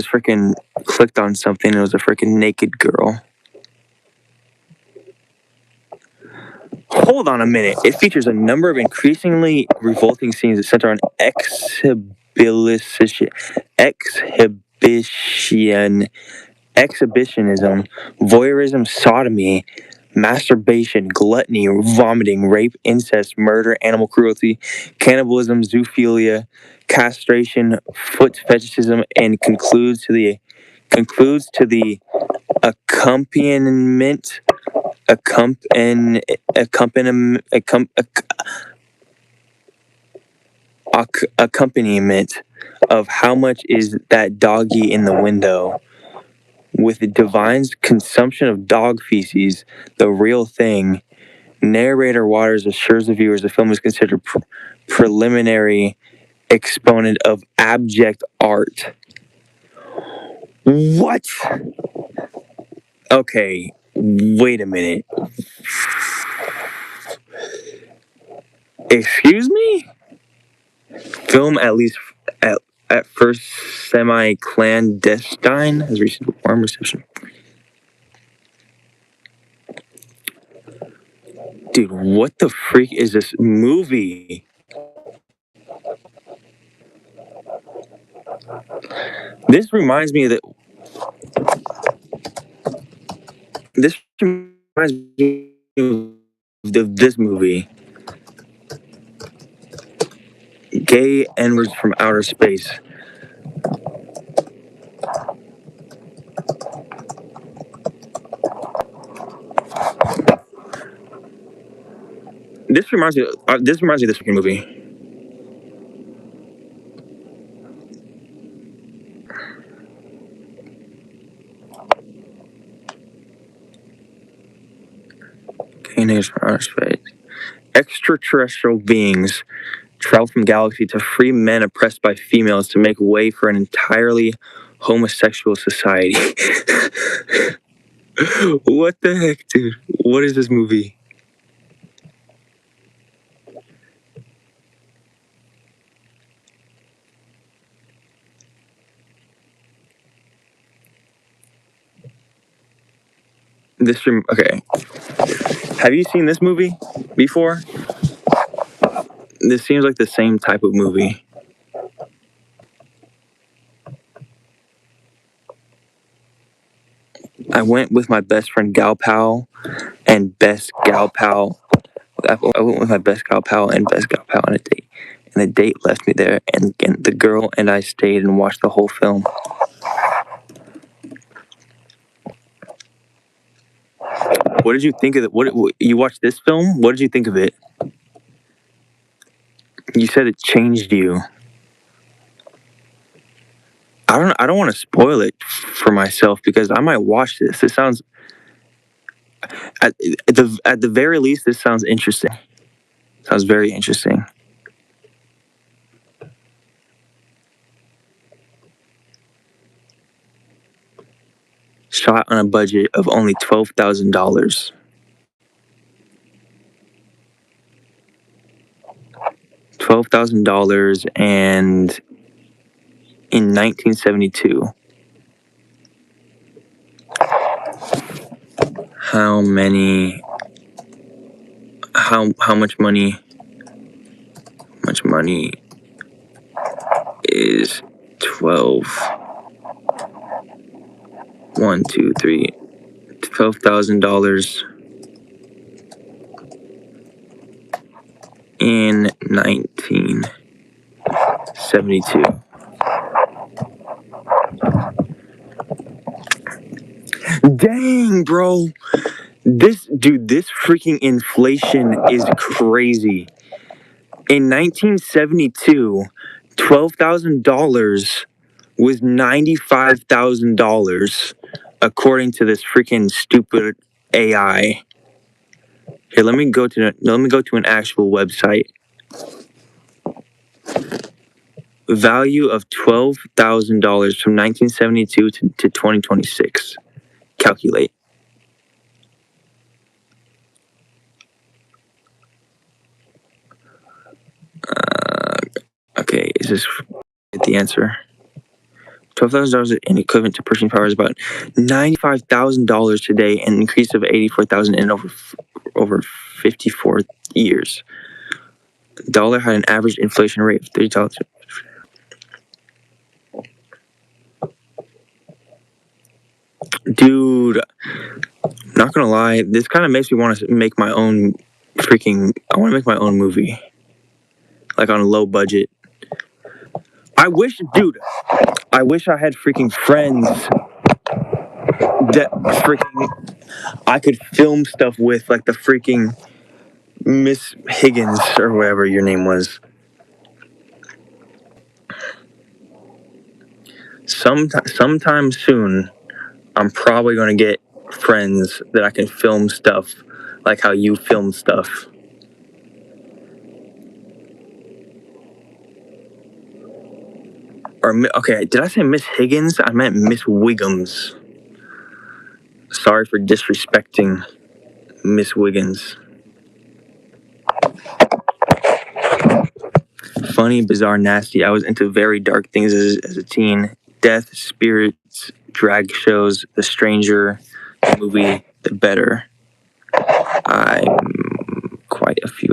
freaking clicked on something and it was a freaking naked girl. Hold on a minute. It features a number of increasingly revolting scenes that center on exhibitionism, voyeurism, sodomy, masturbation, gluttony, vomiting, rape, incest, murder, animal cruelty, cannibalism, zoophilia, castration, foot fetishism, and concludes to the accompaniment accompaniment of How Much Is That Doggy in the Window? With the divine's consumption of dog feces, the real thing, narrator Waters assures the viewers the film is considered preliminary exponent of abject art. What? Okay, wait a minute. Excuse me? Film at least at first semi-clandestine has received warm reception. Dude, what the freak is this movie? This reminds me of the. This reminds me of this movie. Gay N-words from Outer Space. This reminds me of this freaking movie. Gay N-words from Outer Space. Extraterrestrial beings travel from galaxy to free men oppressed by females to make way for an entirely homosexual society. What the heck, dude? What is this movie? Okay. Have you seen this movie before? This seems like the same type of movie. I went with my best friend Gal Pal and best Gal Pal. I went with my best Gal Pal and best Gal Pal on a date. And the date left me there, and the girl and I stayed and watched the whole film. What did you think of it? What you watched this film? What did you think of it? You said it changed you. I don't want to spoil it for myself because I might watch this. It sounds at the very least this sounds interesting. Sounds very interesting. Shot on a budget of only $12,000. $12,000 and in 1972. How much money? Much money is 12. 1, 2, 3. $12,000 in 1972. Dang, bro. This freaking inflation is crazy. In 1972, $12,000 was $95,000, according to this freaking stupid AI. Here, let me go to an actual website. Value of $12,000 from 1972 to 2026. Calculate. Okay, is this the answer? $12,000 in equivalent to purchasing power is about $95,000 today, an increase of $84,000 in over 54 years. The dollar had an average inflation rate of $30. Dude, not gonna lie, this kind of makes me want to make my own I want to make my own movie, like on a low budget. I wish I had freaking friends that I could film stuff with, like the freaking Miss Higgins or whatever your name was. Sometime soon, I'm probably gonna get friends that I can film stuff like how you film stuff. Okay, did I say Miss Higgins? I meant Miss Wiggums. Sorry for disrespecting Miss Wiggins. Funny, bizarre, nasty. I was into very dark things as a teen. Death, spirits, drag shows, The Stranger, the movie, The Better. I'm quite a few.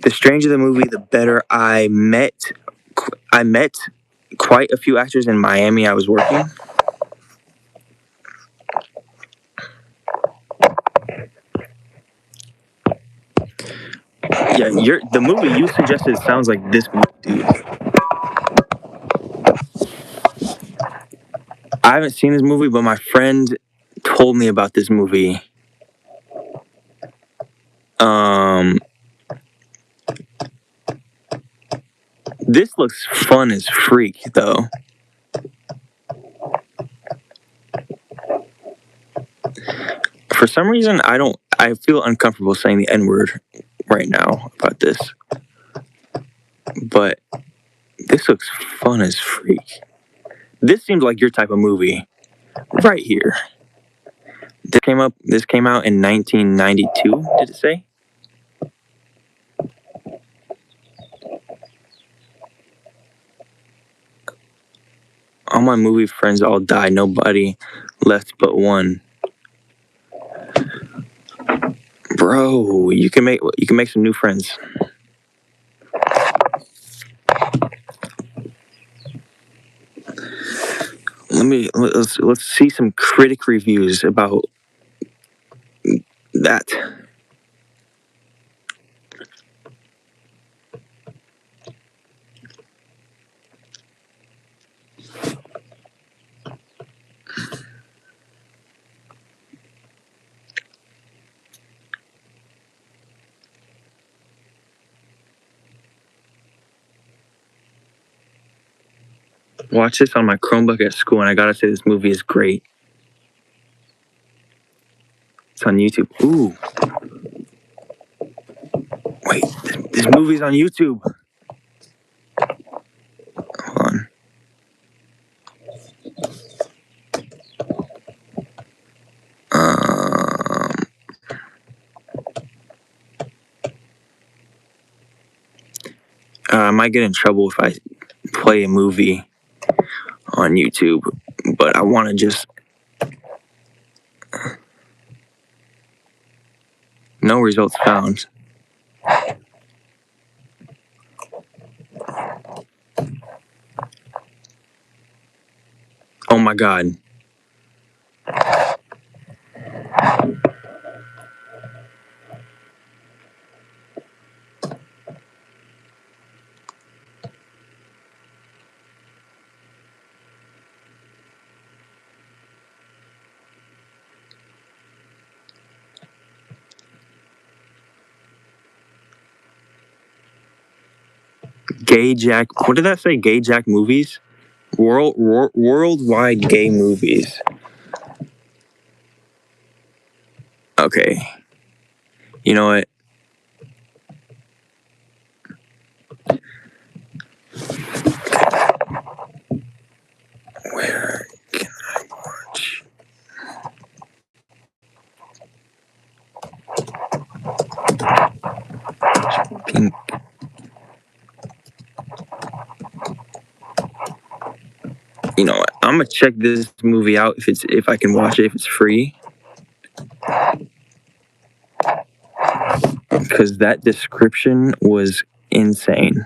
The Stranger, the movie, The Better. I met quite a few actors in Miami. I was working. Yeah, the movie you suggested sounds like this movie, dude. I haven't seen this movie, but my friend told me about this movie. This looks fun as freak, though. For some reason, I feel uncomfortable saying the N-word right now about this. But this looks fun as freak. This seems like your type of movie. Right here. This came out in 1992, did it say? All my movie friends all died. Nobody left but one. Bro, you can make some new friends. Let's see some critic reviews about that. Watch this on my Chromebook at school, and I gotta say this movie is great. It's on YouTube. Ooh. Wait, this movie's on YouTube. Hold on. I might get in trouble if I play a movie on YouTube, but I want to just... No results found. Oh my god. Gay Jack. What did that say? Gay Jack movies. Worldwide gay movies. Okay. You know what? Where can I watch? Pink. You know what? I'm gonna check this movie out if I can watch it if it's free. Because that description was insane.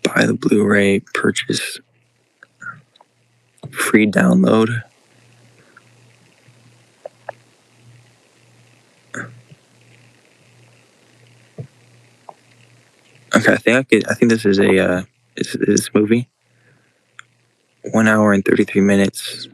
Buy the Blu-ray, purchase, free download. Okay, I think this is this movie. 1 hour and 33 minutes.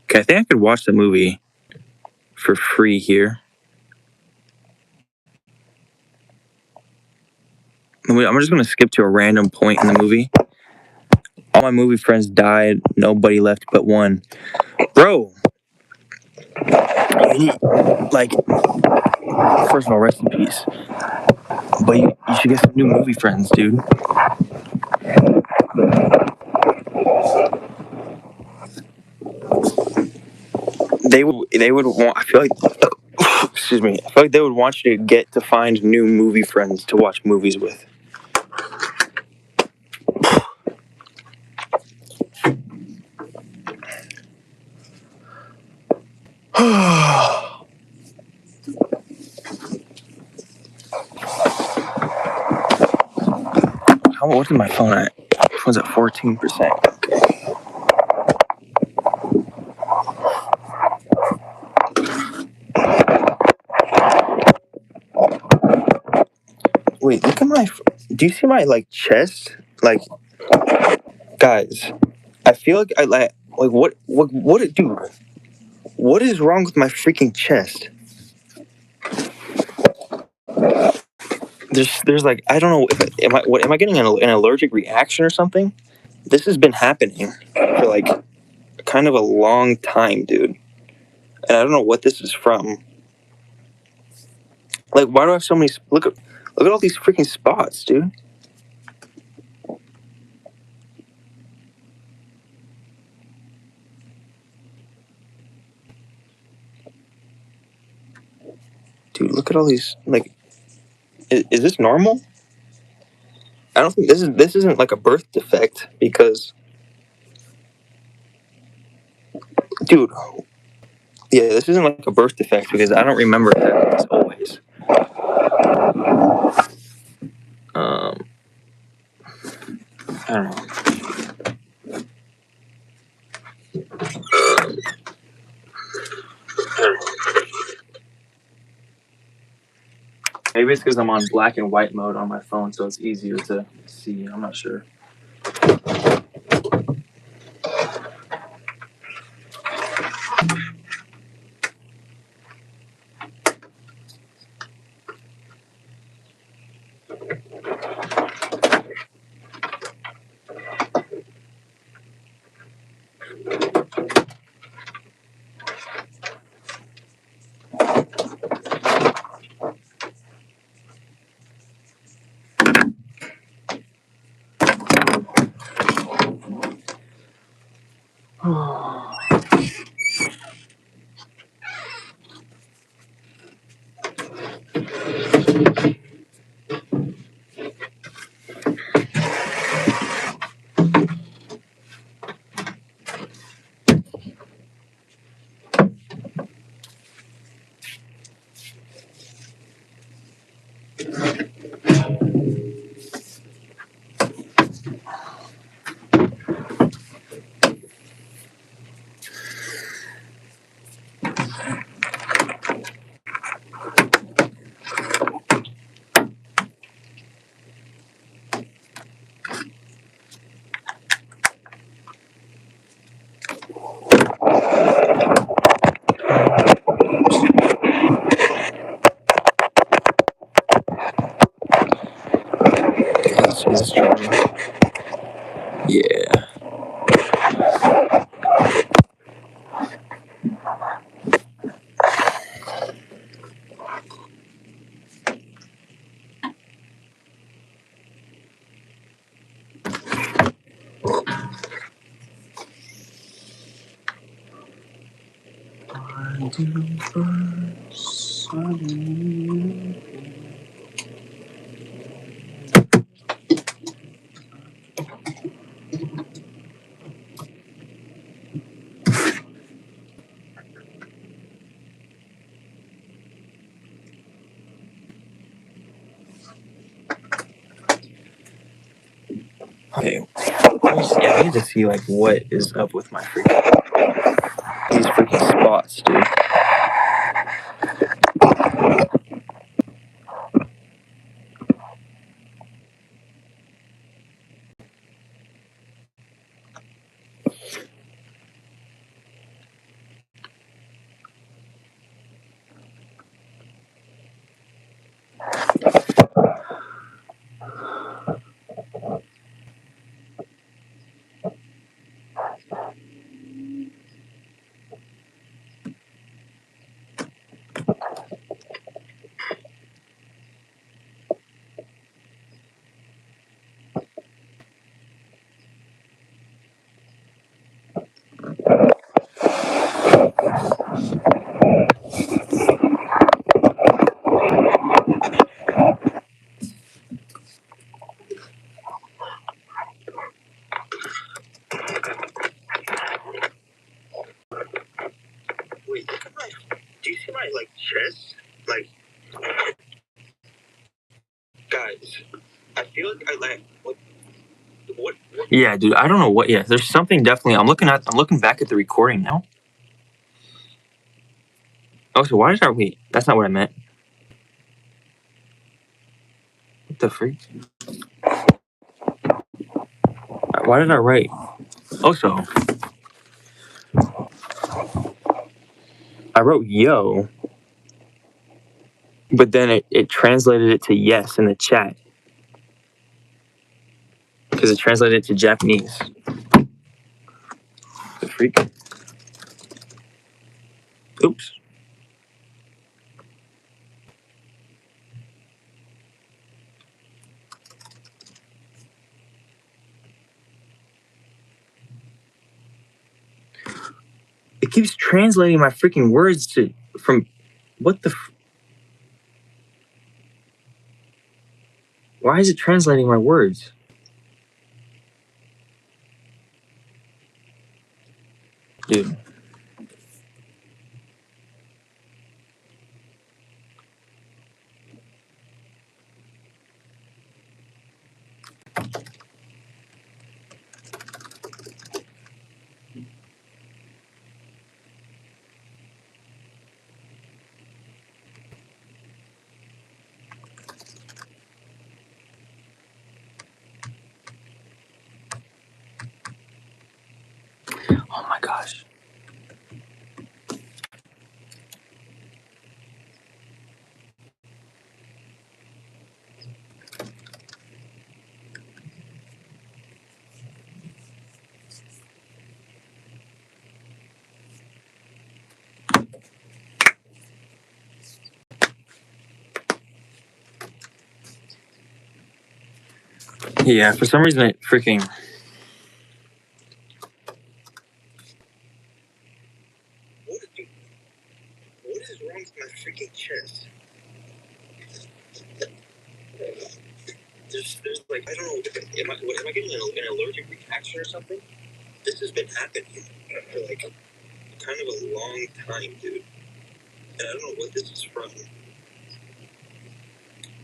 Okay, I think I could watch the movie for free here. I'm just gonna skip to a random point in the movie. All my movie friends died. Nobody left but one. Bro, like, first of all, rest in peace. But you should get some new movie friends, dude. They would want. I feel like, excuse me. I feel like they would want you to find new movie friends to watch movies with. What is my phone at? My phone's at 14%. Wait, look at my. Do you see my chest? Guys, I feel like what dude? What is wrong with my freaking chest? There's I don't know. Am I getting an allergic reaction or something? This has been happening for kind of a long time, dude. And I don't know what this is from. Why do I have so many? Look at all these freaking spots, dude. Dude, look at all these. Is this normal? I don't think this isn't a birth defect because, dude. Yeah, this isn't a birth defect because I don't remember it having this always. I don't know. Maybe it's because I'm on black and white mode on my phone, so it's easier to see. I'm not sure. charging. Yeah. Okay. Yeah, I need to see like what is up with my these freaking spots, dude. Wait, look at my. Do you see my like chest? Like, guys, I feel like I like what? Yeah, dude, I don't know what. Yeah, there's something definitely. I'm looking back at the recording now. Oh, so why did I wait? That's not what I meant. What the freak? Why did I write? Also, I wrote yo, but then it translated it to yes in the chat because it translated it to Japanese. The freak. Oops. It keeps translating my freaking words from what the. Why is it translating my words? Dude. Oh my gosh. Yeah, for some reason it freaking. What is wrong with my freaking chest? There's like, I don't know, am I getting an allergic reaction or something? This has been happening for like kind of a long time, dude. And I don't know what this is from.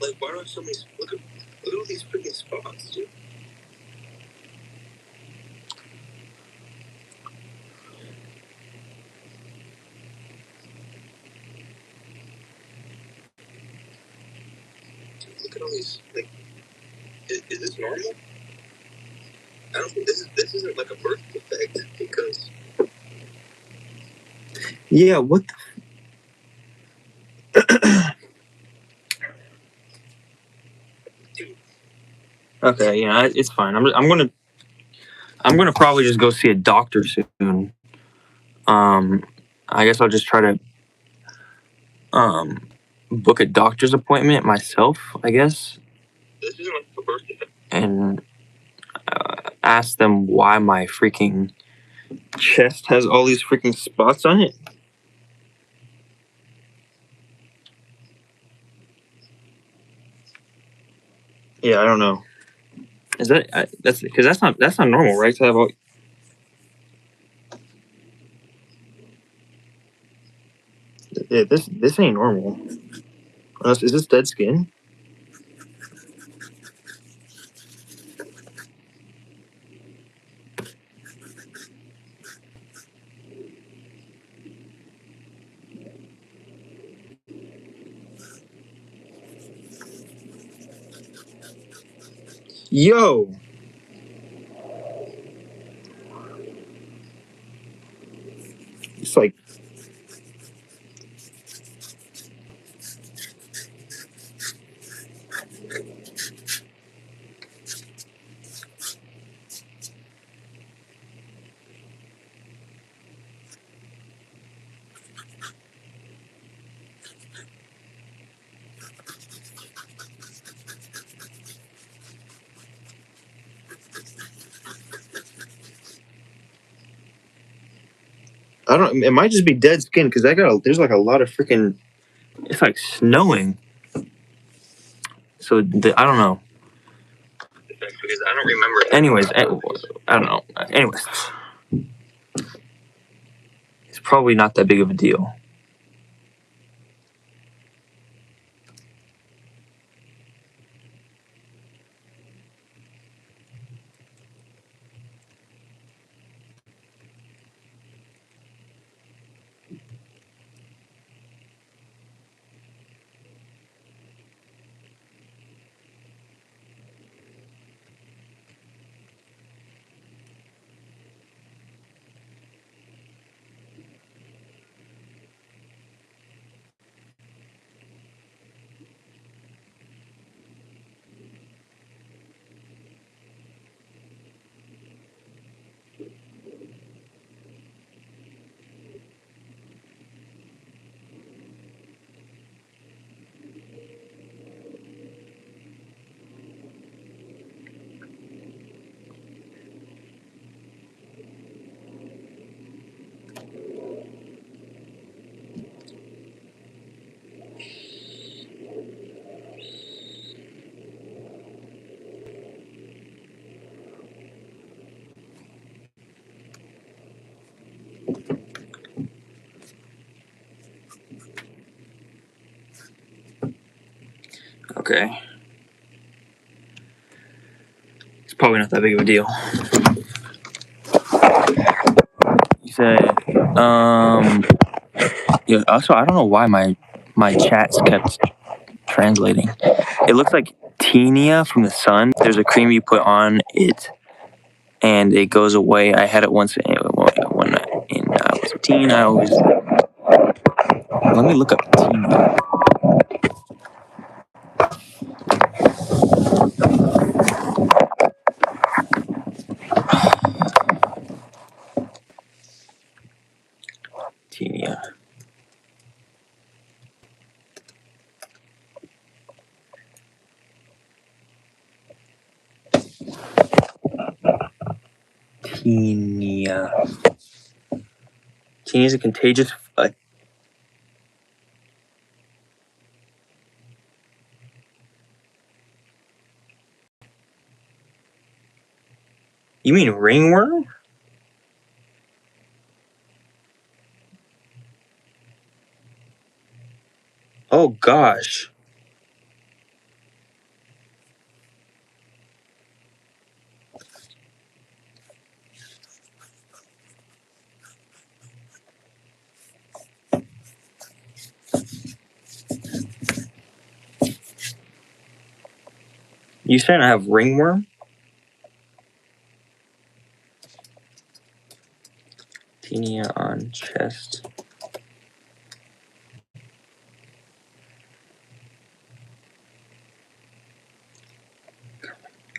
Like, why do I have so many, look at all these freaking spots, dude. Look at all these, like, is this normal? I don't think this isn't like a birth defect because. Yeah, what the. Dude. Okay, yeah, it's fine. I'm gonna probably just go see a doctor soon. I guess I'll just try to book a doctor's appointment myself. I guess. This isn't like the birthday. And ask them why my freaking chest has all these freaking spots on it. Yeah, I don't know. Is that that's because that's not normal, right? To have all. Yeah, this ain't normal. Is this dead skin? Yo. It's like. I don't. It might just be dead skin because there's like a lot of freaking. It's like snowing. So I don't know. Because I don't remember. Anyways, I don't know. Anyways, it's probably not that big of a deal. Okay. It's probably not that big of a deal. You said, yeah. Also, I don't know why my chats kept translating. It looks like tinea from the sun. There's a cream you put on it, and it goes away. I had it once when I was a teen. I always let me look up tinea. Tinea. Tinea. Tinea is a contagious. You mean ringworm? Oh gosh. You saying I have ringworm? Tinea on chest.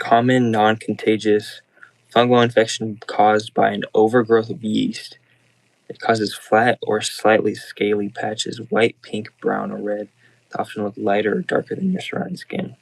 common non-contagious fungal infection caused by an overgrowth of yeast. It causes flat or slightly scaly patches, white, pink, brown, or red, that often look lighter or darker than your surrounding skin.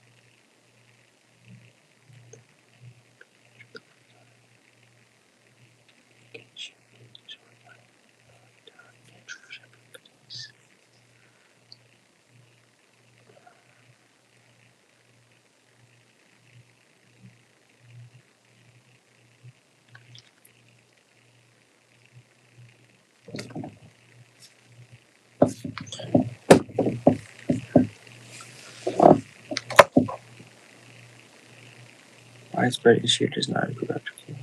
Widespread issue does not improve after chemo.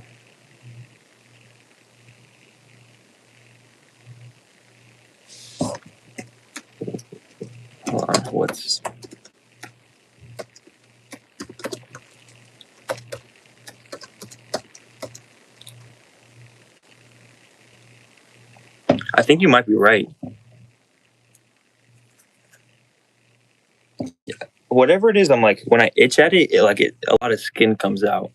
Hold on, what's... I think you might be right. Whatever it is, I'm like, when I itch at it, a lot of skin comes out.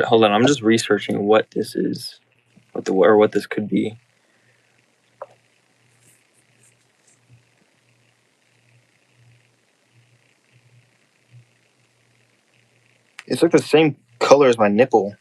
Hold on, I'm just researching what this is, what this could be. It's like the same color as my nipple.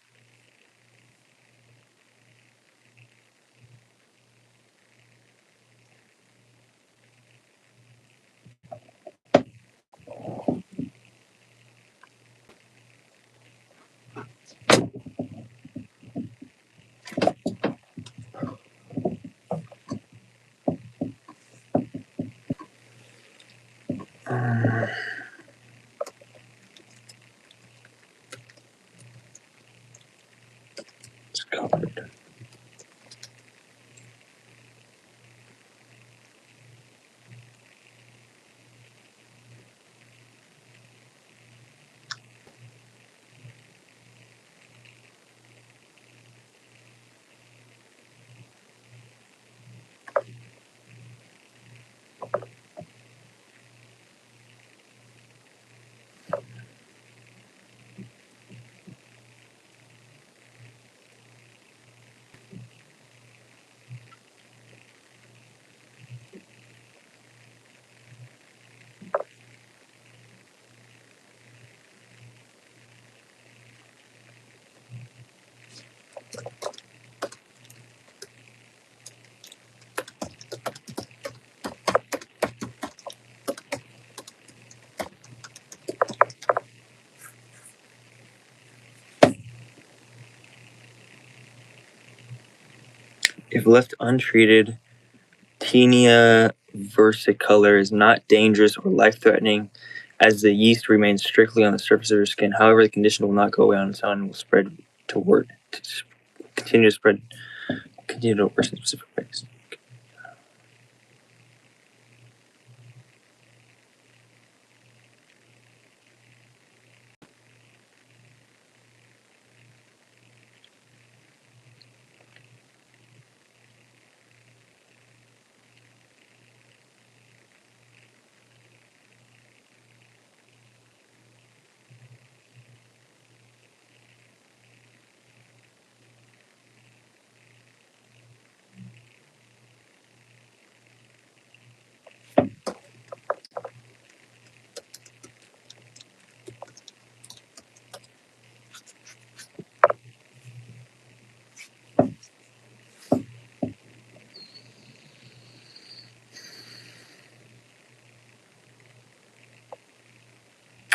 It's covered. If left untreated, tinea versicolor is not dangerous or life-threatening, as the yeast remains strictly on the surface of your skin. However, the condition will not go away on its own and will spread continue to worsen in specific ways.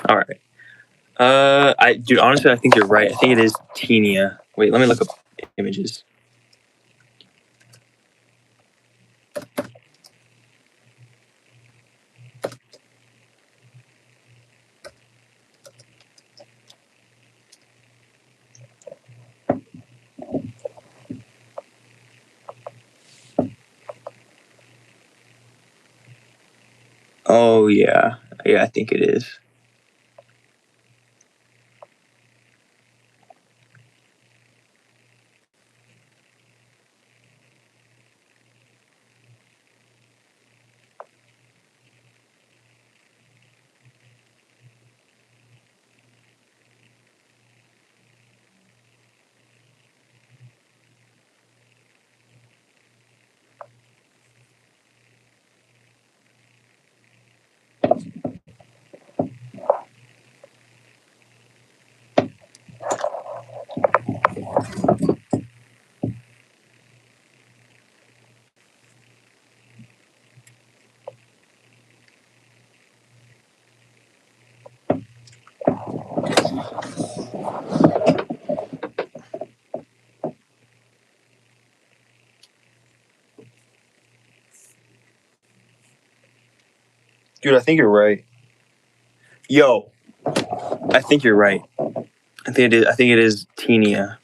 All right. Dude, honestly, I think you're right. I think it is Tenia. Wait, let me look up images. Oh, yeah. Yeah, I think it is. Dude, I think you're right. Yo, I think you're right. I think it is Tenia.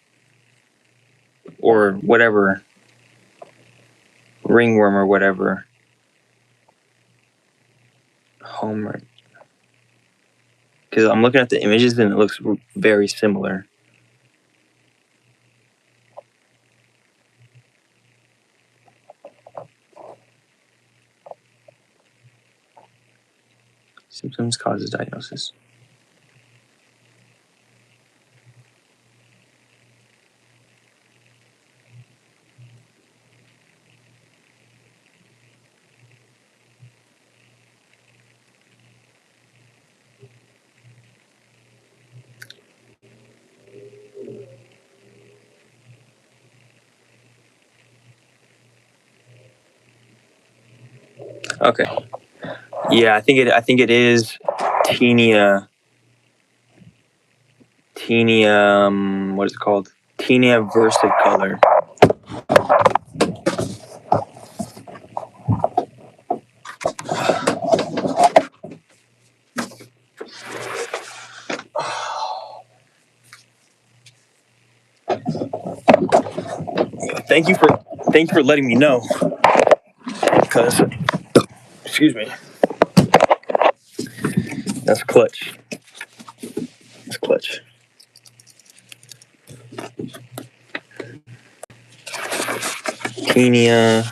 Or whatever. Ringworm or whatever. Homer. Because I'm looking at the images and it looks very similar. Symptoms, causes, diagnosis. Okay. Yeah, I think it is Tenia. Tenia, what is it called? Tenia versicolor. Thank you for letting me know. Because, excuse me, that's clutch. That's clutch. Tenia.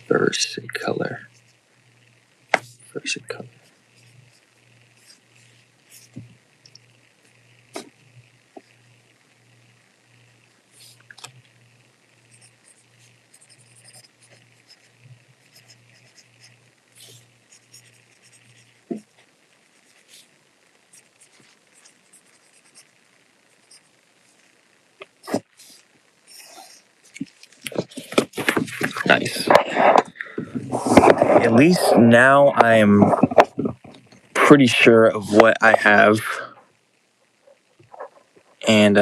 Versicolor. Versicolor. Nice. At least now I'm pretty sure of what I have. And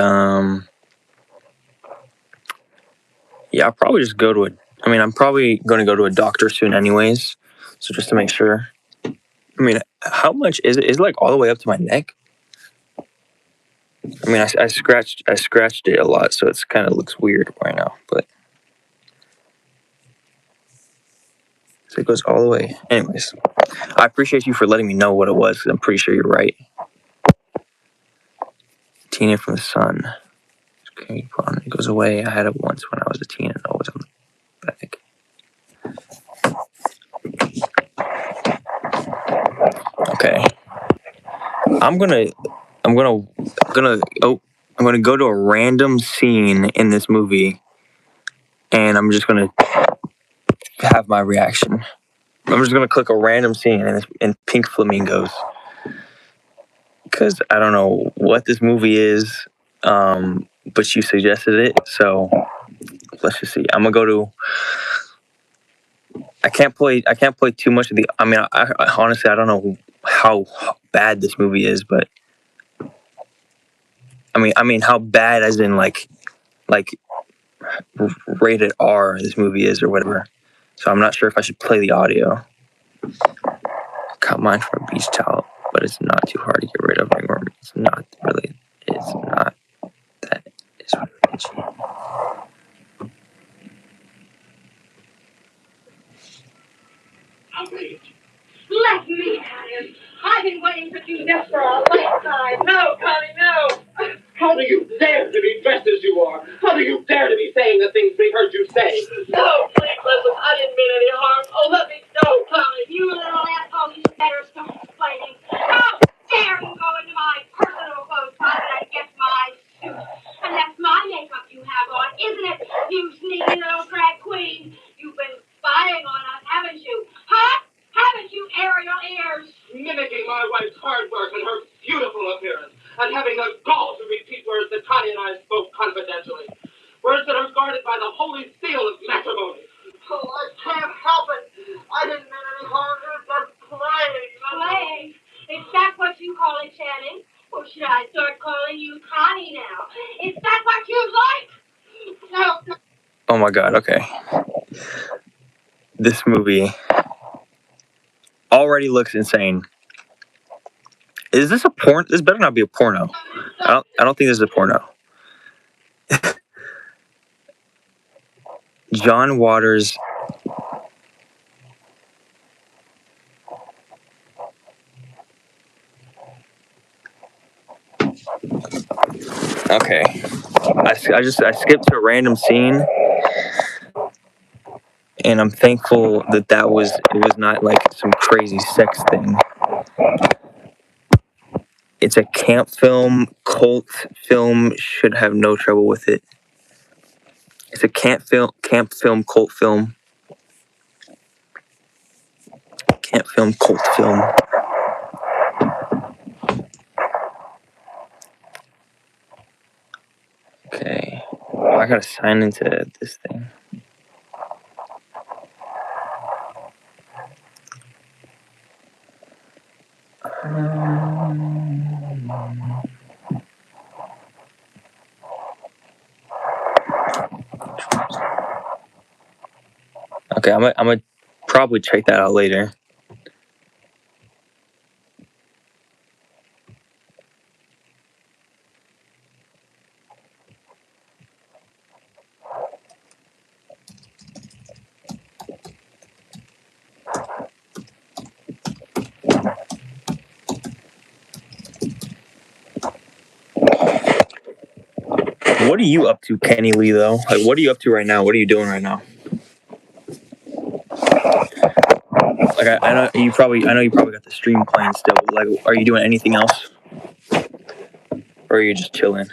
yeah, I'll probably just go to I'm probably going to go to a doctor soon anyways. So just to make sure. I mean, how much is it? Is it like all the way up to my neck? I mean, I scratched it a lot, so it's kind of looks weird right now, but so it goes all the way. Anyways, I appreciate you for letting me know what it was, because I'm pretty sure you're right. Tenia from the sun. Okay, it goes away. I had it once when I was a teen and always on the back. Okay. I'm gonna go to a random scene in this movie, and and I'm just gonna have my reaction. I'm just gonna click a random scene in Pink Flamingos because I don't know what this movie is, but you suggested it, so let's just see. I'm gonna go to. I can't play too much of the. I mean, I honestly I don't know how bad this movie is, but I mean how bad as in like rated R this movie is or whatever. So I'm not sure if I should play the audio. Cut mine from a beach towel, but it's not too hard to get rid of anymore. It's not really. It's not that. It's really itchy. Let me at him. I've been waiting to do this for a lifetime. No, Connie, no. How do you dare to be dressed as you are? How do you dare to be saying the things we heard you say? No, please listen. I didn't mean any harm. Oh, let me go, Connie. You little asshole. You better start explaining. How dare you go into my personal clothes closet and get my suit? And that's my makeup you have on, isn't it? You sneaky little drag queen. You've been spying on us, haven't you? Huh? Haven't you, Ariel ears? Mimicking my wife's hard work and her beautiful appearance, and having the gall to repeat words that Connie and I spoke confidentially. Words that are guarded by the holy seal of matrimony. Oh, I can't help it. I didn't mean any harm. It was just playing. Playing? Is that what you call it, Shannon? Or should I start calling you Connie now? Is that what you like? No. Oh my god. Okay. This movie already looks insane. Is this a porn? This better not be a porno. I don't think this is a porno. John Waters. Okay. I skipped to a random scene, and I'm thankful that it was not like some crazy sex thing. It's a camp film, cult film. Should have no trouble with it. It's a camp film, cult film. Camp film, cult film. Okay, I gotta sign into this thing. Okay, I'm gonna probably check that out later. What are you up to, Kenny Lee? Though, like, what are you up to right now? What are you doing right now? Like, I know you probably got the stream playing still. But like, are you doing anything else, or are you just chilling?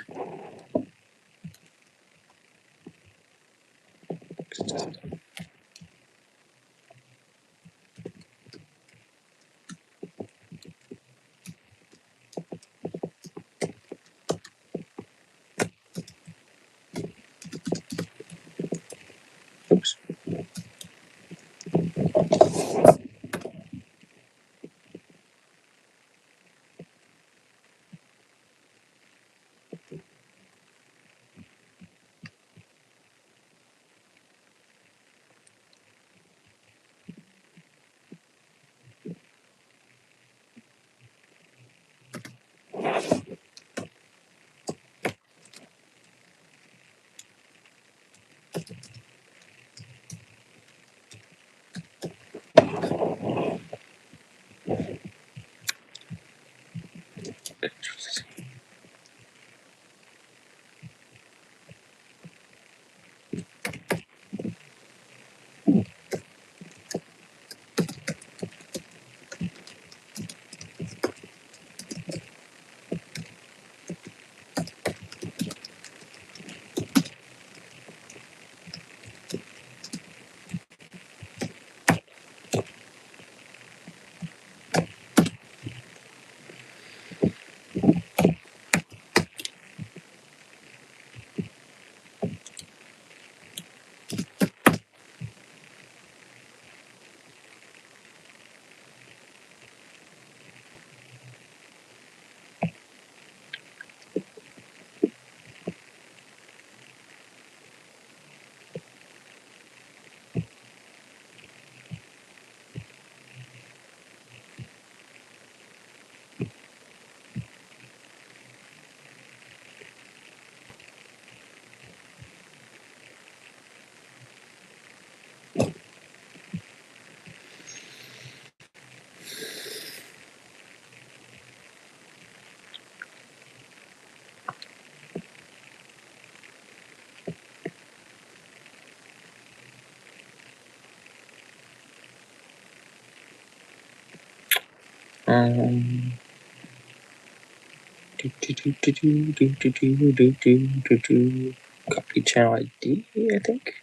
Oops. Copy channel ID, I think.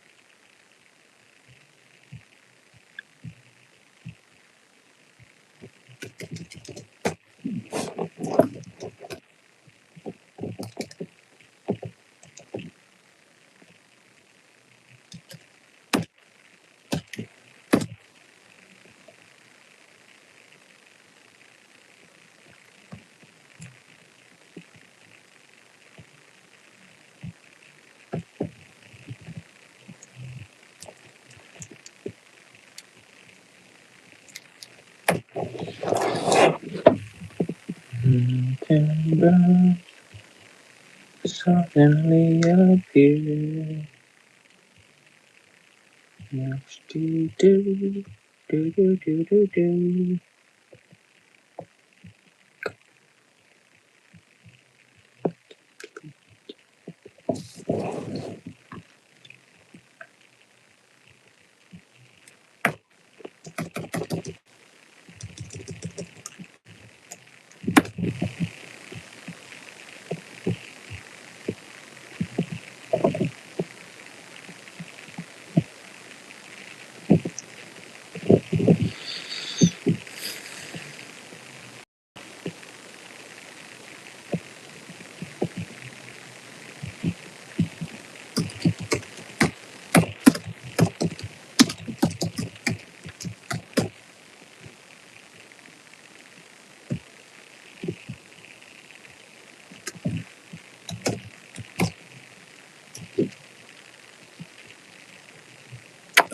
Suddenly appear.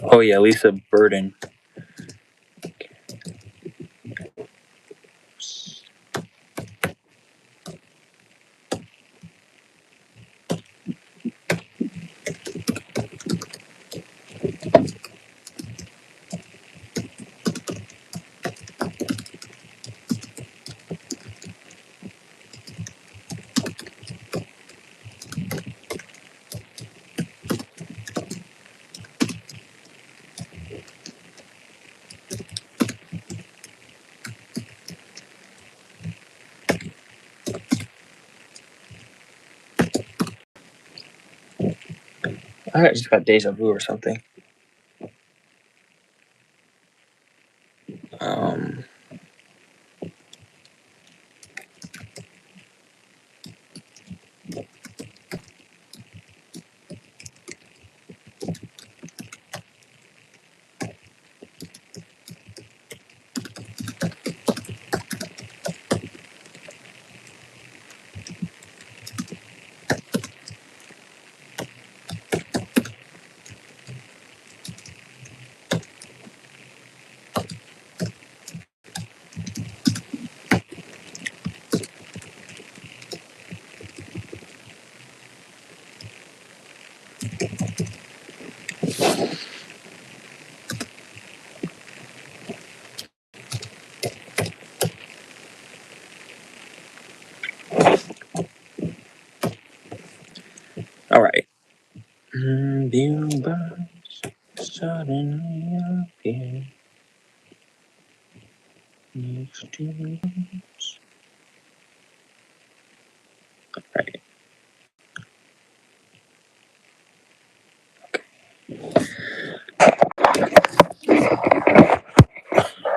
Oh yeah, Lisa Burden. I just got deja vu or something. All right. Suddenly appear next to me. Right.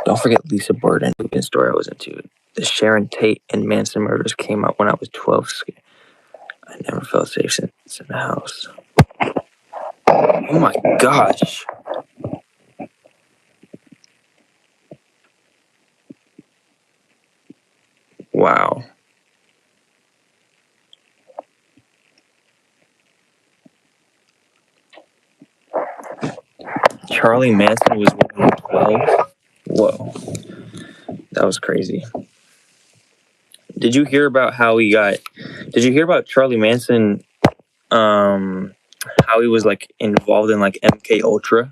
Don't forget Lisa Burden, movie story I was into. The Sharon Tate and Manson murders came out when I was 12. I never felt safe since in the house. Oh my gosh. Wow. Charlie Manson was 12. Whoa. That was crazy. Did you hear about how he got? Did you hear about Charlie Manson? How he was like involved in like MK Ultra?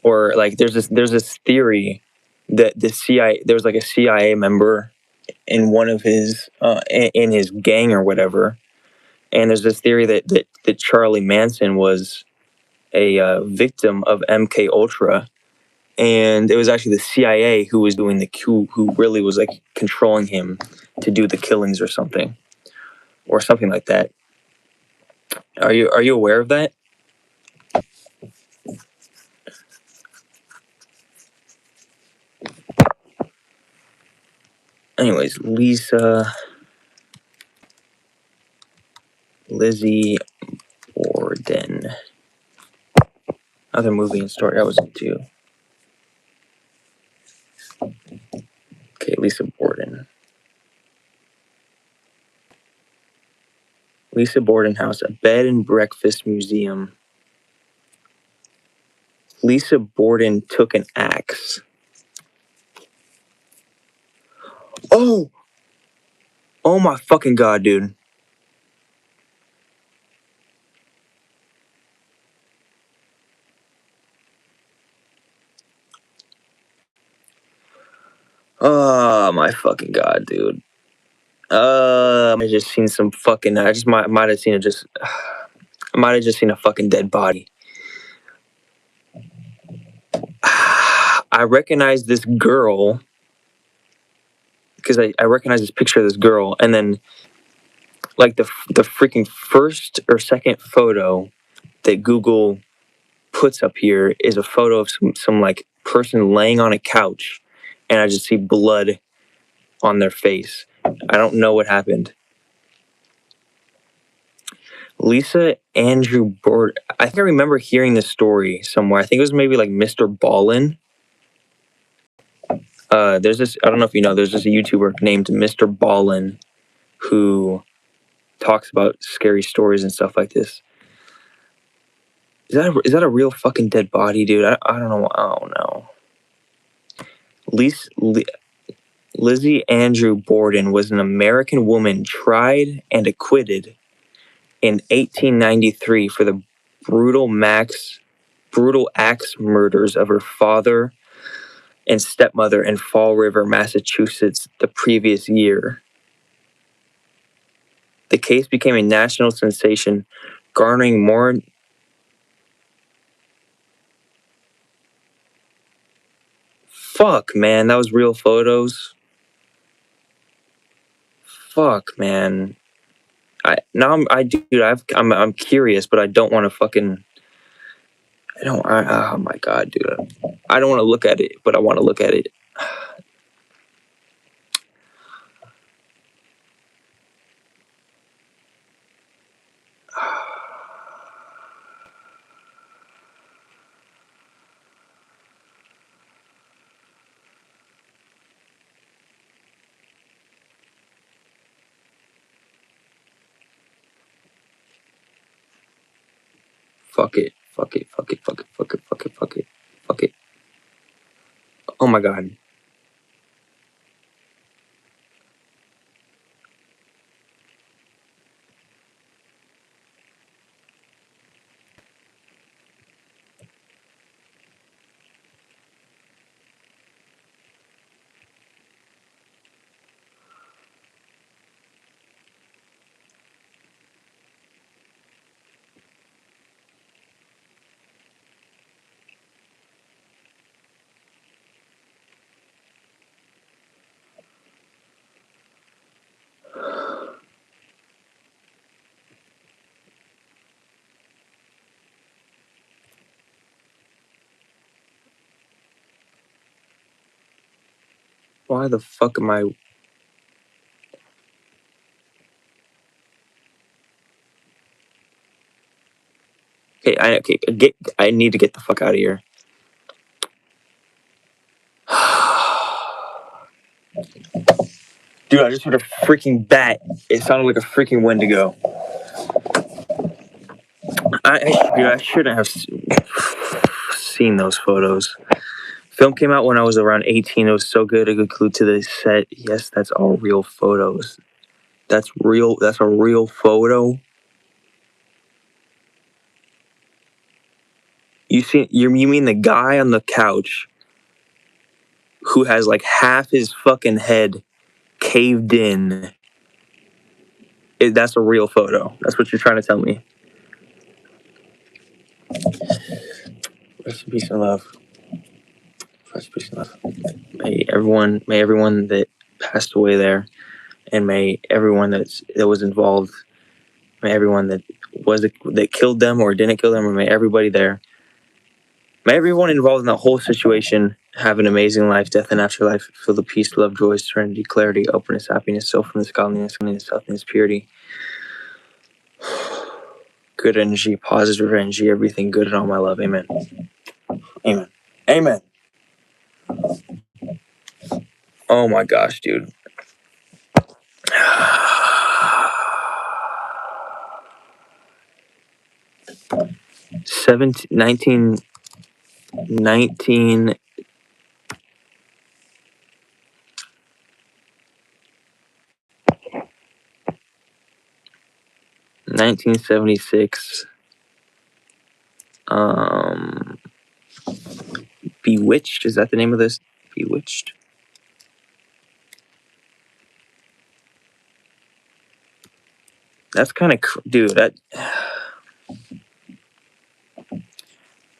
or like there's this theory that the CIA, there was like a CIA member in one of his in his gang or whatever, and there's this theory that Charlie Manson was a victim of MK Ultra, and it was actually the CIA who was doing the coup, who really was like controlling him to do the killings or something like that. Are you aware of that? Anyways, Lizzie Borden. Other movie and story I was into. Okay, Lisa Borden. Lisa Borden House, a bed and breakfast museum. Lisa Borden took an axe. Oh! Oh my fucking god, dude. Oh my fucking god, dude. I just seen some fucking. I just might have seen it. I might have just seen a fucking dead body. I recognize this girl because I recognize this picture of this girl, and then like the freaking first or second photo that Google puts up here is a photo of some like person laying on a couch, and I just see blood on their face. I don't know what happened. Lisa Andrew Bird. I think I remember hearing this story somewhere. I think it was maybe like Mr. Ballin. There's this, I don't know if you know, there's this YouTuber named Mr. Ballin who talks about scary stories and stuff like this. Is that a real fucking dead body, dude? I don't know. I don't know. Lizzie Andrew Borden was an American woman tried and acquitted in 1893 for the brutal axe murders of her father and stepmother in Fall River, Massachusetts, the previous year. The case became a national sensation, garnering more. Fuck, man, that was real photos. Fuck, man. I'm curious, but I don't want to fucking. Oh my god, dude. I don't want to look at it, but I want to look at it. Fuck it. Fuck it. Fuck it. Fuck it. Fuck it. Fuck it. Fuck it. Fuck it. Oh my god. Why the fuck am I? I need to get the fuck out of here. Dude, I just heard a freaking bat. It sounded like a freaking Wendigo. I shouldn't have seen those photos. Film came out when I was around 18. It was so good. A good clue to the set. Yes, that's all real photos. That's real. That's a real photo. You mean the guy on the couch who has like half his fucking head caved in? That's a real photo. That's what you're trying to tell me. Rest in peace and love. Rest in peace and love. May everyone that passed away there, and may everyone that was involved, may everyone that killed them or didn't kill them, or may everybody there, may everyone involved in that whole situation have an amazing life, death and afterlife, filled with peace, love, joy, serenity, clarity, openness, happiness, selfness, godliness, healthiness, purity, good energy, positive energy, everything good and all my love. Amen. Amen. Amen. Oh my gosh, dude. 19 1976. Bewitched, is that the name of this? Bewitched. That's kind of dude. That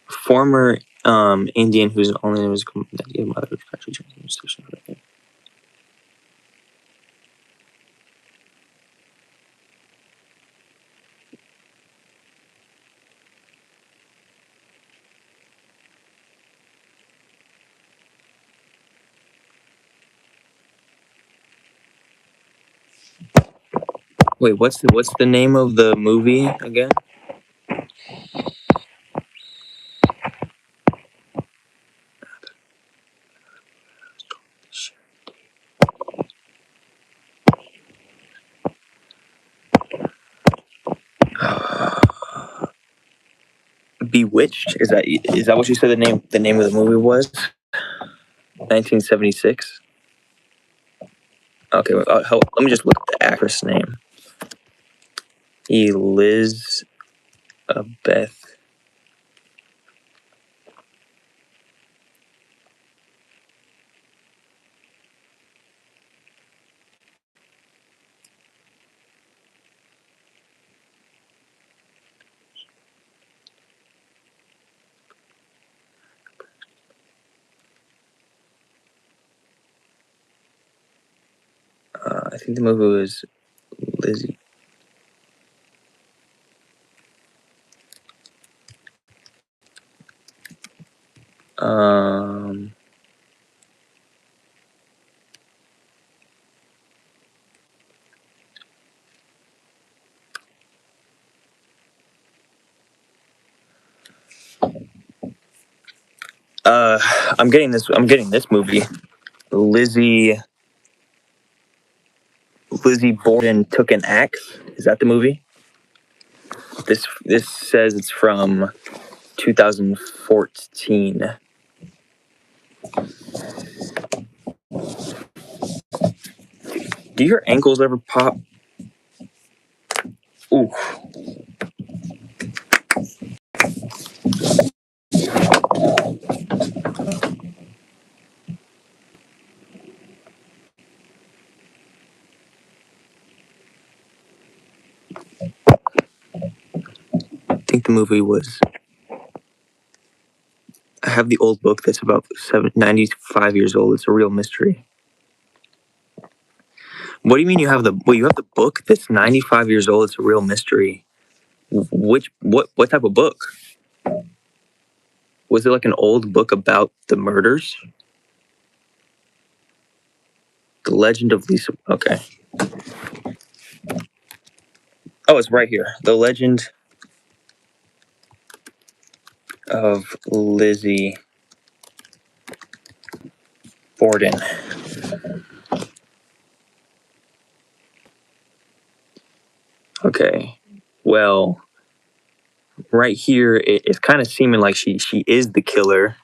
former Indian whose only name was mother. Wait, what's the name of the movie again? Bewitched. Is that what you said the name of the movie was? 1976. Okay, well, let me just look at the actress name. Elizabeth. I think the movie was Lizzie. I'm getting this movie. Lizzie Borden took an axe. Is that the movie? This says it's from 2014. Do your ankles ever pop? Ooh. I think the movie was. I have the old book that's about 95 years old. It's a real mystery. What do you mean you have the book that's 95 years old? It's a real mystery. What type of book? Was it like an old book about the murders? The Legend of Lisa. Okay. Oh, it's right here. The Legend of Lizzie Borden. Okay. Well, right here, it's kind of seeming like she is the killer.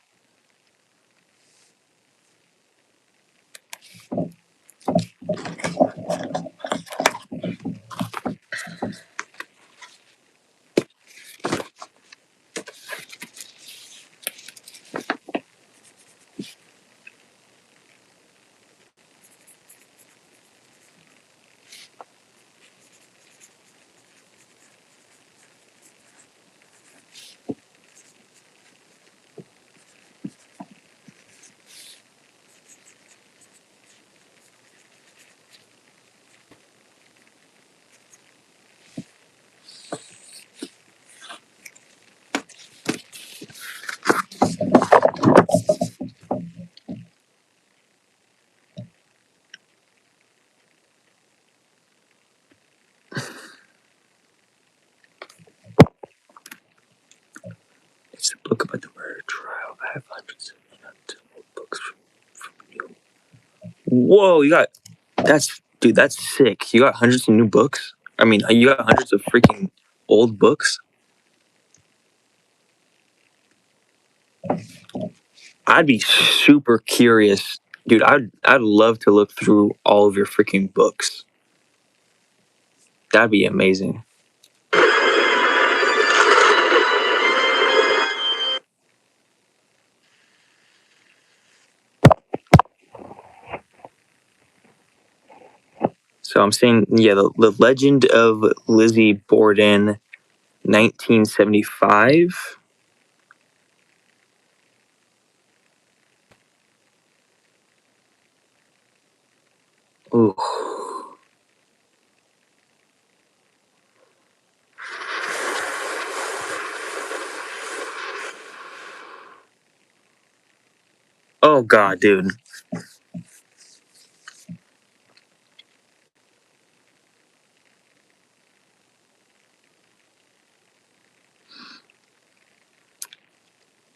Whoa, that's sick. You got hundreds of new books. I mean, you got hundreds of freaking old books. I'd be super curious, dude. I'd love to look through all of your freaking books. That'd be amazing. So I'm saying, yeah, the Legend of Lizzie Borden, 1975. Ooh. Oh God, dude.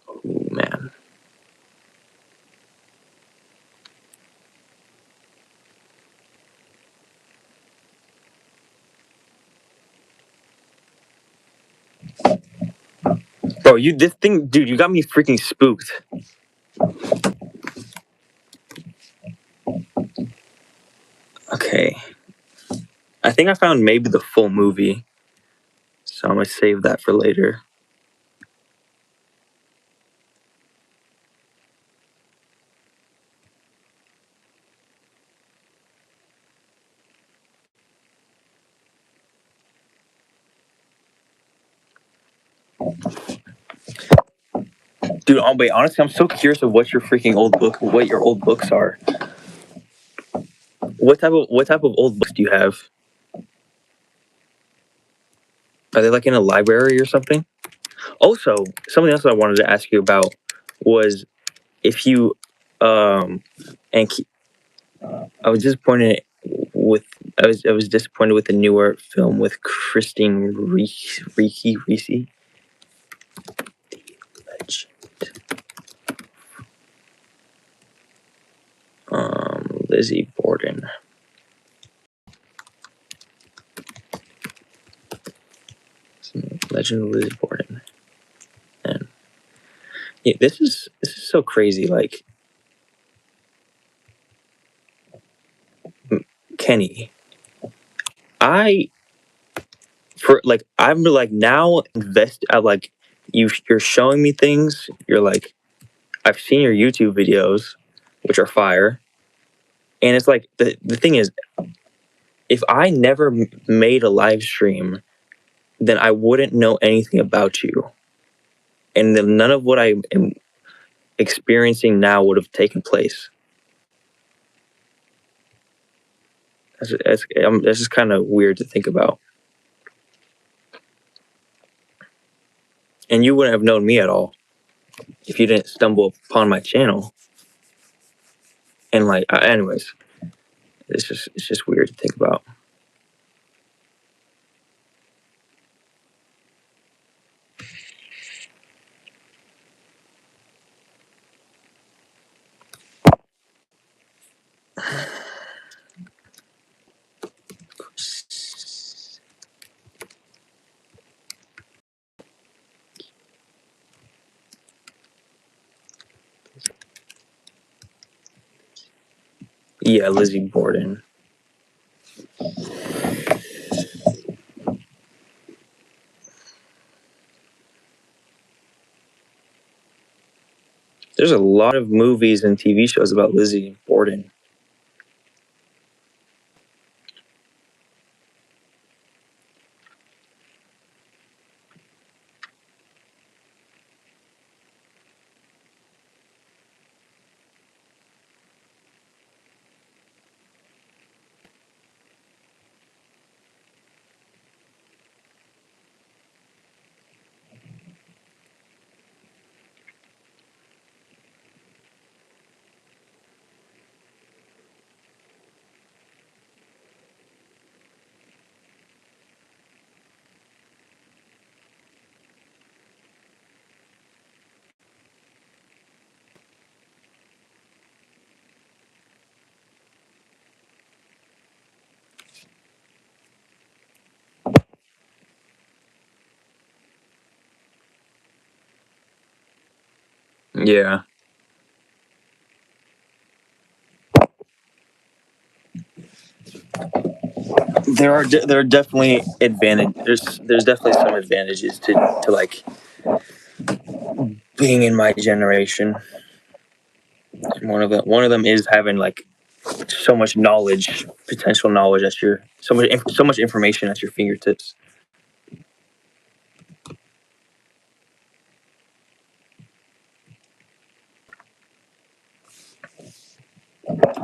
Ooh, man. Bro, this thing, dude, you got me freaking spooked. Okay. I think I found maybe the full movie. So I'm gonna save that for later. Dude, wait, honestly, I'm so curious of what your old books are. What type of old books do you have? Are they like in a library or something? Also, something else I wanted to ask you about was if you and I was disappointed with I was disappointed with the newer film with Christine Reese. Lizzie Borden. Legend of Lizzie Borden. And yeah, this is so crazy. Like Kenny, I'm like now invest. I like you're showing me things. You're like I've seen your YouTube videos, which are fire. And it's like the thing is, if I never made a live stream, then I wouldn't know anything about you, and then none of what I am experiencing now would have taken place. That's just kind of weird to think about. And you wouldn't have known me at all if you didn't stumble upon my channel. And like, anyways, it's just weird to think about. Yeah, Lizzie Borden. There's a lot of movies and TV shows about Lizzie Borden. Yeah. There are definitely there's definitely some advantages to like being in my generation. One of them is having like so much knowledge, potential knowledge at your so much information at your fingertips.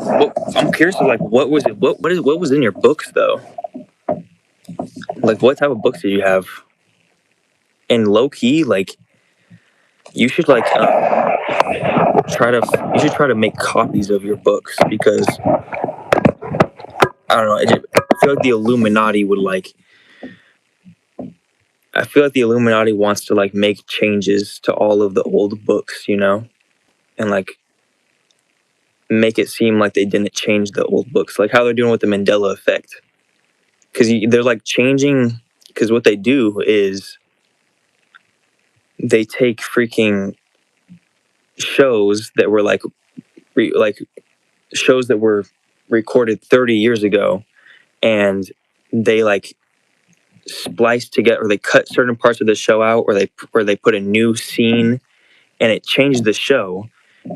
Well, I'm curious of like what was it? What was in your books though? Like what type of books did you have? And low key, like you should like you should try to make copies of your books because I don't know. I feel like the Illuminati would like. I feel like the Illuminati wants to like make changes to all of the old books, you know, and like make it seem like they didn't change the old books, like how they're doing with the Mandela effect. Because they're like changing. Because what they do is they take freaking shows that were like shows that were recorded 30 years ago, and they like splice together, or they cut certain parts of the show out, or they put a new scene, and it changed the show,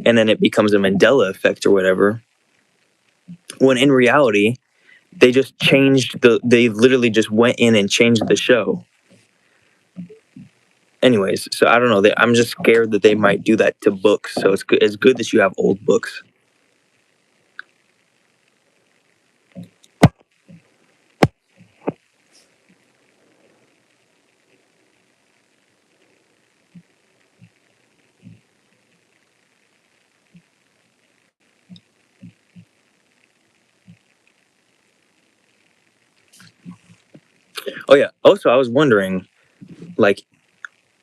and then it becomes a Mandela effect or whatever. When in reality, they just changed they literally just went in and changed the show. Anyways, so I don't know. I'm just scared that they might do that to books. So it's good that you have old books. Oh yeah. Also, I was wondering, like,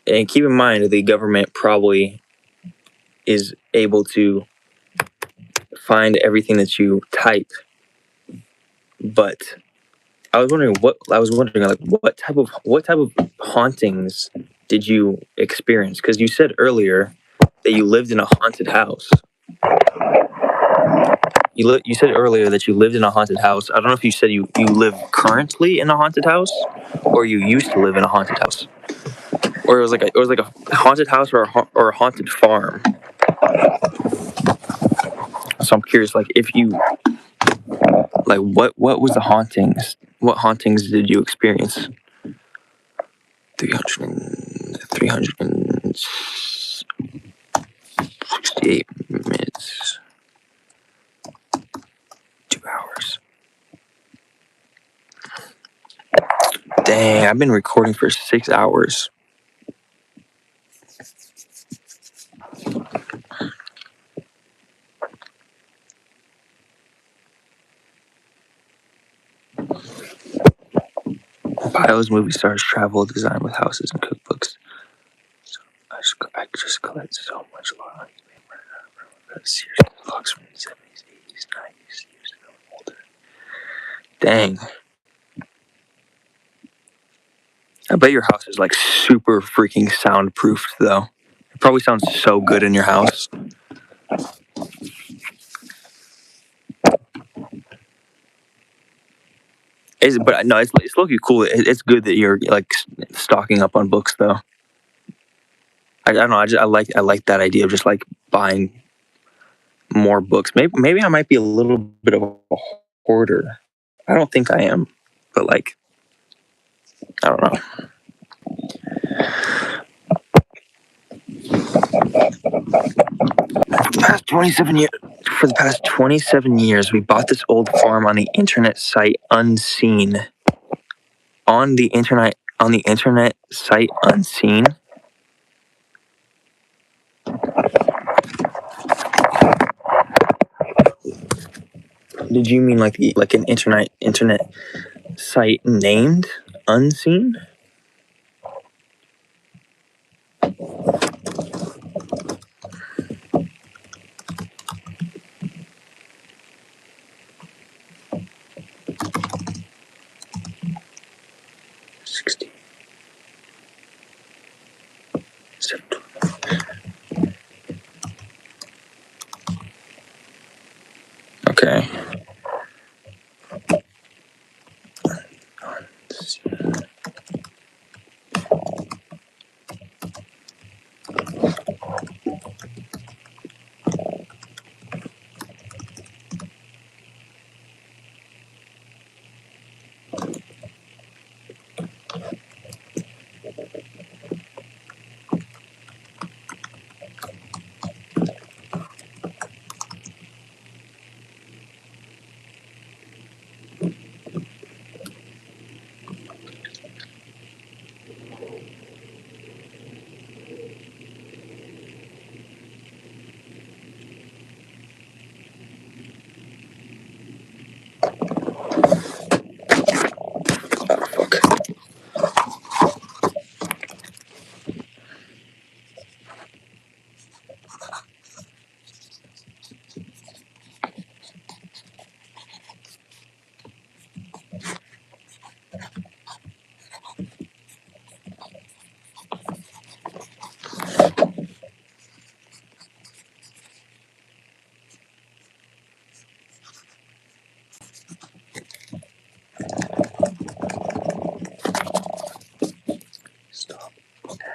and keep in mind the government probably is able to find everything that you type, but I was wondering like what type of hauntings did you experience? Because you said earlier that you lived in a haunted house. You said earlier that you lived in a haunted house. I don't know if you said you live currently in a haunted house, or you used to live in a haunted house, or it was like a haunted house or a haunted farm. So I'm curious, like if you like what was the hauntings? What hauntings did you experience? 368 minutes, 2 hours. Dang, I've been recording for 6 hours. Bios movie stars travel design with houses and cookbooks. So I just collect so much love. Serious vlogs from the 70s, 80s, 90s, years ago, older. Dang. I bet your house is like super freaking soundproofed though. It probably sounds so good in your house. But no, it's low-key cool. It's good that you're like stocking up on books though. I don't know. I like that idea of just like buying more books. Maybe I might be a little bit of a hoarder. I don't think I am, but like I don't know. For the past 27 years, we bought this old farm on the internet site Unseen. On the internet site Unseen. Did you mean like an internet site named Unseen? Okay. Stop. Okay.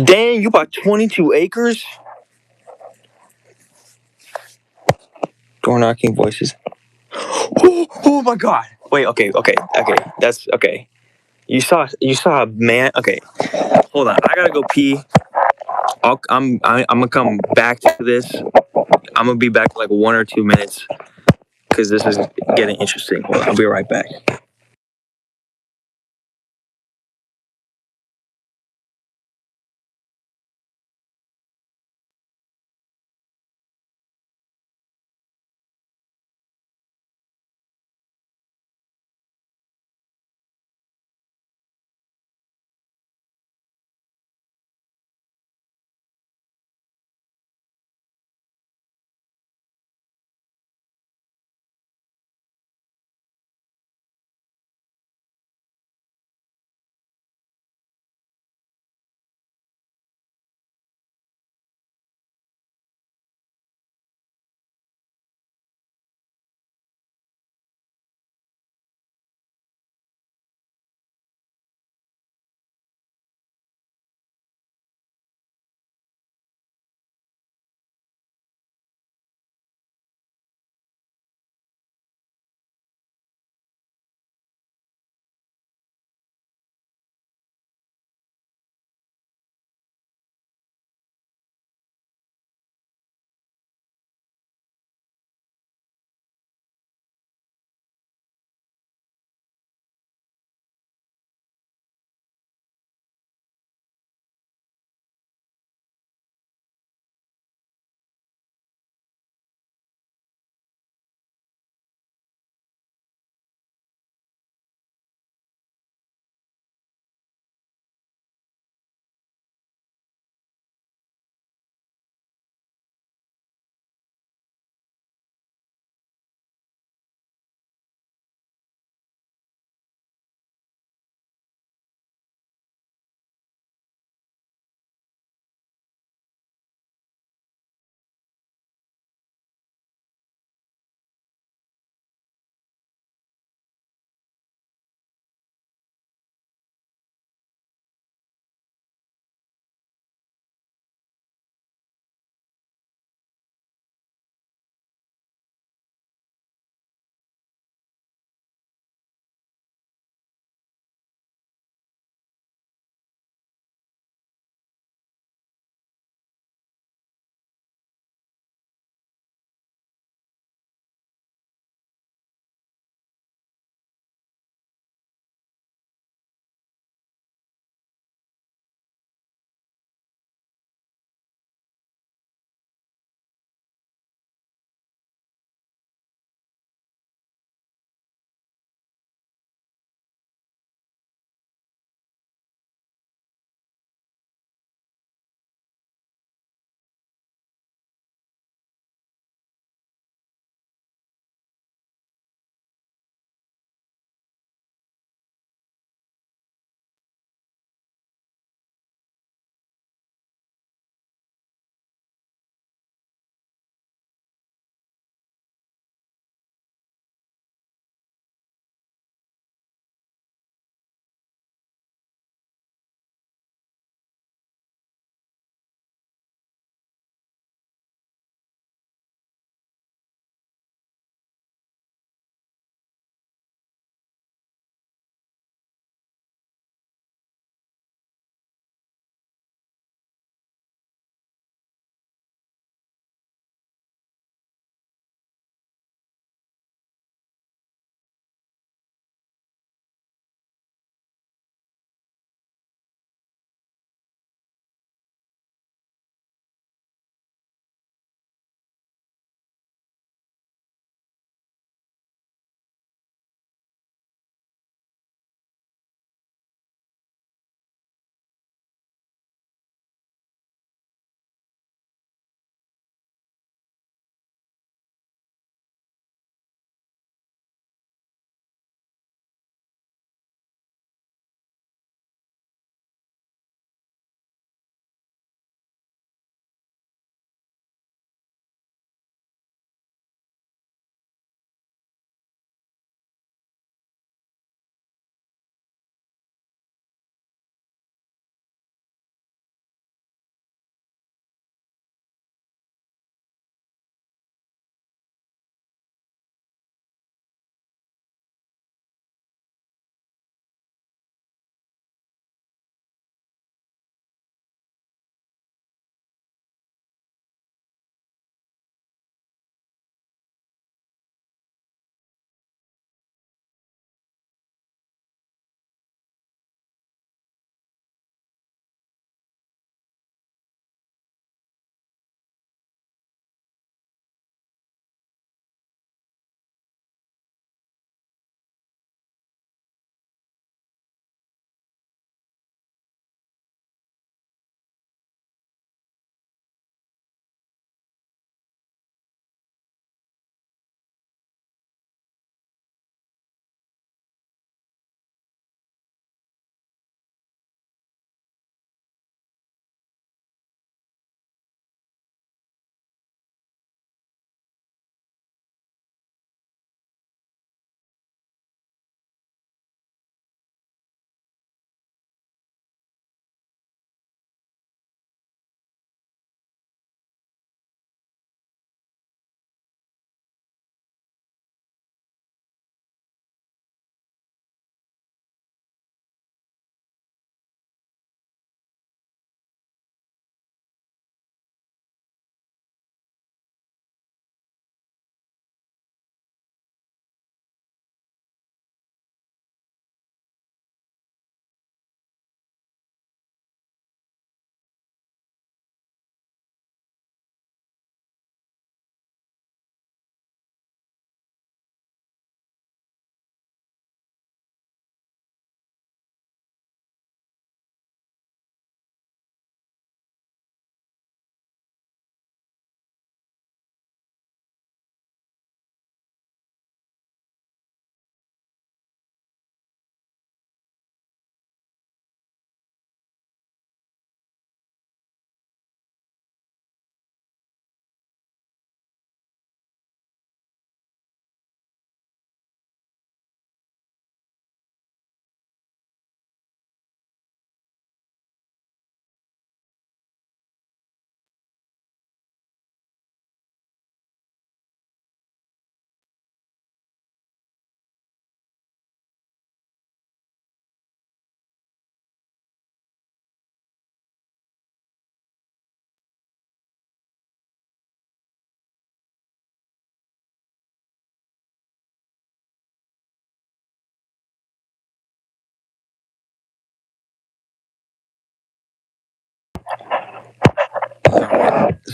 Dang, you bought 22 acres? Door knocking voices. Oh my god. Wait, okay. That's okay. You saw a man. Okay, hold on. I gotta go pee. I'm gonna come back to this. I'm gonna be back in like 1 or 2 minutes because this is getting interesting. Hold on, I'll be right back.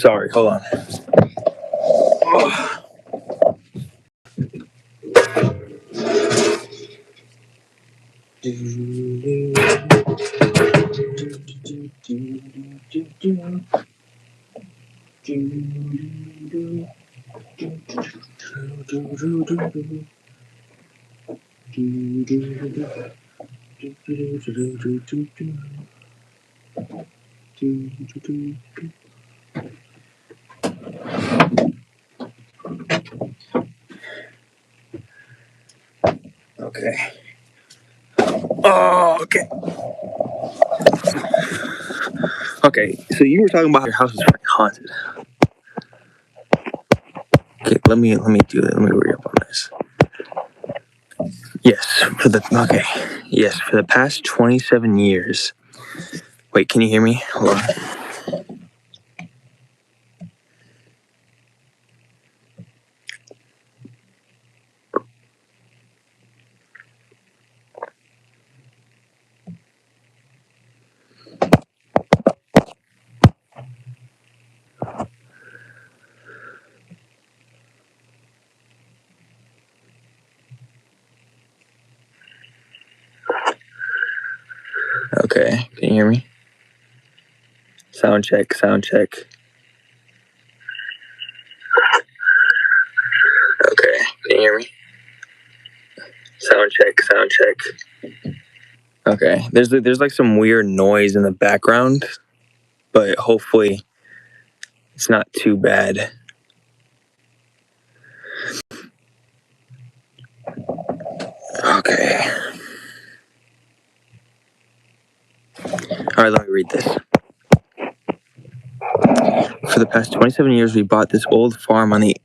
Sorry, hold on. Oh. Okay. Oh, okay. Okay, so you were talking about how your house is fucking haunted. Okay, let me do that. Let me read up on this. Yes, for the past 27 years. Wait, can you hear me? Hold on. Okay, can you hear me? Sound check, sound check. Okay, can you hear me? Sound check, sound check. Okay, there's like some weird noise in the background, but hopefully it's not too bad. Okay. All right, let me read this. For the past 27 years, we bought this old farm on the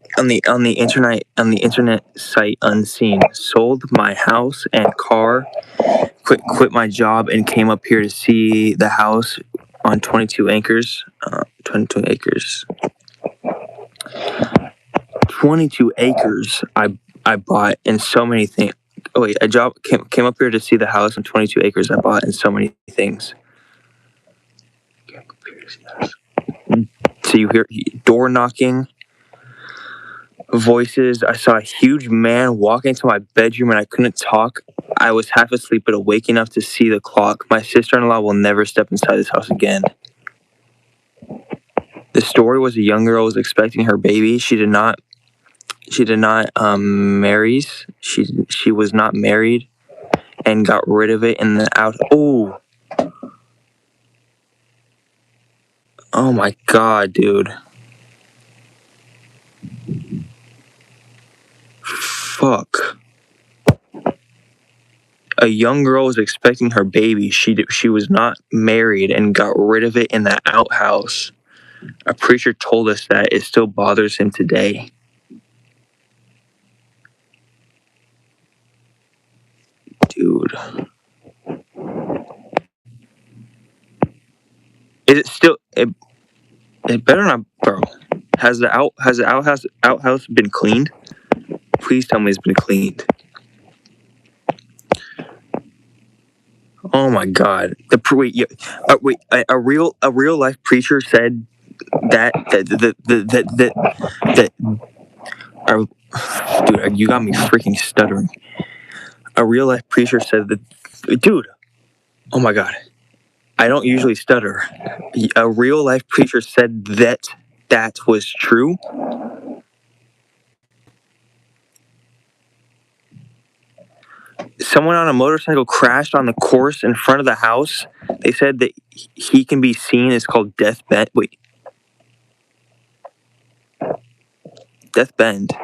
internet site unseen. Sold my house and car, quit my job, and came up here to see the house on 22 acres. 22 acres. 22 acres. I bought in so many things. Oh wait, I came up here to see the house on 22 acres. I bought in so many things. So you hear door knocking, voices. I saw a huge man walk into my bedroom and I couldn't talk. I was half asleep but awake enough to see the clock. My sister-in-law will never step inside this house again. The story was a young girl was expecting her baby. She did not marry. She was not married and got rid of it in the out. Oh my god, dude. Fuck. A young girl was expecting her baby. She was not married and got rid of it in the outhouse. A preacher told us that it still bothers him today. Dude. Is it still it better not, bro. Has the outhouse been cleaned? Please tell me it's been cleaned. Oh my god. A real life preacher said that dude, you got me freaking stuttering. A real life preacher said that, dude. Oh my god. I don't usually stutter. A real life preacher said that was true. Someone on a motorcycle crashed on the course in front of the house. They said that he can be seen. It's called Death Bend. Wait. Death Bend.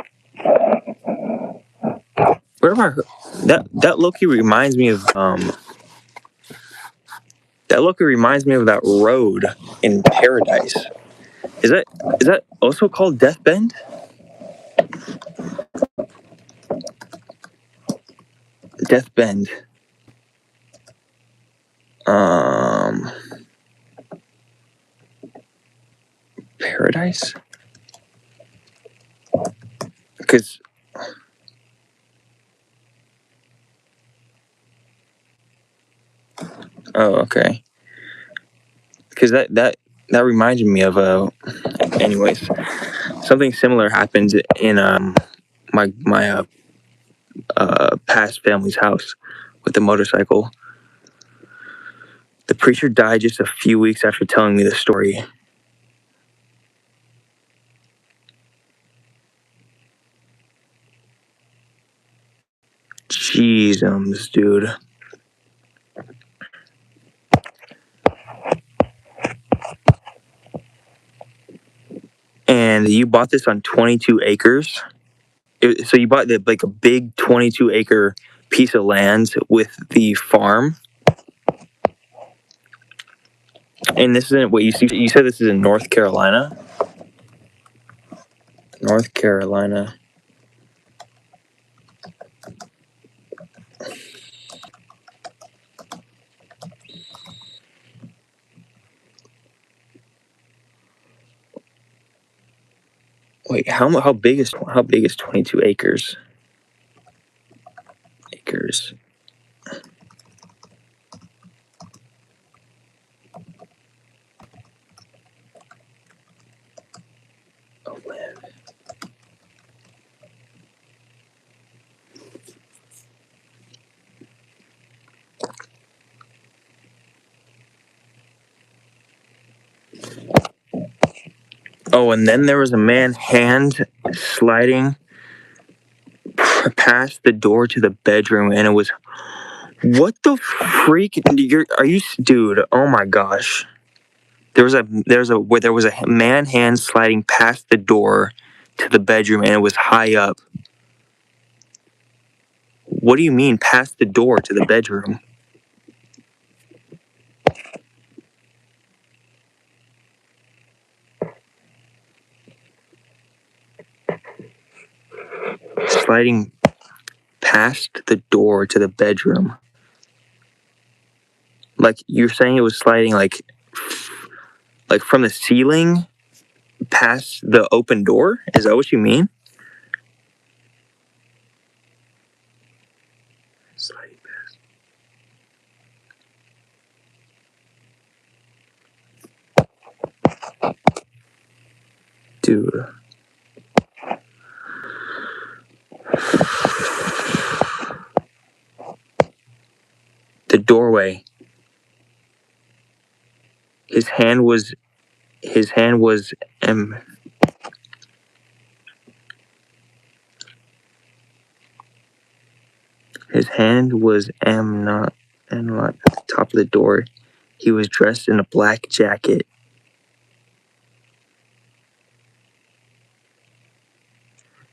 Where have I heard? That low-key reminds me of that road in Paradise. Is that also called Death Bend? Death Bend. Paradise? Because oh, okay. Because that reminded me of Anyways, something similar happened in my past family's house with the motorcycle. The preacher died just a few weeks after telling me the story. Jeezums, dude. And you bought this on 22 acres. So you bought like a big 22-acre piece of land with the farm. And this isn't what you see. You said this is in North Carolina. North Carolina. Wait, how big is 22 acres? Acres. Of land. Oh, and then there was a man hand sliding past the door to the bedroom, and it was, what the freak? Dude? Oh my gosh! There was a man hand sliding past the door to the bedroom, and it was high up. What do you mean past the door to the bedroom? Sliding past the door to the bedroom. Like you're saying it was sliding like from the ceiling past the open door? Is that what you mean? Sliding past. Dude. The doorway. His hand was M. His hand was M, not at the top of the door. He was dressed in a black jacket.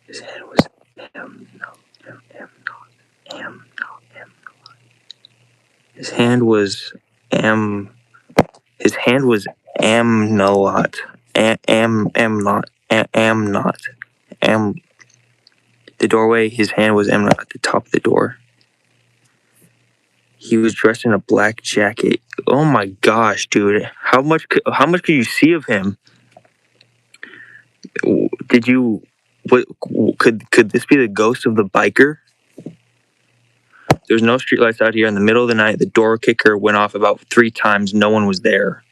His hand was M, no, M, not M, no, M. His hand was M. His hand was M, not M, not M, not M. The doorway. His hand was M, not at the top of the door. He was dressed in a black jacket. Oh my gosh, dude! How much could you see of him? Did you? What could this be the ghost of the biker? There's no streetlights out here. In the middle of the night, the door kicker went off about 3 times. No one was there.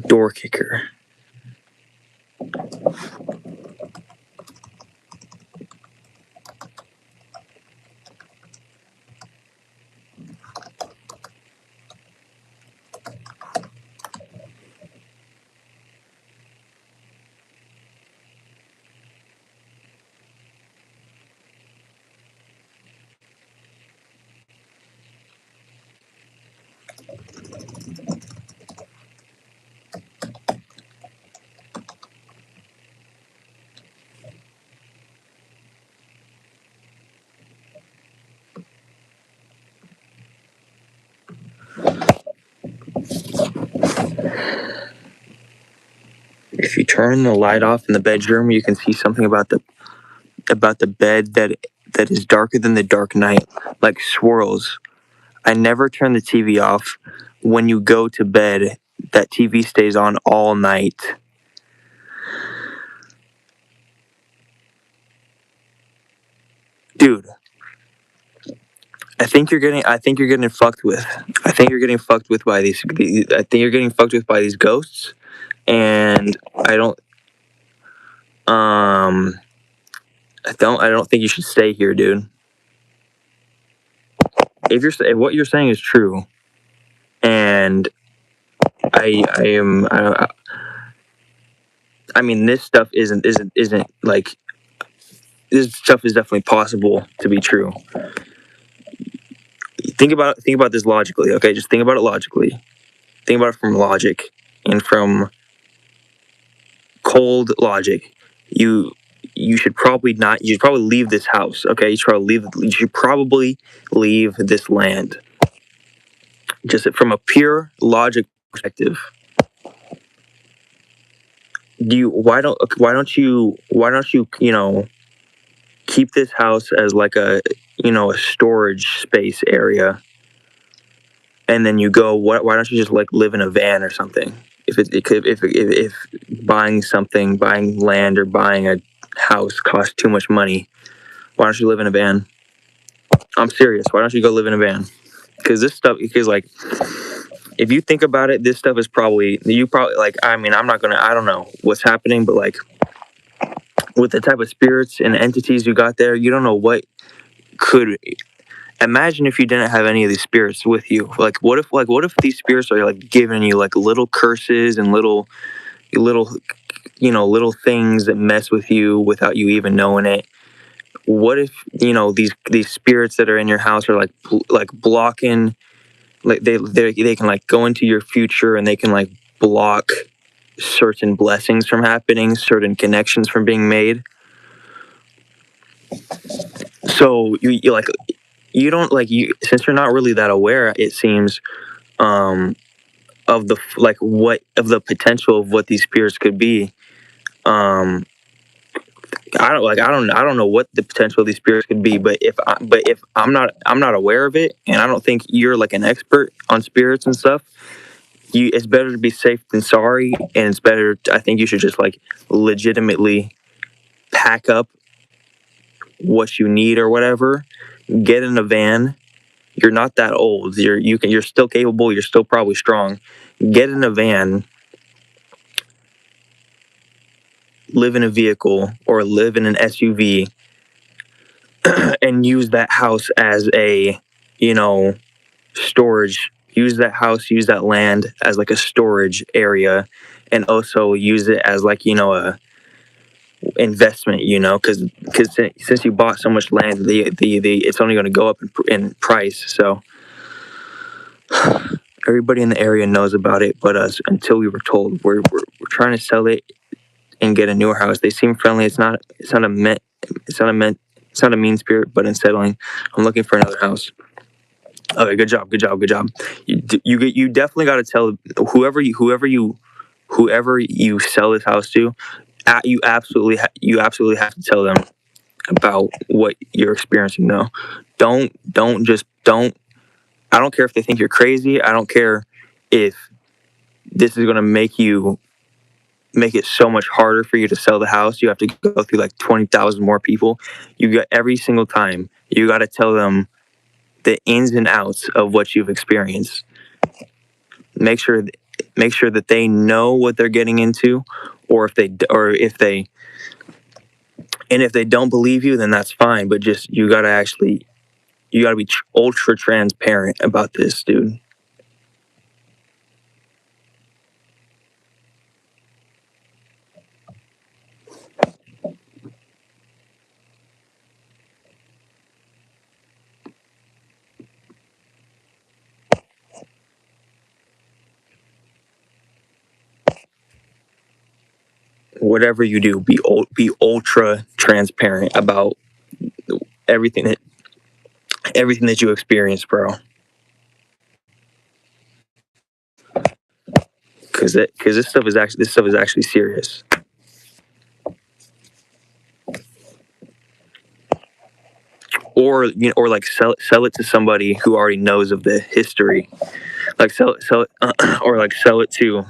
Door kicker. If you turn the light off in the bedroom, you can see something about the bed that is darker than the dark night, like swirls. I never turn the TV off. When you go to bed, that TV stays on all night. Dude, I think you're getting fucked with. I think you're getting fucked with by these. I think you're getting fucked with by these ghosts, and I don't. I don't think you should stay here, dude. If what you're saying is true, and I mean, this stuff isn't like, this stuff is definitely possible to be true. Think about this logically, okay? Just think about it logically. Think about it from logic and from cold logic. You should probably not. You should probably leave this house, okay? You should probably leave this land. Just from a pure logic perspective. Why don't you keep this house as like a storage space area, and then you go, why don't you just like live in a van or something? If buying land or buying a house costs too much money, why don't you live in a van? I'm serious. Why don't you go live in a van? Because like, if you think about it, this stuff is probably like, I mean, I don't know what's happening, but like, with the type of spirits and entities you got there, you don't know what could. Imagine if you didn't have any of these spirits with you. Like, what if these spirits are like giving you like little curses and little things that mess with you without you even knowing it? What if these spirits that are in your house are like blocking, like they can like go into your future, and they can like block certain blessings from happening, certain connections from being made. So you like, you don't like, you since you're not really that aware, it seems, of the potential of what these spirits could be. I don't know what the potential of these spirits could be, but if I'm not aware of it, and I don't think you're like an expert on spirits and stuff, it's better to be safe than sorry, and it's better. I think you should just like legitimately pack up what you need or whatever, get in a van. You're not that old. You're still capable. You're still probably strong. Get in a van, live in a vehicle, or live in an SUV, and use that house as a, storage. Use that land as like a storage area, and also use it as like, a investment. Because since you bought so much land, the it's only going to go up in price. So everybody in the area knows about it, but us, until we were told. We're trying to sell it and get a newer house. They seem friendly. It's not a mean spirit, but unsettling. I'm looking for another house. Okay, good job. You definitely got to tell whoever you sell this house to. You absolutely have to tell them about what you're experiencing. Though, don't. I don't care if they think you're crazy. I don't care if this is going to make it so much harder for you to sell the house. You have to go through like 20,000 more people. You got every single time. You got to tell them the ins and outs of what you've experienced. Make sure that they know what they're getting into, or if they don't believe you, then that's fine. But just you got to be ultra transparent about this, dude. Whatever you do, be ultra transparent about everything that you experience, bro. Because this stuff is actually serious. Or or like sell it to somebody who already knows of the history. Like sell it, or like sell it to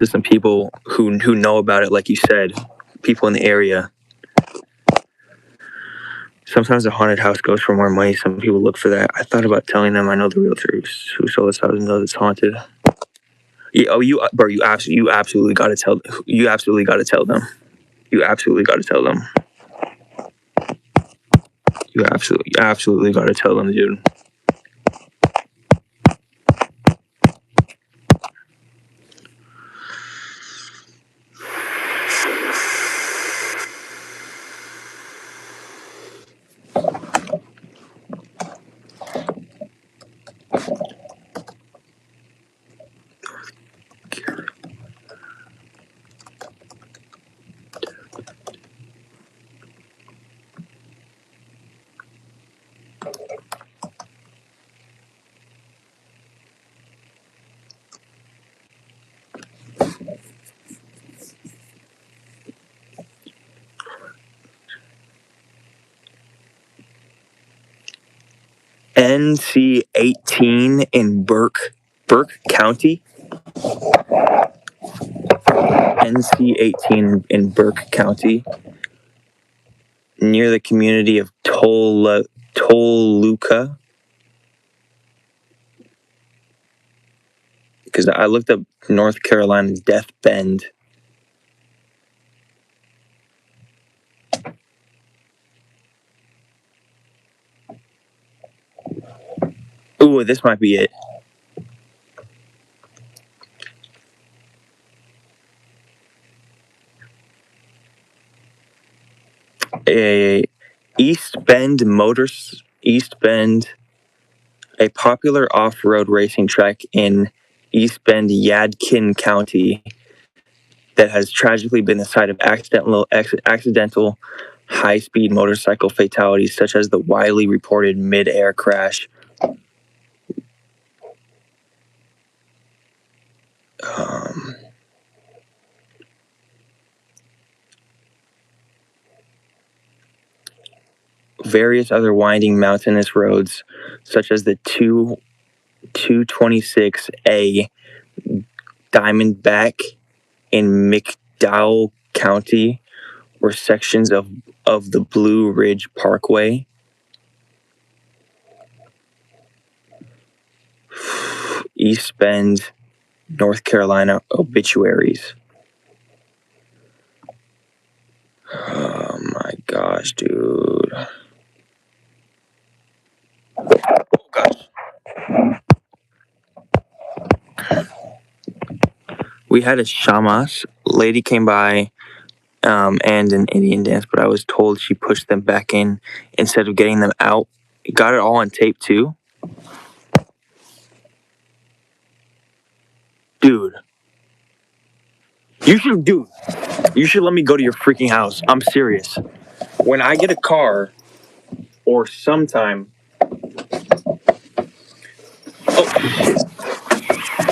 some people who know about it, like you said, people in the area. Sometimes a haunted house goes for more money. Some people look for that. I thought about telling them I know the realtor who sold this house and knows it's haunted. Yeah, oh, bro, you absolutely gotta tell them. You absolutely gotta tell them. You absolutely gotta tell them, dude. NC 18 in Burke County. NC 18 in Burke County, near the community of Toluca. Because I looked up North Carolina's Death Bend. Ooh, this might be it. East Bend, a popular off-road racing track in East Bend, Yadkin County, that has tragically been the site of accidental high-speed motorcycle fatalities, such as the widely reported mid-air crash. Various other winding mountainous roads, such as the 226A Diamondback in McDowell County, or sections of the Blue Ridge Parkway. East Bend, North Carolina obituaries. Oh my gosh, dude. Oh gosh. We had a shamas. Lady came by and an Indian dance, but I was told she pushed them back in instead of getting them out. Got it all on tape too. Dude. You should let me go to your freaking house. I'm serious. When I get a car, or sometime,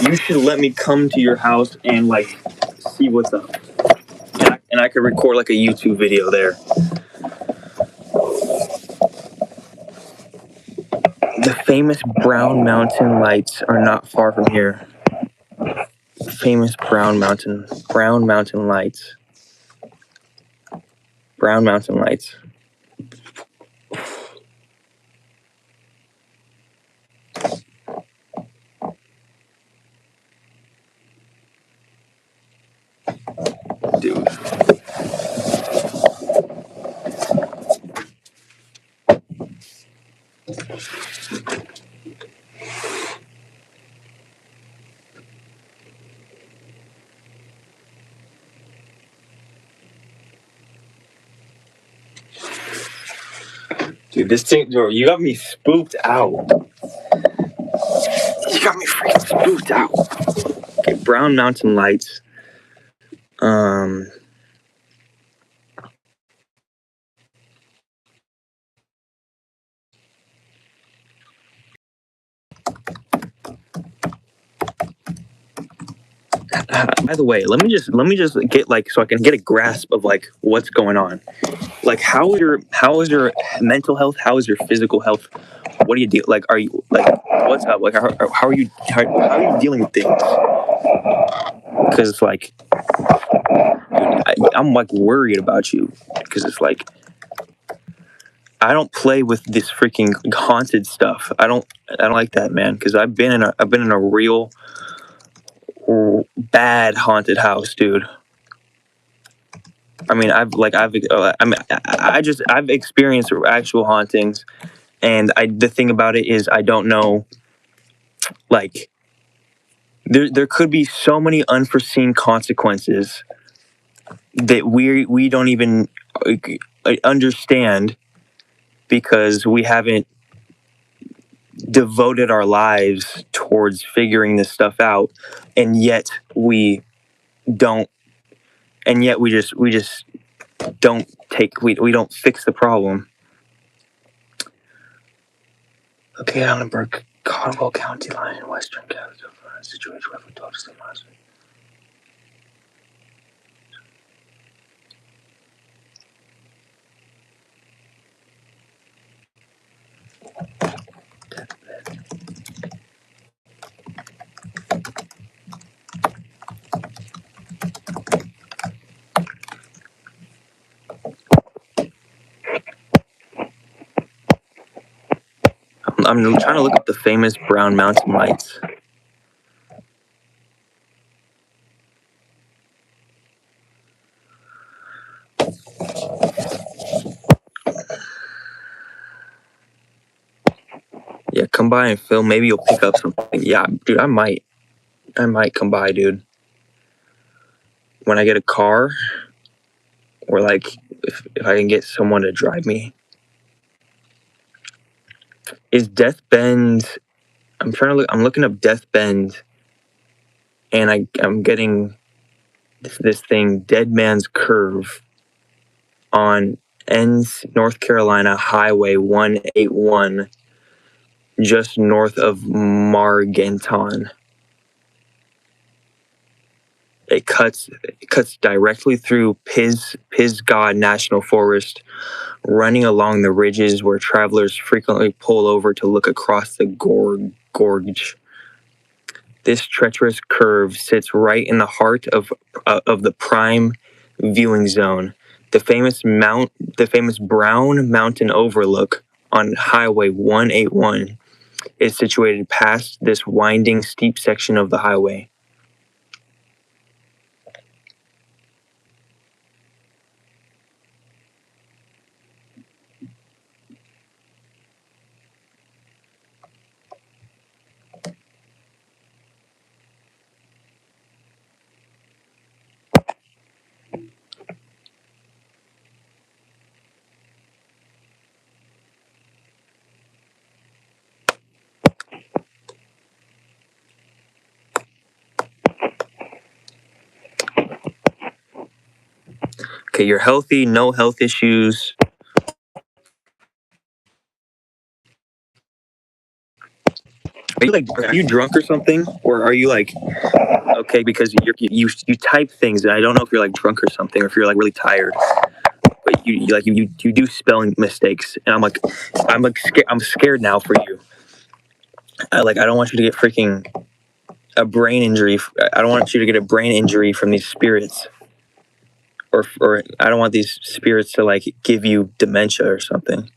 you should let me come to your house and like see what's up. And I could record like a YouTube video there. The famous Brown Mountain lights are not far from here. Famous Brown Mountain lights. Brown Mountain lights. Dude. Dude, this thing, you got me spooked out. You got me freaking spooked out. Okay, Brown Mountain lights. By the way, let me just get like, so I can get a grasp of like what's going on. Like, how is your mental health? How is your physical health? What do you do? Like, are you like, what's up? Like, how are you dealing with things? Because it's like, dude, I'm like worried about you. Because it's like, I don't play with this freaking haunted stuff. I don't like that, man, because I've been in a real bad haunted house, dude. I mean, I've experienced actual hauntings, and the thing about it is I don't know, like, there could be so many unforeseen consequences that we don't even understand because we haven't devoted our lives towards figuring this stuff out, and yet we don't, and yet we just don't we don't fix the problem. Okay, Allenburg, Caldwell County line, Western California, situation roughly 12 to 7 miles. I'm trying to look up the famous Brown Mountain lights. Yeah, come by and film. Maybe you'll pick up something. Yeah, dude, I might come by, dude. When I get a car, or like if I can get someone to drive me. Is Death Bend? I'm trying to look. I'm looking up Death Bend, and I'm getting this thing, Dead Man's Curve, on Enns, North Carolina Highway 181, just north of Morganton. It cuts directly through Pisgah National Forest, running along the ridges where travelers frequently pull over to look across the gorge. This treacherous curve sits right in the heart of the prime viewing zone. The famous Brown Mountain Overlook on Highway 181 is situated past this winding, steep section of the highway. Okay, you're healthy, no health issues. Are you drunk or something? Or are you like, okay, because you type things and I don't know if you're like drunk or something, or if you're like really tired, but you do spelling mistakes, and I'm scared now for you. I don't want you to get freaking a brain injury. I don't want you to get a brain injury from these spirits, or I don't want these spirits to like give you dementia or something.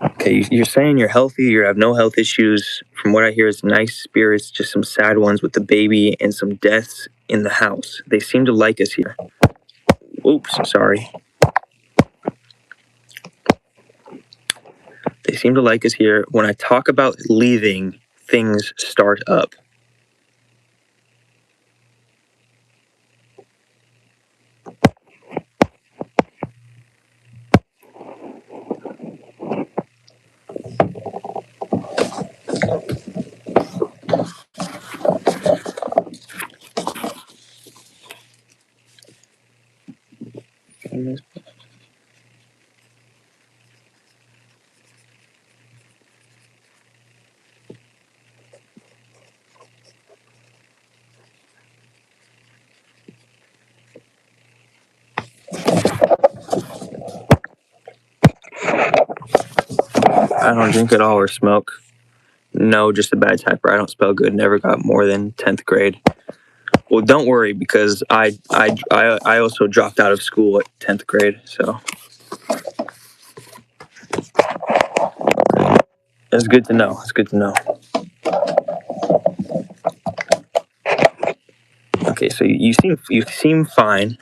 Okay, you're saying you're healthy, you have no health issues. From what I hear, it's nice spirits, just some sad ones with the baby and some deaths in the house. They seem to like us here. Oops, sorry. They seem to like us here. When I talk about leaving, things start up. I don't drink at all or smoke. No, just a bad typer. I don't spell good. Never got more than 10th grade. Well, don't worry, because I also dropped out of school at 10th grade, so it's good to know. It's good to know. Okay, so you seem fine.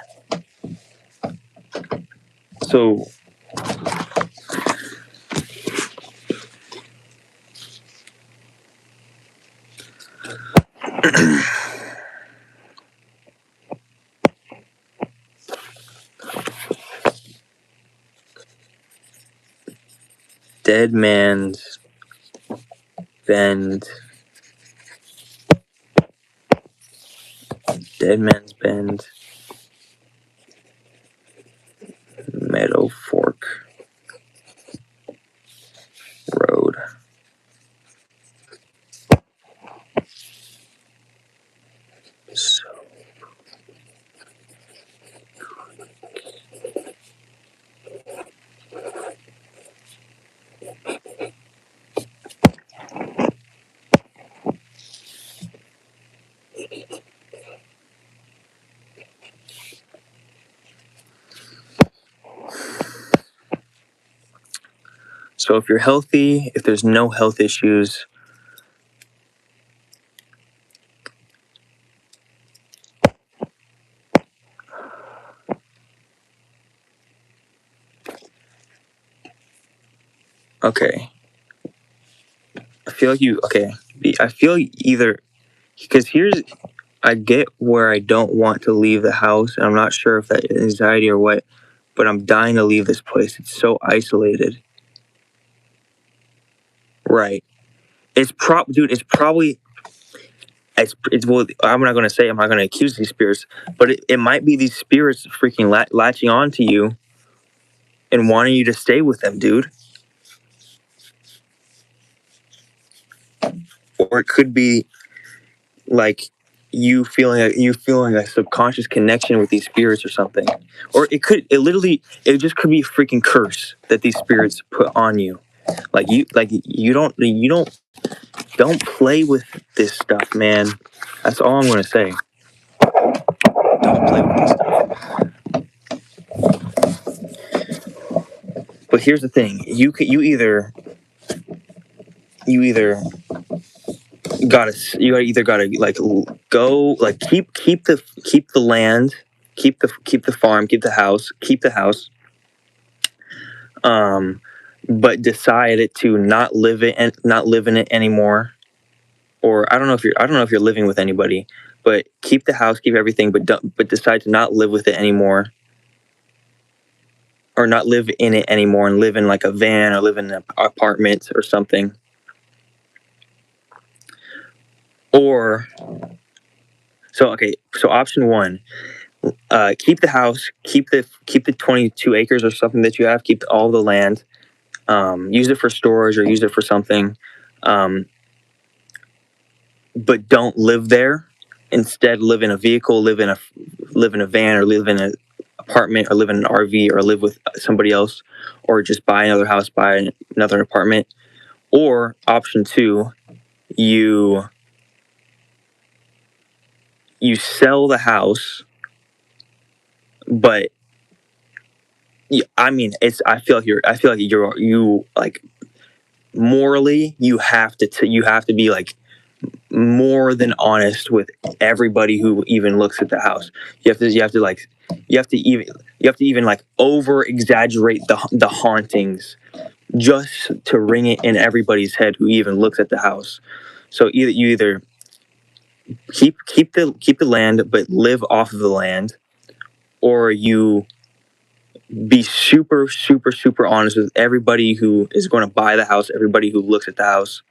So dead man's bend. Dead man's bend. Meadow Fork Road. So So if you're healthy, if there's no health issues, okay. I feel either, because I get where I don't want to leave the house, and I'm not sure if that is anxiety or what, but I'm dying to leave this place. It's so isolated. Right. It's probably, well, I'm not going to accuse these spirits, but it might be these spirits freaking latching on to you and wanting you to stay with them, dude. Or it could be like you feeling a subconscious connection with these spirits or something. Or it just could be a freaking curse that these spirits put on you. You don't play with this stuff, man. That's all I'm going to say. Don't play with this stuff. But here's the thing: you either gotta like go like keep the land, keep the farm, keep the house, but decide to not live in it anymore. Or I don't know if you're living with anybody, but keep the house, keep everything, but decide to not live with it anymore, or not live in it anymore, and live in like a van or live in an apartment or something. Or so option one, keep the house, keep the 22 acres or something that you have, keep all the land, use it for storage or use it for something, but don't live there. Instead, live in a vehicle, live in a van, or live in an apartment, or live in an RV, or live with somebody else, or just buy another house, buy another apartment. Or option two, you sell the house, but I feel like you like morally you have to be like more than honest with everybody who even looks at the house. You have to even like over exaggerate the hauntings just to ring it in everybody's head who even looks at the house. So either keep the land but live off of the land, or you be super super super honest with everybody who is going to buy the house, everybody who looks at the house,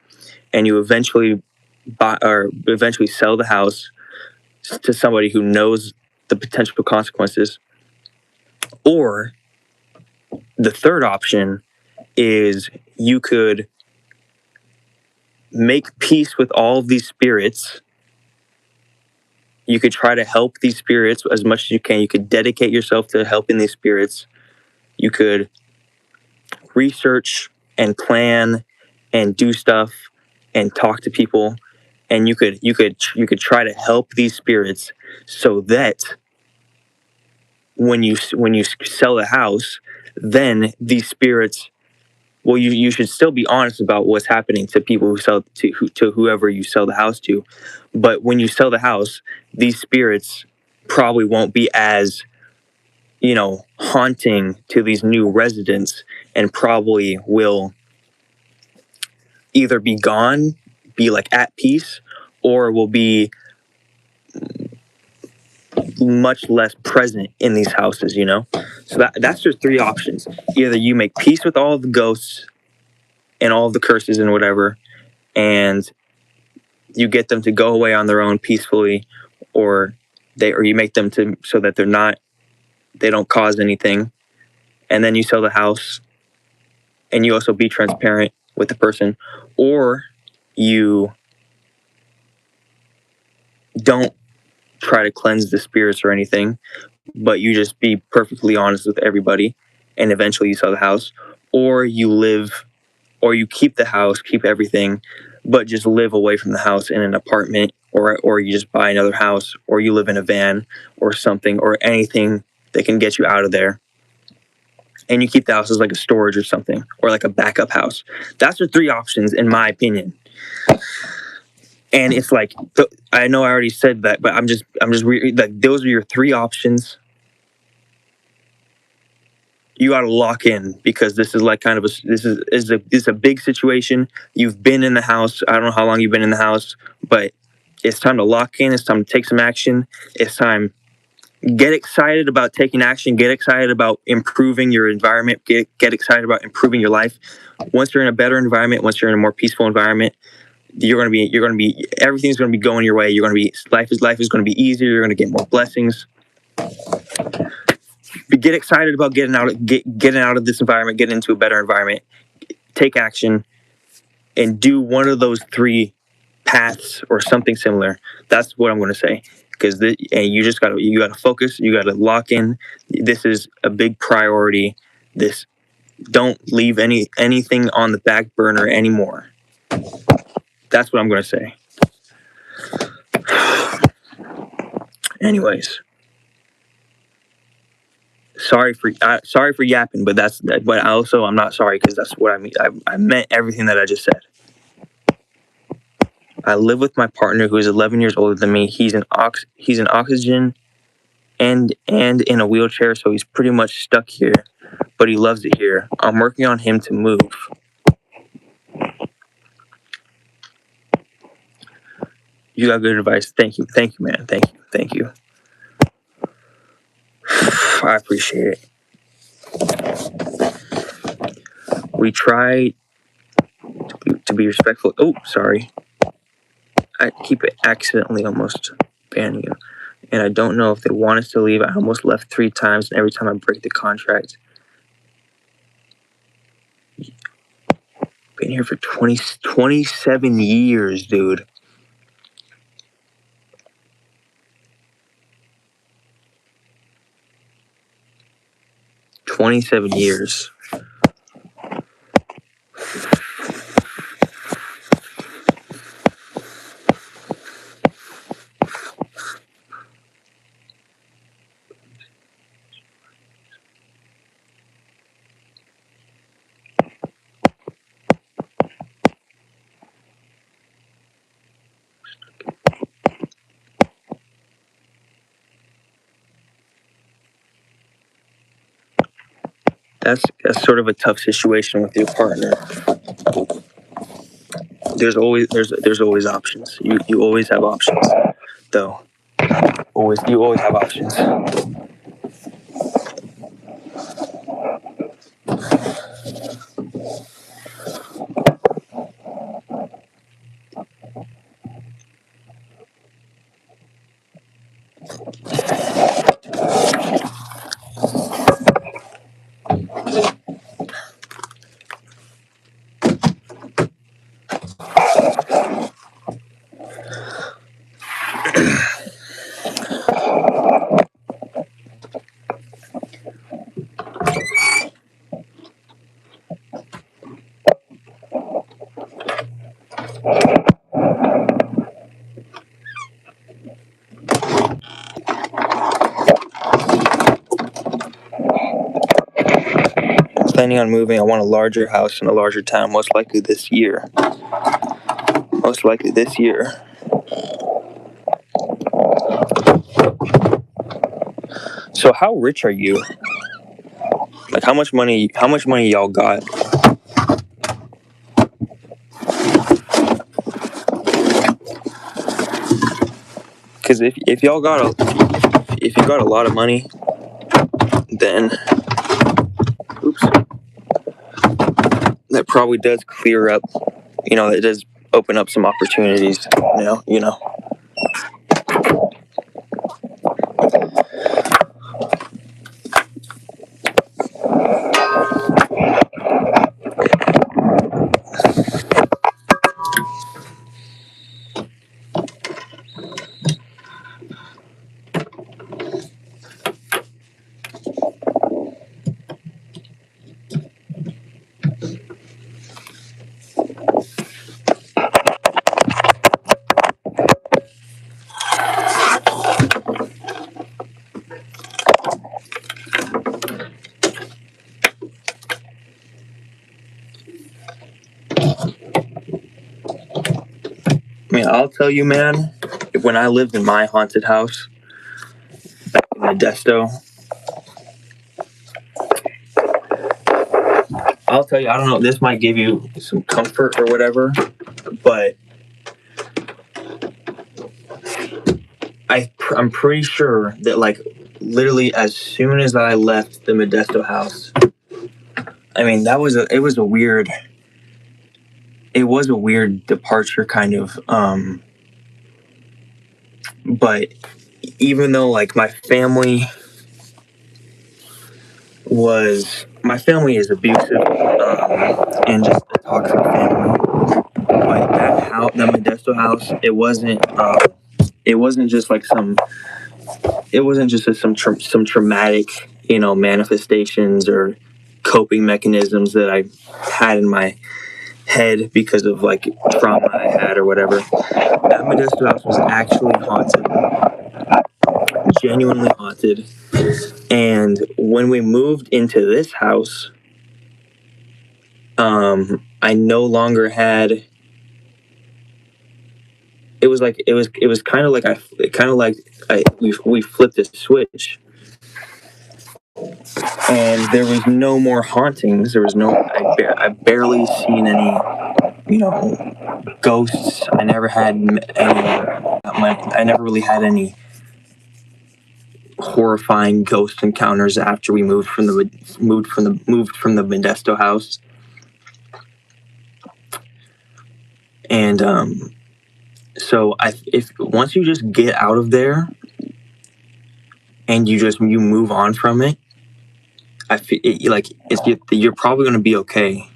and you eventually sell the house to somebody who knows the potential consequences. Or the third option is you could make peace with all of these spirits. You could try to help these spirits as much as you can. You could dedicate yourself to helping these spirits. You could research and plan and do stuff and talk to people, and you could try to help these spirits so that when you sell the house, then these spirits, well, you should still be honest about what's happening to people who sell to whoever you sell the house to. But when you sell the house, these spirits probably won't be as, haunting to these new residents, and probably will either be gone, be like at peace, or will be much less present in these houses, So that's your three options. Either you make peace with all of the ghosts and all of the curses and whatever, and you get them to go away on their own peacefully, or you make them to so that they don't cause anything, and then you sell the house, and you also be transparent with the person, or you don't try to cleanse the spirits or anything, but you just be perfectly honest with everybody, and eventually you sell the house, or you keep the house, keep everything, but just live away from the house in an apartment, or you just buy another house, or you live in a van or something, or anything that can get you out of there. And you keep the house as like a storage or something, or like a backup house. That's the three options, in my opinion. And it's like, I know I already said that, but I'm just like, those are your three options. You got to lock in, because this is like kind of this is a big situation. You've been in the house. I don't know how long you've been in the house, but it's time to lock in. It's time to take some action. It's time. Get excited about taking action. Get excited about improving your environment. Get excited about improving your life. Once you're in a better environment, once you're in a more peaceful environment, everything's going to be going your way. Life is going to be easier. You're going to get more blessings. But get excited about getting out of this environment, getting into a better environment. Take action and do one of those three paths or something similar. That's what I'm going to say. Because you got to focus. You got to lock in. This is a big priority. Don't leave anything on the back burner anymore. That's what I'm going to say. Anyways, sorry for yapping, but I'm not sorry, because that's what I mean. I meant everything that I just said. I live with my partner, who is 11 years older than me. He's in oxygen and in a wheelchair, so he's pretty much stuck here, but he loves it here. I'm working on him to move. You got good advice. Thank you, man. Thank you. I appreciate it. We try to be respectful. Oh, sorry. I keep it accidentally almost banning you. And I don't know if they want us to leave. I almost left 3 times, and every time I break the contract. Been here for 27 years, dude. 27 years. That's sort of a tough situation with your partner. There's always options. You always have options, though. You always have options. planning on moving. I want a larger house in a larger town, most likely this year. So how rich are you? Like how much money y'all got? Because if you got a lot of money, then that probably does clear up, it does open up some opportunities, you know. I mean, I'll tell you, man, when I lived in my haunted house back in Modesto, I'll tell you, I don't know, this might give you some comfort or whatever, but I'm pretty sure that, like, literally as soon as I left the Modesto house, I mean, it was a weird departure kind of, but even though, like, my family is abusive, and just a toxic family, but that Modesto house, it wasn't just like some traumatic, manifestations or coping mechanisms that I had in my head because of like trauma I had or whatever. That Modesto house was actually haunted, genuinely haunted. And when we moved into this house, I no longer had. It was kind of like we flipped a switch, and there was no more hauntings. There was I barely seen any, ghosts. I never really had any horrifying ghost encounters after we moved from the Modesto house. And so if once you just get out of there and you move on from it, I feel you're probably going to be okay.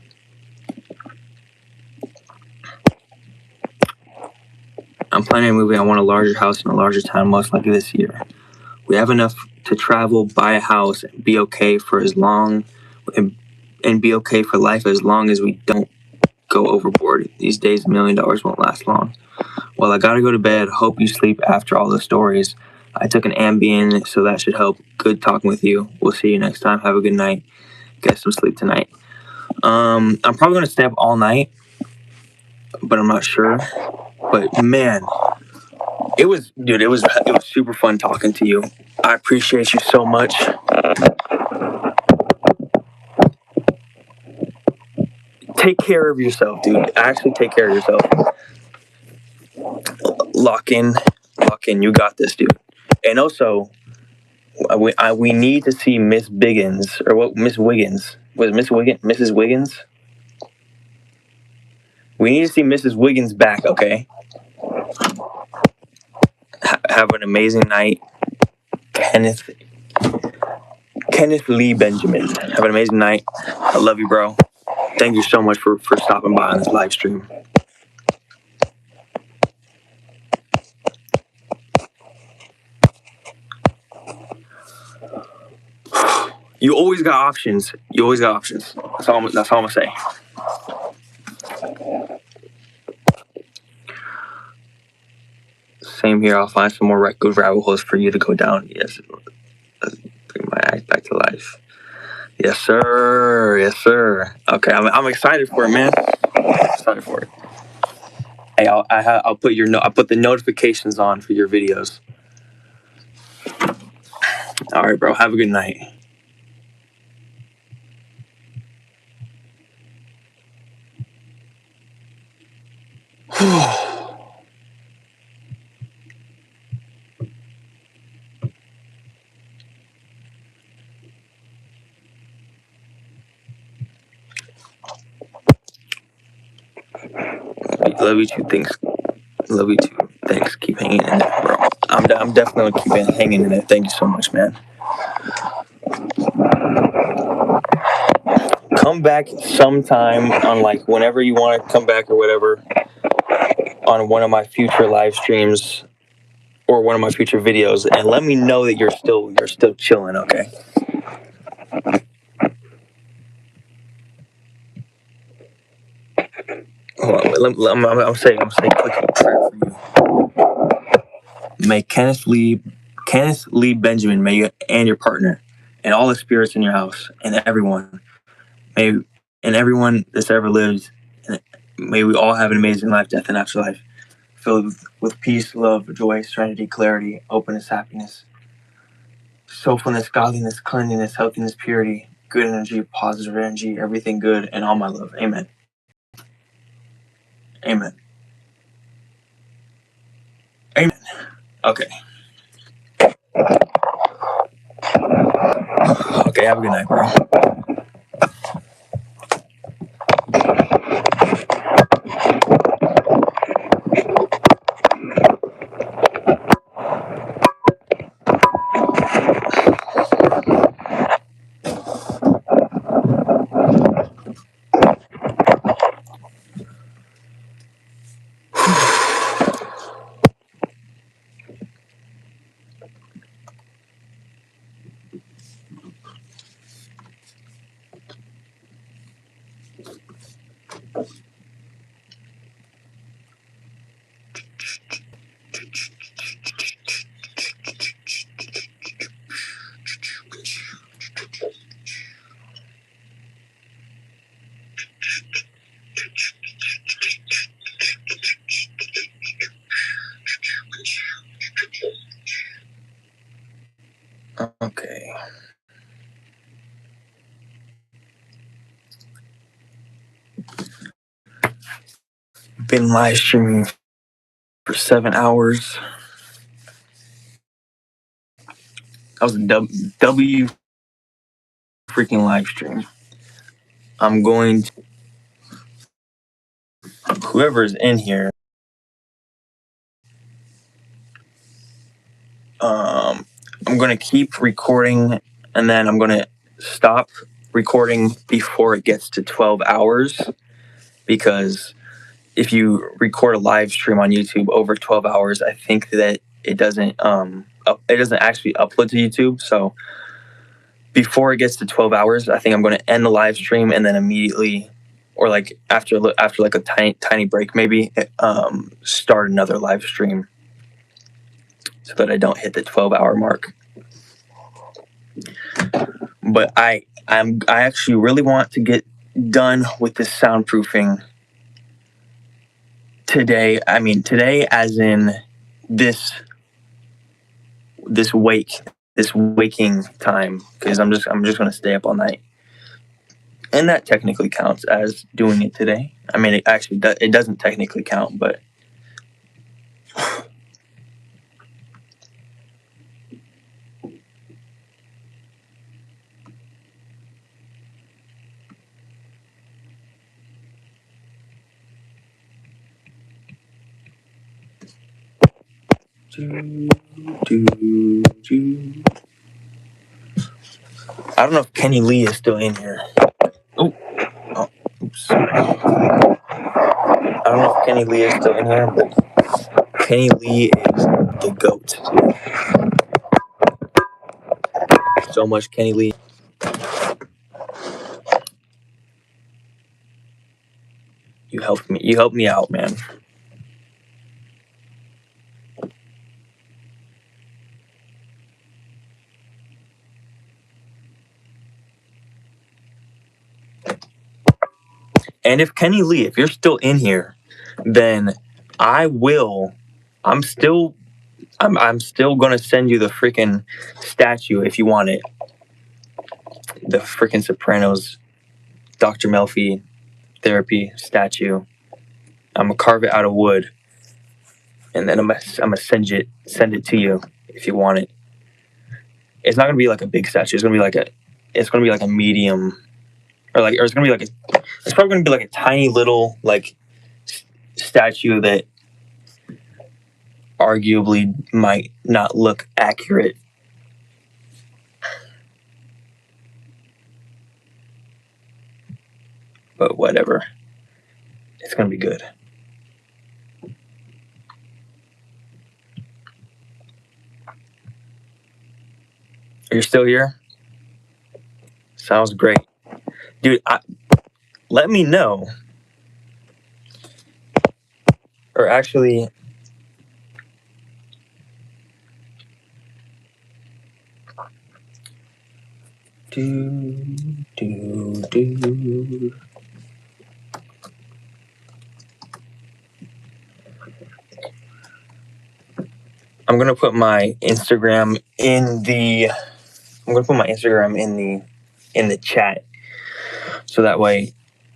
I'm planning on moving. I want a larger house in a larger town, most likely this year. We have enough to travel, buy a house, and be okay for and be okay for life as long as we don't go overboard. These days, $1 million won't last long. Well, I gotta go to bed. Hope you sleep after all the stories. I took an Ambien, so that should help. Good talking with you. We'll see you next time. Have a good night. Get some sleep tonight. I'm probably gonna stay up all night, but I'm not sure. But man, it was super fun talking to you. I appreciate you so much. Take care of yourself, dude. Actually take care of yourself. Lock in. You got this, dude. And also, we need to see Miss Biggins, or what? Miss Wiggins. Was it Mrs. Wiggins? We need to see Mrs. Wiggins back, okay? Have an amazing night. Kenneth Lee Benjamin. Have an amazing night. I love you, bro. Thank you so much for stopping by on this live stream. You always got options. That's all I'm gonna say. Same here. I'll find some more good rabbit holes for you to go down. Yes, bring my act back to life. Yes, sir. Yes, sir. Okay, I'm excited for it, man. Excited for it. Hey, I'll put I'll put the notifications on for your videos. All right, bro. Have a good night. Love you too. Thanks. Love you too. Thanks. Keep hanging in there, bro. I'm definitely gonna keep hanging in there. Thank you so much, man. Come back sometime on like whenever you want to come back or whatever on one of my future live streams or one of my future videos, and let me know that you're still chilling. Okay. Hold on, I'm saying quick prayer for you. May Kenneth Lee Benjamin, may you and your partner, and all the spirits in your house, and everyone, everyone that's ever lived, and may we all have an amazing life, death, and afterlife, filled with peace, love, joy, serenity, clarity, openness, happiness, soulfulness, godliness, cleanliness, healthiness, purity, good energy, positive energy, everything good, and all my love. Amen. Amen. Amen. Okay. Okay, have a good night, bro. Okay. Been live streaming for 7 hours. That was a W freaking live stream. I'm going to, whoever's in here, I'm going to keep recording and then I'm going to stop recording before it gets to 12 hours because if you record a live stream on YouTube over 12 hours, I think that it doesn't actually upload to YouTube. So before it gets to 12 hours, I think I'm going to end the live stream and then immediately, or like after like a tiny break, maybe start another live stream so that I don't hit the 12-hour mark. But I actually really want to get done with this soundproofing today. I mean today, as in this waking time, because I'm just going to stay up all night. And that technically counts as doing it today. I mean, it doesn't technically count, but I don't know if Kenny Lee is still in here. Oops. I don't know if Kenny Lee is still in here, but Kenny Lee is the GOAT. So much Kenny Lee. You helped me. You helped me out, man. And if Kenny Lee, if you're still in here, then I'm still gonna send you the freaking statue if you want it. The freaking Sopranos Dr. Melfi therapy statue. I'm gonna carve it out of wood, and then I'm gonna send it to you if you want it. It's not gonna be like a big statue. It's gonna be like a medium, or it's probably gonna be like a tiny little like statue that arguably might not look accurate. But whatever. It's gonna be good. You're still here? Sounds great. Dude, let me know. Or actually, I'm gonna put my Instagram in the chat, so that way,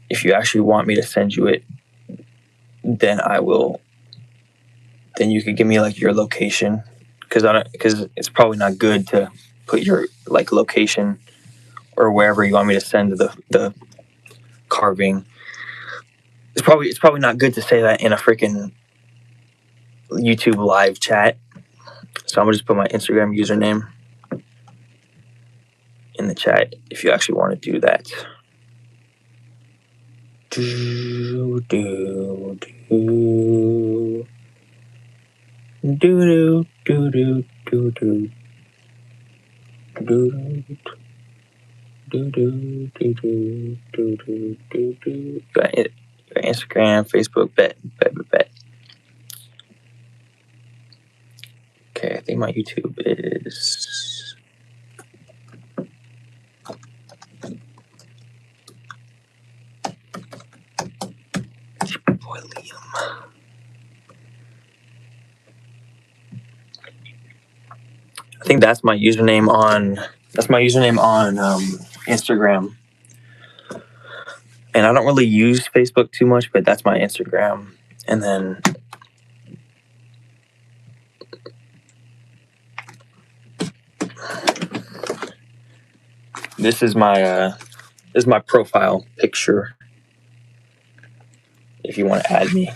if you actually want me to send you it, then I will. Then you could give me like your location, because it's probably not good to put your like location or wherever you want me to send the carving. It's probably not good to say that in a freaking YouTube live chat. So I'm gonna just put my Instagram username in the chat if you actually want to do that. Instagram, Facebook, bet. Okay, I think my YouTube is. Boy, Liam. I think that's my username on Instagram. And I don't really use Facebook too much, but that's my Instagram. And then this is my profile picture. If you want to add me.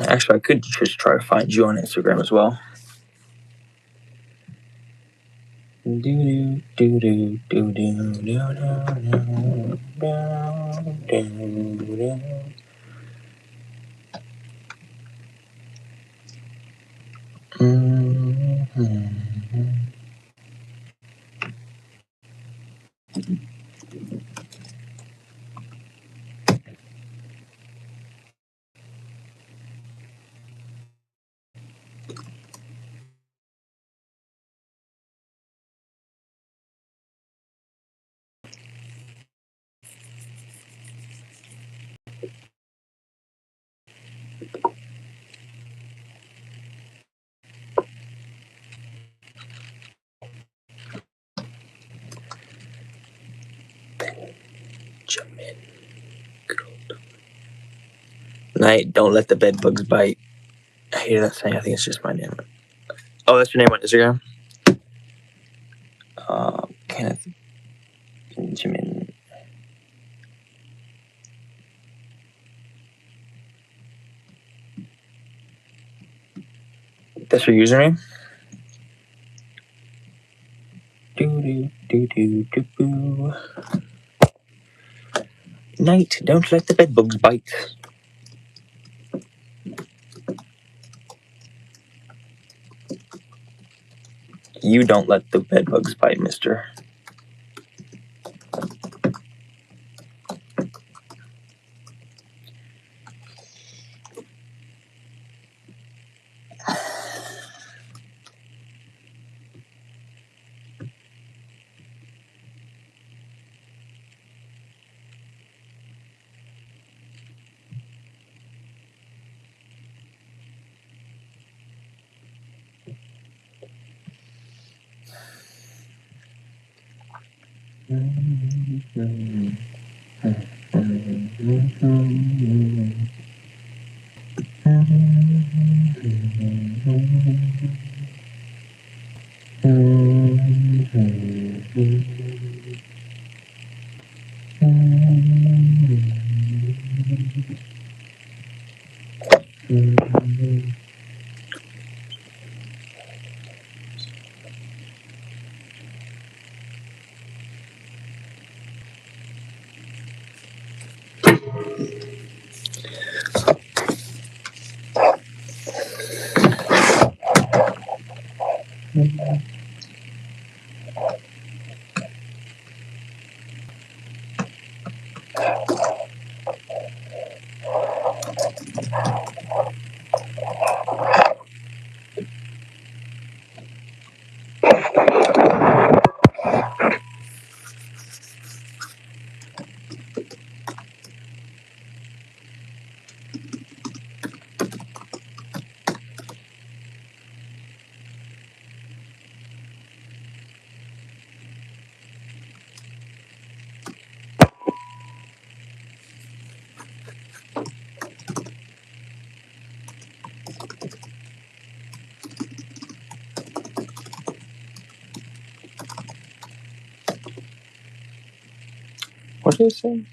Actually, I could just try to find you on Instagram as well. Benjamin. Night, don't let the bed bugs bite. hated that thing. I think it's just my name. Oh, that's your name on Instagram? Kenneth Benjamin. That's your username? Do. Night, don't let the bedbugs bite. You don't let the bedbugs bite, mister. What did it say?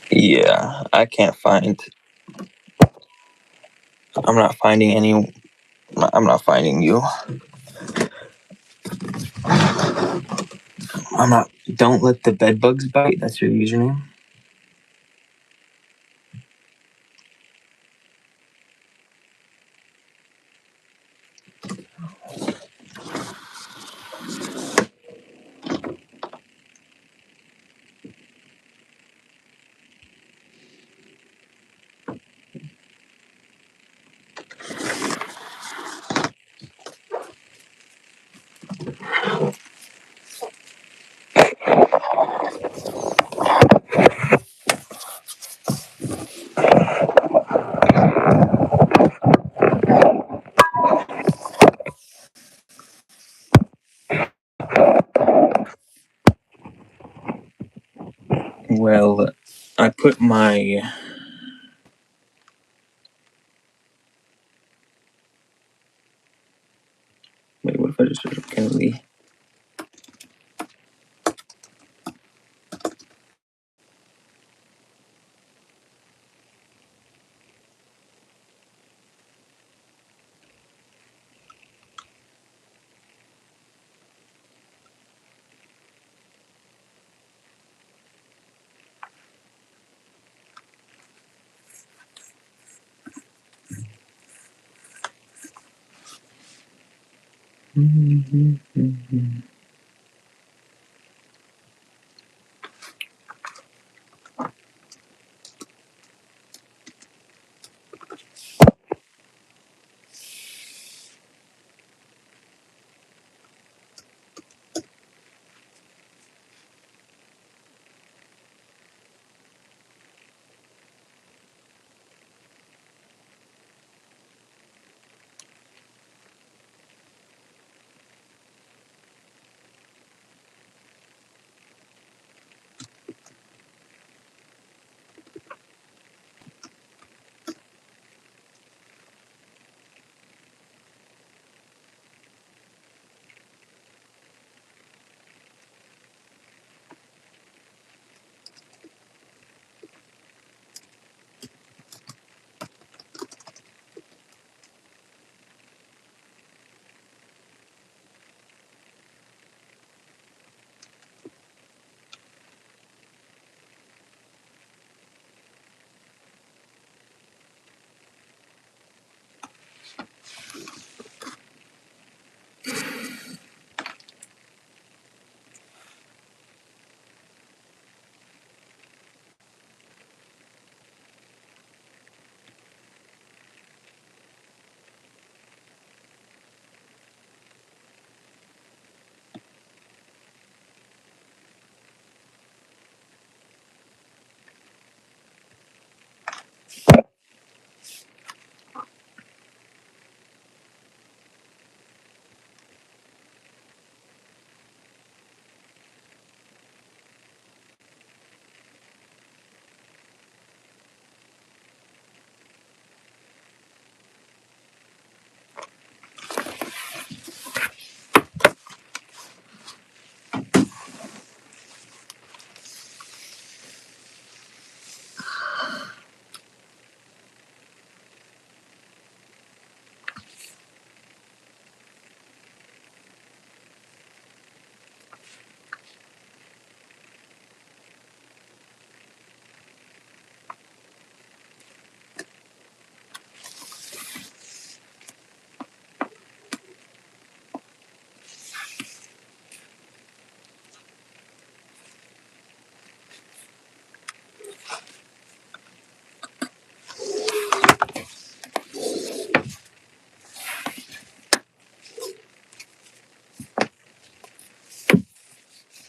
Yeah, I can't find. I'm not finding any. I'm not finding you. I'm not. Don't let the bed bugs bite. That's your username. Well, I put my. Wait, what if I just search up Kennedy?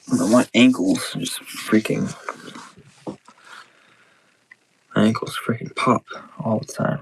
My ankles just freaking. My ankles freaking pop all the time.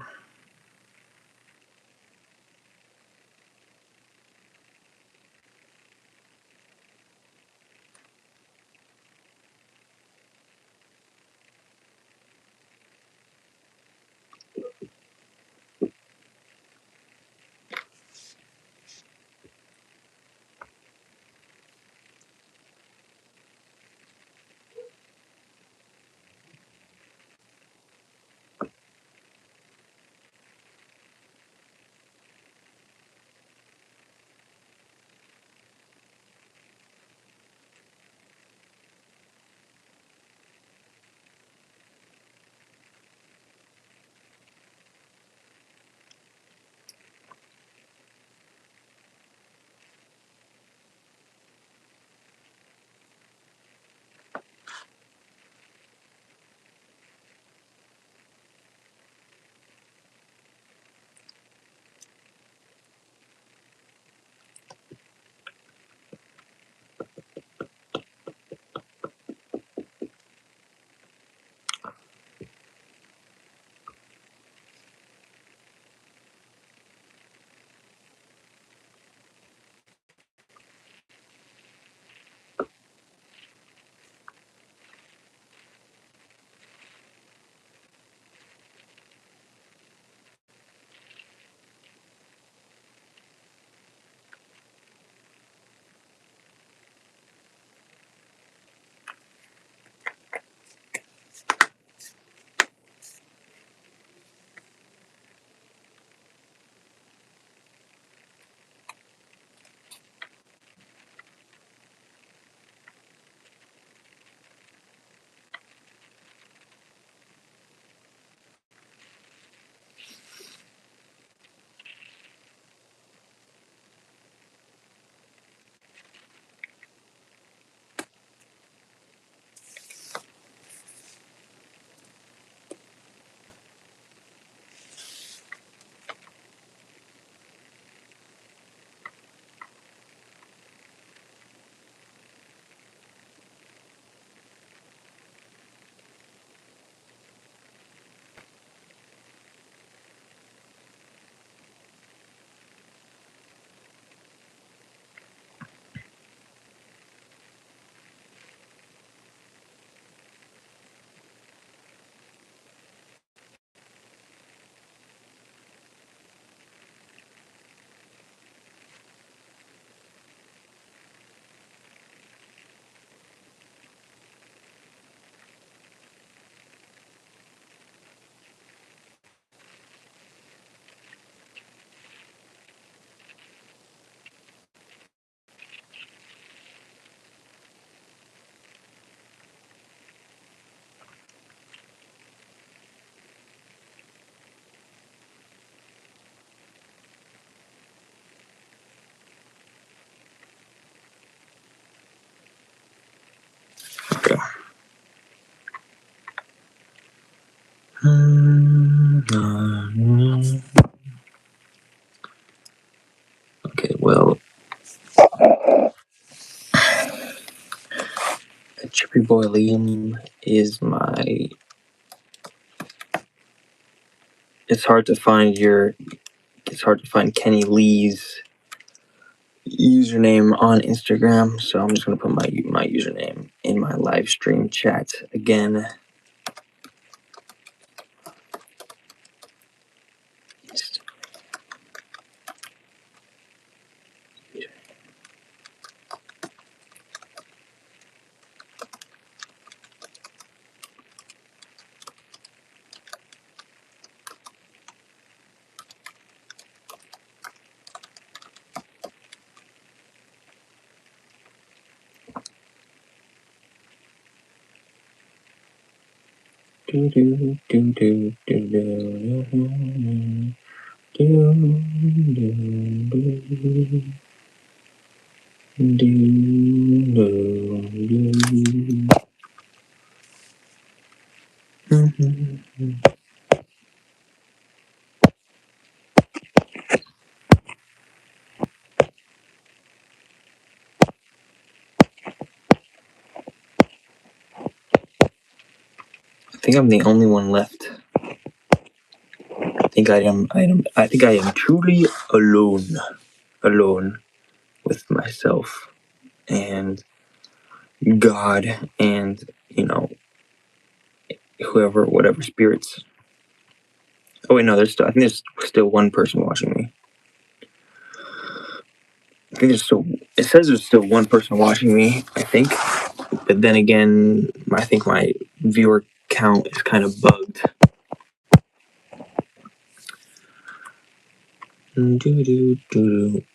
Okay, well, Chippy Boy Liam is my. It's hard to find Kenny Lee's username on Instagram, so I'm just gonna put my username in my live stream chat again. Do do do do do do I think I'm the only one left. I think I am truly alone with myself and God and, whatever spirits. Oh wait, no, I think there's still one person watching me. It says there's still one person watching me, I think. But then again, I think my viewer count is kind of bugged.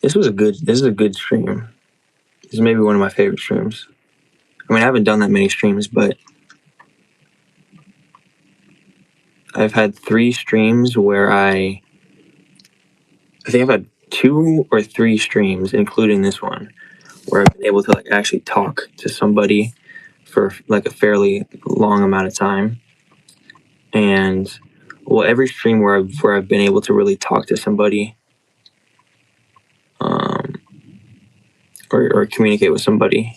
This is a good stream. This is maybe one of my favorite streams. I mean, I haven't done that many streams, but I've had 3 streams where I think I've had 2 or 3 streams, including this one, where I've been able to actually talk to somebody for a fairly long amount of time. And well, every stream where I've been able to really talk to somebody, or communicate with somebody,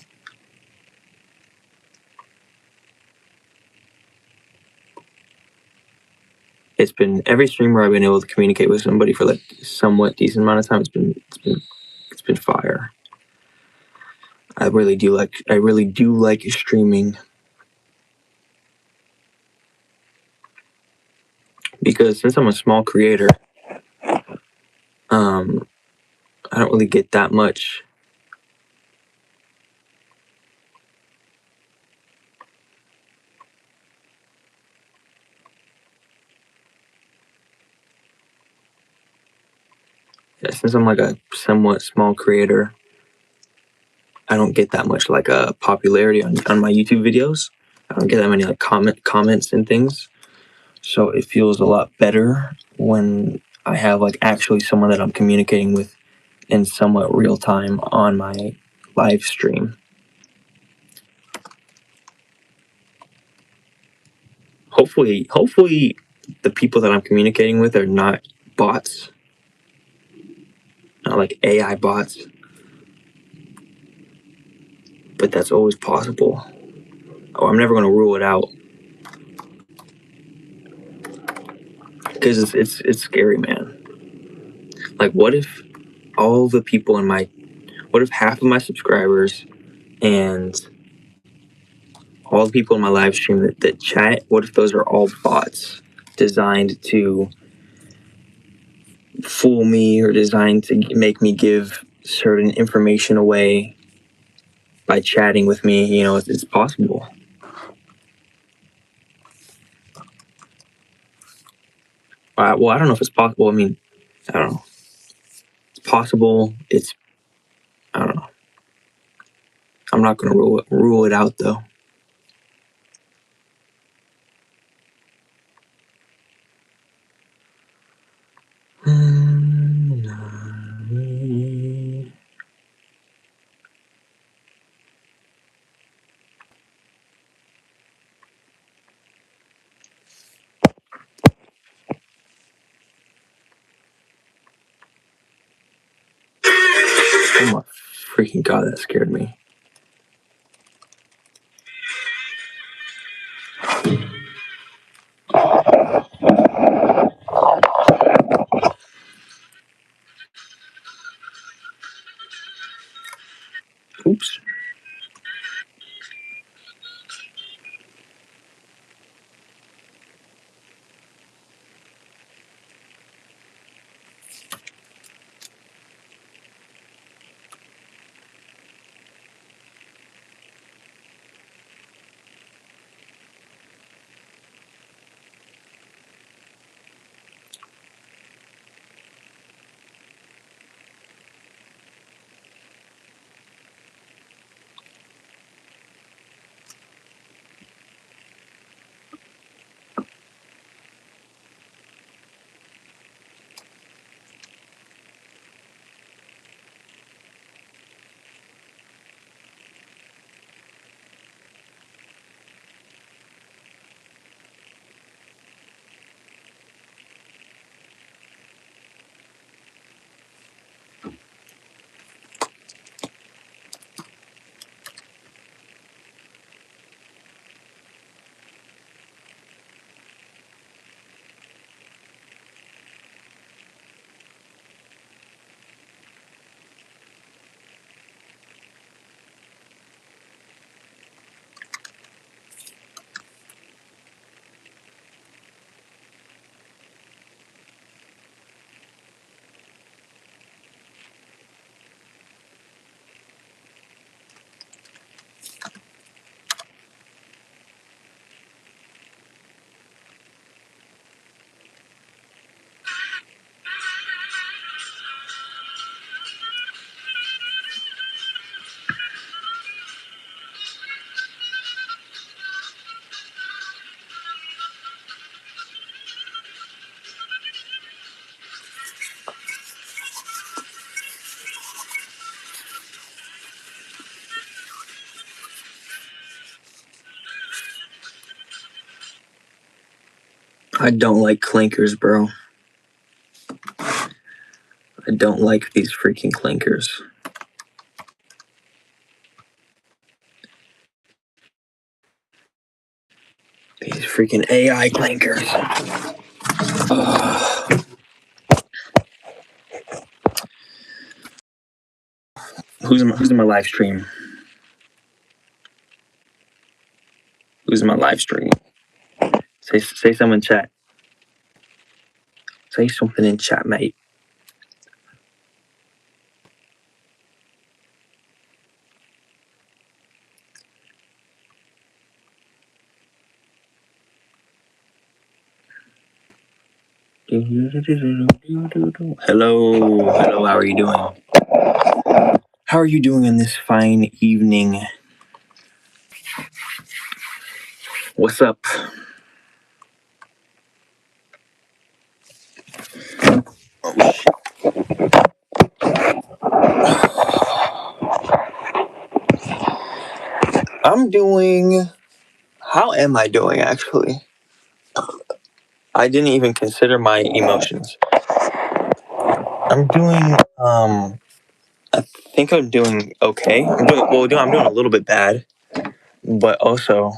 it's been every stream where I've been able to communicate with somebody for somewhat decent amount of time. It's been fire. I really do like streaming, because since I'm a small creator, I don't really get that much. Yeah, since I'm a somewhat small creator, I don't get that much popularity on my YouTube videos. I don't get that many comments and things. So it feels a lot better when I have actually someone that I'm communicating with in somewhat real time on my live stream. Hopefully the people that I'm communicating with are not bots, not AI bots, but that's always possible. Oh, I'm never going to rule it out, because it's scary, man. What if what if half of my subscribers and all the people in my live stream that chat, what if those are all bots designed to fool me, or designed to make me give certain information away by chatting with me? It's possible. Well, I don't know if it's possible. I mean, I don't know. It's possible. I don't know. I'm not going to rule it out, though. Freaking God, that scared me. Oops. I don't like clinkers, bro. I don't like these freaking clinkers. These freaking AI clinkers. Who's in my live stream? Who's in my live stream? Say something in chat. Say something in chat, mate. Hello, how are you doing? How are you doing on this fine evening? What's up? Oh, shit. I'm doing... How am I doing, actually? I didn't even consider my emotions. I'm doing, I think I'm doing okay. I'm doing a little bit bad, but also...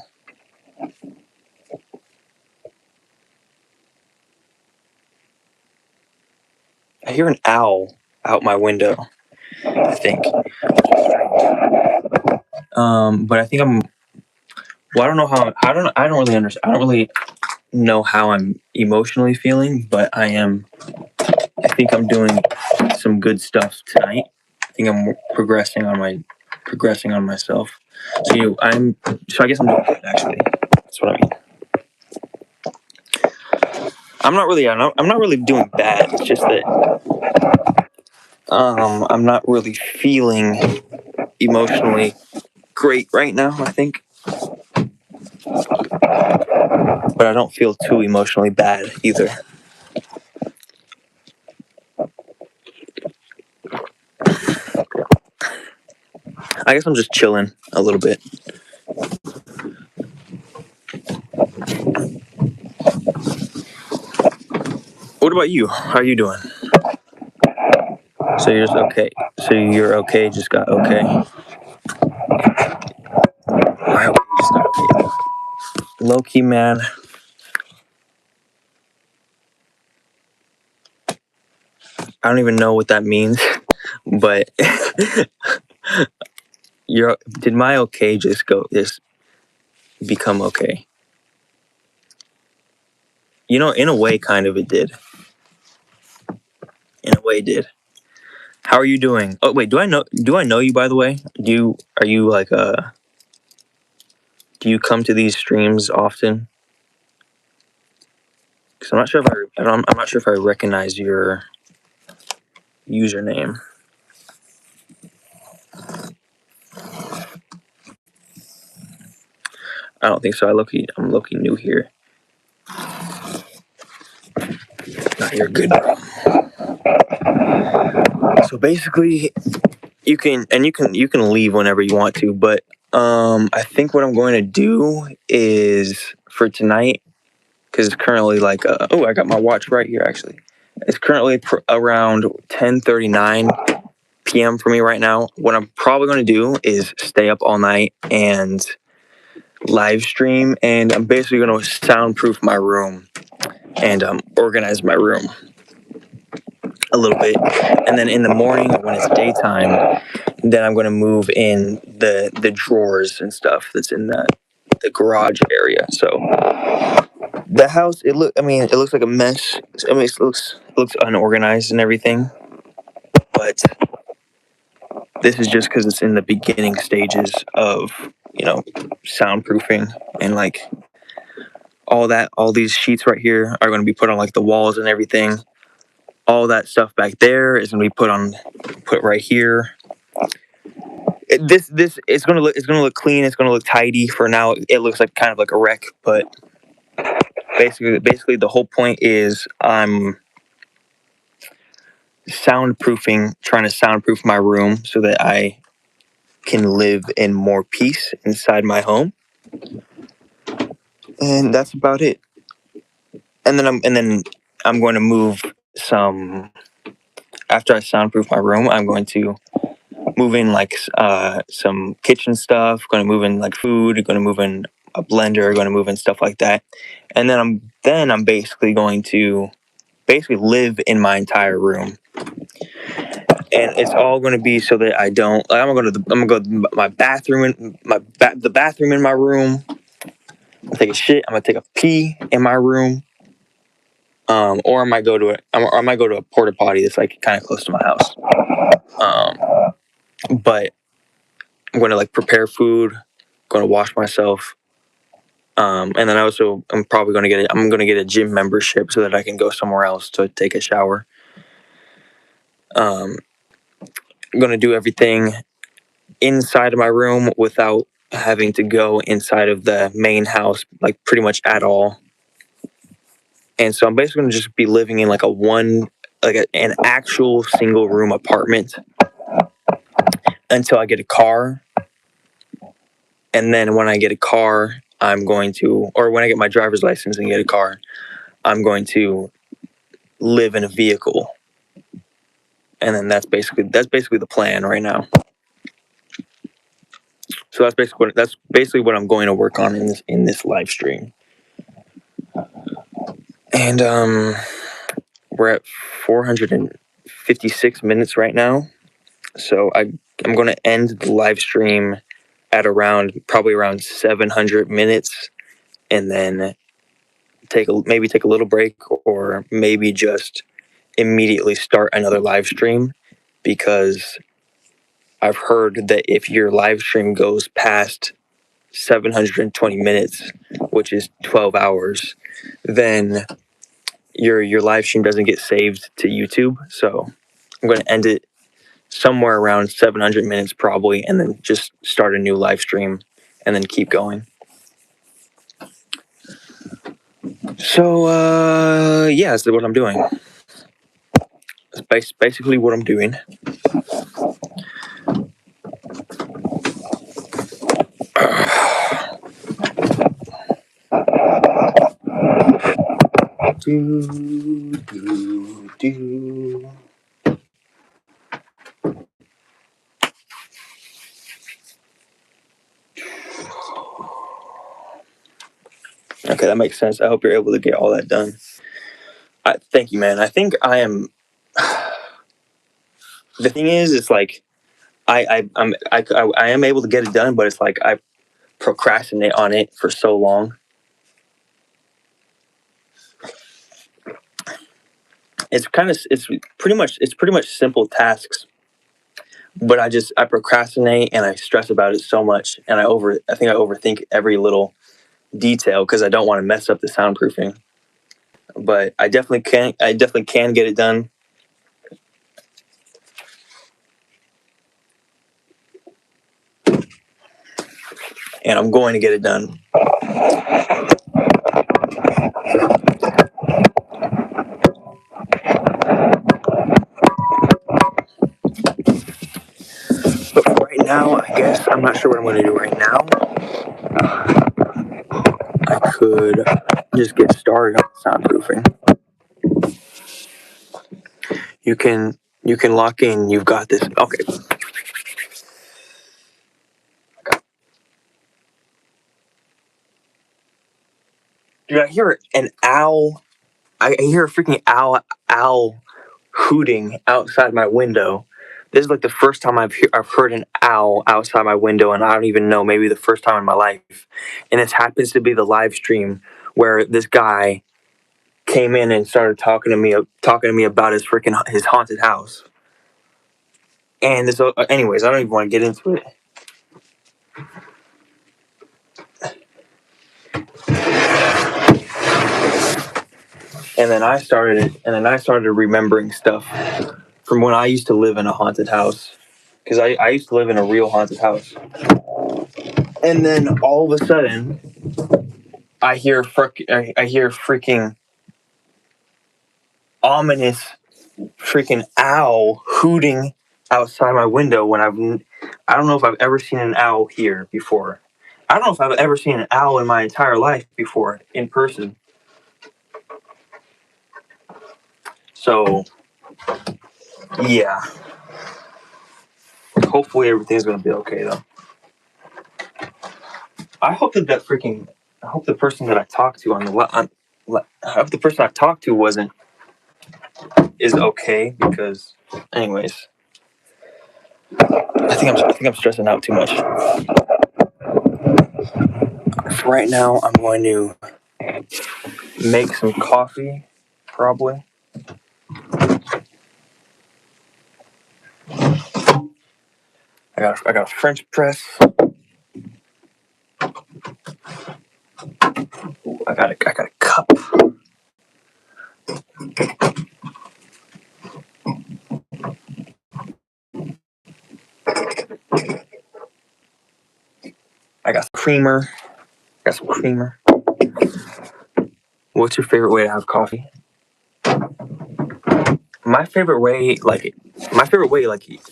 I hear an owl out my window, I think. But I think I'm... Well, I don't know how... I don't really understand. I don't really know how I'm emotionally feeling, but I think I'm doing some good stuff tonight. I think I'm progressing on myself. So I guess I'm doing good, actually. That's what I mean. I'm not really doing bad. It's just that I'm not really feeling emotionally great right now, I think. But I don't feel too emotionally bad either. I guess I'm just chilling a little bit. What about you? How are you doing? So you're just okay. So your okay just got okay. My okay just got okay. Low key, man. I don't even know what that means, but did my okay just become okay? You know, in a way, kind of it did. In a way, it did. How are you doing? Oh wait, do I know you, by the way? Do you come to these streams often? Because I'm not sure if I recognize your username. I don't think so. I'm low-key new here. Nah, you're good, bro. So basically, you can leave whenever you want to, but I think what I'm going to do is for tonight, because it's currently like I got my watch right here actually. It's currently around 10:39 p.m. for me right now. What I'm probably going to do is stay up all night and live stream, and I'm basically going to soundproof my room and organize my room a little bit. And then in the morning when it's daytime, then I'm going to move in the drawers and stuff that's in the garage area. So the house, it looks like a mess. I mean, it looks unorganized and everything, but this is just because it's in the beginning stages of, soundproofing, and like all these sheets right here are going to be put on like the walls and everything. All that stuff back there is going to be put right here. This it's going to look clean. It's going to look tidy. For now, it looks like kind of like a wreck, but basically the whole point is I'm trying to soundproof my room so that I can live in more peace inside my home. And that's about it. And then I'm going to move some. After I soundproof my room, I'm going to move in like some kitchen stuff. Going to move in like food. Going to move in a blender. Going to move in stuff like that. And then I'm basically going to live in my entire room. And it's all going to be so that I don't. Like, I'm gonna go to my bathroom the bathroom in my room. I'm gonna take a shit. I'm gonna take a pee in my room. Or I might go to a porta potty that's like kind of close to my house. But I'm going to like prepare food, going to wash myself, and then I'm probably going to get a gym membership so that I can go somewhere else to take a shower. I'm going to do everything inside of my room without having to go inside of the main house, like pretty much at all. And so I'm basically going to just be living in like an actual single room apartment until I get a car. And then when I get a car, when I get my driver's license and get a car, I'm going to live in a vehicle. And then that's basically the plan right now. So that's basically what I'm going to work on in this live stream. And we're at 456 minutes right now. So I'm going to end the live stream at probably around 700 minutes, and then maybe take a little break, or maybe just immediately start another live stream, because I've heard that if your live stream goes past 720 minutes, which is 12 hours, then your live stream doesn't get saved to YouTube. So I'm going to end it somewhere around 700 minutes probably, and then just start a new live stream and then keep going. So yeah, that's what I'm doing. That's basically what I'm doing. Okay, that makes sense. I hope you're able to get all that done. Thank you, man. I think I am. The thing is, it's like I am able to get it done, but it's like I procrastinate on it for so long. It's pretty much simple tasks, but I procrastinate and I stress about it so much, and I think I overthink every little detail because I don't want to mess up the soundproofing. But I definitely can get it done. And I'm going to get it done. But right now, I guess I'm not sure what I'm going to do right now. I could just get started on soundproofing. You can lock in. You've got this. Okay. Dude, I hear an owl. I hear a freaking owl hooting outside my window. This is like the first time I've heard an owl outside my window, and I don't even know, maybe the first time in my life. And this happens to be the live stream where this guy came in and started talking to me about his haunted house. And this, anyways, I don't even want to get into it. And then I started remembering stuff from when I used to live in a haunted house, because I used to live in a real haunted house. And then all of a sudden, I hear freaking ominous freaking owl hooting outside my window when I don't know if I've ever seen an owl here before. I don't know if I've ever seen an owl in my entire life before in person. So, yeah. Hopefully everything's gonna be okay though. I hope the person that I talked to I hope the person I talked to is okay, because anyways, I think I'm stressing out too much. For right now, I'm going to make some coffee, probably. I got a French press. I got a cup. I got some creamer. What's your favorite way to have coffee? My favorite way,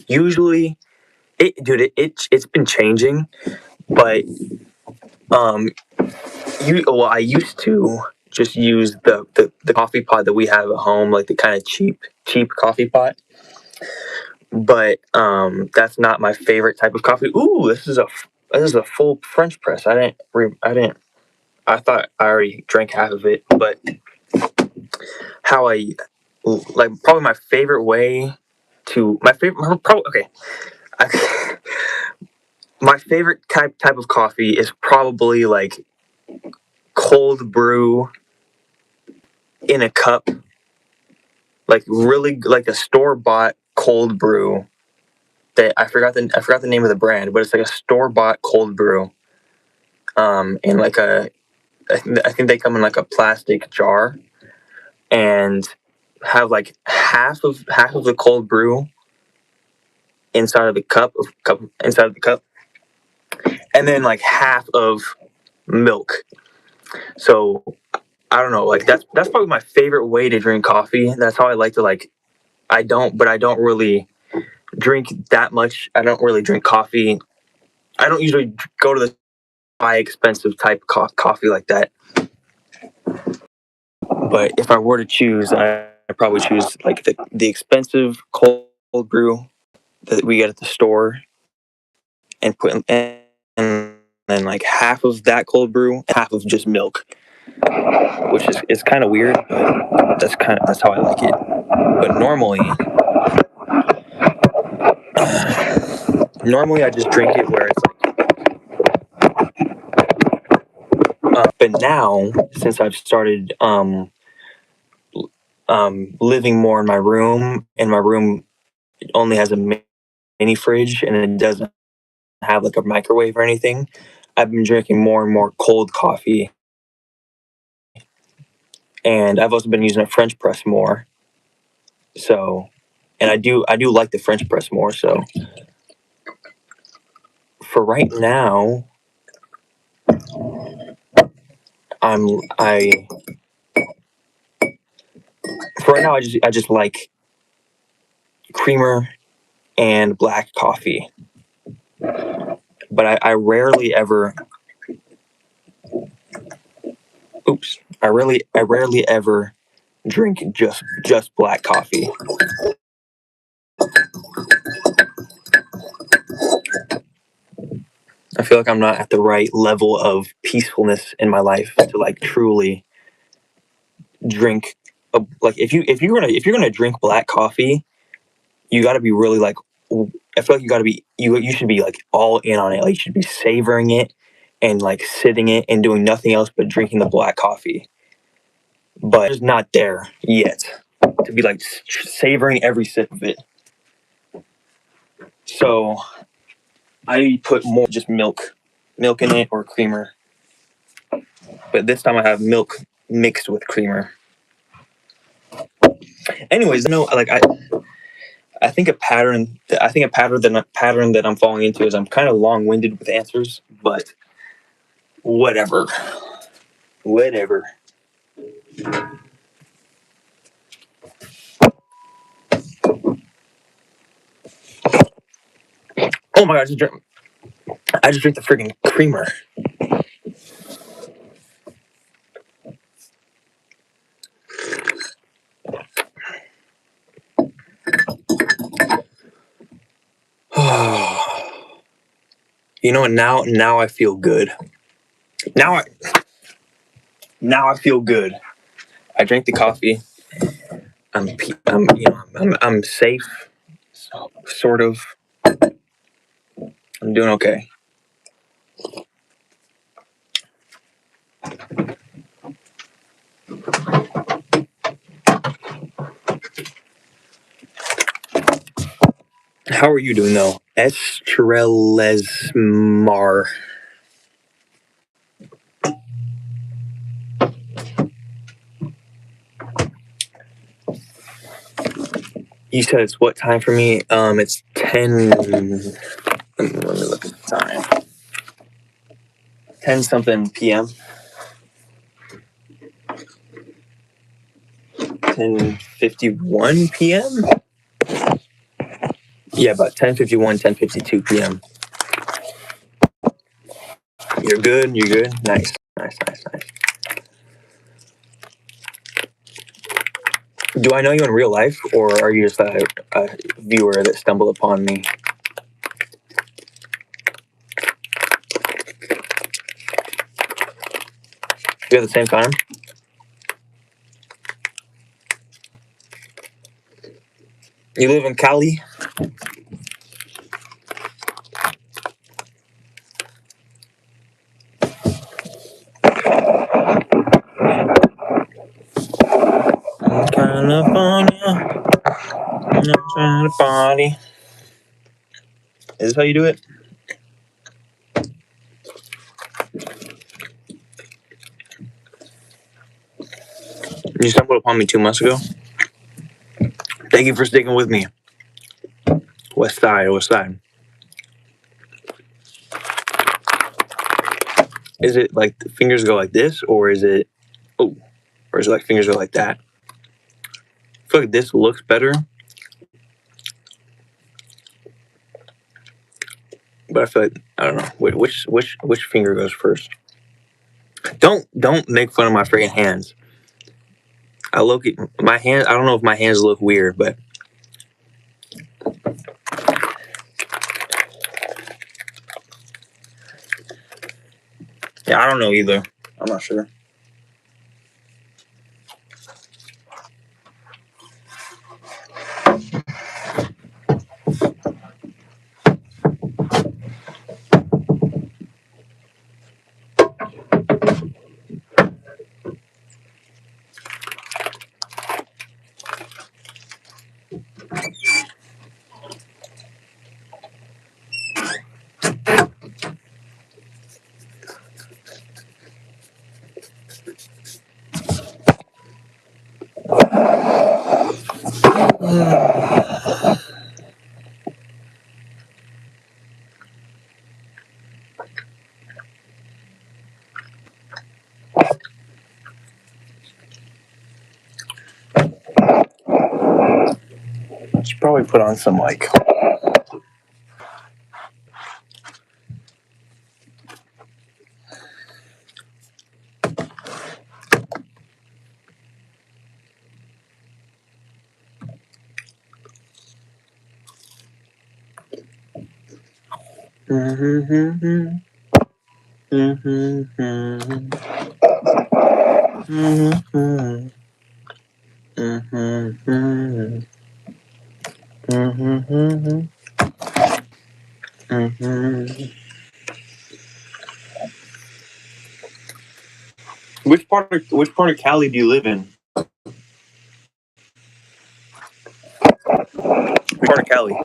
usually, it's been changing, but I used to just use the coffee pot that we have at home, like the kind of cheap coffee pot. But that's not my favorite type of coffee. Ooh, this is a full French press. I thought I already drank half of it, but probably my favorite way to my favorite type of coffee is probably like cold brew in a cup, like really like a store-bought cold brew that I forgot the name of the brand, but it's like a store-bought cold brew in like I think they come in like a plastic jar, and have like half of the cold brew inside of the cup, and then like half of milk. So I don't know, like that's probably my favorite way to drink coffee. That's how I like to I don't really drink that much. I don't really drink coffee. I don't usually go to the buy expensive type coffee like that. But if I were to choose, I probably choose like the expensive cold brew that we get at the store, and then like half of that cold brew, half of just milk. which is kind of weird, but that's how I like it. But normally I just drink it where it's like. But now, since I've started living more in my room, and my room only has a mini fridge and it doesn't have like a microwave or anything, I've been drinking more and more cold coffee. And I've also been using a French press more. So, and I do like the French press more. So, for right now, I just like creamer and black coffee. But I rarely ever. I rarely ever drink just black coffee. I feel like I'm not at the right level of peacefulness in my life to like truly drink. Like if you're gonna drink black coffee, you got to be really like. I feel like you should be like all in on it. Like you should be savoring it and like sitting it and doing nothing else but drinking the black coffee. But it's not there yet to be like savoring every sip of it. So I put more just milk in it or creamer. But this time I have milk mixed with creamer. Anyways, I think a pattern that I'm falling into is I'm kind of long-winded with answers, but whatever. Oh my god, I just drank the freaking creamer. You know what? Now I feel good. Now I feel good. I drank the coffee. I'm safe, sort of. I'm doing okay. How are you doing though? Estrelesmar. You said it's what time for me? It's 10. Let me look at the time. 10 something p.m. 10:51 p.m. Yeah, about 10:51, 10:52 p.m. You're good. Nice. Do I know you in real life, or are you just a viewer that stumbled upon me? You at the same time? You live in Cali? California, I'm trying to party. Is this how you do it? You stumbled upon me 2 months ago. Thank you for sticking with me. West side. Is it like the fingers go like this, or is it like fingers go like that? I feel like this looks better, but I feel like I don't know which finger goes first. Don't make fun of my freaking hands. My hands. I don't know if my hands look weird, but yeah, I don't know either. I'm not sure. Should probably put on some like. Which part of Cali do you live in? Which part of Cali?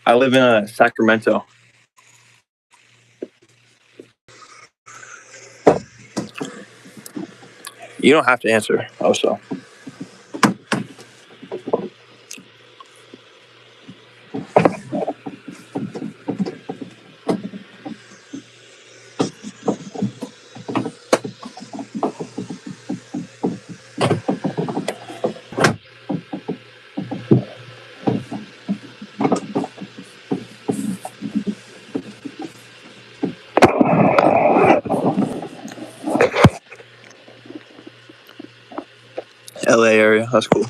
I live in Sacramento. You don't have to answer. Also, LA area. That's cool.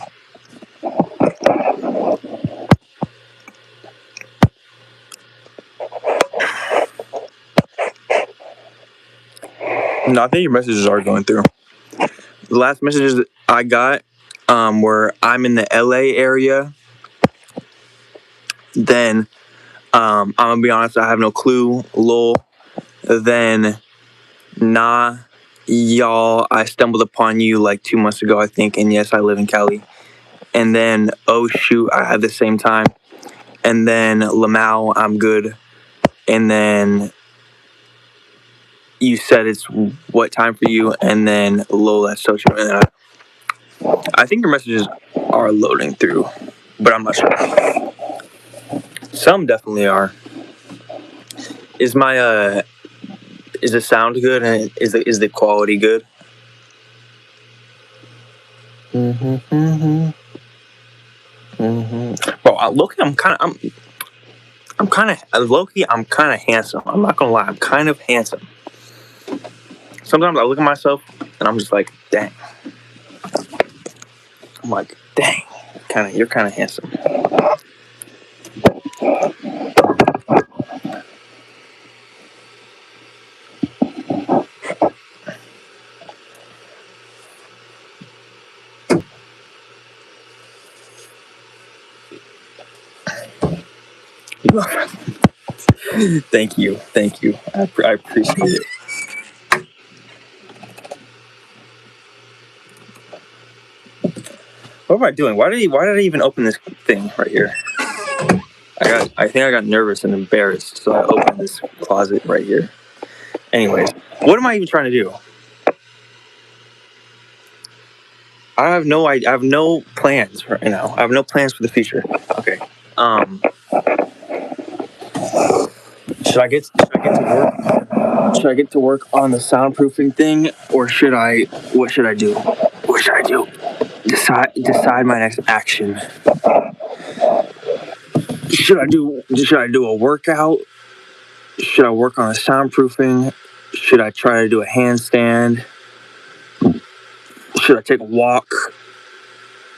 No, I think your messages are going through. The last messages I got were I'm in the LA area. Then I'm gonna be honest, I have no clue. Lol. Then nah, y'all, I stumbled upon you like 2 months ago, I think, and yes, I live in Cali. And then oh shoot, I had the same time. And then Lamau, I'm good. And then you said it's what time for you, and then lol, that's so true. And then I think your messages are loading through, but I'm not sure. Some definitely are. Is my is the sound good, and is the quality good? Bro, low-key, I'm kind of low-key, I'm kind of handsome. I'm not gonna lie, I'm kind of handsome. Sometimes I look at myself and I'm just like, dang. I'm like, dang, you're kind of handsome. Thank you. I appreciate it. What am I doing? Why did I even open this thing right here? I think I got nervous and embarrassed, so I opened this closet right here. Anyways, what am I even trying to do? I have no plans right now. I have no plans for the future. Okay. Should I get to work? Should I get to work on the soundproofing thing, or should I? What should I do? What should I do? Decide my next action. Should I do a workout? Should I work on the soundproofing? Should I try to do a handstand? Should I take a walk?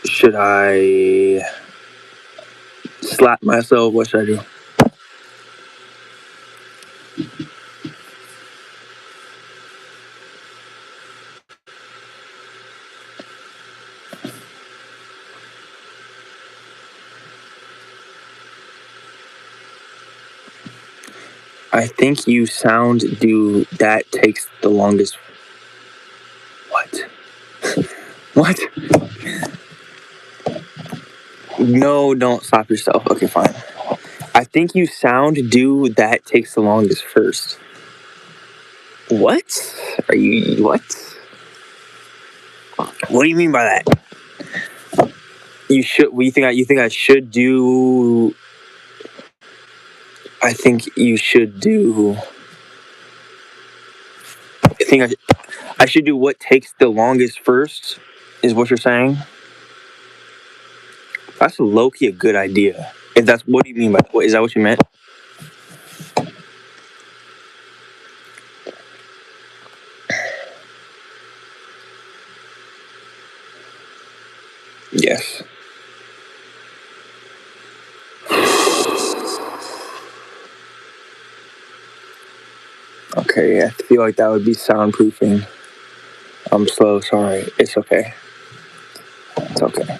Should I slap myself? What should I do? I think you sound do that takes the longest. What? What? No, don't stop yourself. Okay, fine. I think you sound do that takes the longest first. What? Are you what? What do you mean by that? You should. You think I should do? I think you should do. I think I should do what takes the longest first. Is what you're saying? That's low key a good idea. If that's what do you mean by that? Is that what you meant? Yes. Okay, I feel like that would be soundproofing. I'm slow, sorry. It's okay. It's okay.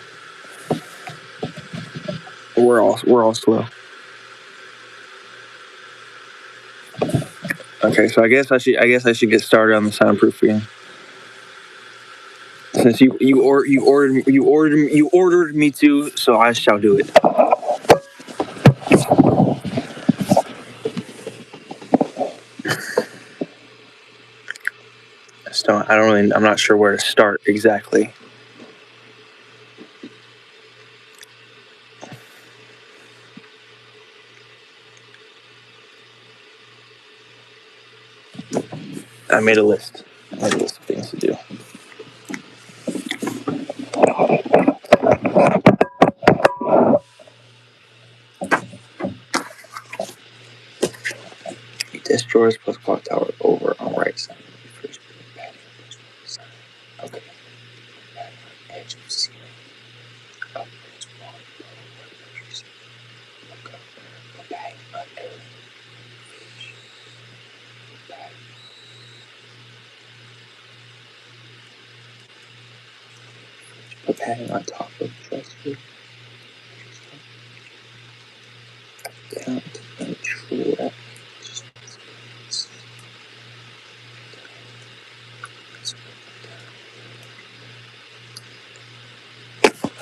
We're all slow. Okay, so I guess I should get started on the soundproofing. Since you ordered me to, so I shall do it. I'm not sure where to start exactly. I made a list. Of things to do. Desk drawers plus clock tower over on right side. Okay. Edge of ceiling. Upwards wall. Bag under. Put padding on top of dresser. Count and true.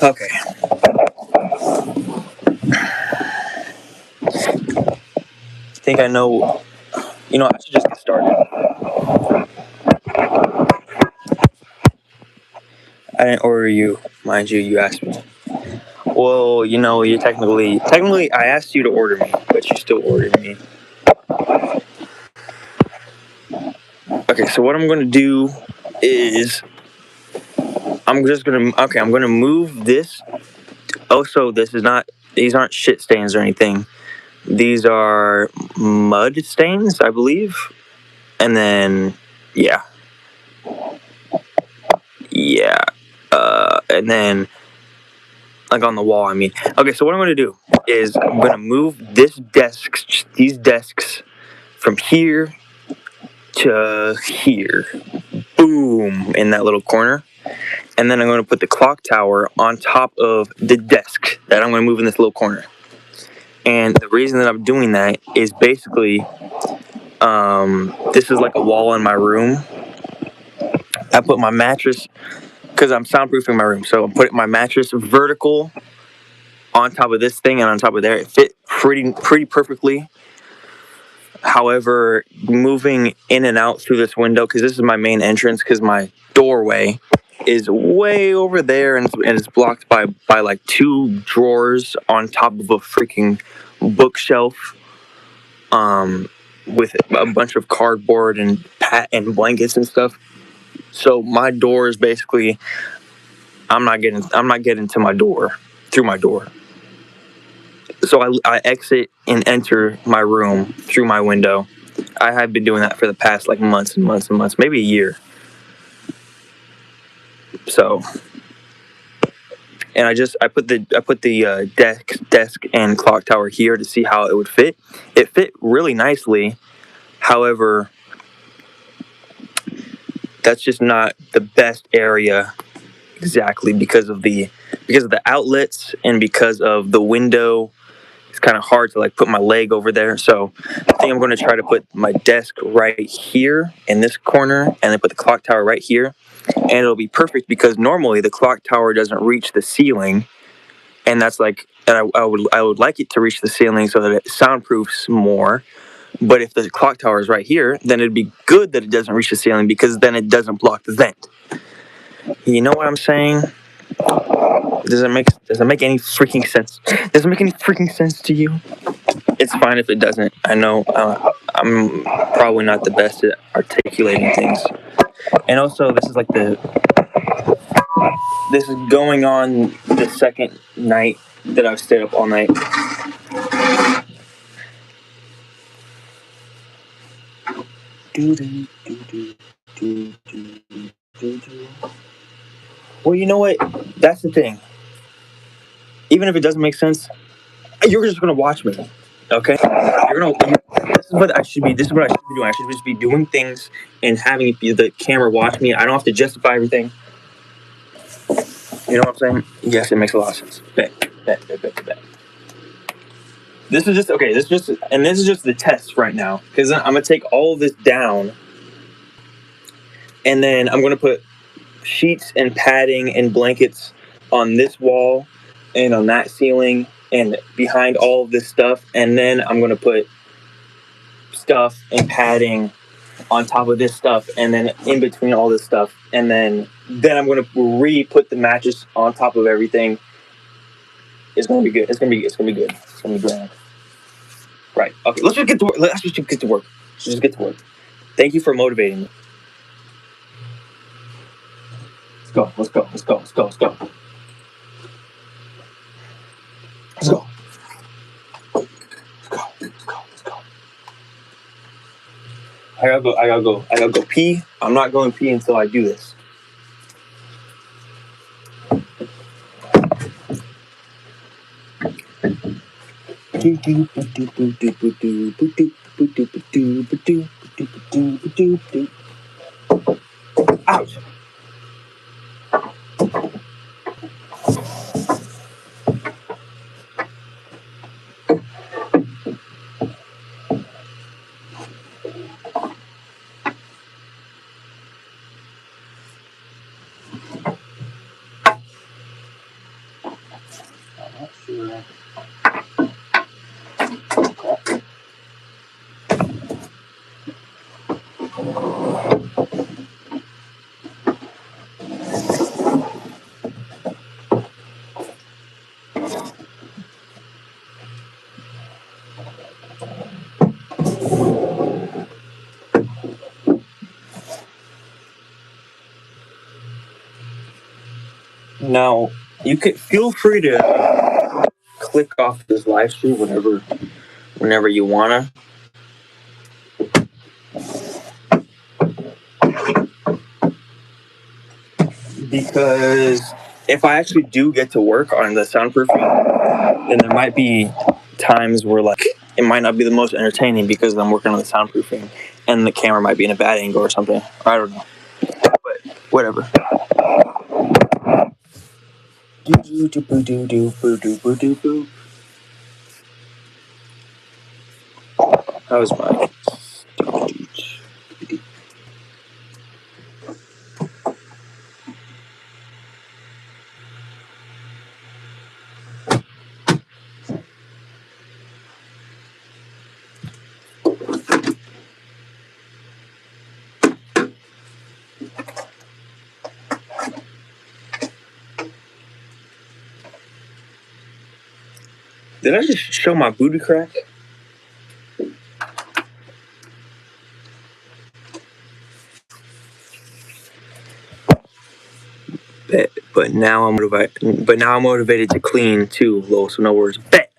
Okay. I think I know. You know, I should just get started. I didn't order you, mind you. You asked me. Well, you know, you technically, I asked you to order me, but you still ordered me. Okay, so what I'm gonna do is I'm gonna move this. Also, these aren't shit stains or anything. These are mud stains, I believe. And then, yeah. And then, like on the wall, I mean. Okay, so what I'm gonna do is I'm gonna move these desks from here to here. Boom, in that little corner. And then I'm going to put the clock tower on top of the desk that I'm going to move in this little corner. And the reason that I'm doing that is basically, this is like a wall in my room. I put my mattress, because I'm soundproofing my room, so I'm putting my mattress vertical on top of this thing and on top of there. It fit pretty perfectly. However, moving in and out through this window, because this is my main entrance, because my doorway is way over there and it's blocked by like 2 drawers on top of a freaking bookshelf, with a bunch of cardboard and blankets and stuff. So my door is basically, I'm not getting to my door through my door. So I exit and enter my room through my window. I have been doing that for the past like months and months and months, maybe a year. So, and I put the desk and clock tower here to see how it would fit. It fit really nicely. However, that's just not the best area exactly because of the outlets and because of the window. It's kind of hard to like put my leg over there. So I think I'm going to try to put my desk right here in this corner and then put the clock tower right here. And it'll be perfect because normally the clock tower doesn't reach the ceiling. And that's like, and I would like it to reach the ceiling so that it soundproofs more. But if the clock tower is right here, then it'd be good that it doesn't reach the ceiling because then it doesn't block the vent. You know what I'm saying? Does it make any freaking sense? Does it make any freaking sense to you? It's fine if it doesn't. I know I'm probably not the best at articulating things. And also, this is going on the second night that I've stayed up all night. Well, you know what? That's the thing. Even if it doesn't make sense, you're just gonna watch me, okay? This is what I should be. This is what I should be doing. I should just be doing things and having the camera watch me. I don't have to justify everything. You know what I'm saying? Yes, it makes a lot of sense. Bet. This is just okay. This is just the test right now, because I'm gonna take all of this down, and then I'm gonna put sheets and padding and blankets on this wall and on that ceiling and behind all of this stuff, and then I'm gonna put stuff and padding on top of this stuff, and then in between all this stuff, and then I'm gonna re-put the mattress on top of everything. It's gonna be good. It's gonna be good. It's gonna be grand. Right. Okay. Let's just get to work. Let's just get to work. Thank you for motivating me. Let's go. I gotta go pee. I'm not going pee until I do this. Ouch. Now, you can feel free to click off this live stream whenever you wanna. Because if I actually do get to work on the soundproofing, then there might be times where it might not be the most entertaining because I'm working on the soundproofing and the camera might be in a bad angle or something. I don't know. But whatever. That was my. Did I just show my booty crack? Bet. But now I'm motivated to clean too, Lil. So no worries. Bet.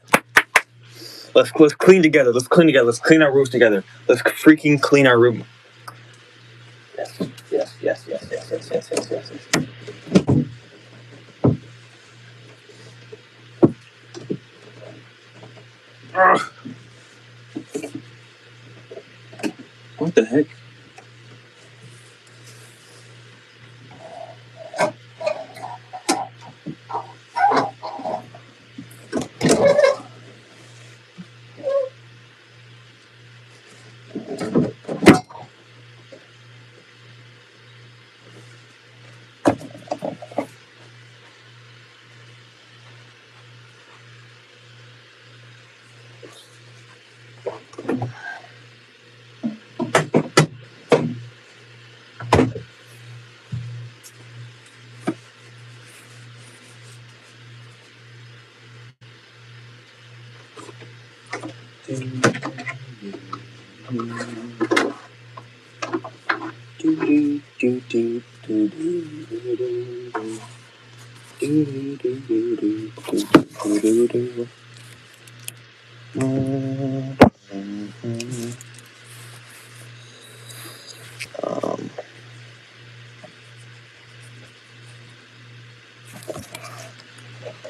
Let's clean together. Let's clean our rooms together. Let's freaking clean our room. Yes. Ugh. What the heck?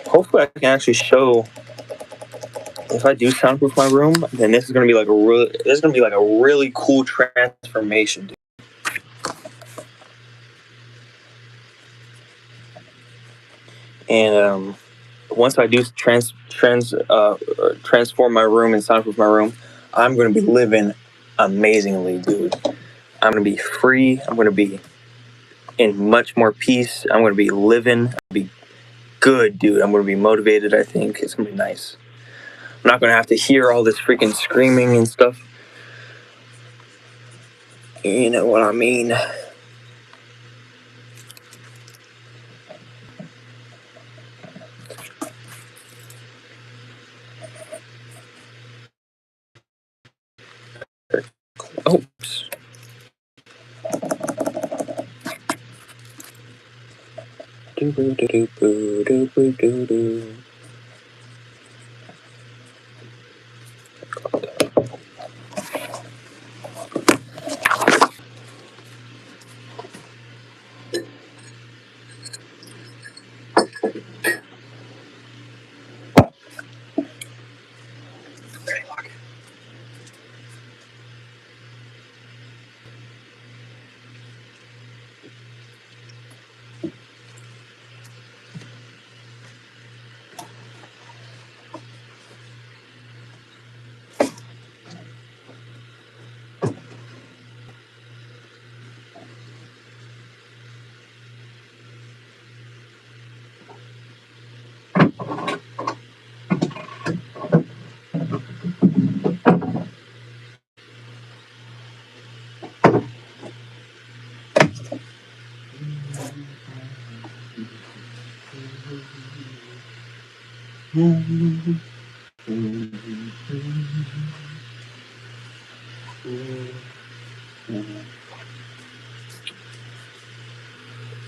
Hopefully I can actually show, if I do soundproof my room, then this is gonna be like a really cool transformation, dude. And once I do transform my room and soundproof my room, I'm gonna be living amazingly, dude. I'm gonna be free. I'm gonna be in much more peace. I'm gonna be living. Be good, dude. I'm gonna be motivated. I think it's gonna be nice. I'm not gonna have to hear all this freaking screaming and stuff. You know what I mean? Oops.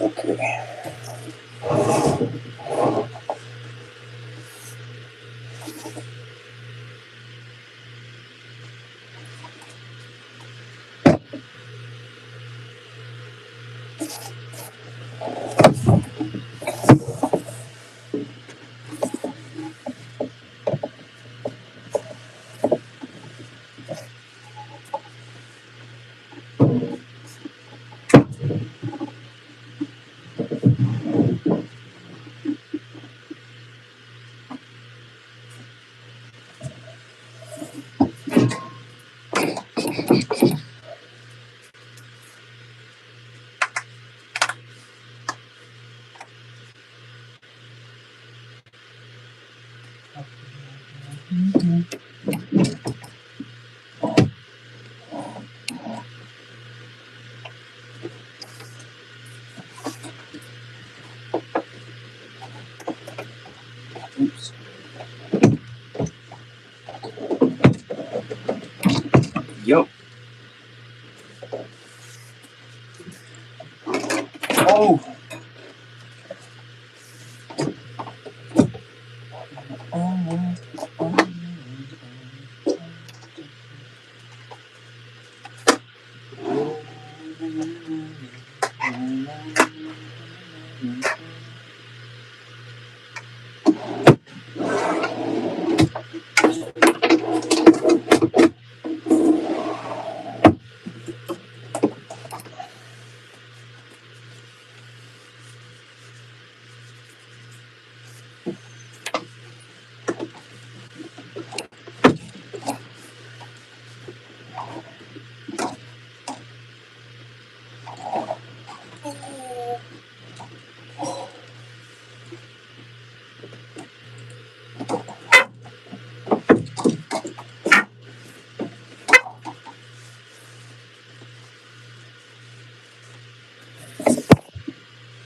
Okay. Oops. Yo. Oh.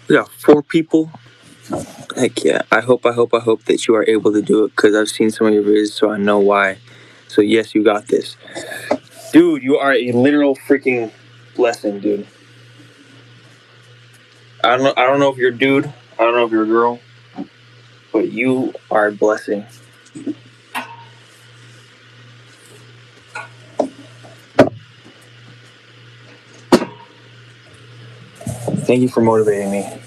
We got 4 people. Heck yeah. I hope that you are able to do it, because I've seen some of your videos, so I know why. So yes, you got this. Dude, you are a literal freaking blessing, dude. I don't know if you're a dude. I don't know if you're a girl. But you are a blessing. Thank you for motivating me.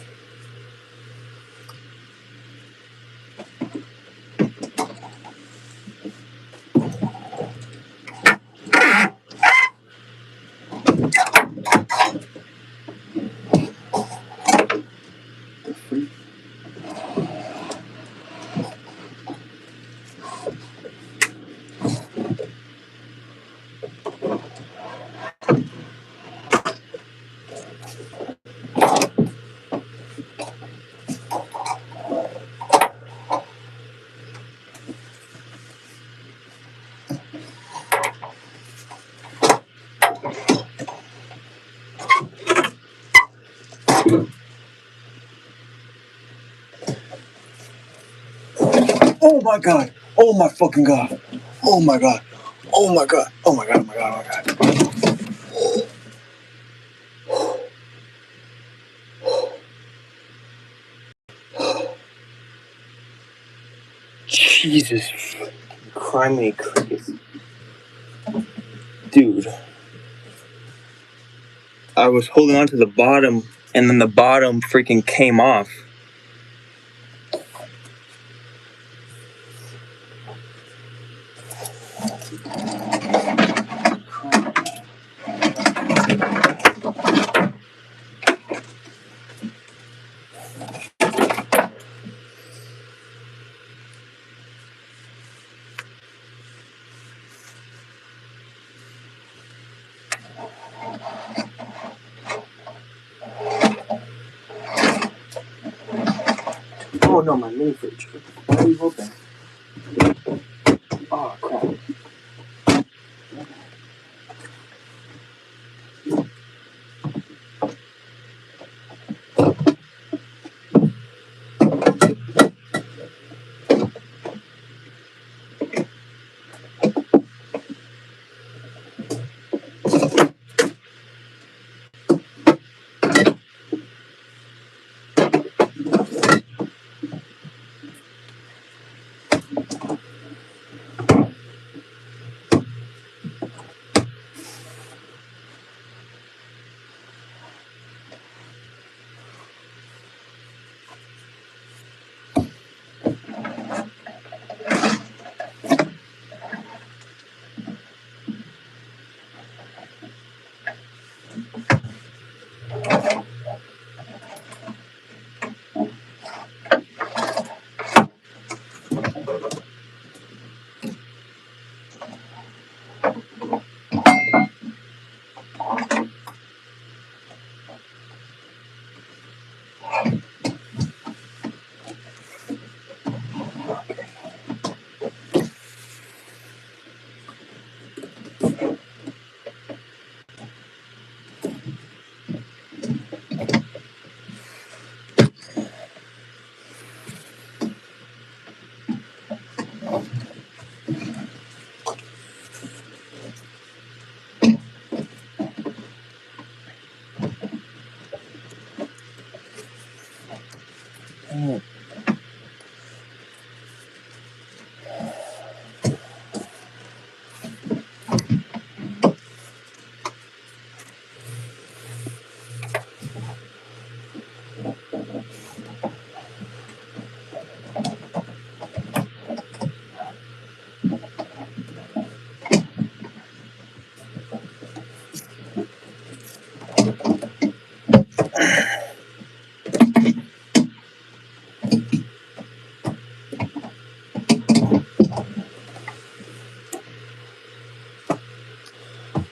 Oh my god! Oh my fucking god! Oh my god! Oh my god! Oh my god! Oh my god! Oh my god! Jesus! Criminy crickets. Dude. I was holding on to the bottom, and then the bottom freaking came off. Oh no, my mini fridge. Why are you open? Oh crap.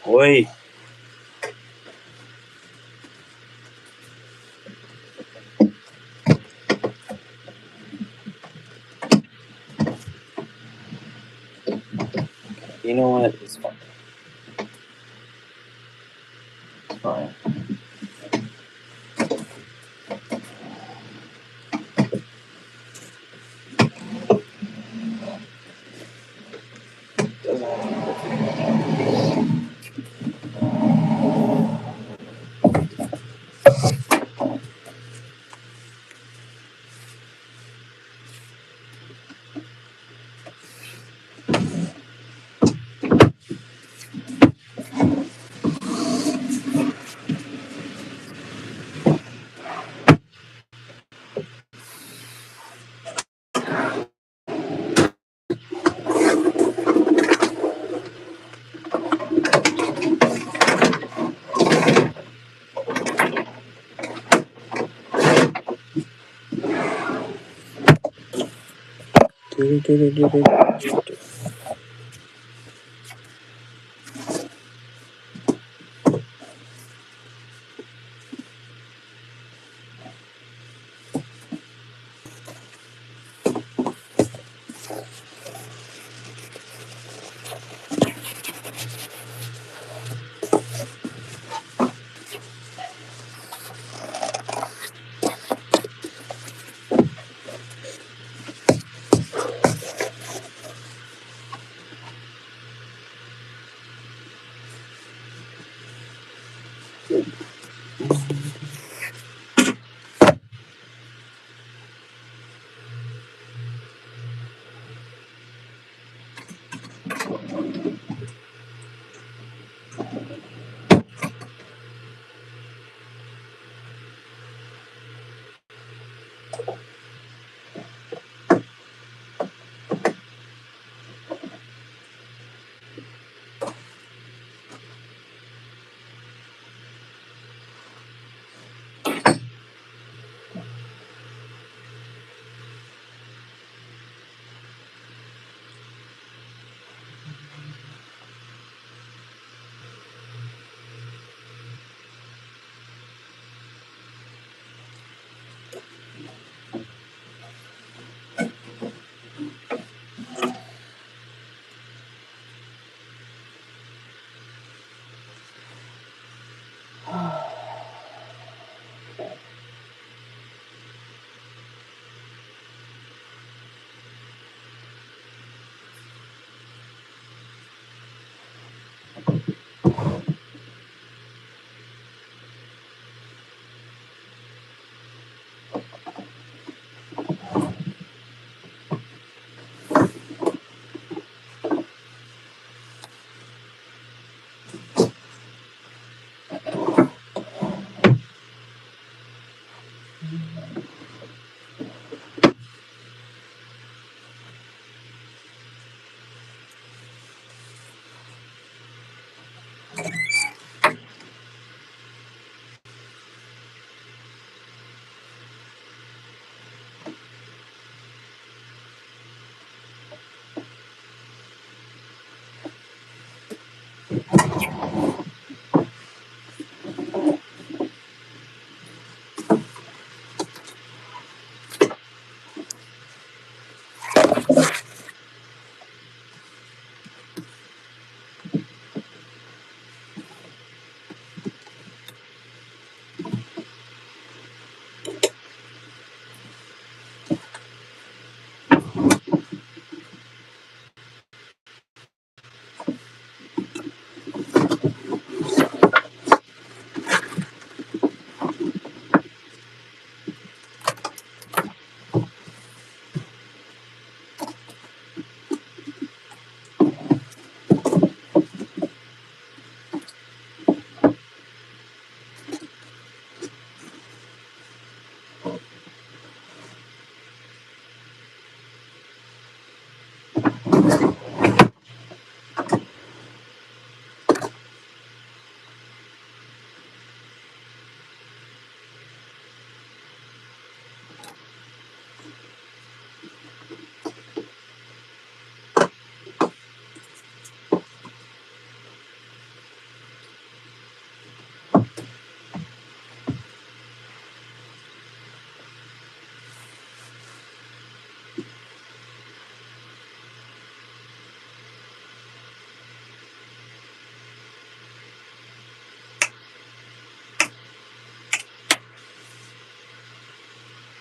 Oi. You know what? It's fine. It's fine. Doesn't have to be perfect.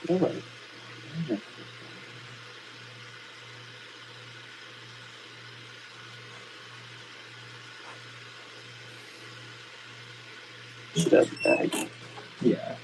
All right. Step back. Yeah.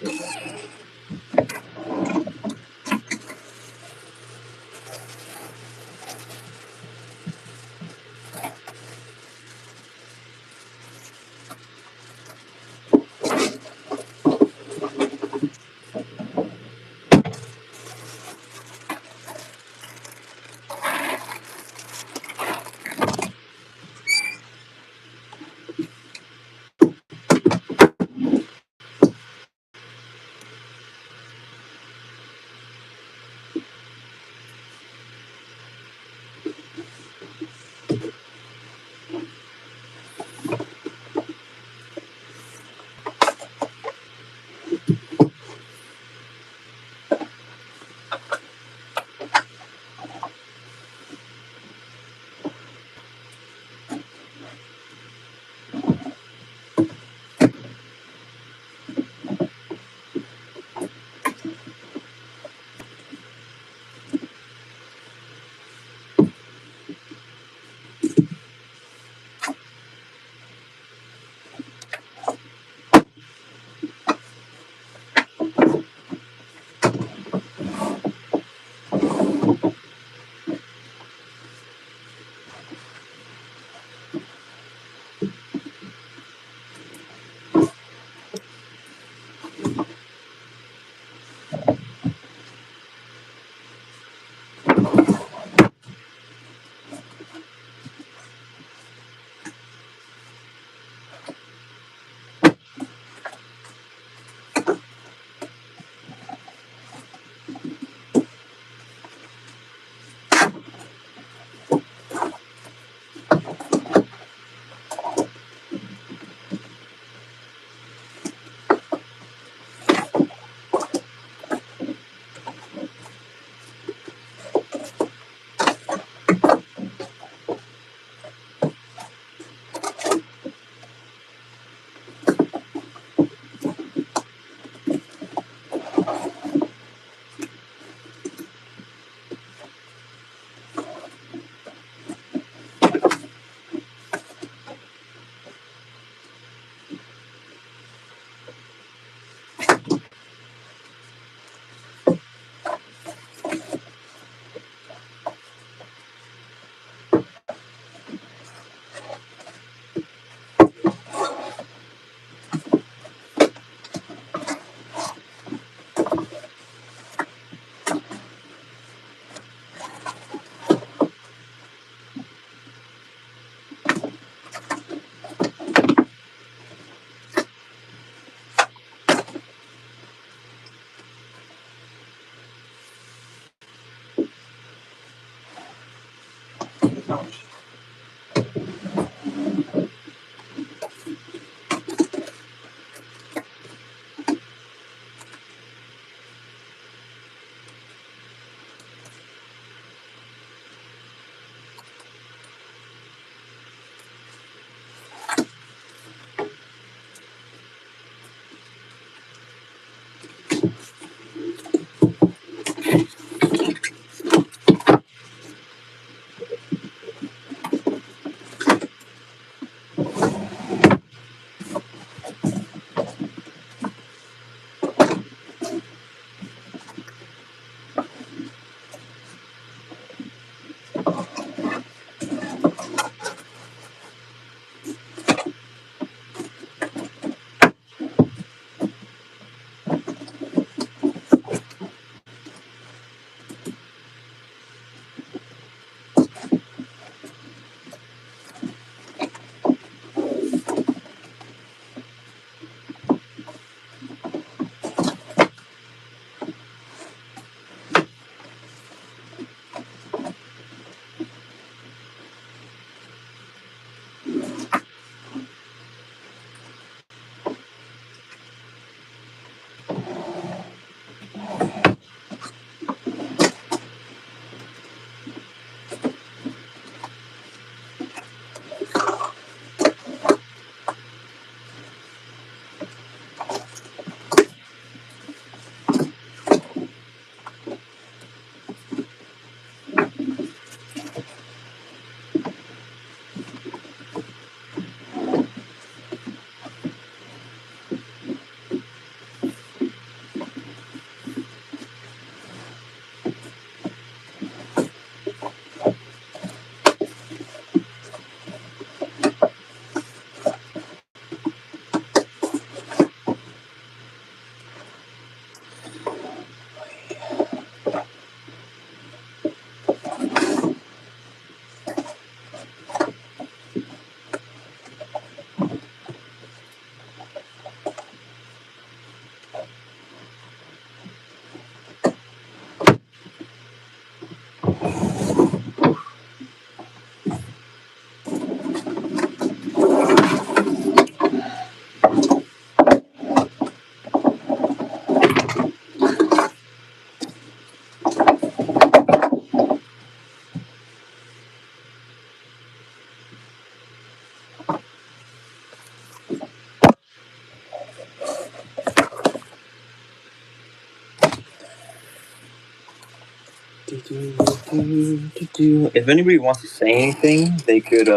If anybody wants to say anything, they could.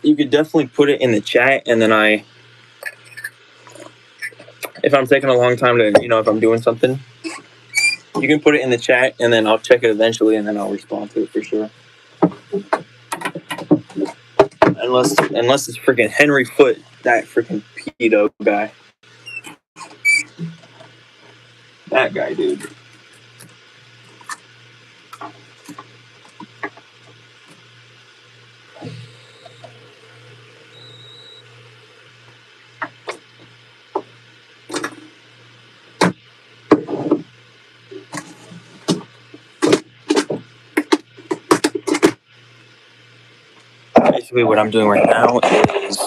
You could definitely put it in the chat, and then if I'm taking a long time to, if I'm doing something, you can put it in the chat, and then I'll check it eventually, and then I'll respond to it for sure. Unless it's freaking Henry Foote, that freaking pedo guy. That guy, dude. Basically, what I'm doing right now is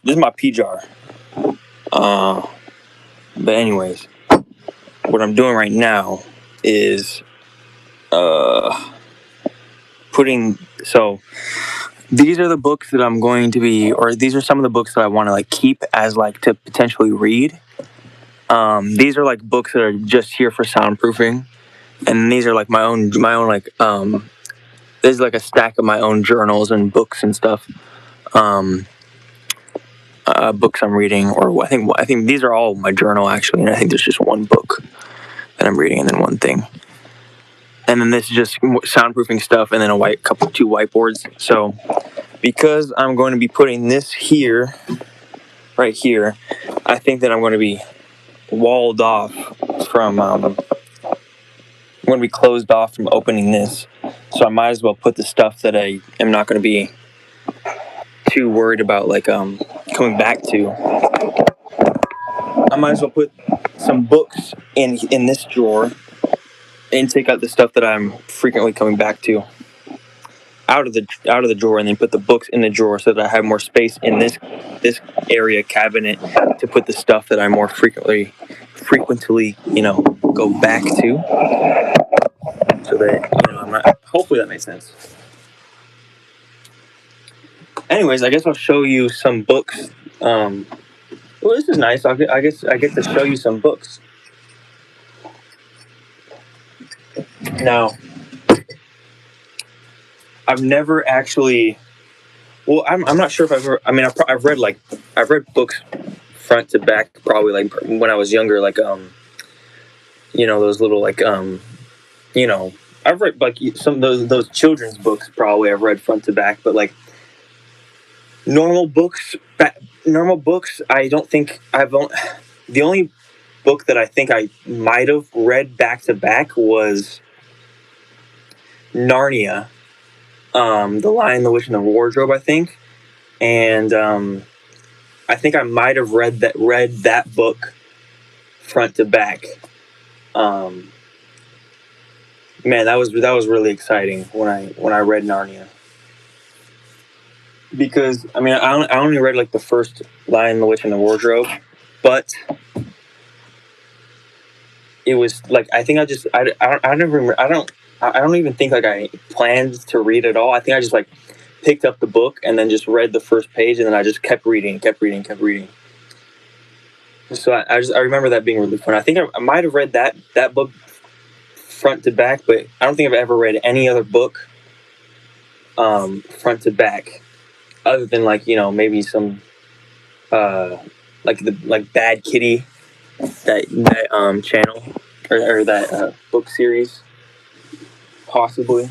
this is my pee jar. But anyways, what I'm doing right now is putting. So these are the books that I'm going to be, or these are some of the books that I want to like keep as like to potentially read. These are like books that are just here for soundproofing, and these are like my own like there's like a stack of my own journals and books and stuff. Books I'm reading, or I think these are all my journal actually, and I think there's just one book that I'm reading, and then one thing, and then this is just soundproofing stuff, and then two whiteboards. So because I'm going to be putting this here, right here, I think that I'm going to be walled off from. I'm going to be closed off from opening this, so I might as well put the stuff that I am not going to be too worried about, like coming back to. I might as well put some books in this drawer, and take out the stuff that I'm frequently coming back to out of the drawer, and then put the books in the drawer so that I have more space in this area cabinet to put the stuff that I more frequently, go back to. So that I'm not. Hopefully that makes sense. Anyways, I guess I'll show you some books. Well, this is nice. I guess I get to show you some books. Now, I've never actually. Well, I'm not sure if I've ever. I mean, I've read books front to back probably like when I was younger, like those little like I've read like some of those children's books probably I've read front to back, but like normal books I don't think the only book that I think I might have read back to back was Narnia, The Lion, the Witch, and the Wardrobe, I think. And I think I might have read that book front to back. Man, that was really exciting when I read Narnia. Because I mean, I only read like the first Lion, the Witch, and the Wardrobe, but it was like I think I don't even think like I planned to read it all. I think I just like picked up the book and then just read the first page, and then I just kept reading. So I remember that being really fun. I think I might have read that book front to back, but I don't think I've ever read any other book front to back, other than like maybe some like Bad Kitty, that channel or that book series, possibly.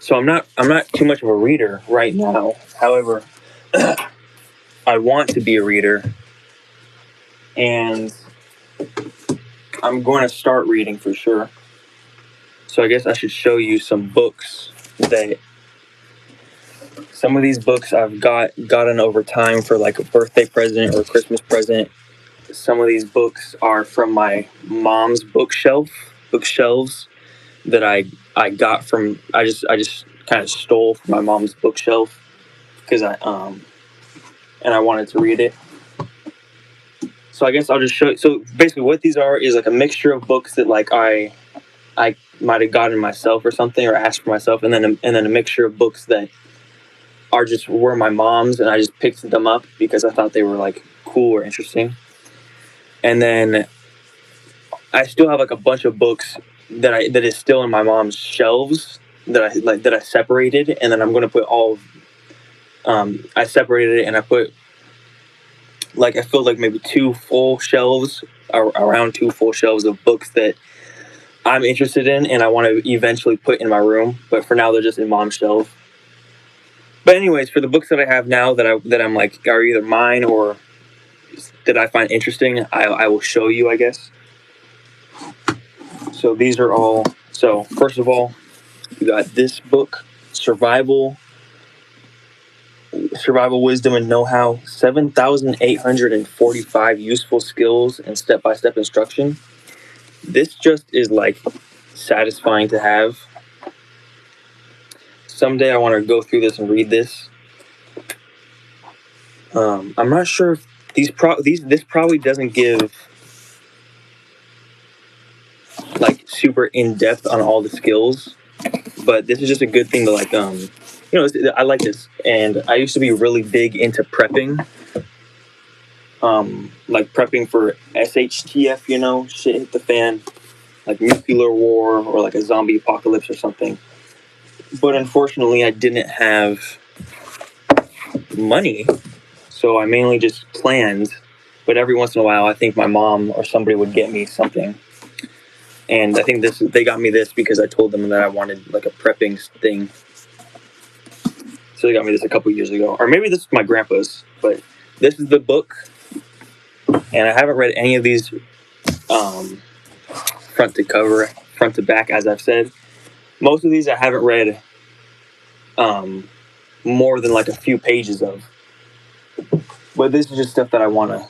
So I'm not too much of a reader right now. However, I want to be a reader, and I'm going to start reading for sure. So I guess I should show you some books that. Some of these books I've gotten over time for like a birthday present or a Christmas present. Some of these books are from my mom's bookshelves that I got from I just kind of stole from my mom's bookshelf because I wanted to read it. So I guess I'll just show you. So basically what these are is like a mixture of books that like I might have gotten myself or something, or asked for myself, and then a mixture of books that were my mom's, and I just picked them up because I thought they were like cool or interesting. And then I still have like a bunch of books that is still in my mom's shelves that I separated, and then I'm going to put all. I separated it and I put like I filled like maybe around 2 full shelves of books that I'm interested in and I want to eventually put in my room, but for now they're just in mom's shelf. But anyways, for the books that I have now that I'm like are either mine or that I find interesting, I will show you, I guess. So these are all. So first of all, you got this book, Survival Wisdom and Know-How, 7,845 Useful Skills and Step-by-Step Instruction. This just is like satisfying to have. Someday I want to go through this and read this. I'm not sure if this probably doesn't give like super in depth on all the skills, but this is just a good thing to like I like this, and I used to be really big into prepping, like prepping for SHTF, shit hit the fan, like nuclear war or like a zombie apocalypse or something. But unfortunately, I didn't have money, so I mainly just planned. But every once in a while, I think my mom or somebody would get me something. And I think they got me this because I told them that I wanted like a prepping thing. So they got me this a couple years ago. Or maybe this is my grandpa's, but this is the book. And I haven't read any of these front to back, as I've said. Most of these I haven't read more than like a few pages of. But this is just stuff that I want to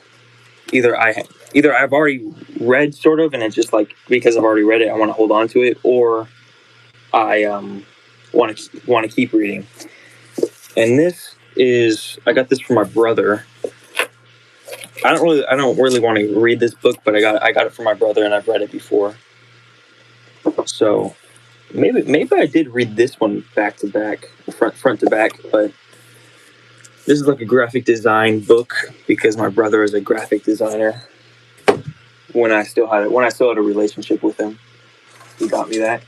either either I've already read sort of, and it's just like because I've already read it, I want to hold on to it, or I want to keep reading. And this is, I got this from my brother. I don't really want to read this book, but I got it from my brother, and I've read it before. So maybe I did read this one back to back, front to back, but this is like a graphic design book because my brother is a graphic designer. When I still had a relationship with him, he got me that.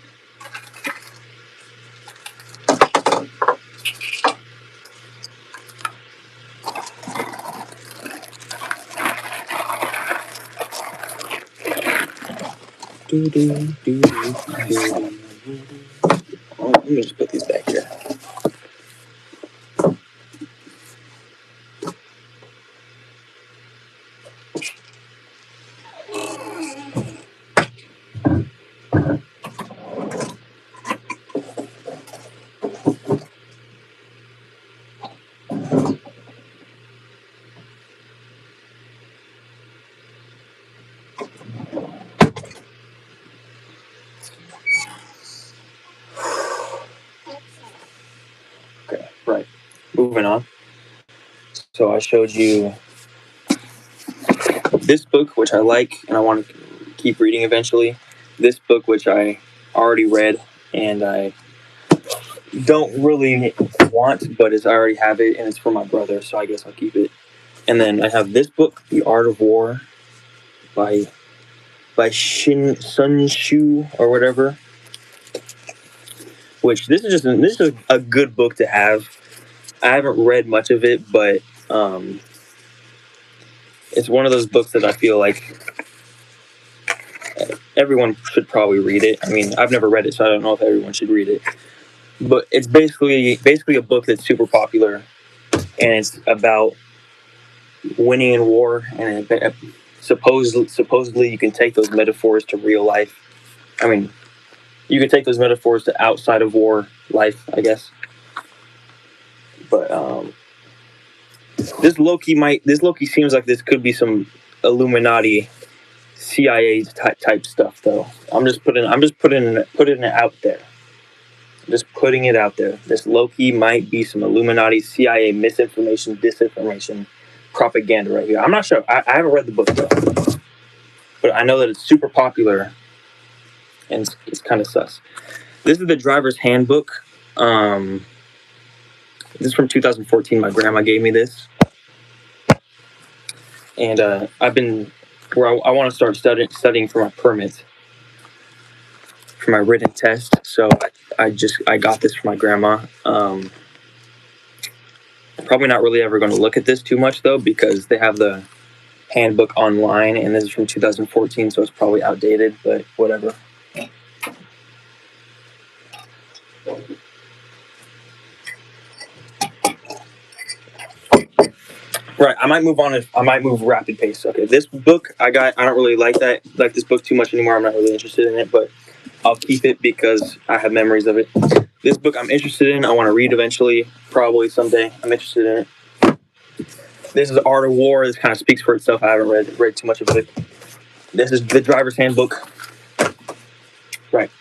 Oh, let me just put these back here. Okay, right. Moving on. So I showed you this book, which I like, and I want to keep reading eventually. This book, which I already read, and I don't really want, but I already have it, and it's for my brother, so I guess I'll keep it. And then I have this book, The Art of War, by Sun Tzu or whatever. Which this is a good book to have. I haven't read much of it, but it's one of those books that I feel like everyone should probably read it. I mean, I've never read it, so I don't know if everyone should read it. But it's basically a book that's super popular, and it's about winning in war. And supposedly you can take those metaphors to real life. I mean, you can take those metaphors to outside of war life, I guess. But this low-key seems like this could be some Illuminati, CIA type stuff, though. I'm just putting it out there. Just putting it out there. This low-key might be some Illuminati, CIA misinformation, disinformation, propaganda right here. I'm not sure. I haven't read the book though, but I know that it's super popular, and it's kind of sus. This is the driver's handbook. This is from 2014. My grandma gave me this, and I've been where I want to start studying for my permit, for my written test. So I got this from my grandma. I'm probably not really ever going to look at this too much though, because they have the handbook online, and this is from 2014, so it's probably outdated, but whatever. Right, I might move rapid pace. Okay, this book I don't really like this book too much anymore. I'm not really interested in it, but I'll keep it because I have memories of it. This book I'm interested in. I want to read eventually, probably someday. I'm interested in it. This is Art of War. This kind of speaks for itself. I haven't read too much of it. This is the driver's handbook. Right.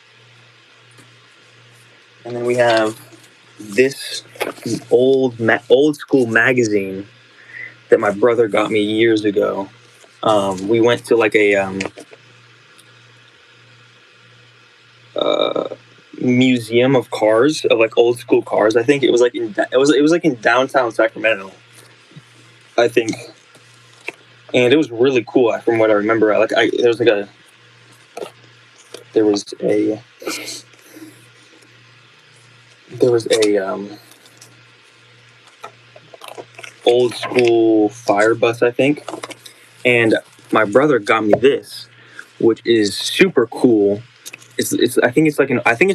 And then we have this old school magazine that my brother got me years ago. We went to like a museum of cars, of like old school cars. I think it was like in downtown Sacramento, I think, and it was really cool. From what I remember, there was a old school fire bus, I think, and my brother got me this, which is super cool. I think it's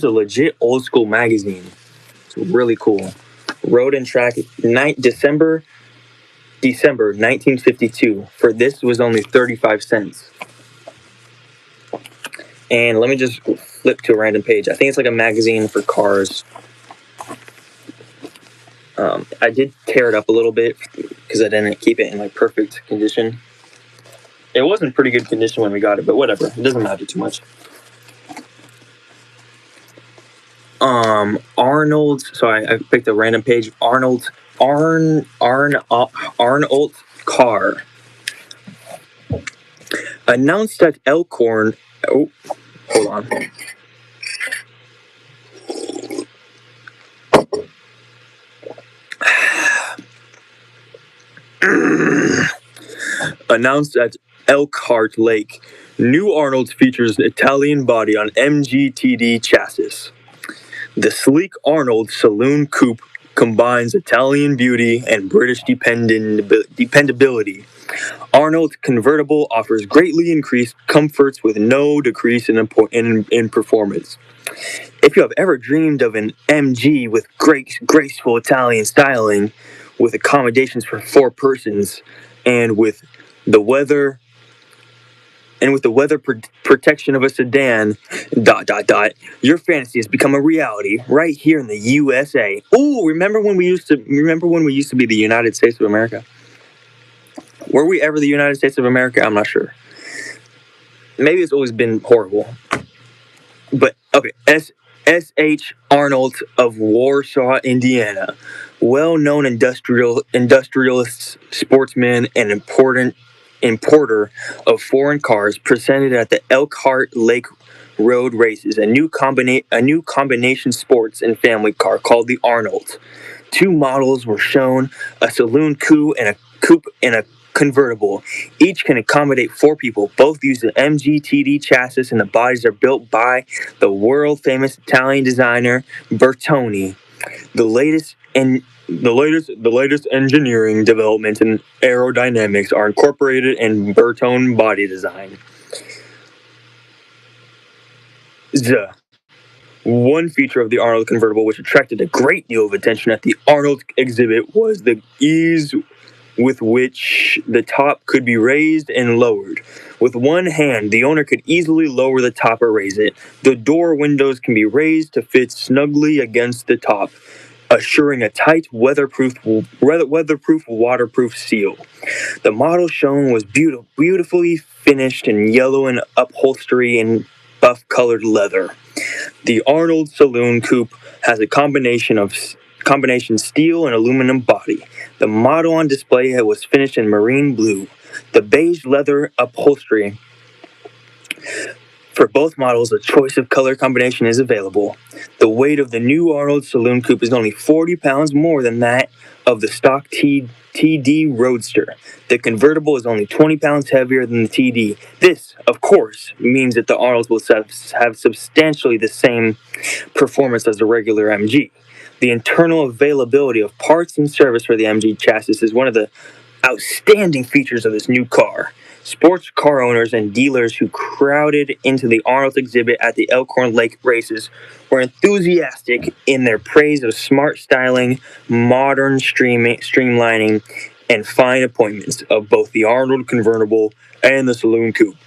a legit old school magazine. It's really cool. Road and Track, December 1952. For this was only 35 cents. And let me just flip to a random page. I think it's like a magazine for cars. I did tear it up a little bit because I didn't keep it in like perfect condition. It was in pretty good condition when we got it, but whatever. It doesn't matter too much. Arnold's. So I picked a random page. Arnold's car announced at Elkhorn. Oh, hold on. Announced at Elkhart Lake. New Arnold's features an Italian body on MGTD chassis. The sleek Arnold Saloon Coupe combines Italian beauty and British dependability. Arnold's convertible offers greatly increased comforts with no decrease in performance. If you have ever dreamed of an MG with graceful Italian styling, with accommodations for 4 persons, and with the weather protection of a sedan, ... your fantasy has become a reality right here in the USA. Ooh, remember when we used to be the United States of America? Were we ever the United States of America? I'm not sure. Maybe it's always been horrible. But okay, S.H. Arnold of Warsaw, Indiana, well-known industrialist, sportsman, and importer of foreign cars, presented at the Elkhart Lake Road Races a new combination sports and family car called the Arnold. 2 models were shown: a saloon coupe and a convertible. Each can accommodate 4 people. Both use the MGTD chassis, and the bodies are built by the world-famous Italian designer Bertone. The latest engineering developments and aerodynamics are incorporated in Bertone body design. One feature of the Arnold convertible which attracted a great deal of attention at the Arnold exhibit was the ease with which the top could be raised and lowered. With one hand, the owner could easily lower the top or raise it. The door windows can be raised to fit snugly against the top, assuring a tight, weatherproof, waterproof seal. The model shown was beautifully finished in yellow and upholstery and buff-colored leather. The Arnold Saloon Coupe has a combination steel and aluminum body. The model on display was finished in marine blue. The beige leather upholstery. For both models, a choice of color combination is available. The weight of the new Arnold Saloon Coupe is only 40 pounds more than that of the stock TD Roadster. The convertible is only 20 pounds heavier than the TD. This, of course, means that the Arnold will have substantially the same performance as the regular MG. The internal availability of parts and service for the MG chassis is one of the outstanding features of this new car. Sports car owners and dealers who crowded into the Arnold exhibit at the Elkhorn Lake races were enthusiastic in their praise of smart styling, modern streamlining, and fine appointments of both the Arnold convertible and the Saloon Coupe.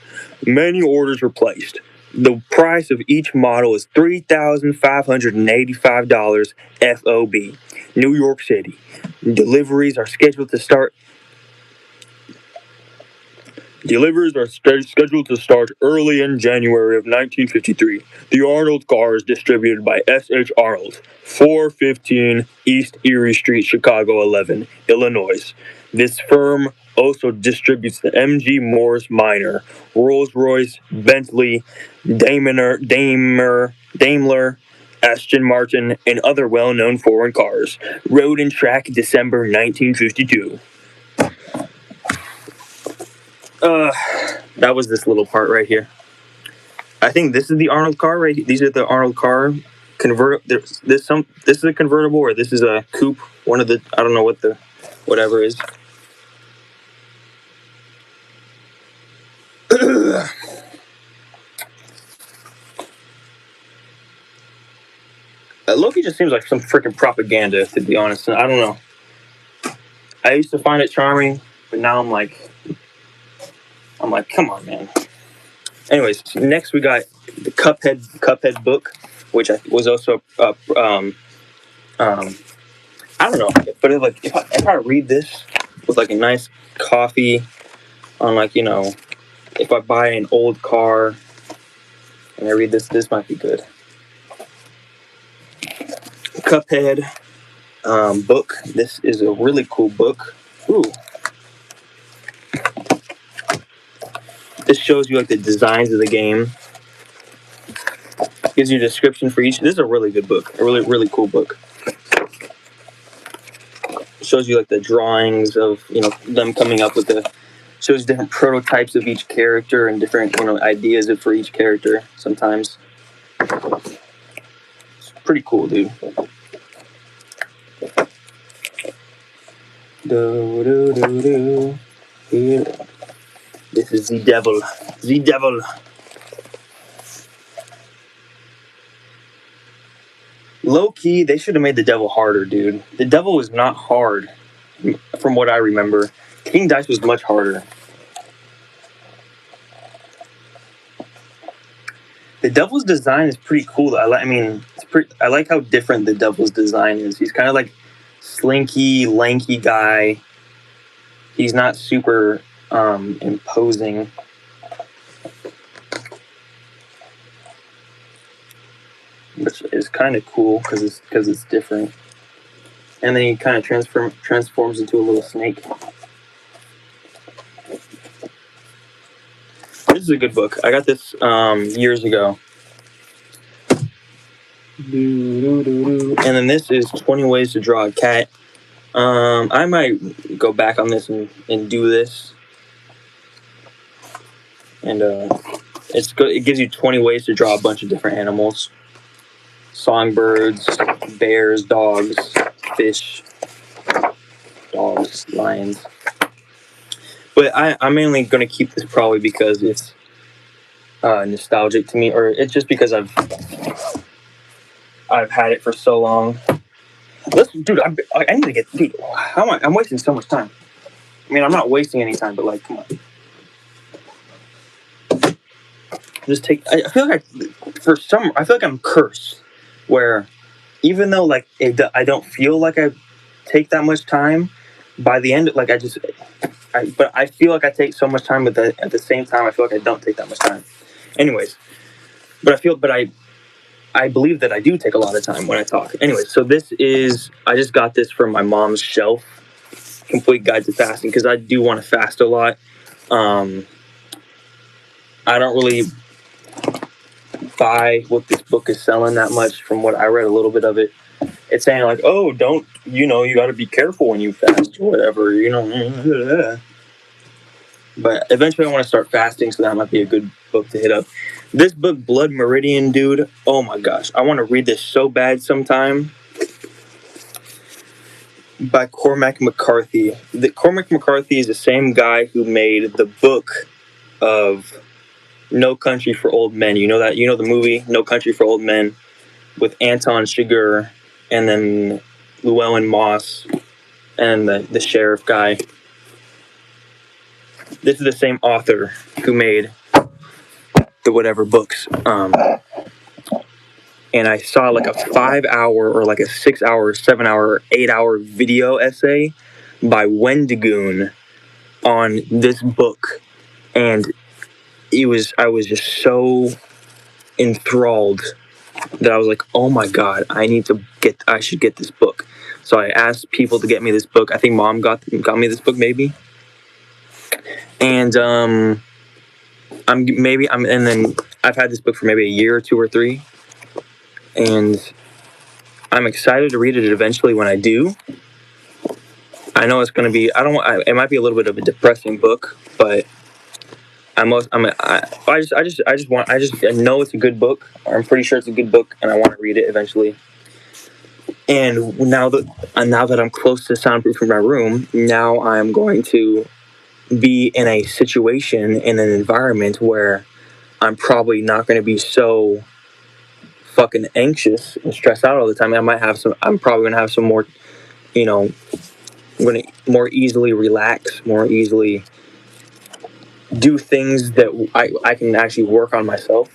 Many orders were placed. The price of each model is $3,585 FOB, New York City. Deliveries are scheduled to start early in January of 1953. The Arnold car is distributed by S.H. Arnold, 415 East Erie Street, Chicago 11, Illinois. This firm also distributes the MG Morris Minor, Rolls-Royce, Bentley, Daimler, Aston Martin, and other well-known foreign cars. Road and Track, December 1952. That was this little part right here. I think this is the Arnold car right here. These are the Arnold car This is a convertible, or this is a coupe. One of the, I don't know what the whatever is. Loki just seems like some freaking propaganda, to be honest. I don't know. I used to find it charming, but now I'm like, come on, man. Anyways, next we got the Cuphead book, which was also I don't know, but if I read this with like a nice coffee on, like, you know, if I buy an old car and I read this might be good. Cuphead book. This is a really cool book. Ooh. This shows you like the designs of the game. Gives you a description for each. This is a really good book. A really cool book. Shows you like the drawings of, you know, them coming up with the, shows different prototypes of each character and different, you know, ideas for each character sometimes. It's pretty cool, dude. Here. This is the devil. The devil. Low key, they should have made the devil harder, dude. The devil was not hard, from what I remember. King Dice was much harder. The devil's design is pretty cool. I like how different the devil's design is. He's kind of like slinky, lanky guy. He's not super imposing. Which is kind of cool because it's different. And then he kind of transforms into a little snake. This is a good book. I got this years ago. And then this is 20 Ways to Draw a Cat. I might go back on this and do this. And it's good. It gives you 20 ways to draw a bunch of different animals. Songbirds, bears, dogs, fish, dogs, lions. But I'm mainly going to keep this probably because it's nostalgic to me, or it's just because I've had it for so long. Dude, I need to get. Dude, how am I? I'm wasting so much time. I mean, I'm not wasting any time, but like, come on. Just take. I feel like I feel like I'm cursed. Where even though like I don't feel like I take that much time, by the end, like but I feel like I take so much time, but at the same time I feel like I don't take that much time. Anyways, but I believe that I do take a lot of time when I talk. Anyways, so I just got this from my mom's shelf, Complete Guide to Fasting, because I do want to fast a lot. I don't really buy what this book is selling that much. From what I read a little bit of it, it's saying like, oh, don't, you got to be careful when you fast or whatever, but eventually I want to start fasting, so that might be a good book to hit up. This book, Blood Meridian, dude, oh my gosh, I want to read this so bad sometime. By Cormac McCarthy. Cormac McCarthy is the same guy who made the book of No Country for Old Men. You know the movie No Country for Old Men with Anton Chigurh and then Llewellyn Moss and the sheriff guy. This is the same author who made the whatever books. And I saw like a 5-hour or like a 6-hour, 7-hour, 8-hour video essay by Wendigoon on this book, and I was just so enthralled that I was like, oh my god, I should get this book. So I asked people to get me this book. I think Mom got me this book maybe, and and then I've had this book for maybe a year or 2 or 3. And I'm excited to read it eventually when I do. I know it's going to be, it might be a little bit of a depressing book, but I know it's a good book. I'm pretty sure it's a good book, and I want to read it eventually. And now that I'm close to soundproofing my room, now I'm going to be in a situation, in an environment where I'm probably not going to be so fucking anxious and stressed out all the time. I'm probably gonna have some more, I'm gonna more easily relax, more easily do things that I can actually work on myself,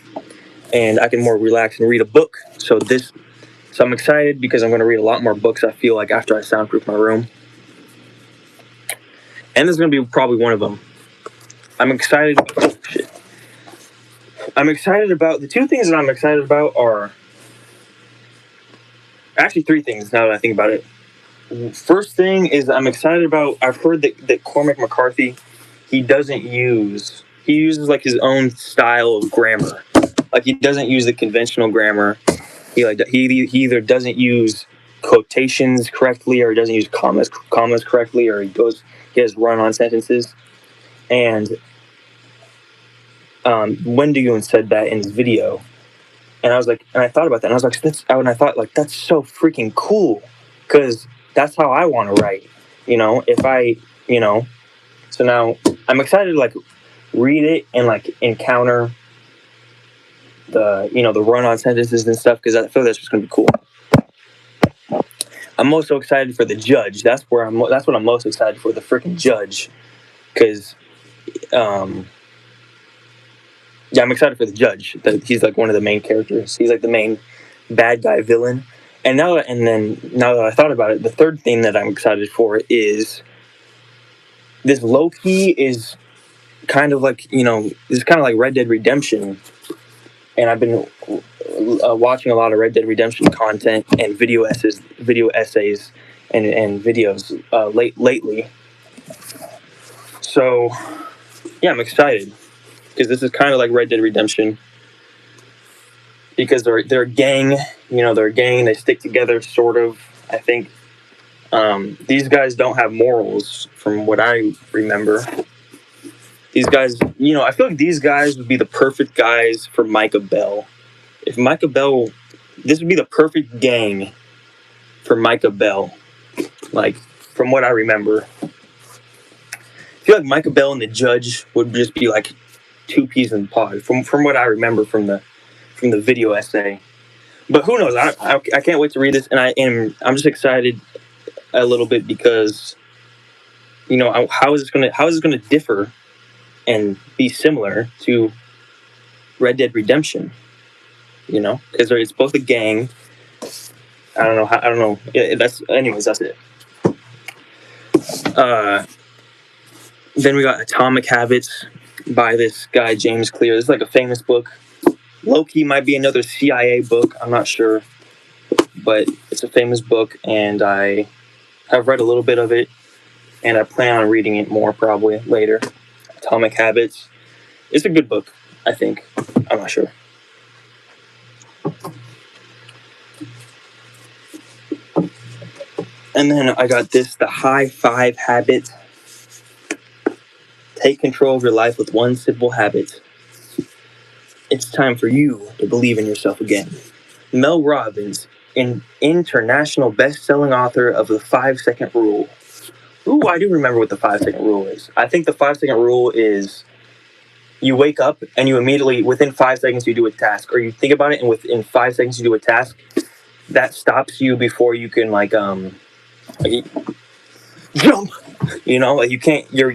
and I can more relax and read a book. So I'm excited because I'm gonna read a lot more books, I feel like, after I soundproof my room. And this is gonna be probably one of them. I'm excited. Oh, shit. I'm excited about, the two things that I'm excited about are, actually three things now that I think about it. First thing is I'm excited about, I've heard that Cormac McCarthy, he uses like his own style of grammar. Like he doesn't use the conventional grammar. He either doesn't use quotations correctly, or he doesn't use commas correctly, or he has run-on sentences. And Wendy Yoon said that in his video, and I was like, and I thought about that, and I was like, and I thought like that's so freaking cool, because that's how I want to write. If I, so now I'm excited to like read it and like encounter the the run-on sentences and stuff, because I feel that's just gonna be cool. I'm also excited for the judge. That's what I'm most excited for, the freaking judge, because I'm excited for the judge. That he's like one of the main characters. He's like the main bad guy villain. And now that I thought about it, the third thing that I'm excited for is this low-key is kind of like, it's kind of like Red Dead Redemption. And I've been watching a lot of Red Dead Redemption content and video essays and videos lately. So, yeah, I'm excited, because this is kind of like Red Dead Redemption, because they're a gang, they're a gang, they stick together, sort of, I think. These guys don't have morals, from what I remember. These guys, I feel like these guys would be the perfect guys for Micah Bell. If Micah Bell, this would be the perfect gang for Micah Bell, like, from what I remember. I feel like Micah Bell and the judge would just be like two peas in the pod, from what I remember from the video essay. But who knows? I can't wait to read this, and I'm just excited a little bit, because how is this gonna differ and be similar to Red Dead Redemption? Because it's both a gang. I don't know. Yeah, that's it. Then we got Atomic Habits by this guy James Clear. This is like a famous book. Low-key might be another CIA book. I'm not sure, but it's a famous book, and I have read a little bit of it, and I plan on reading it more probably later. Atomic Habits. It's a good book, I think. I'm not sure. And then I got this, The High Five Habit. Take control of your life with one simple habit. It's time for you to believe in yourself again. Mel Robbins, an international best-selling author of The 5-Second Rule. Ooh, I do remember what the 5-second rule is. I think the 5-second rule is you wake up and you immediately, within 5 seconds, you do a task. Or you think about it and within 5 seconds you do a task. That stops you before you can, like jump. Like you can't, you're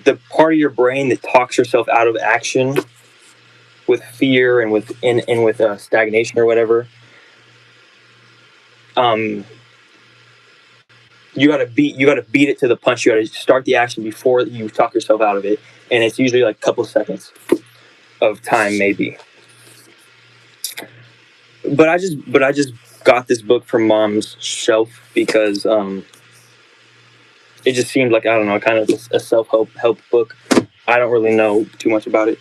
the part of your brain that talks yourself out of action with fear and with stagnation or whatever. You gotta beat it to the punch. You gotta start the action before you talk yourself out of it, and it's usually like a couple seconds of time, maybe. But I just got this book from Mom's shelf because it just seemed like, I don't know, kind of a self-help book. I don't really know too much about it.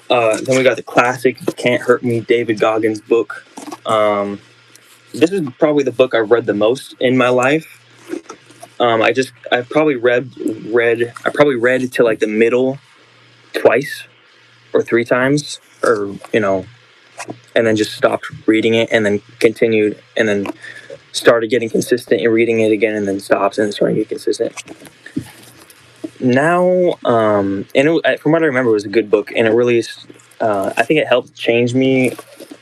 Then we got the classic Can't Hurt Me, David Goggins book. This is probably the book I've read the most in my life. I probably read it to like the middle twice or 3 times, or and then just stopped reading it, and then continued, and then started getting consistent in reading it again, and then stops, and then started getting consistent. Now, from what I remember, it was a good book, and it really is. I think it helped change me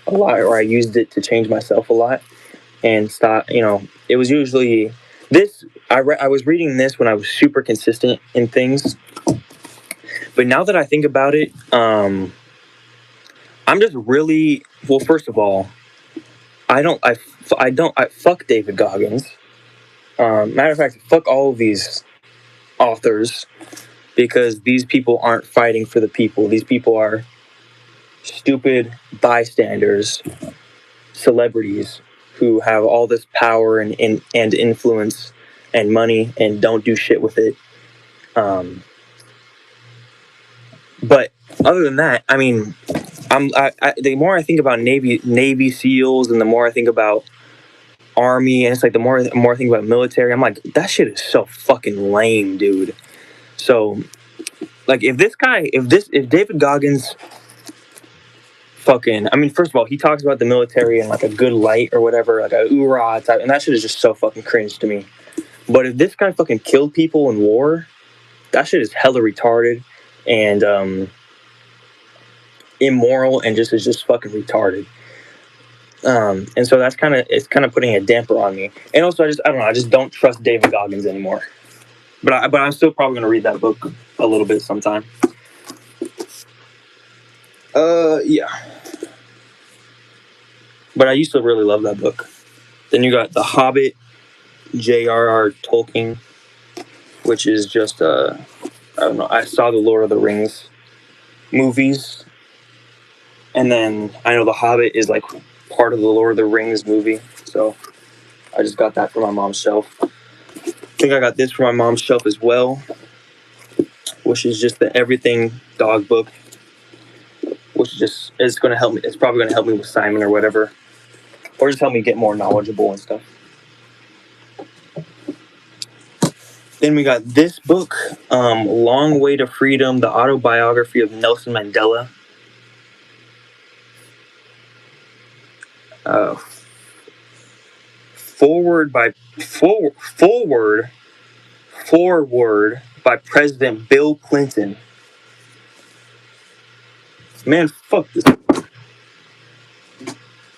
a lot, or I used it to change myself a lot, and stop. It was usually this. I was reading this when I was super consistent in things, but now that I think about it, I'm just really, well. First of all, I fuck David Goggins. Matter of fact, fuck all of these authors. because these people aren't fighting for the people. These people are stupid bystanders, celebrities who have all this power and influence and money and don't do shit with it. But other than that, I mean, the more I think about Navy SEALs and the more I think about Army, and it's like the more I think about military, I'm like, that shit is so fucking lame, dude. So, like, if David Goggins fucking, I mean, first of all, he talks about the military in like a good light or whatever, like a oorah type, and that shit is just so fucking cringe to me. But if this guy fucking killed people in war, that shit is hella retarded and immoral and is just fucking retarded. And so it's kind of putting a damper on me. And also, I just don't trust David Goggins anymore. But I'm still probably gonna read that book a little bit sometime. Yeah. But I used to really love that book. Then you got The Hobbit, J.R.R. Tolkien, which is just I don't know. I saw the Lord of the Rings movies, and then I know The Hobbit is like part of the Lord of the Rings movie, so I just got that from my mom's shelf. I think I got this from my mom's shelf as well, which is just the Everything Dog book, which is going to help me. It's probably going to help me with Simon or whatever, or just help me get more knowledgeable and stuff. Then we got this book, Long Way to Freedom, the autobiography of Nelson Mandela. Forward by President Bill Clinton. Man, fuck this.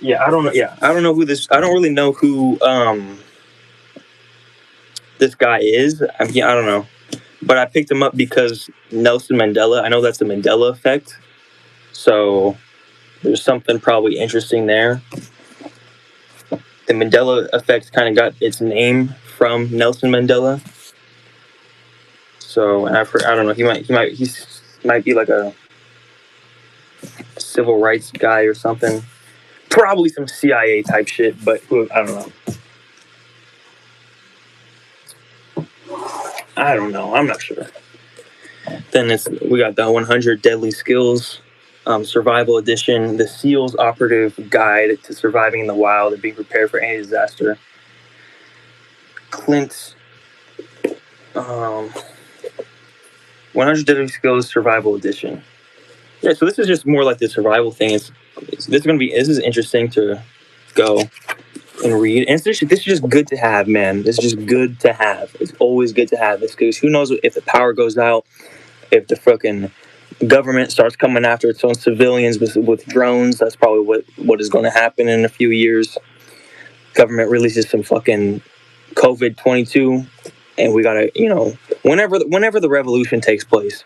Yeah, I don't know. Yeah, I don't know who this. I don't really know who this guy is. I don't know, but I picked him up because Nelson Mandela. I know that's the Mandela effect, so there's something probably interesting there. The Mandela effect kind of got its name from Nelson Mandela. So, and I don't know. He might be like a civil rights guy or something. Probably some CIA type shit, but I don't know. I don't know. I'm not sure. Then we got the 100 Deadly Skills, Survival Edition, the SEALs Operative Guide to Surviving in the Wild and Being Prepared for Any Disaster. Clint's 100 Deadly Skills Survival Edition. Yeah, so this is just more like the survival thing. This is interesting to go and read. And this is just good to have, man. This is just good to have. It's always good to have this, because who knows if the power goes out, if the fucking government starts coming after its own civilians with drones. That's probably what is going to happen in a few years. Government releases some fucking COVID-22, and we gotta, whenever the revolution takes place,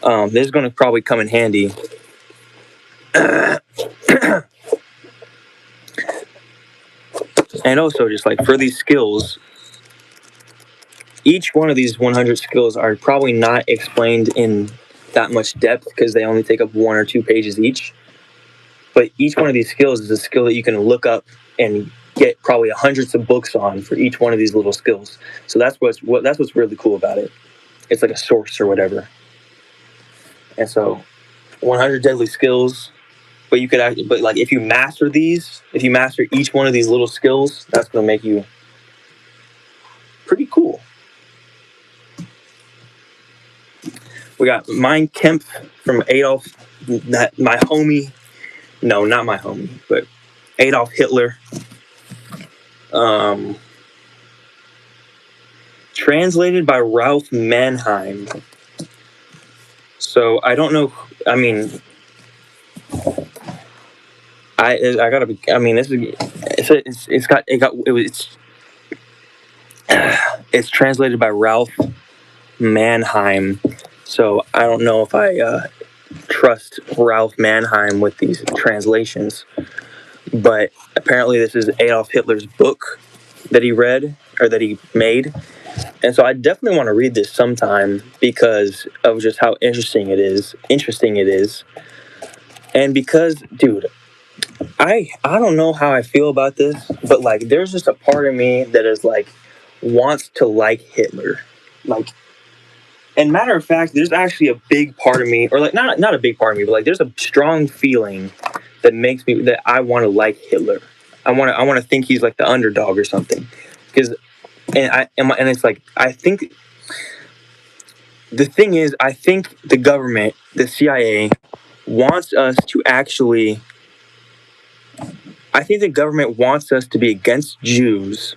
this is going to probably come in handy. And also, just like for these skills, each one of these 100 skills are probably not explained in that much depth because they only take up 1 or 2 pages each. But each one of these skills is a skill that you can look up and get probably hundreds of books on for each one of these little skills. So that's what's really cool about it. It's like a source or whatever. And so 100 deadly skills, but if you master each one of these little skills, that's going to make you pretty cool. We got Mein Kampf from Adolf, not my homie, but Adolf Hitler. Translated by Ralph Mannheim. So I don't know. I mean, it's translated by Ralph Mannheim. So I don't know if I trust Ralph Mannheim with these translations, but apparently this is Adolf Hitler's book that he read or that he made, And so I definitely want to read this sometime because of just how interesting it is. And because, dude, I don't know how I feel about this, but like there's just a part of me that is like wants to like Hitler. Like, and matter of fact, there's actually a big part of me, or like not a big part of me, but like there's a strong feeling that makes me that I want to like Hitler. I want to think he's like the underdog or something. Because and it's like I think the thing is, I think the government, the CIA, wants us to actually. I think the government wants us to be against Jews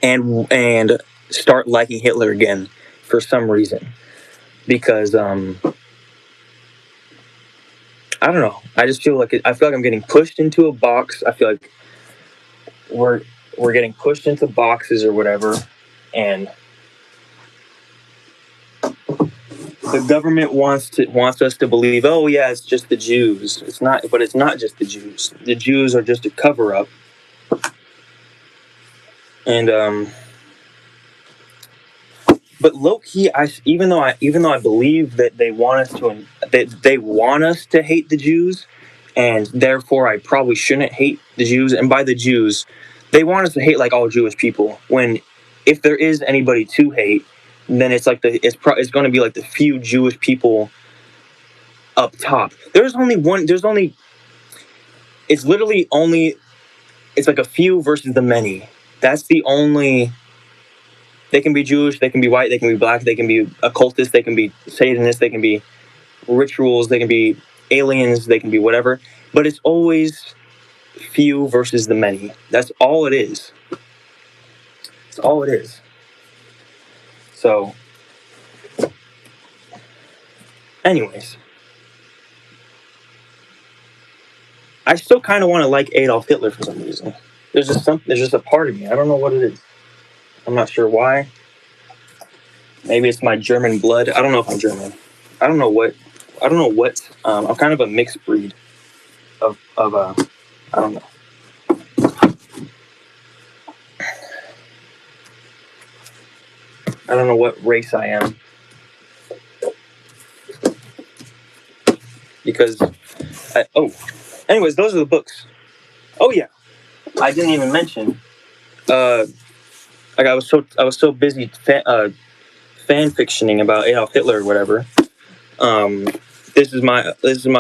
and start liking Hitler again for some reason. Because I don't know. I just feel like I'm getting pushed into a box. I feel like we're getting pushed into boxes or whatever, and the government wants us to believe, oh yeah, it's just the Jews. It's not, but it's not just the Jews. The Jews are just a cover up. And but low key, even though I believe that they want us to hate the Jews, and therefore I probably shouldn't hate the Jews. And by the Jews, they want us to hate like all Jewish people. When if there is anybody to hate, then it's like it's going to be like the few Jewish people up top. There's only one. It's literally only. It's like a few versus the many. That's the only. They can be Jewish, they can be white, they can be black, they can be occultists, they can be Satanists, they can be rituals, they can be aliens, they can be whatever. But it's always few versus the many. That's all it is. It's all it is. So, anyways, I still kind of want to like Adolf Hitler for some reason. There's just a part of me. I don't know what it is. I'm not sure why. Maybe it's my German blood. I don't know if I'm German. I don't know what. I'm kind of a mixed breed of I don't know. I don't know what race I am. Because anyways, those are the books. Oh yeah. I didn't even mention like I was so busy fan fictioning about Adolf Hitler or whatever. This is my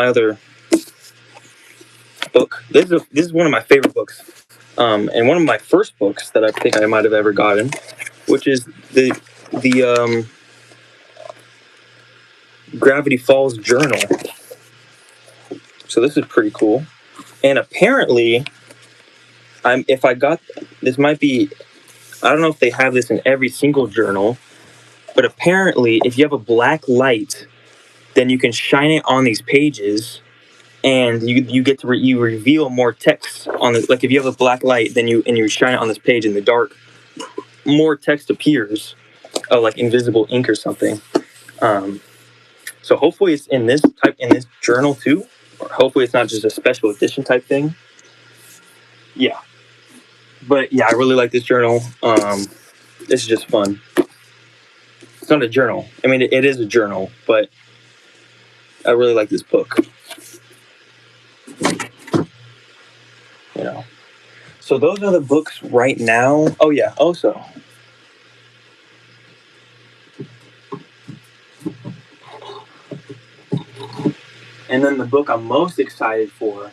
other book. This is one of my favorite books. And one of my first books that I think I might have ever gotten, which is the Gravity Falls Journal. So this is pretty cool. And apparently, this might be, I don't know if they have this in every single journal, but apparently if you have a black light, then you can shine it on these pages and you get to you reveal more text on the, like if you have a black light, then you shine it on this page in the dark, more text appears, like invisible ink or something. So hopefully it's in this journal too, or hopefully it's not just a special edition type thing. Yeah. But yeah, I really like this journal. This is just fun. It's not a journal. I mean, it is a journal, but I really like this book. You know. So those are the books right now. Oh yeah, also. And then the book I'm most excited for,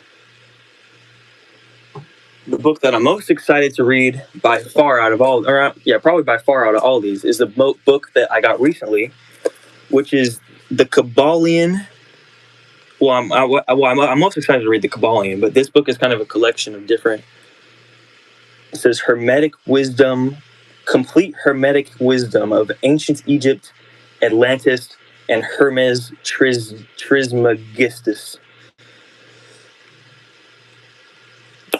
the book that I'm most excited to read by far out of all, probably by far out of all these, is the book that I got recently, which is The Kabbalion. Well, I'm most excited to read The Kabbalion, but this book is kind of a collection of different. It says Hermetic Wisdom, Complete Hermetic Wisdom of Ancient Egypt, Atlantis, and Hermes Trismegistus.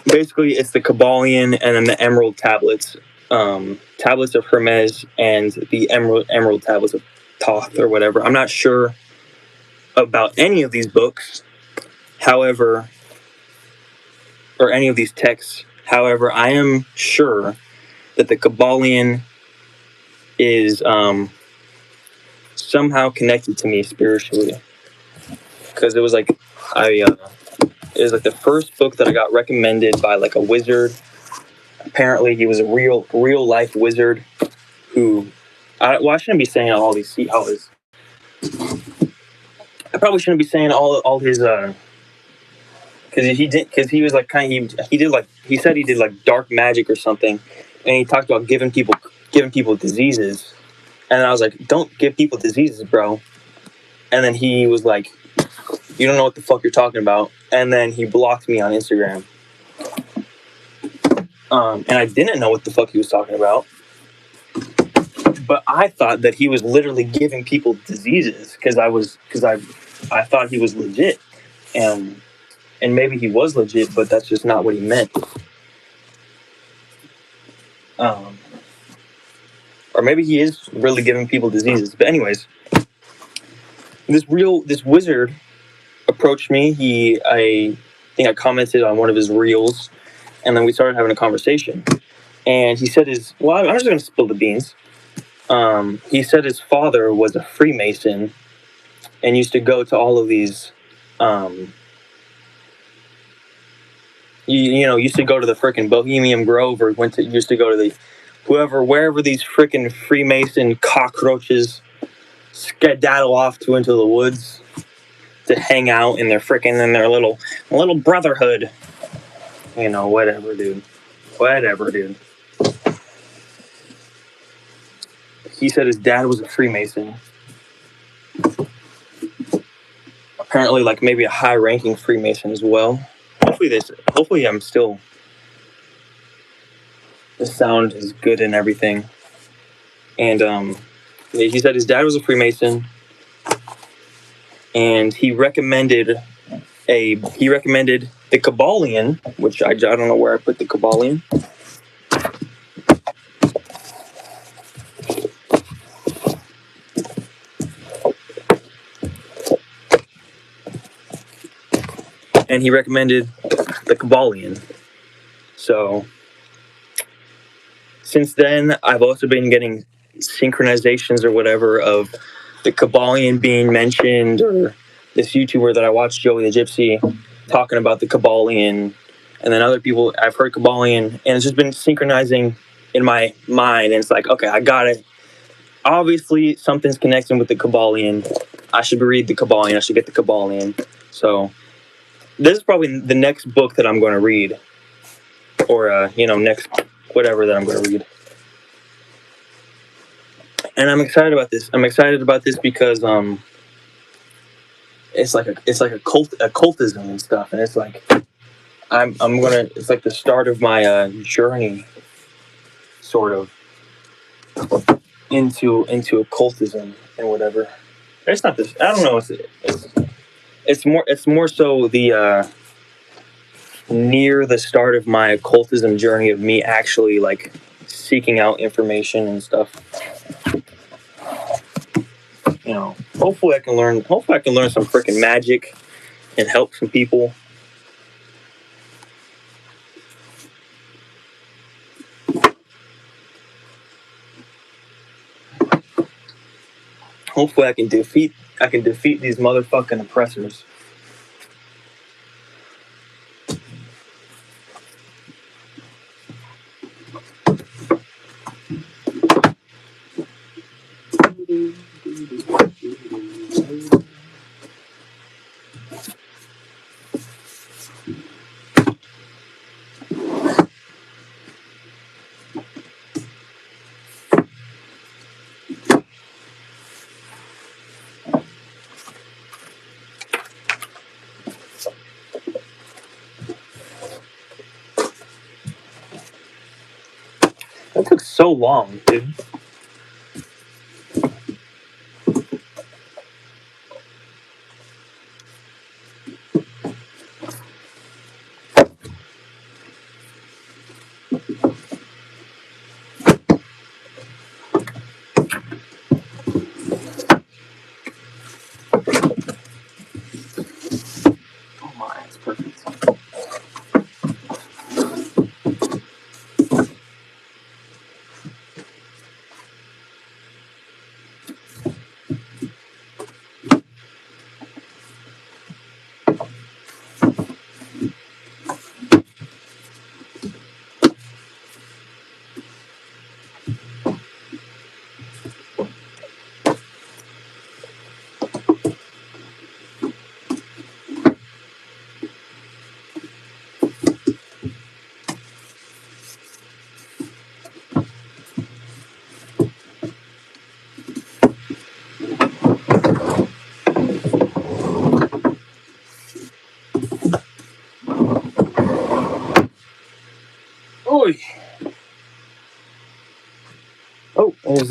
Basically, it's the Kabbalion and then the Emerald Tablets, Tablets of Hermes, and the Emerald Tablets of Thoth or whatever. I'm not sure about any of these books, however, or any of these texts. However, I am sure that the Kabbalion is somehow connected to me spiritually, because it was like it was like the first book that I got recommended by like a wizard. Apparently, he was a real life wizard who. I shouldn't be saying all these. I probably shouldn't be saying all his because he was like he said he did like dark magic or something, and he talked about giving people diseases, and I was like, don't give people diseases, bro. And then he was like, you don't know what the fuck you're talking about, and then he blocked me on Instagram. And I didn't know what the fuck he was talking about, but I thought that he was literally giving people diseases because I thought he was legit, and maybe he was legit, but that's just not what he meant. Or maybe he is really giving people diseases. But anyways, this wizard approached me. I think I commented on one of his reels, and then we started having a conversation. And he said I'm just going to spill the beans. He said his father was a Freemason and used to go to all of these, used to go to the frickin' Bohemian Grove, or used to go to wherever these frickin' Freemason cockroaches skedaddle off into the woods to hang out in their little brotherhood. Whatever, dude. He said his dad was a Freemason. Apparently, like maybe a high-ranking Freemason as well. Hopefully I'm still. The sound is good and everything. And he said his dad was a Freemason, and he recommended the Kabbalion, which I don't know where I put the Kabbalion. And he recommended the Kabbalion. So since then, I've also been getting synchronizations or whatever of the Kabbalion being mentioned, or this YouTuber that I watched, Joey the Gypsy, talking about the Kabbalion, and then other people, I've heard Kabbalion, and it's just been synchronizing in my mind, and it's like, okay, I got it. Obviously, something's connecting with the Kabbalion. I should read the Kabbalion. I should get the Kabbalion. So this is probably the next book that I'm going to read, or next whatever that I'm going to read. And I'm excited about this. Because it's like occultism and stuff, and it's like it's like the start of my journey, sort of, into occultism and whatever. It's not this. I don't know. It's more so the near the start of my occultism journey of me actually like seeking out information and stuff. Hopefully I can learn some freaking magic and help some people. Hopefully I can defeat these motherfucking oppressors. That took so long, dude. Oh my, it's perfect.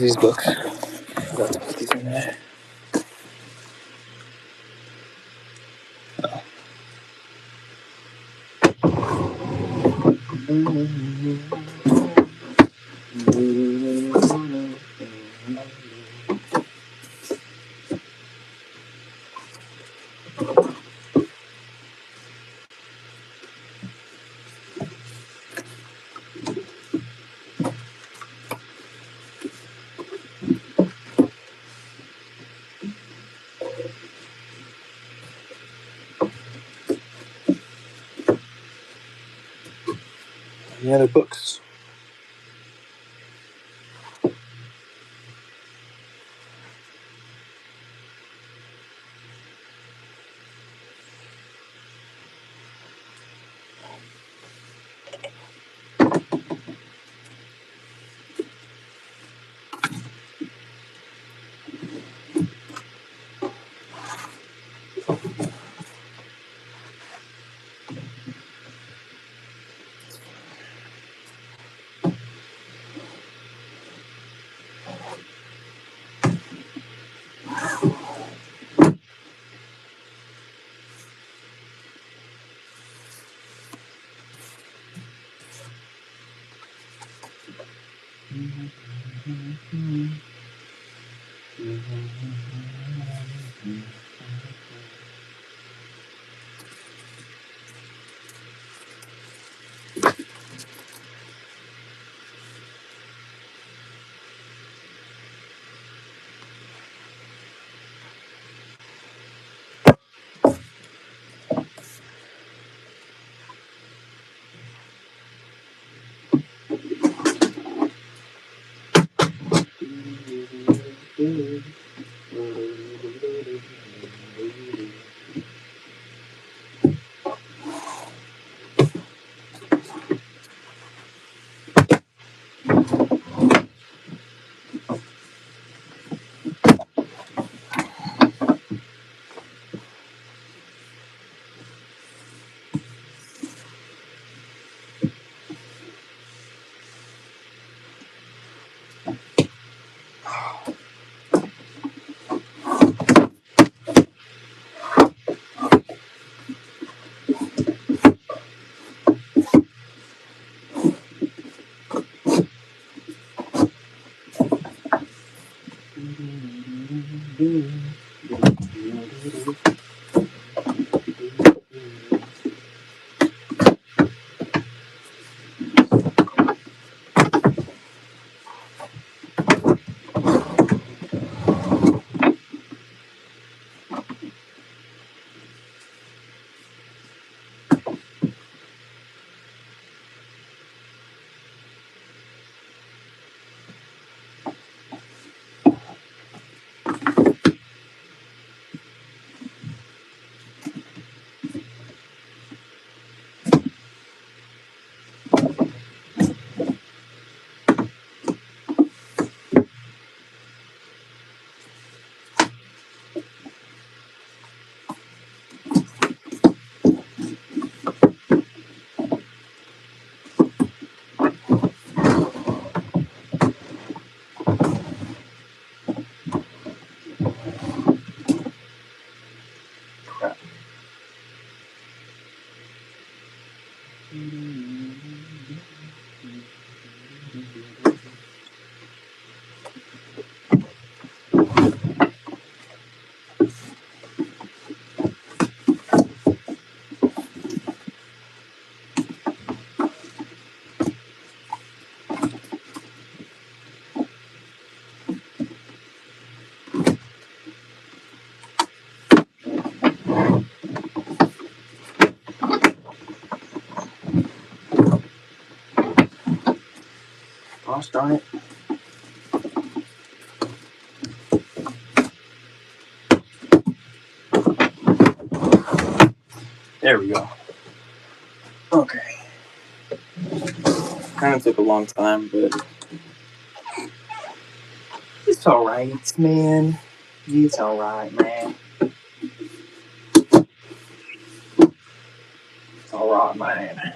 these books. Forgot to put these in there. Any other books? Gosh darn it. There we go. Okay. Kind of took a long time, but it's alright, man. It's alright, man. It's alright, man.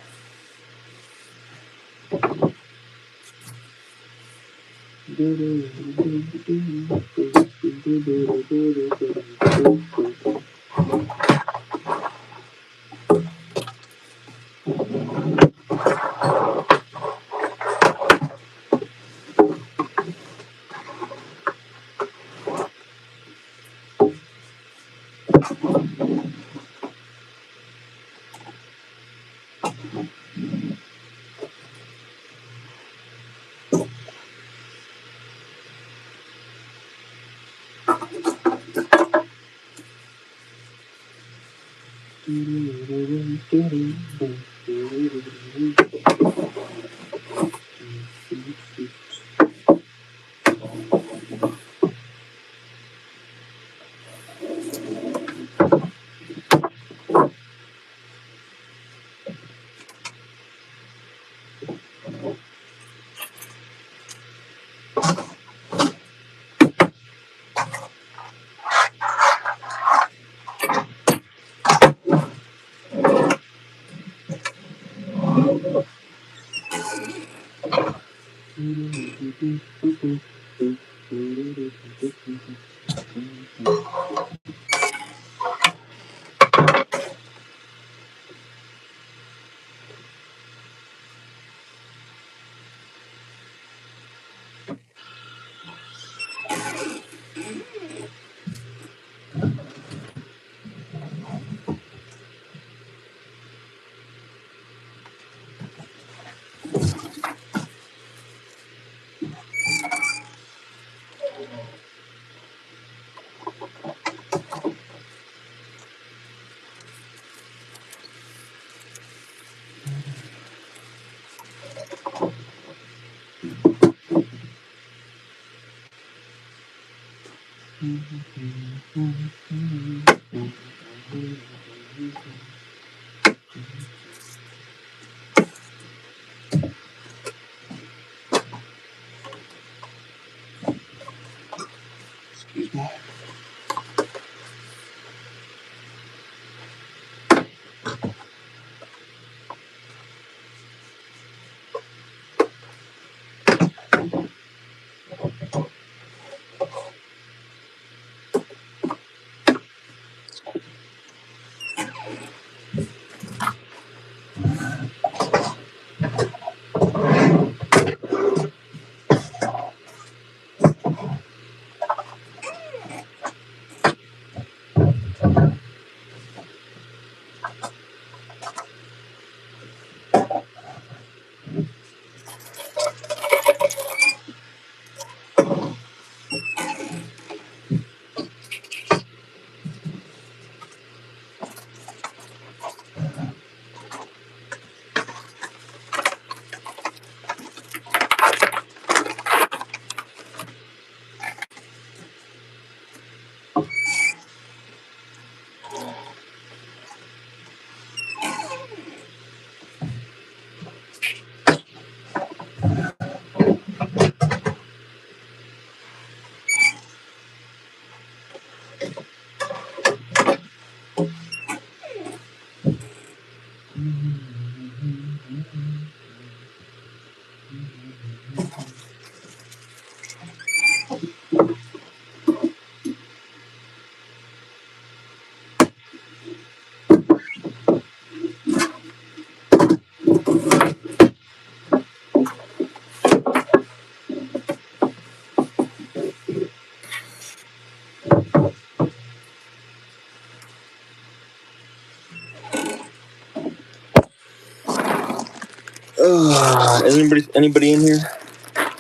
Is anybody in here?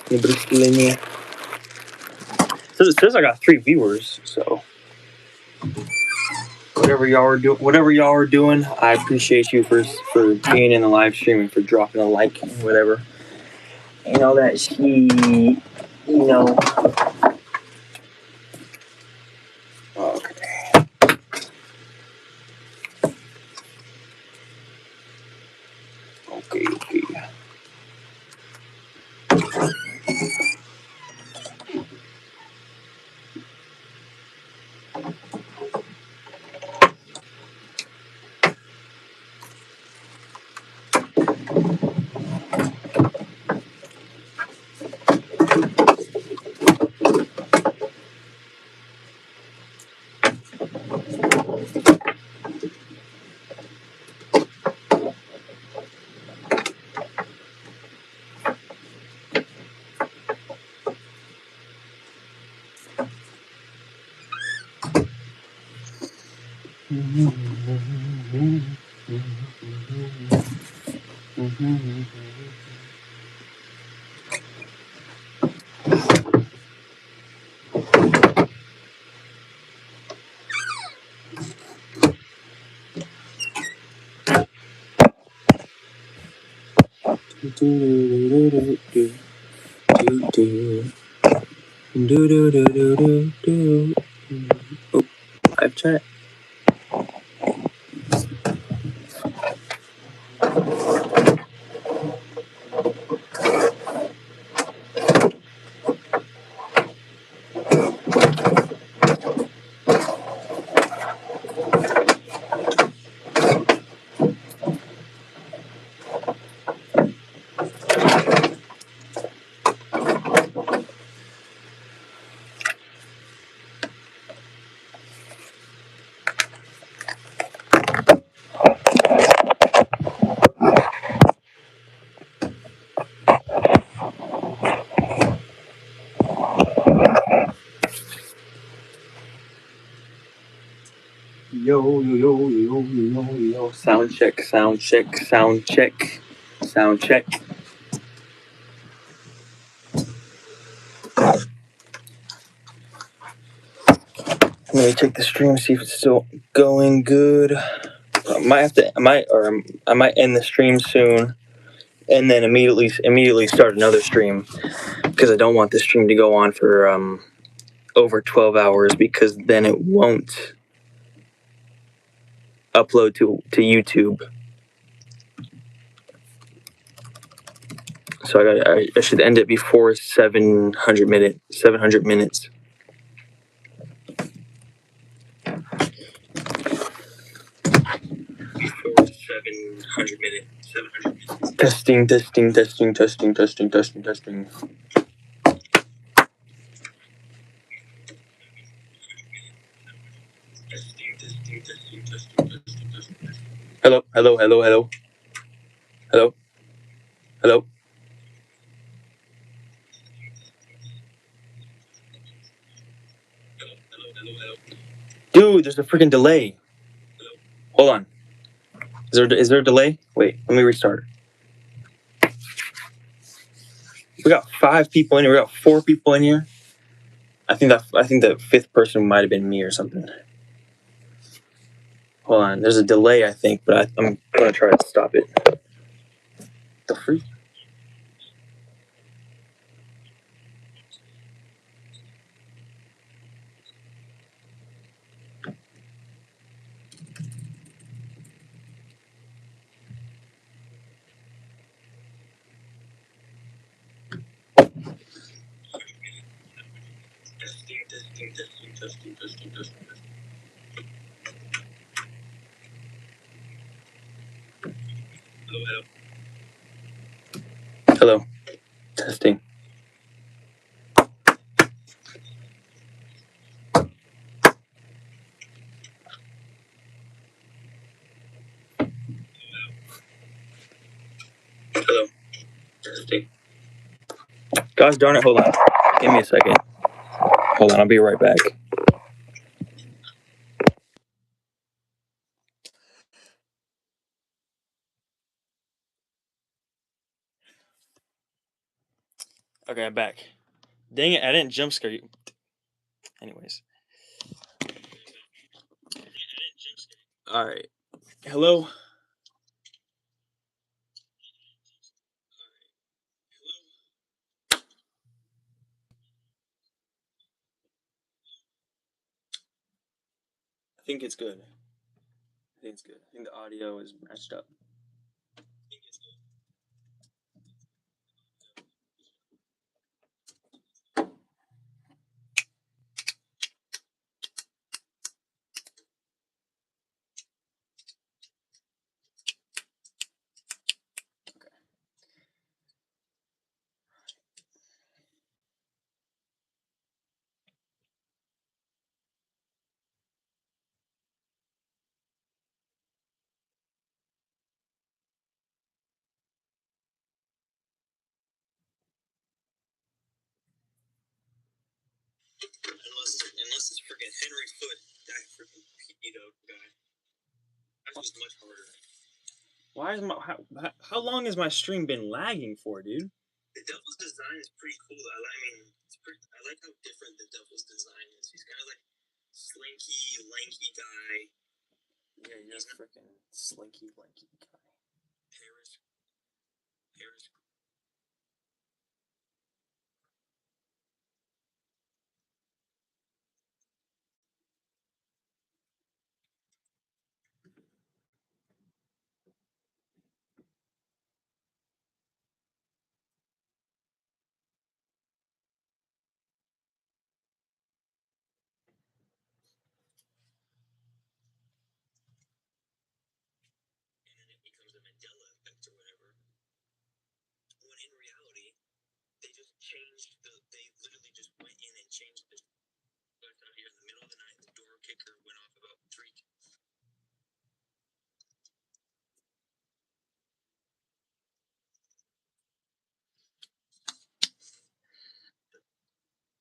Anybody still in here? It says I got 3 viewers, so whatever y'all are doing, I appreciate you for being in the live stream and for dropping a like and whatever. And all that shit, you know. Okay. Okay. Oh, live chat. Yo. Sound check. Let me check the stream, see if it's still going good. I might end the stream soon, and then immediately start another stream because I don't want this stream to go on for over 12 hours because then it won't upload to YouTube. So I should end it before 700 minutes. Before 700 minutes. Testing. Hello. Dude, there's a freaking delay. Hold on. Is there a delay? Wait, let me restart. We got 5 people in here. We got 4 people in here. I think the 5th person might have been me or something. Hold on. There's a delay, I think, but I'm gonna try to stop it. The freak. Testing. Hello. Testing. Hello. Testing. Gosh darn it, hold on. Give me a second. Hold on, I'll be right back. Okay, I'm back. Dang it, I didn't jump scare you. Anyways. Alright. Hello? I think it's good. I think the audio is matched up. Unless it's freaking Henry Foot, that freaking pedo guy. was much harder. Why is how long has my stream been lagging for, dude? The Devil's design is pretty cool. I like how different the Devil's design is. He's kind of like slinky, lanky guy. Yeah, he's a freaking slinky, lanky guy. Paris. And then it becomes a Mandela effect or whatever. When in reality, they literally just went in and changed the out here in the middle of the night. The door kicker went off about 3.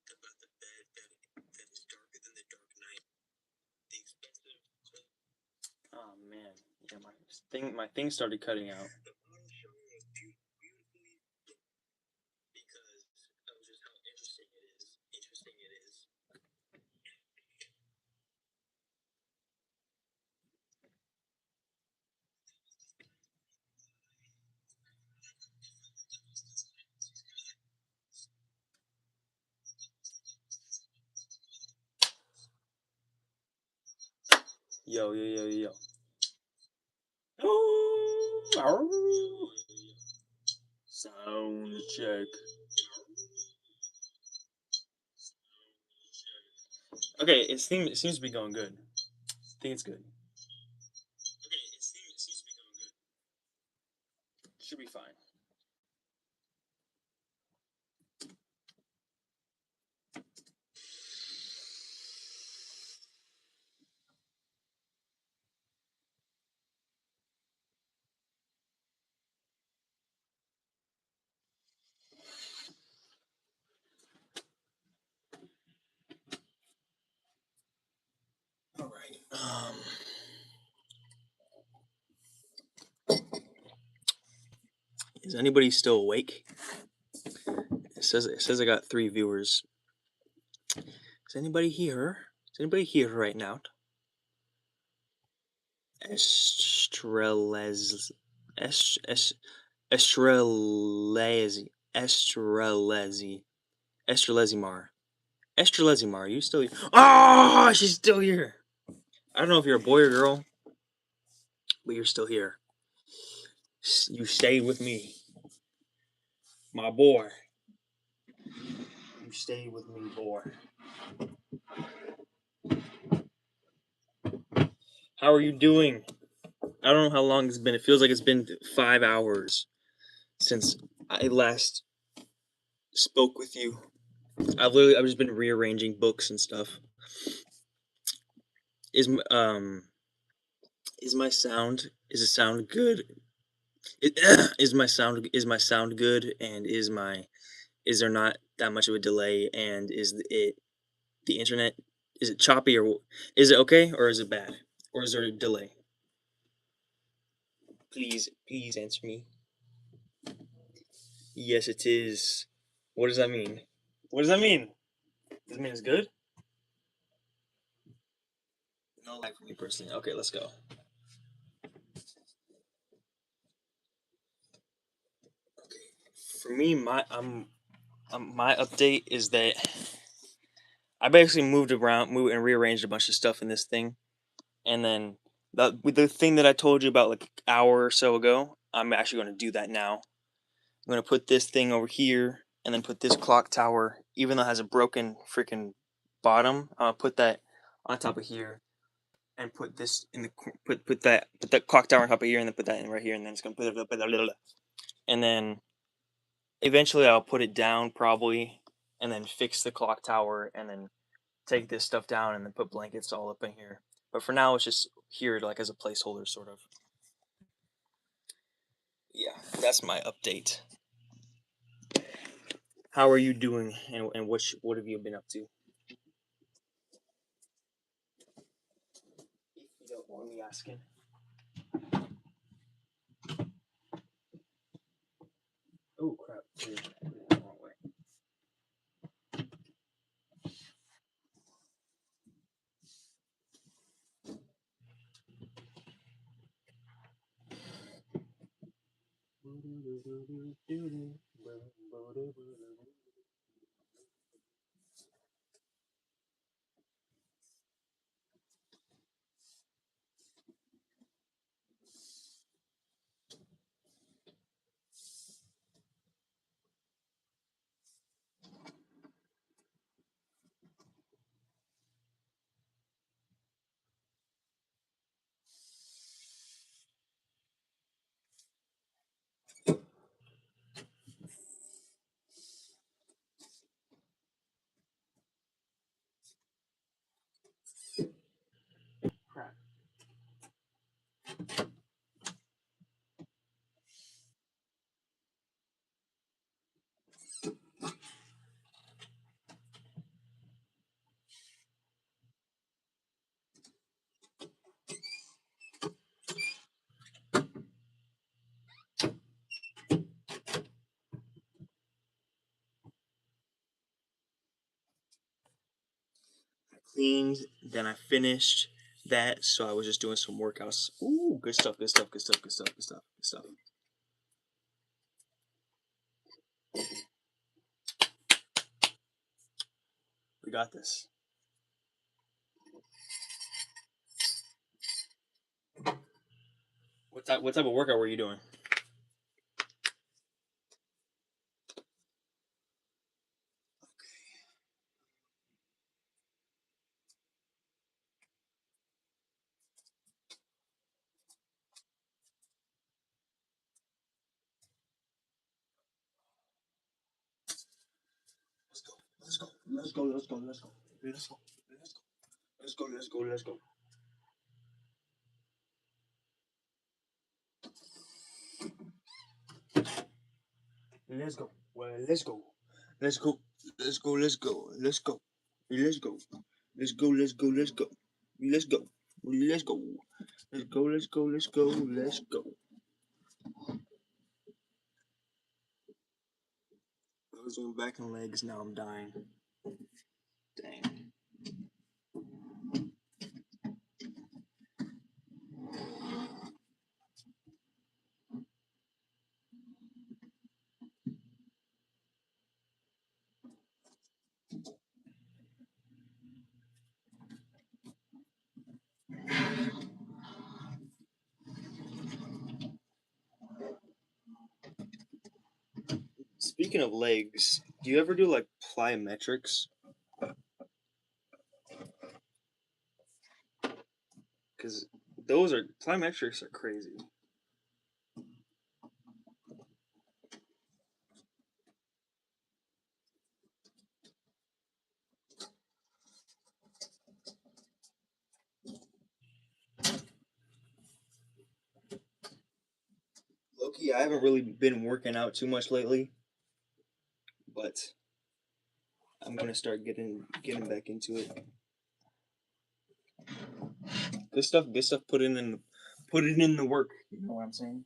About the bed that is darker than the dark night. The expensive. Oh man, yeah, my thing started cutting out. The model showing was beautifully because of just how interesting it is. Yo. Sound check. Okay, it seems to be going good. I think it's good. Okay, it seems to be going good. Should be fine. All right. Is anybody still awake? It says I got 3 viewers. Is anybody here? Is anybody here right now? Estrelezi. Estrelezimar, are you still here? Oh, she's still here. I don't know if you're a boy or girl, but you're still here. You stayed with me. My boy. You stayed with me, boy. How are you doing? I don't know how long it's been. It feels like it's been 5 hours since I last spoke with you. I've just been rearranging books and stuff. Is my sound good? Is my sound good, and is there not that much of a delay, and is it the internet, is it choppy, or is it okay, or is it bad, or is there a delay? Please answer me. Yes, it is. What does that mean? Does it mean it's good? No lag for me personally. Okay, let's go. Okay, for me, my update is that I basically moved and rearranged a bunch of stuff in this thing, and then the thing that I told you about like an hour or so ago, I'm actually going to do that now. I'm going to put this thing over here, and then put this clock tower, even though it has a broken freaking bottom. I'll put that on top of here, and put this in the put that clock tower on top of here, and then put that in right here, and then it's going to put it, and then eventually I'll put it down probably, and then fix the clock tower, and then take this stuff down, and then put blankets all up in here. But for now, it's just here like as a placeholder, sort of. Yeah, that's my update. How are you doing, and what have you been up to? If you don't mind me asking. Wrong way. Crap. Cleaned, then I finished that, so I was just doing some workouts. Ooh, good stuff, good stuff, good stuff, good stuff, good stuff, good stuff. We got this. What type of workout were you doing? Let's go, let's go, let's go, let's go, let's go, let's go, let's go, let's go, let's go. Let's go. Well, let's go. Let's go. Let's go. Let's go. Let's go. Let's go. Let's go. Let's go. Let's go. Let's go. Let's go. Let's go. Let's go. Let's go. Let's go. I was doing back and legs. Now I'm dying. Dang. Speaking of legs, do you ever do like plyometrics? Because those are plyometrics are crazy. Loki, I haven't really been working out too much lately, but I'm gonna start getting back into it. Good stuff. Good stuff. Put it in the work. You know what I'm saying?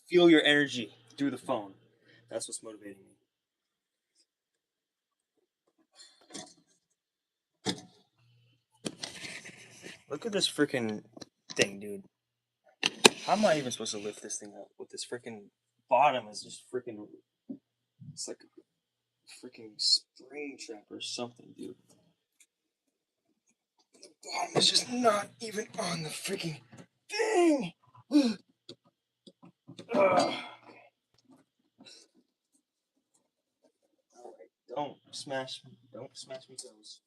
Feel your energy through the phone. That's what's motivating me. Look at this freaking thing, dude. How am I even supposed to lift this thing up with this freaking bottom is just freaking. It's like a freaking spring trap or something, dude. The bottom is just not even on the freaking thing. Ugh. Alright, don't smash me toes.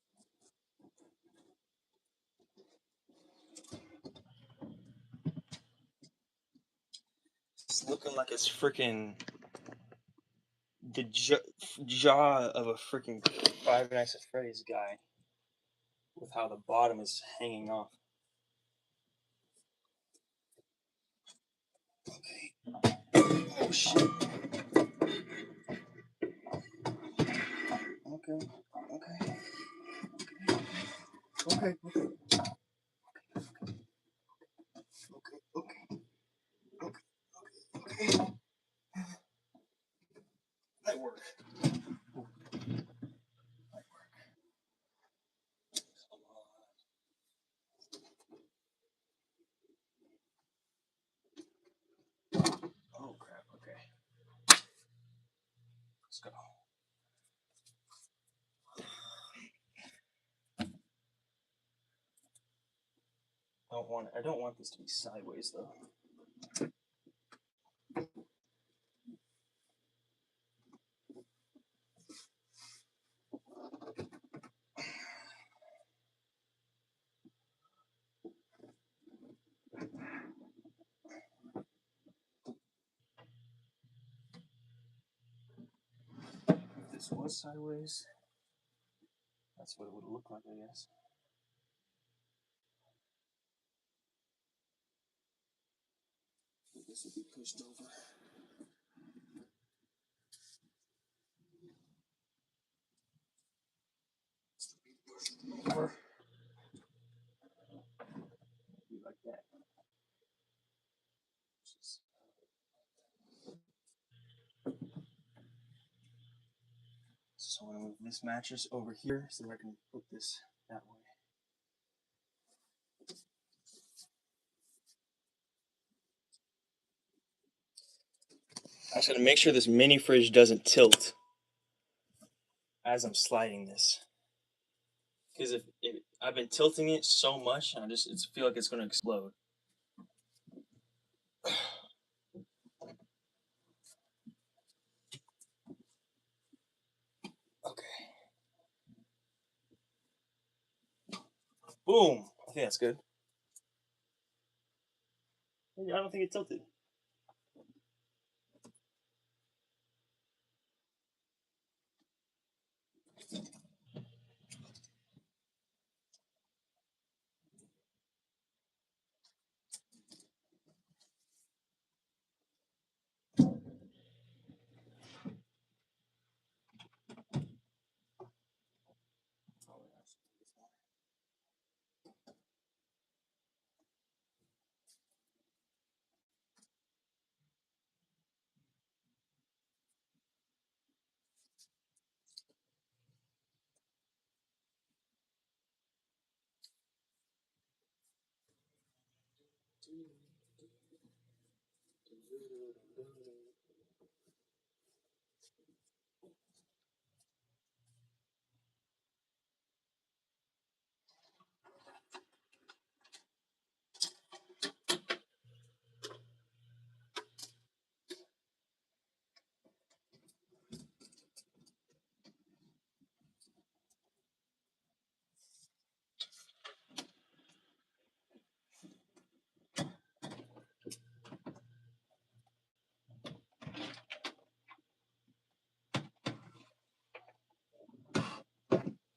It's looking like it's freaking the jaw of a freaking Five Nights at Freddy's guy, with how the bottom is hanging off. Okay. Oh shit. Okay. Okay. Okay. Okay. Okay. Okay. Okay. That worked. Oh crap. Okay. Let's go. I don't want this to be sideways though. If this was sideways, that's what it would look like, I guess. This would be pushed over. This would be pushed over. Be like that. So I'm gonna move this mattress over here so I can put this that way. I just gotta make sure this mini fridge doesn't tilt as I'm sliding this. Because if I've been tilting it so much, I just feel like it's gonna explode. Okay. Boom. I think that's good. I don't think it tilted.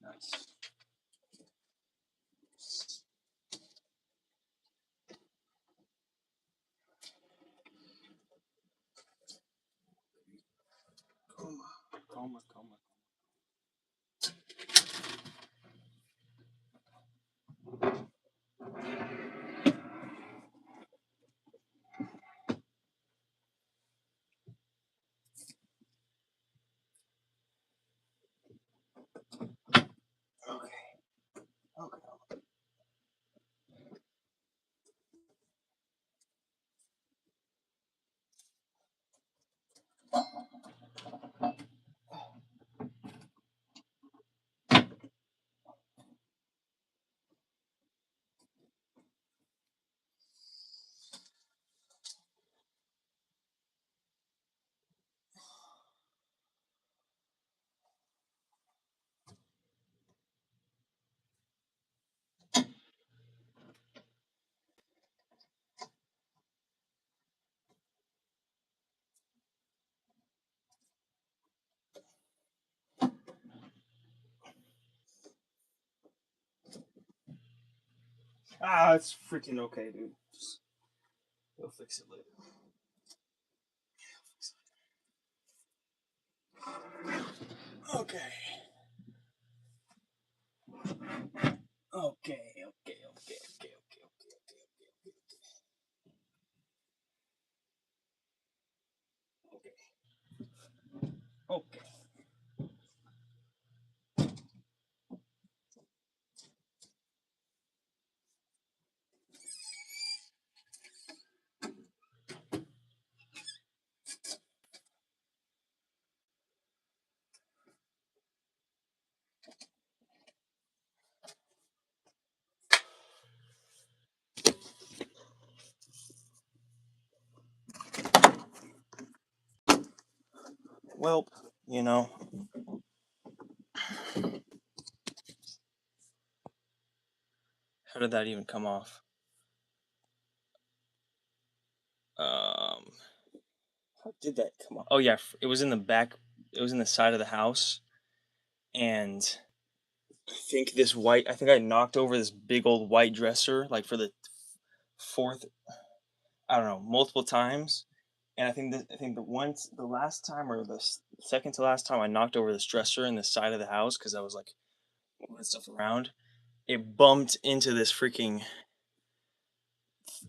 Nice. Coma. Okay. Ah, it's freaking okay, dude. Just, we'll fix it later. Okay. Okay. Okay. Well, you know, how did that even come off? How did that come off? Oh yeah, it was in the back. It was in the side of the house, and I think I knocked over this big old white dresser like for the fourth, I don't know, multiple times. And I think the last time or the second to last time I knocked over this dresser in the side of the house because I was like moving stuff around, it bumped into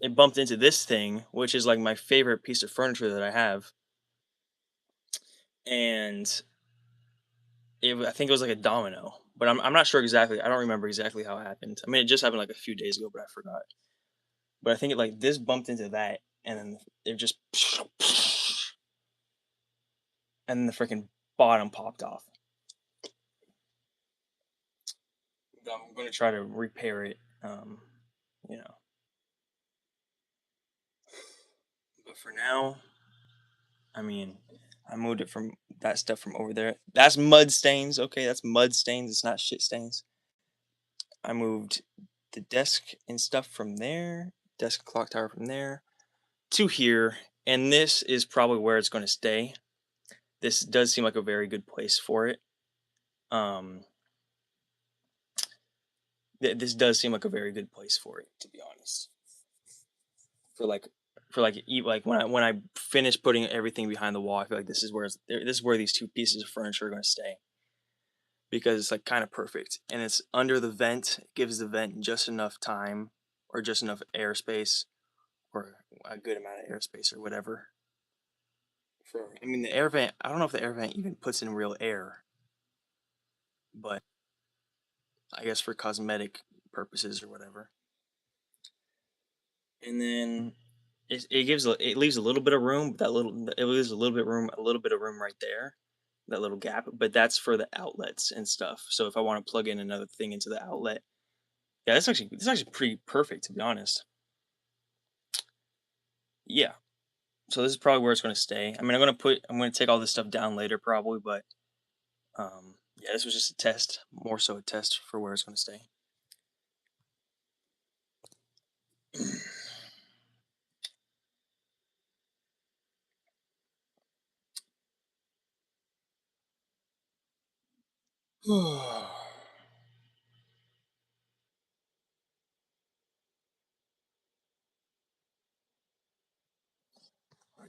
it bumped into this thing, which is like my favorite piece of furniture that I have, and I think it was like a domino, but I'm not sure exactly. I don't remember exactly how it happened. I mean, it just happened like a few days ago, but I forgot. But I think it like this bumped into that, and then it just, and then the freaking bottom popped off. I'm going to try to repair it. You know, but for now, I mean, I moved it from that stuff from over there. That's mud stains. Okay, that's mud stains. It's not shit stains. I moved the desk and stuff from there, desk and clock tower from there to here, and this is probably where it's going to stay. This does seem like a very good place for it. Um, this does seem like a very good place for it, to be honest. For like, like when I finish putting everything behind the wall, I feel like this is where these two pieces of furniture are going to stay because it's like kind of perfect, and it's under the vent. It gives the vent just enough time or just enough airspace or a good amount of airspace or whatever. I mean, the air vent. I don't know if the air vent even puts in real air, but I guess for cosmetic purposes or whatever. And then it leaves a little bit of room. But it leaves a little bit of room right there, that little gap. But that's for the outlets and stuff. So if I want to plug in another thing into the outlet, yeah, that's actually pretty perfect to be honest. Yeah. So this is probably where it's going to stay. I mean, I'm going to take all this stuff down later probably, but yeah, this was just a test, more so a test for where it's going to stay. I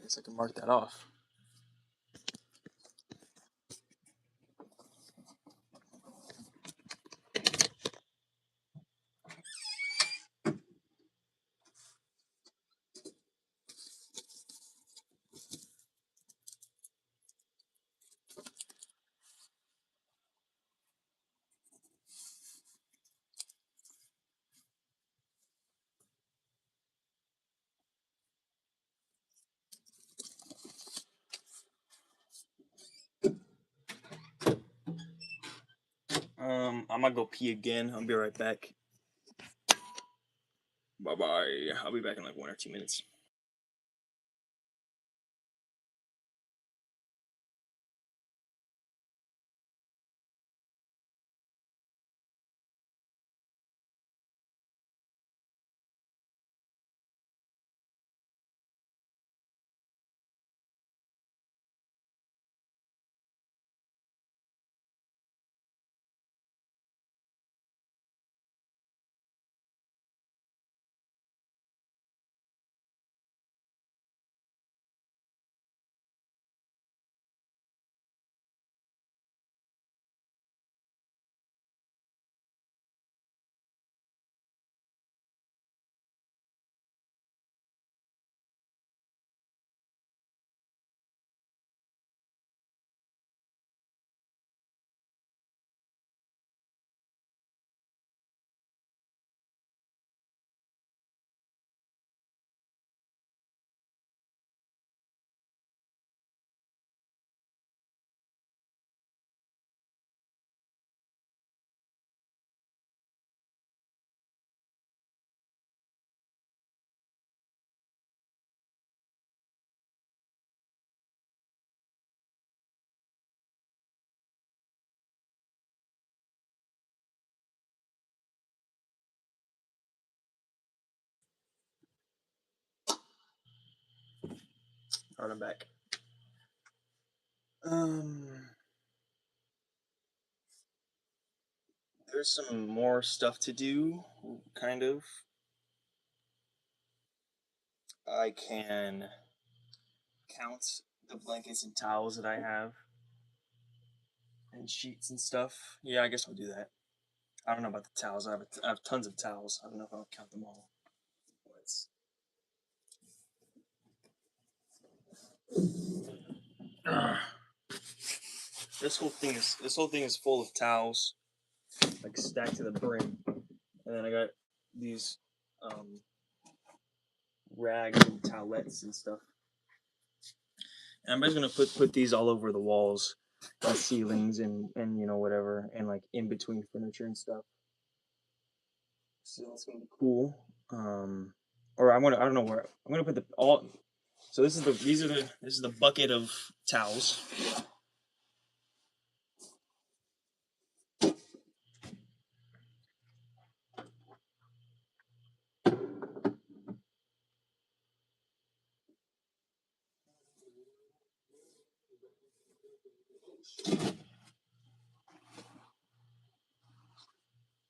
guess I can mark that off. I'm gonna go pee again. I'll be right back. Bye bye. I'll be back in like 1 or 2 minutes. Alright, I'm back. There's some more stuff to do, kind of. I can count the blankets and towels that I have, and sheets and stuff. Yeah, I guess I'll do that. I don't know about the towels. I have tons of towels. I don't know if I'll count them all. Let's... This whole thing is full of towels, like stacked to the brim. And then I got these rags and towelettes and stuff. And I'm just gonna put these all over the walls, and ceilings, and you know, whatever, and like in between furniture and stuff. So that's gonna be cool. Or I don't know where I'm gonna put the all. So this is the bucket of towels.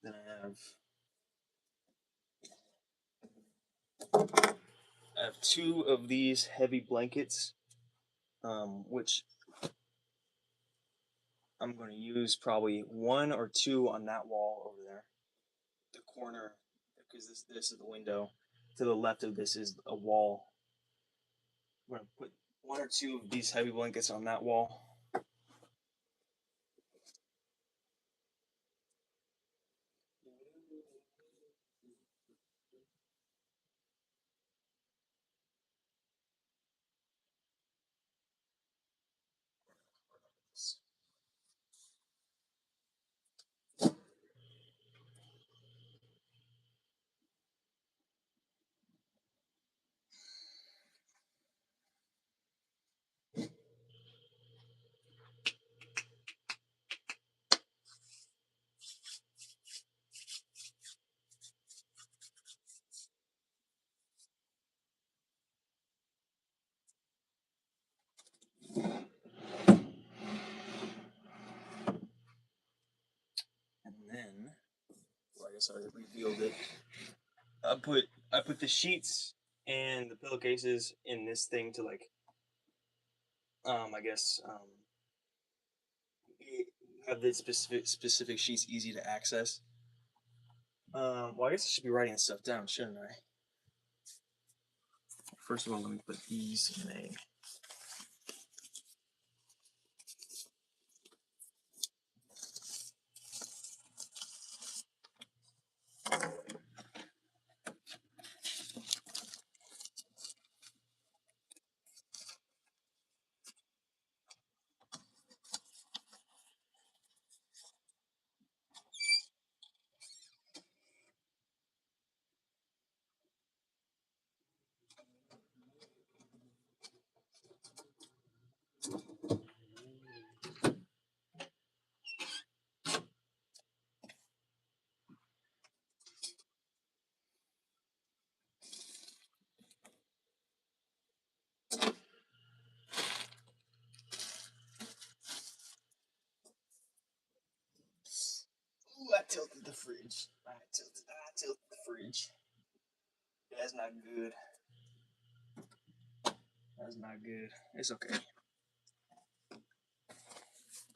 Then I have two of these heavy blankets, which I'm going to use probably one or two on that wall over there, the corner, because this is the window. To the left of this is a wall. I'm going to put one or two of these heavy blankets on that wall. And then, well, I guess I revealed it. I put the sheets and the pillowcases in this thing to like I guess have the specific sheets easy to access. Well, I guess I should be writing this stuff down, shouldn't I? First of all, let me put these in a. Ooh, I tilted the fridge. I tilted the fridge. That's not good. That's not good. It's okay.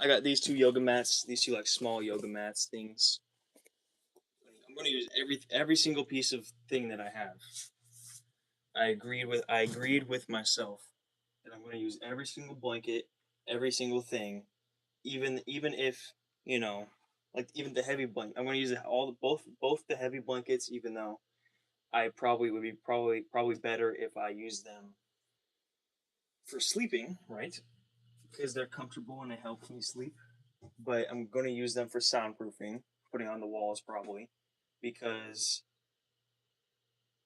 I got these two yoga mats. These two like small yoga mats things. I'm gonna use every single piece of thing that I have. I agreed with myself that I'm gonna use every single blanket, every single thing, even if you know, like even the heavy blanket. I'm gonna use both the heavy blankets, even though I probably would be probably better if I use them for sleeping, right? Because they're comfortable and they help me sleep. But I'm gonna use them for soundproofing, putting on the walls probably, because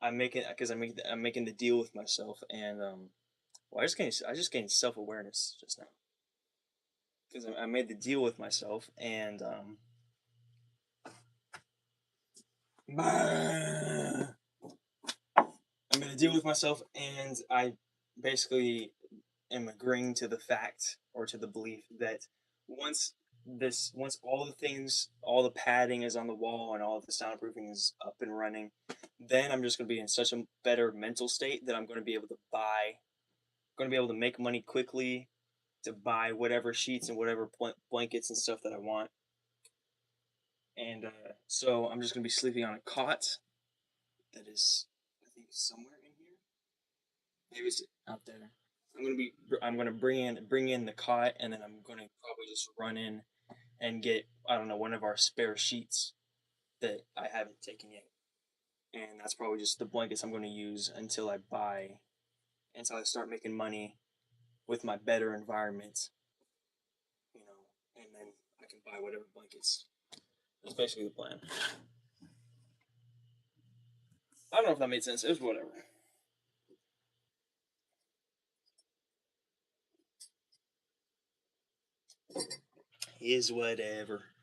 I'm making the deal with myself, and well, I just gained self awareness just now because I made the deal with myself, and I made a deal with myself, and I basically am agreeing to the fact or to the belief that once once all the things, all the padding is on the wall and all the soundproofing is up and running, then I'm just going to be in such a better mental state that I'm going to be able to make money quickly to buy whatever sheets and whatever blankets and stuff that I want. And so I'm just going to be sleeping on a cot that is, I think, somewhere in here. Maybe it's out there. I'm gonna bring in the cot, and then I'm gonna probably just run in and get, I don't know, one of our spare sheets that I haven't taken yet, and that's probably just the blankets I'm gonna use until I start making money with my better environment, and then I can buy whatever blankets. That's basically the plan. I don't know if that made sense. It was whatever. Is whatever.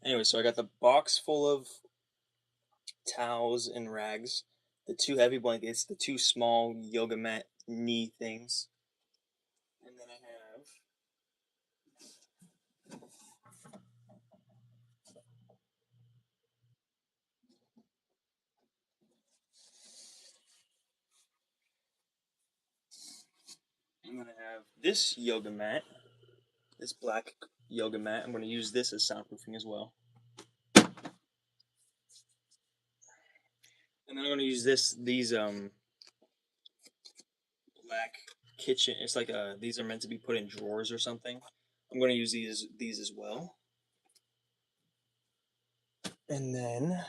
Anyway, so I got the box full of towels and rags, the 2 heavy blankets, the 2 small yoga mat knee things, and then I have this yoga mat, this black yoga mat. I'm going to use this as soundproofing as well. And then I'm going to use these black kitchen. It's like these are meant to be put in drawers or something. I'm going to use these as well. And then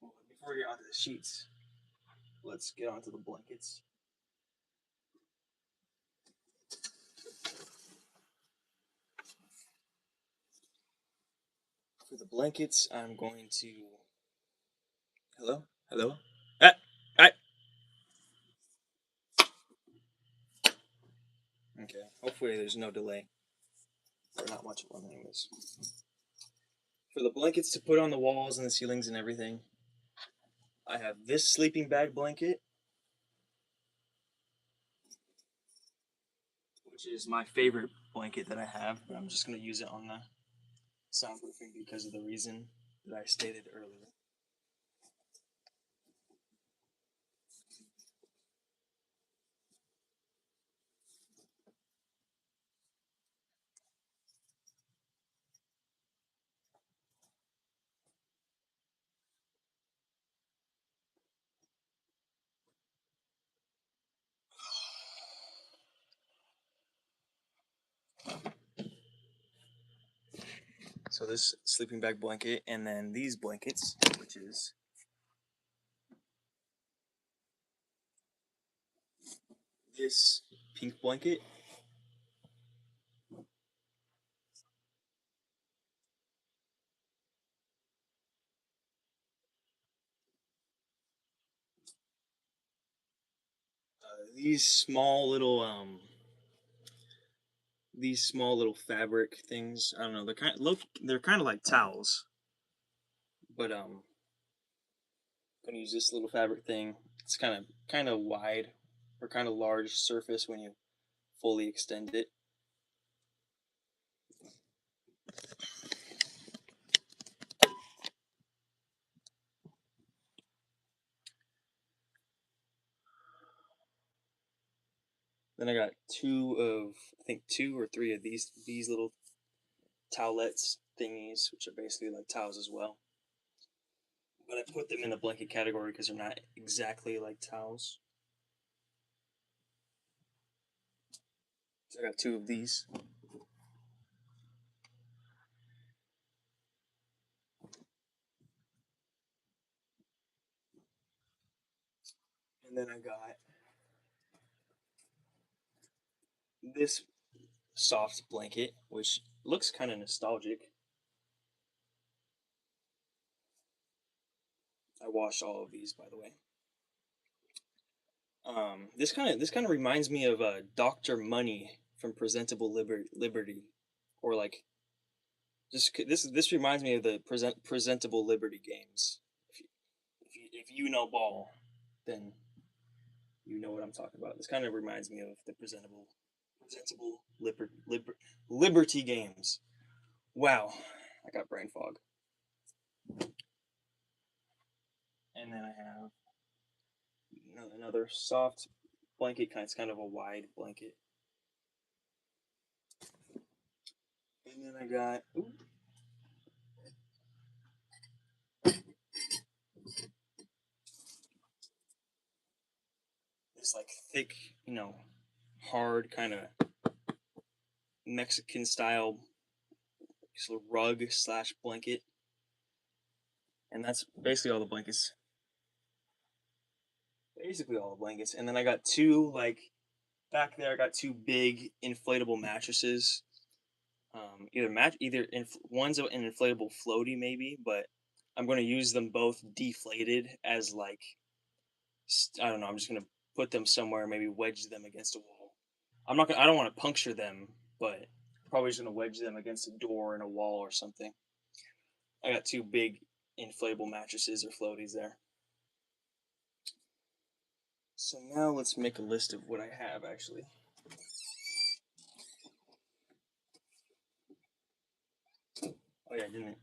before we get onto the sheets, let's get onto the blankets. For the blankets, I'm going to. Hello? Hello? Ah! Ah! Okay, hopefully there's no delay. Or not much of one, anyways. For the blankets to put on the walls and the ceilings and everything, I have this sleeping bag blanket, which is my favorite blanket that I have, but I'm just going to use it on the soundproofing because of the reason that I stated earlier. So this sleeping bag blanket, and then these blankets, which is this pink blanket. These small little fabric things. I don't know. They're kind of like towels, but gonna use this little fabric thing. It's kind of wide or kind of large surface when you fully extend it. Then I got I think 2 or 3 of these little towelettes thingies, which are basically like towels as well. But I put them in the blanket category because they're not exactly like towels. So I got 2 of these. And then I got this soft blanket, which looks kind of nostalgic. I washed all of these, by the way. This kind of reminds me of Dr. Money from Presentable Liberty, or like this reminds me of the Presentable Liberty games. If you know ball, then You know what I'm talking about. This kind of reminds me of the presentable Liberty games. Wow, I got brain fog. And then I have another soft blanket, it's kind of a wide blanket. And then I got this like thick, hard kind of Mexican style sort of rug / blanket. And that's basically all the blankets. And then I got two, like, back there, I got two big inflatable mattresses. One's an inflatable floaty maybe, but I'm going to use them both deflated as like, I don't know, I'm just going to put them somewhere, maybe wedge them against a wall. I don't want to puncture them, but probably just going to wedge them against a door and a wall or something. I got two big inflatable mattresses or floaties there. So now let's make a list of what I have actually. Oh yeah, didn't it?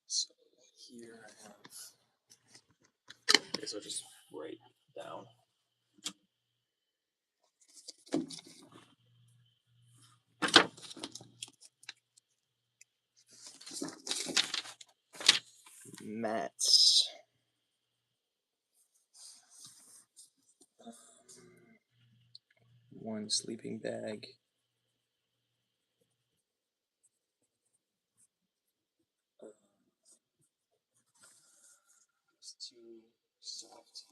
So here I have. Okay, so just write down. Mats. One sleeping bag. It's too soft.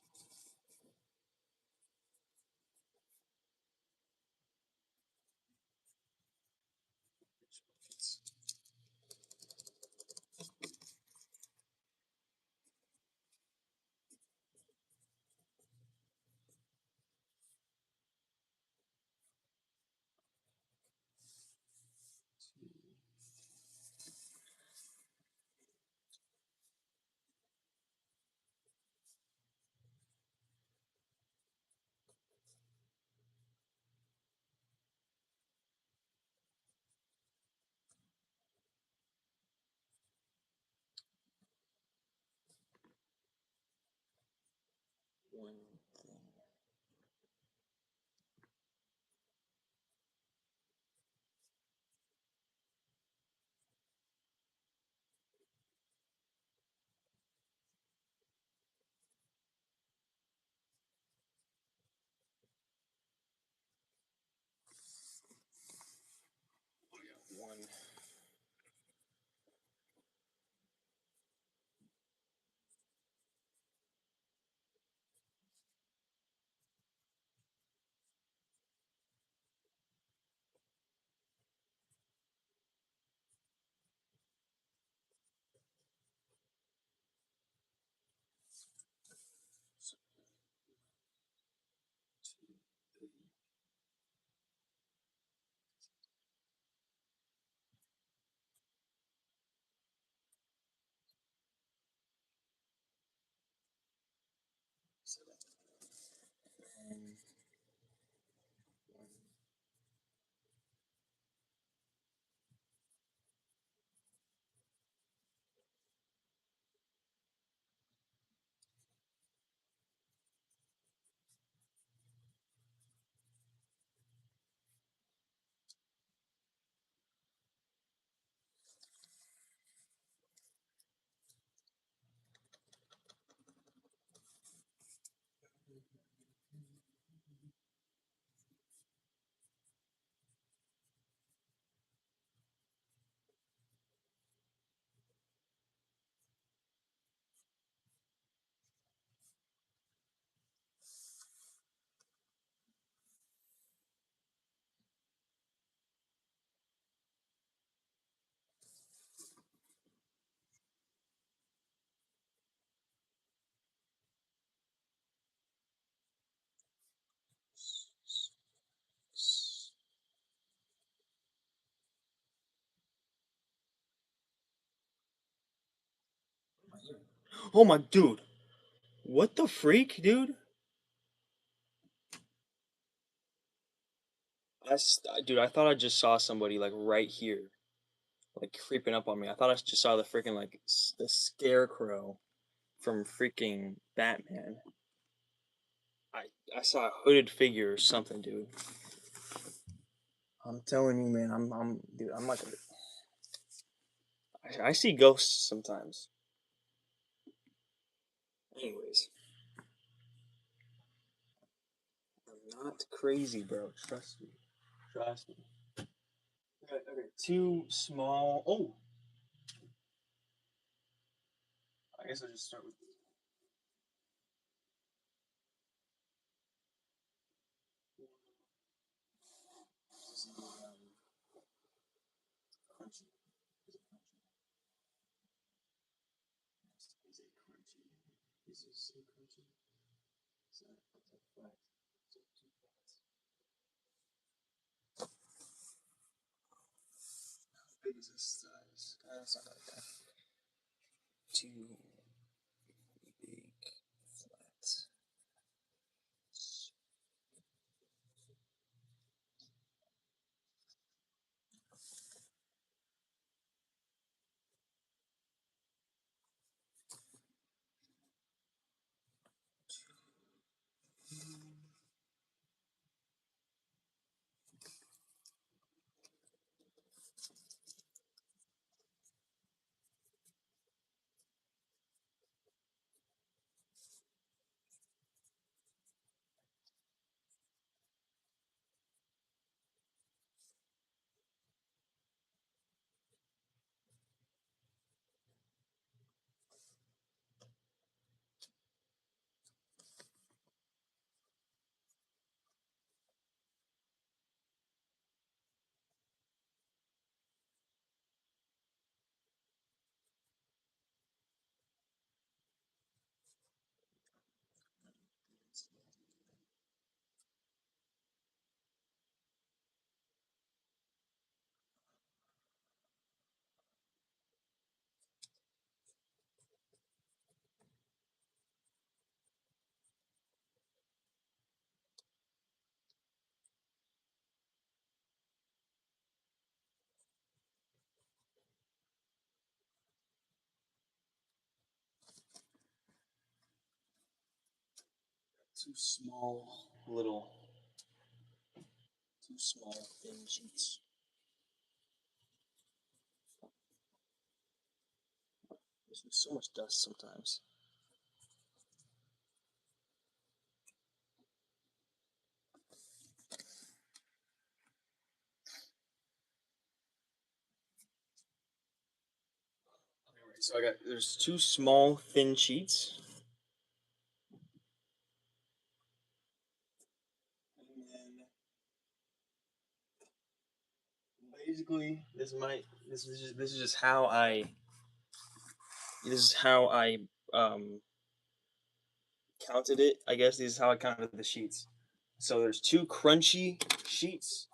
One thing. One. So, 2, 3. So that's and one. Oh my dude. What the freak, dude? Dude, I thought I just saw somebody like right here, like creeping up on me. I thought I just saw the freaking like the scarecrow from freaking Batman. I saw a hooded figure or something, dude. I'm telling you, man. Dude. I'm like, I see ghosts sometimes. Anyways, I'm not crazy, bro. Trust me. Trust me. Okay. Two small. Oh, I guess I'll just start with. This is crunchy. Is it crunchy? Yes, is it crunchy? Is this so crunchy? Is that flat? Is it too flat? How big is this size? That's not like that. Too big, flat. Too small, little, too small, thin sheets. There's so much dust sometimes. Alright, so there's two small, thin sheets. And then basically this is just how I counted it. I guess this is how I counted the sheets. So there's two crunchy sheets.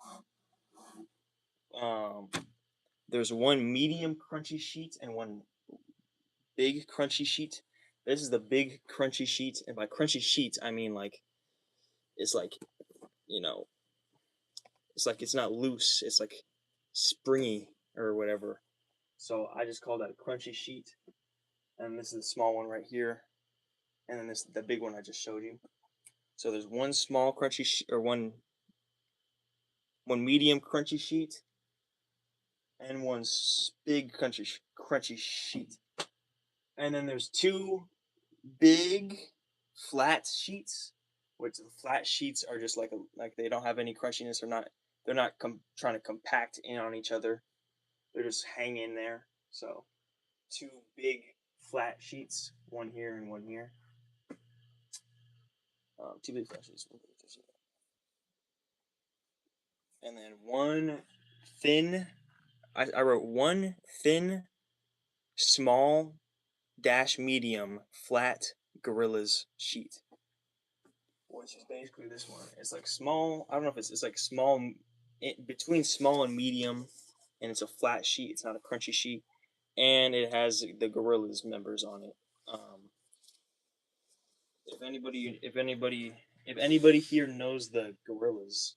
Um, there's one medium crunchy sheet and one big crunchy sheet. This is the big crunchy sheet, and by crunchy sheet I mean like it's like you know it's like it's not loose. It's like springy or whatever. So I just call that a crunchy sheet. And this is the small one right here, and then this the big one I just showed you. So there's one small crunchy or one medium crunchy sheet and one big crunchy sheet. And then there's two big flat sheets, which the flat sheets are just like they don't have any crunchiness or not. They're not trying to compact in on each other. They're just hanging there. So two big flat sheets, one here and one here. Two big flat sheets. And then one thin. I wrote one thin, small dash medium flat gorillas sheet, which is basically this one. It's like small. I don't know if it's like small between small and medium, and it's a flat sheet. It's not a crunchy sheet, and it has the gorillas members on it. if anybody here knows the gorillas,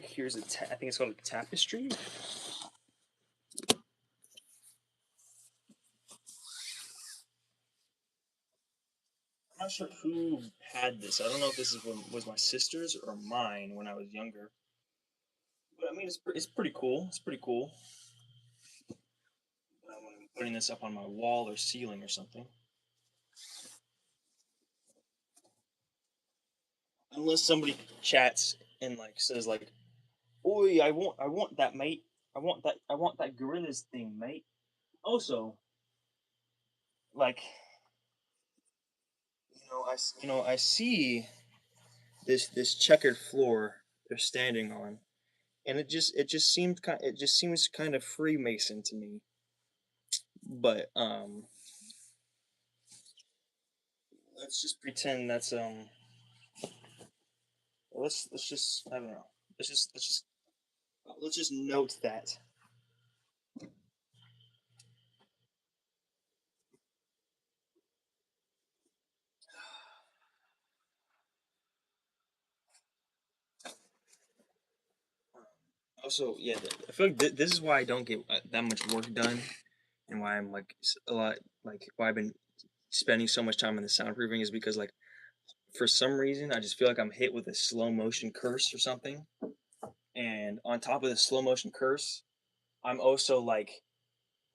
here's I think it's called a tapestry. I'm not sure who had this. I don't know if this was my sister's or mine when I was younger. But I mean, it's pretty cool. It's pretty cool. I'm putting this up on my wall or ceiling or something. Unless somebody chats and like says like, "Oi, I want that, mate. I want that gorillas thing, mate." Also, like, I see this checkered floor they're standing on, and it just seems kind of Freemason to me. But let's just pretend that's let's just I don't know. Let's just note that. Also, yeah, I feel like this is why I don't get that much work done, and why I'm like a lot like why I've been spending so much time on the soundproofing is because like for some reason I just feel like I'm hit with a slow motion curse or something, and on top of the slow motion curse, I'm also like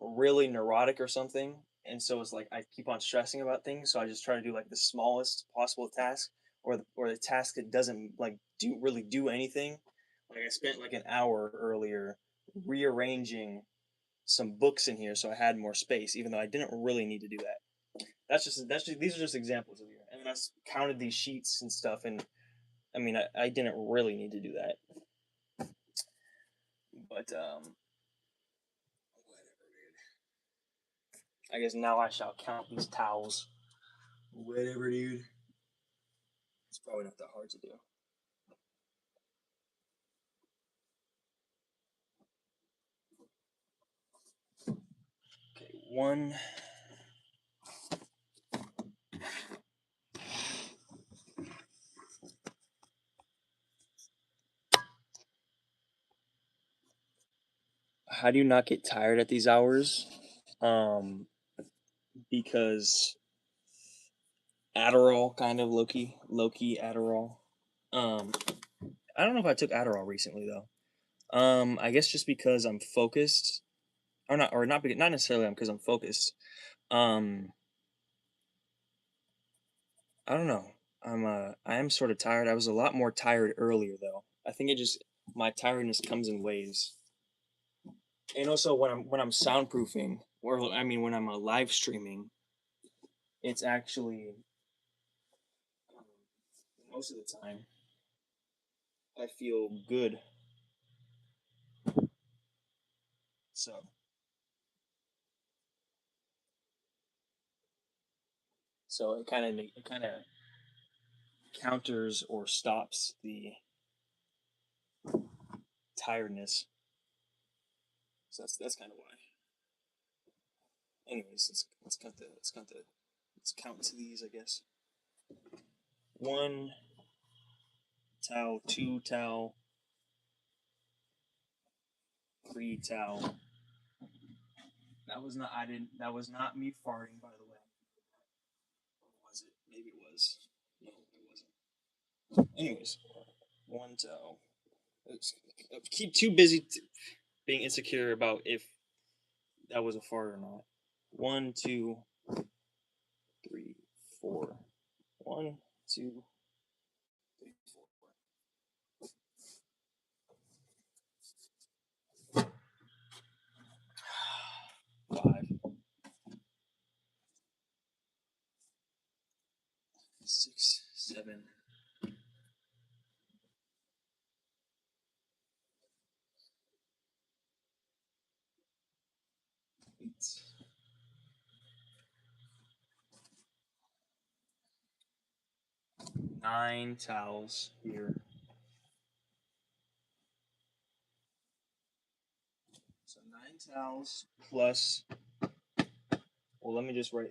really neurotic or something, and so it's like I keep on stressing about things, so I just try to do like the smallest possible task or the task that doesn't like do anything. Like I spent like an hour earlier rearranging some books in here so I had more space, even though I didn't really need to do that. That's just these are just examples of here. And then counted these sheets and stuff, and I mean I didn't really need to do that. But whatever, dude. I guess now I shall count these towels. Whatever, dude. It's probably not that hard to do. Okay, one. How do you not get tired at these hours? Because Adderall, kind of low key Adderall. Um, I don't know if I took Adderall recently though. I guess just because I'm focused, or not not necessarily because I'm focused. Um, I don't know. I am sort of tired. I was a lot more tired earlier though. I think it just my tiredness comes in waves. And also when I'm soundproofing, or I mean when I'm live streaming, it's actually most of the time I feel good. So it kind of counters or stops the tiredness. So that's kind of why. Anyways, let's count to these, I guess. One towel, two towel, three towel. That was not I didn't that was not me farting, by the way. Or was it? Maybe it was. No, it wasn't. Anyways, one towel. Keep too busy being insecure about if that was a fart or not. One, two, three, four. One, two, three, four. Five, six, seven, 8, 9 towels here. So 9 towels plus Well, let me just write.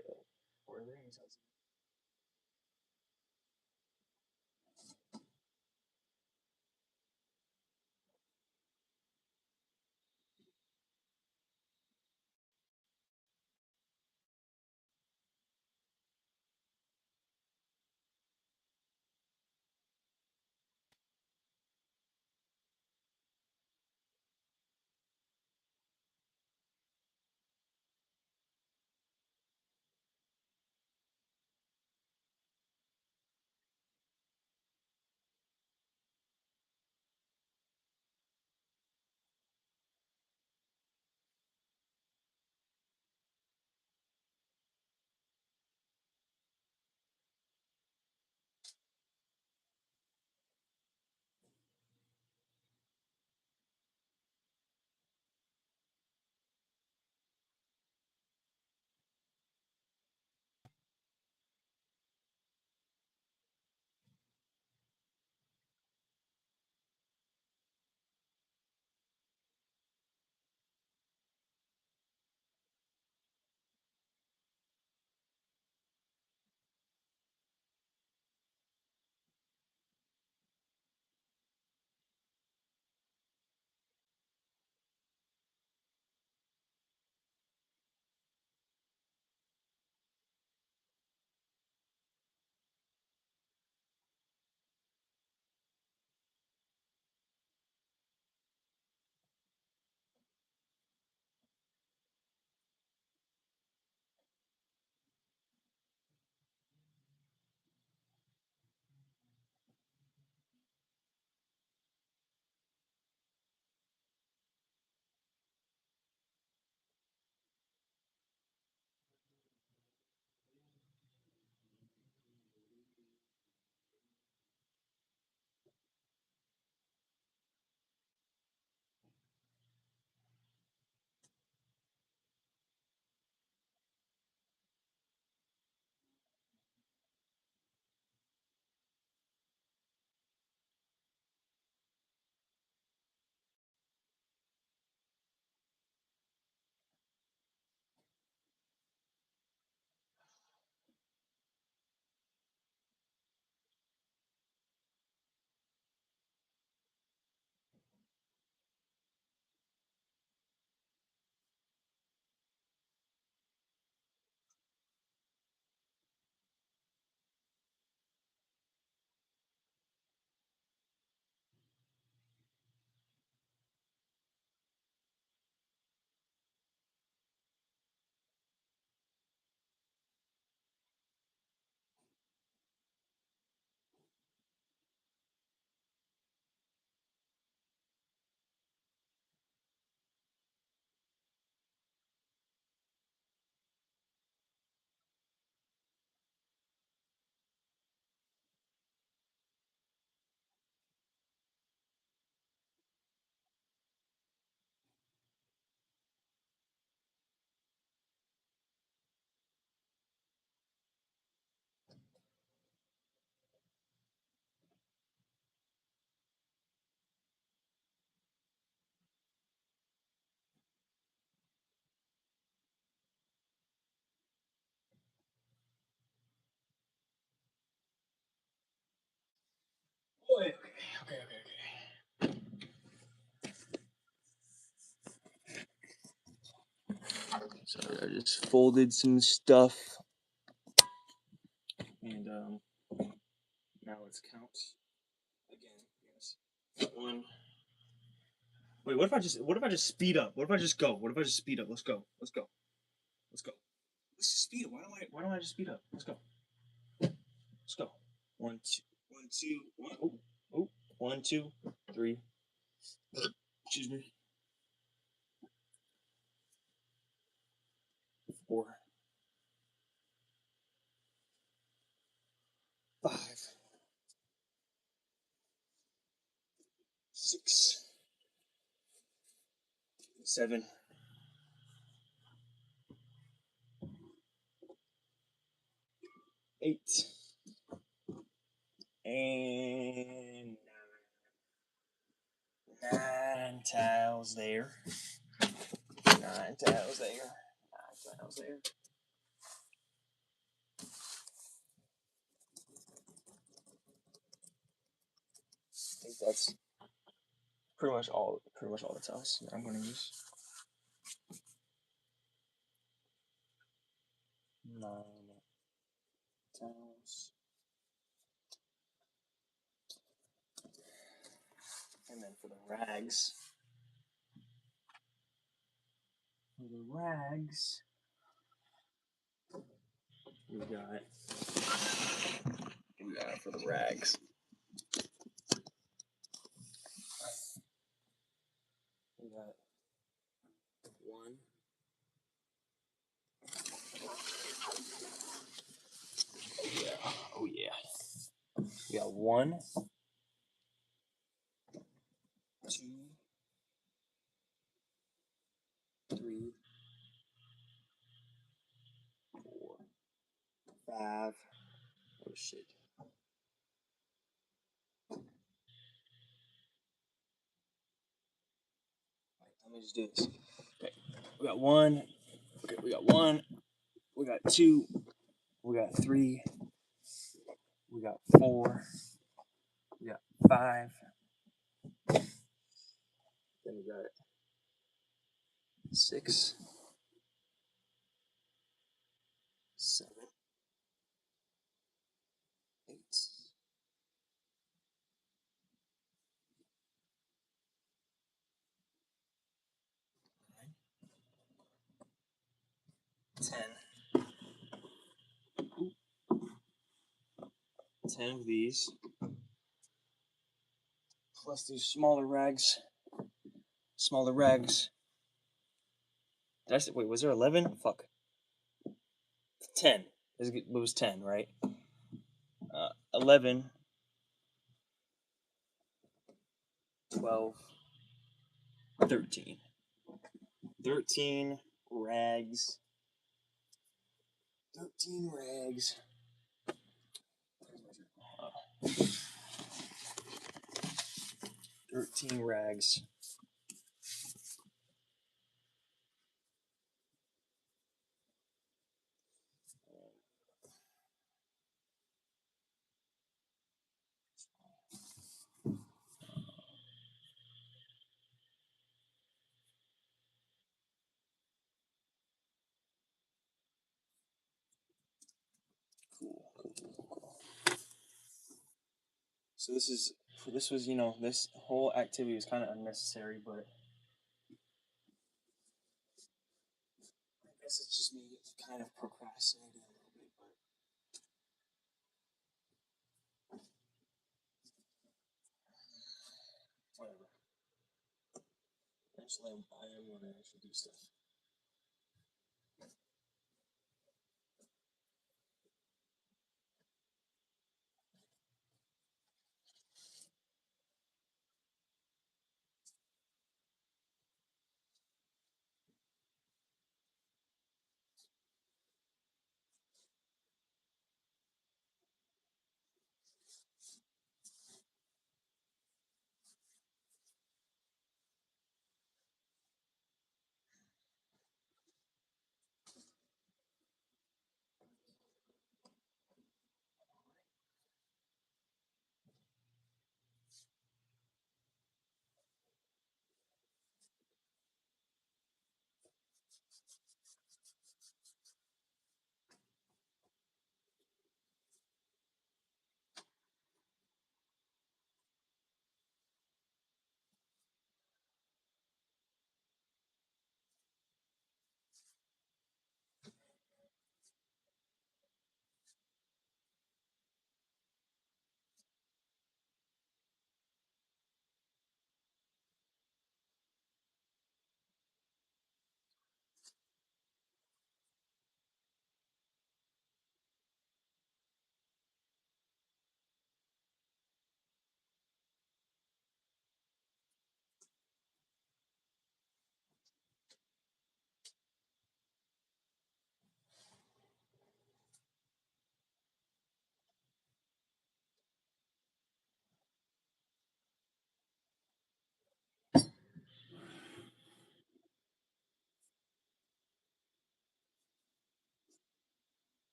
Okay. So I just folded some stuff, and now let's count again. Yes. One. Wait, what if I just speed up? What if I just go? What if I just speed up? Let's go. Let's go. Let's go. Let's just speed up. Why don't I just speed up? Let's go. Let's go. One, two, one, two, one. Oh, oh. 1, 2, 3. Excuse me. 4, 5, 6, 7, 8, and 9 tiles there. 9 tiles there. 9 tiles there. think that's pretty much all the towels that I'm gonna use. 9 towels. And then for the rags, we got for the rags. We got 1. Oh yeah. We got 1, 2, 3, 4, 5. Oh shit. Let me just do this. Okay. We got 1. Okay, we got 1. We got 2. We got 3. We got 4. We got 5. Then we got 6, 7, 8, 9, 10 of these, plus these smaller rags. Did I say, wait, was there 11? Fuck. 10. It was 10, right? 11, 12, 13. 13 rags. 13 rags. 13 rags. Cool. So this was, this whole activity was kind of unnecessary, but I guess it's just me kind of procrastinating a little bit, but whatever. Eventually, I am going to actually do stuff.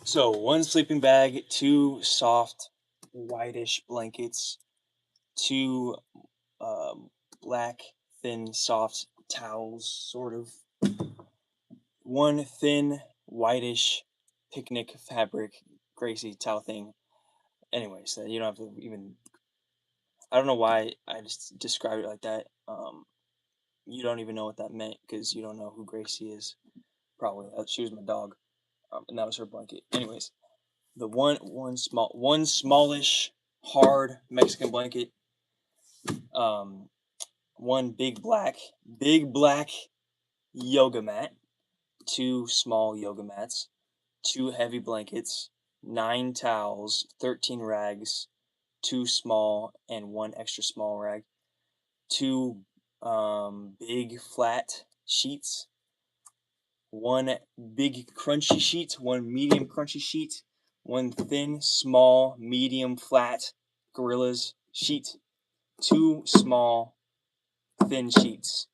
So 1 sleeping bag, 2 soft whitish blankets, 2 black thin soft towels, sort of. 1 thin whitish picnic fabric Gracie towel thing. Anyways, you don't have to even. I don't know why I just described it like that. You don't even know what that meant because you don't know who Gracie is. Probably she was my dog, and that was her blanket. Anyways, the one smallish hard Mexican blanket. 1 big black yoga mat. 2 small yoga mats. 2 heavy blankets. 9 towels. 13 rags. 2 small and 1 extra small rag. 2 big flat sheets. 1 big crunchy sheet. 1 medium crunchy sheet. 1 thin, small, medium, flat Gorillas sheet. 2 small, thin sheets.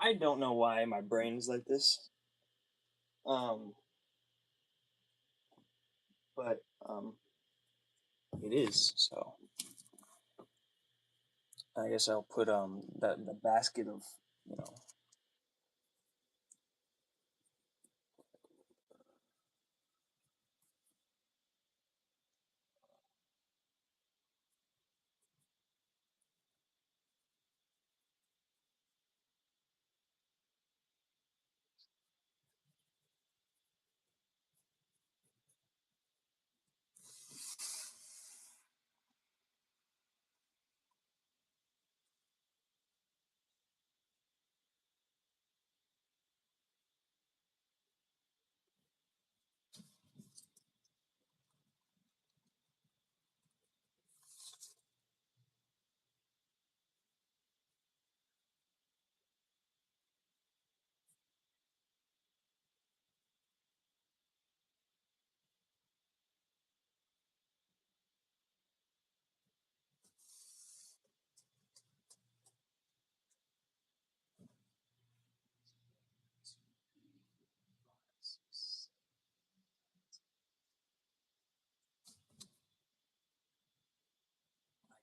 I don't know why my brain is like this. But it is, so I guess I'll put the basket of, you know.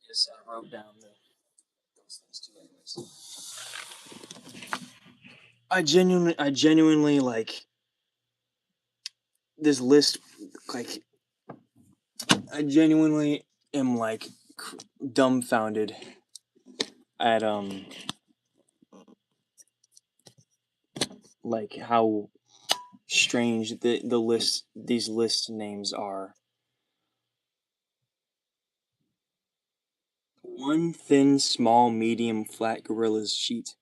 I guess I wrote down those things too, anyways. I genuinely like this list. Like, I genuinely am like dumbfounded at like how strange these list names are. 1 thin, small, medium, flat Gorillas sheet.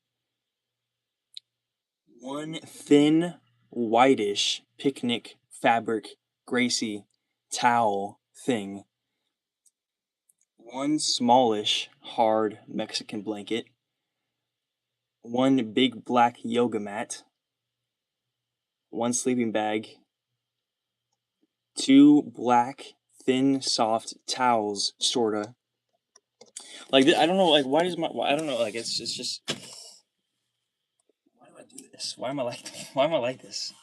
1 thin, whitish picnic fabric Gracie towel thing. 1 smallish hard Mexican blanket. 1 big black yoga mat. 1 sleeping bag. 2 black thin soft towels, sorta. Like, I don't know. Like, why does I don't know. Like, it's just. Why do I do this? Why am I like? Why am I like this?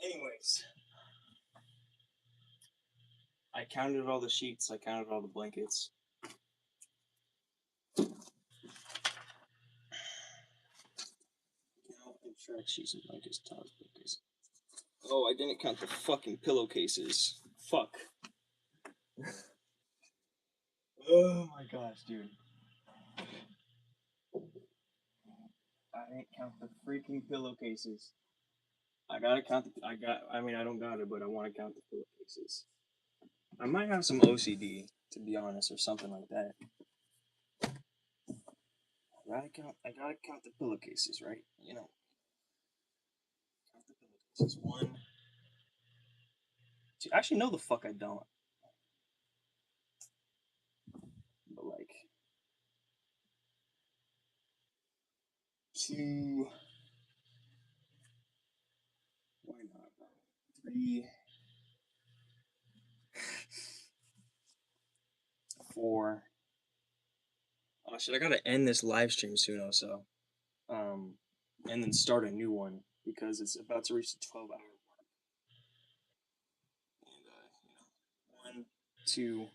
Anyways, I counted all the sheets. I counted all the blankets. Track sheets and blankets, towels, blankets. Oh, I didn't count the fucking pillowcases. Fuck. Oh my gosh, dude. I didn't count the freaking pillowcases. I gotta count the. I mean, I don't got it, but I want to count the pillowcases. I might have some OCD, to be honest, or something like that. I gotta count the pillowcases, right? You know. Count the pillowcases. 1, 2. Actually, no, the fuck I don't. But like. 2. Why not? 3, 4. Oh shit! I gotta end this live stream soon, also. And then start a new one because it's about to reach the 12-hour mark. And 1, 2,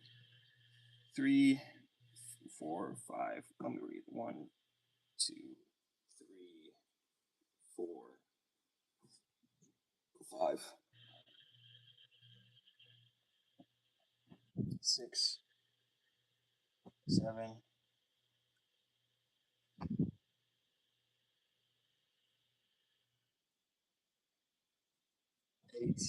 3, 4, 5. Let me read. 1, 2, 3, 4, 5, 6, 7, 8.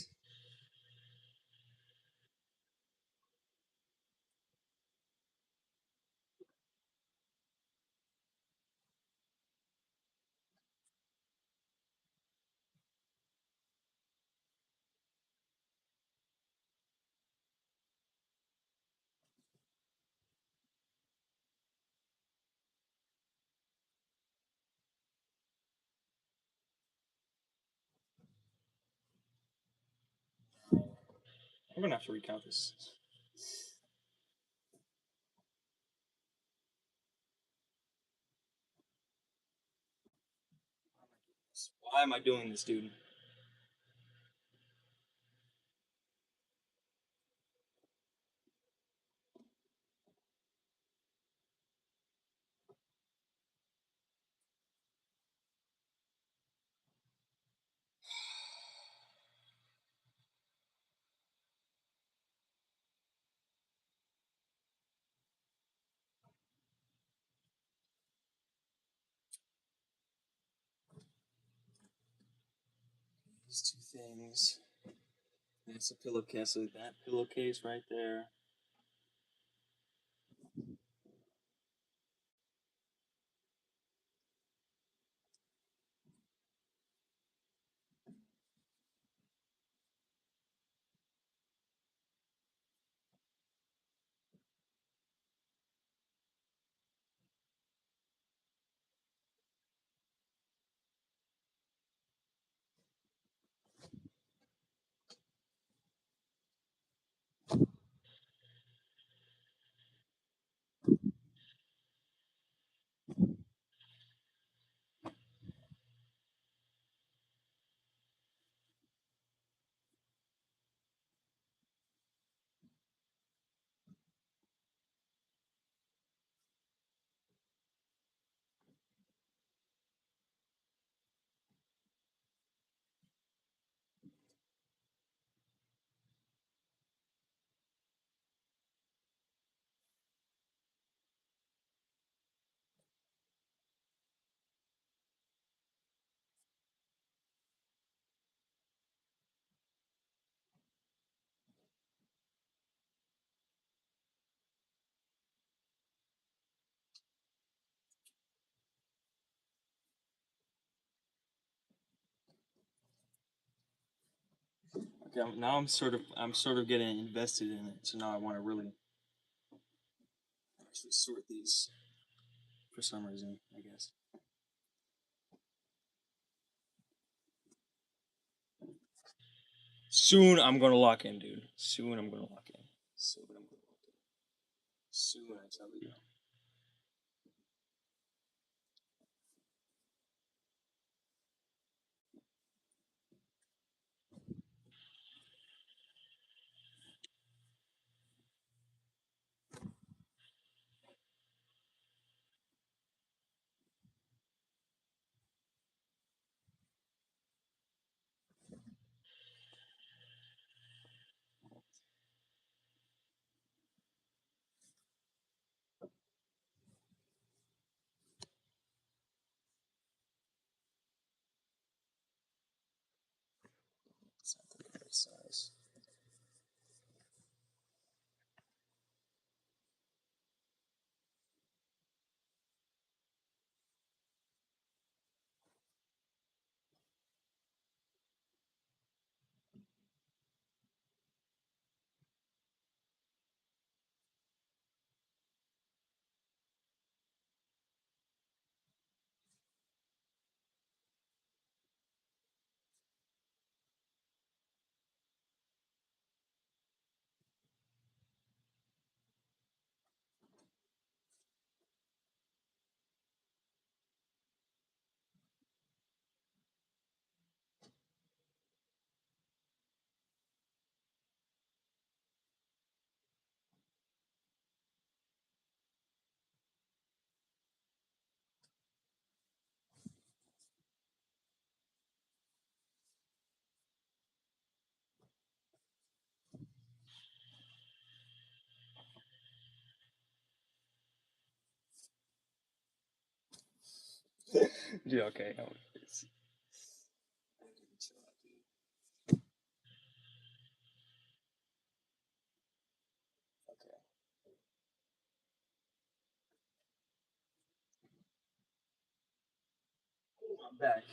I'm gonna have to recount this. Why am I doing this, dude? These 2 things. That's a pillowcase. So that pillowcase right there. Okay, now I'm sort of getting invested in it. So now I want to really actually sort these for some reason, I guess. Soon I'm gonna lock in, dude. Soon I'm gonna lock in. Soon I'm gonna lock in. Soon I tell you. It's not the right size. Dude, okay. No, it's- Okay. I'm back.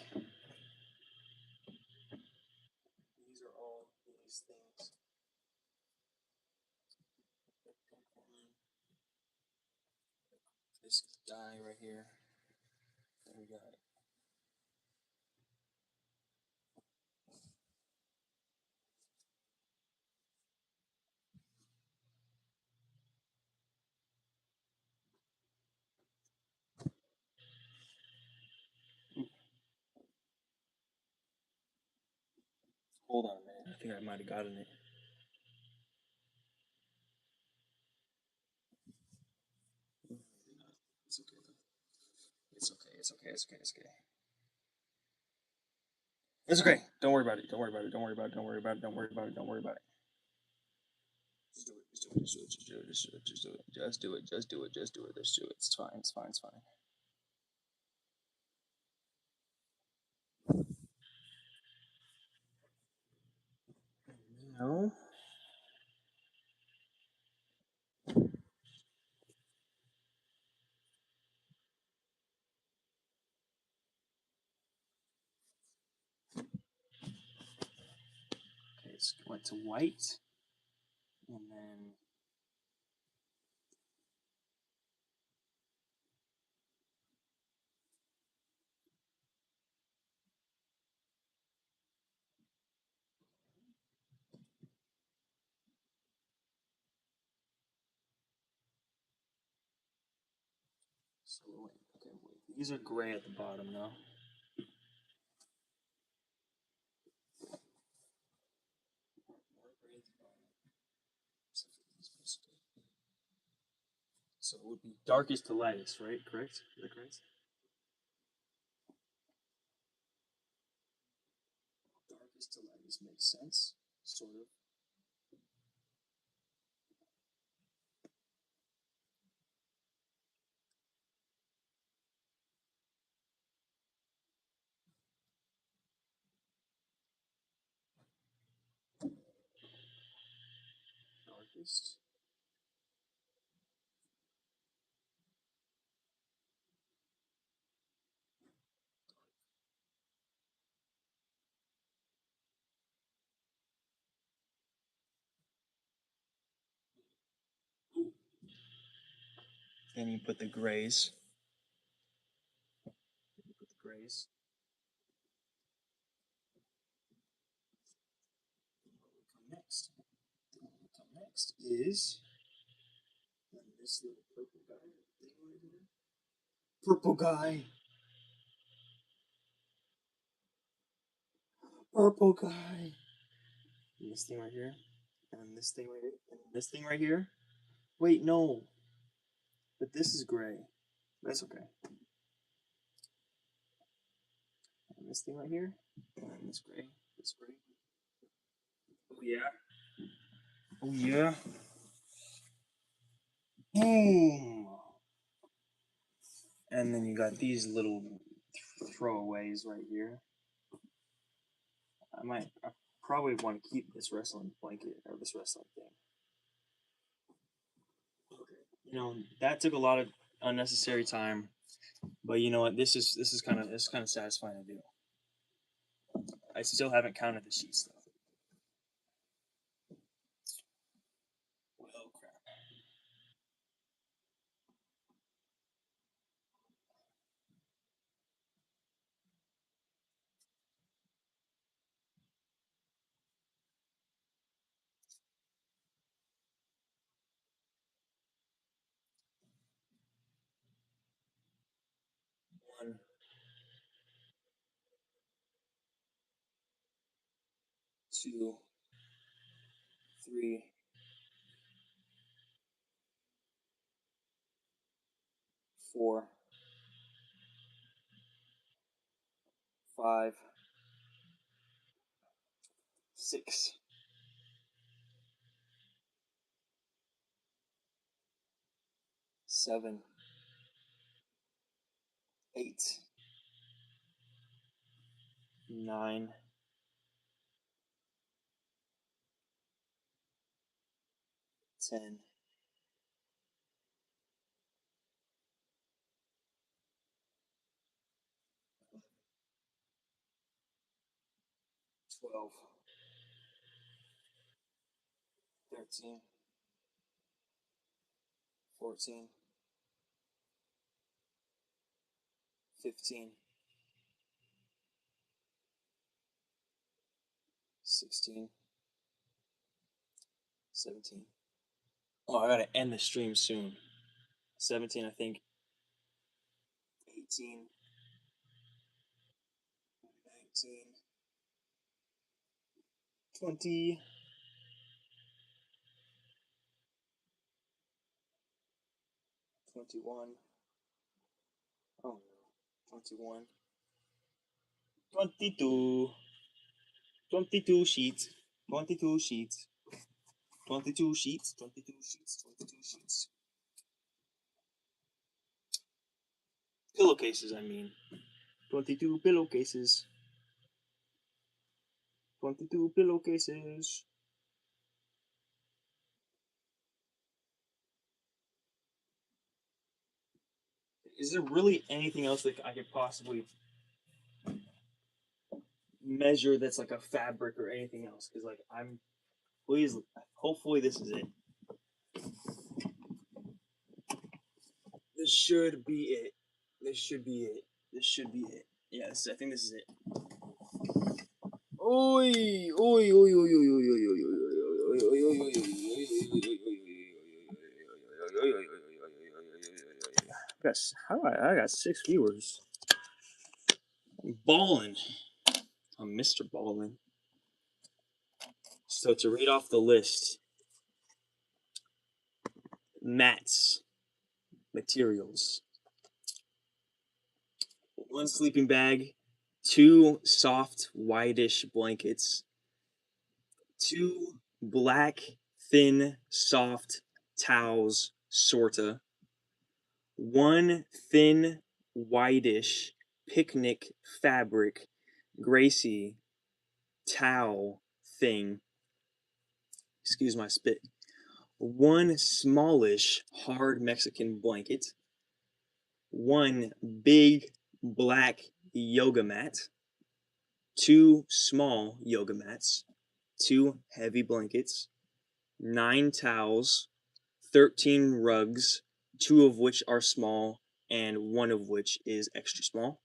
These are all these things. This guy right here. There we got it. Hold on a minute. I think I might have gotten it. It's okay. It's okay. It's okay. It's okay. It's okay. It's okay. Don't worry about it. Don't worry about it. Don't worry about it. Don't worry about it. Don't worry about it. Don't worry about it. Just do it. Just do it. Just do it. Just do it. Just do it. Just do it. Just do it. Just do it. Just do it. It's fine. It's fine. It's fine. No. Okay, it's went to white, and then so wait. Okay, wait. These are gray at the bottom now. So it would be darkest to lightest, right? Correct? Is that correct? Darkest to lightest makes sense, sort of. Darkest. Then you put the grays. You put the grays. What will come next? What will come next is this little purple guy thing right here. Purple guy. Purple guy. And this thing right here. And this thing right here. And this thing right here. Wait, no. But this is gray. That's okay. And this thing right here. And this gray. This gray. Oh yeah. Oh yeah. Boom. And then you got these little throwaways right here. I probably want to keep this wrestling blanket or this wrestling thing. Okay. You know, that took a lot of unnecessary time, but you know what? This is kind of satisfying to do. I still haven't counted the sheets though. Well, crap. 1, 2, 3, 4, 5, 6, 7, 8, 9, 10, 12, 13, 14, 15, 16, 17. Oh, I gotta end the stream soon. 17, I think. 18, 19, 20, 21. Oh no. 21. 22. 22 sheets. 22 sheets. 22 sheets. 22 sheets. 22 sheets. Pillowcases, I mean. 22 pillowcases. 22 pillowcases. Is there really anything else that I could possibly measure that's like a fabric or anything else? Because like please, hopefully this is it. This should be it. This should be it. This should be it. Yeah, I think this is it. Oi, oi, oi, oi, oi, oi, oi, oi, I got 6 viewers. I'm balling. I'm Mr. Ballin. So to read off the list, mats, materials, 1 sleeping bag, 2 soft whitish blankets, 2 black thin soft towels, sorta, 1 thin whitish picnic fabric Gracie towel thing, excuse my spit, 1 smallish hard Mexican blanket, 1 big black yoga mat, 2 small yoga mats, 2 heavy blankets, 9 towels, 13 rugs, 2 of which are small and 1 of which is extra small,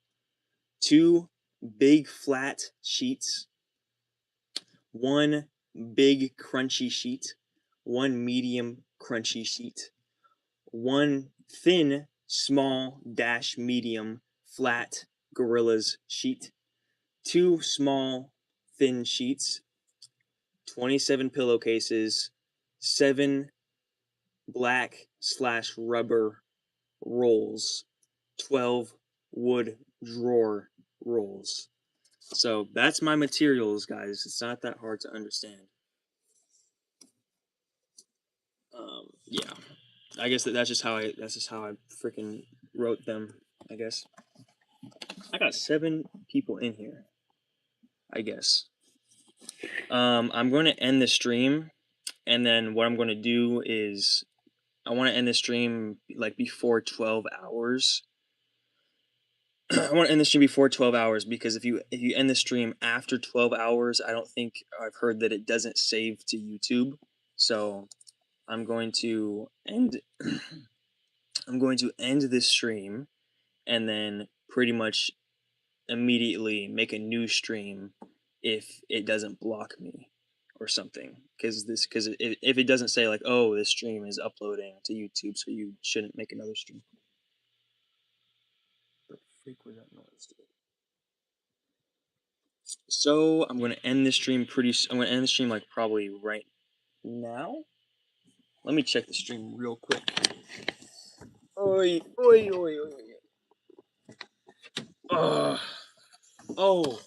2 big flat sheets, 1 big crunchy sheet, 1 medium crunchy sheet, 1 thin small dash medium flat gorillas sheet, 2 small thin sheets, 27 pillowcases, 7 black/rubber rolls, 12 wood drawer rolls. So that's my materials, guys. It's not that hard to understand. Yeah, I guess that's just how I freaking wrote them. I guess I got 7 people in here. I guess. I'm going to end the stream, and then what I'm going to do is I want to end the stream like before 12 hours. I want to end the stream before 12 hours because if you end the stream after 12 hours, I don't think I've heard that it doesn't save to YouTube. So I'm going to end this stream and then pretty much immediately make a new stream if it doesn't block me or something, because if it doesn't say like, oh, this stream is uploading to YouTube, so you shouldn't make another stream. The freak was that noise, dude? So I'm gonna end this stream like probably right now. Let me check the stream real quick. Oi, oi, oi, oi, oi. Oh.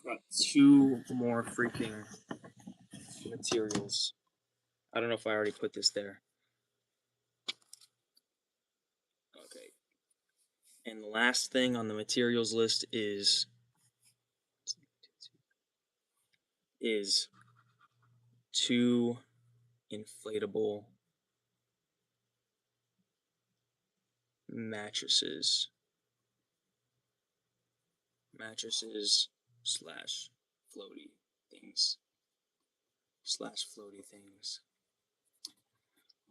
Got 2 more freaking materials. I don't know if I already put this there. Okay. And the last thing on the materials list is 2 inflatable mattresses slash floaty things.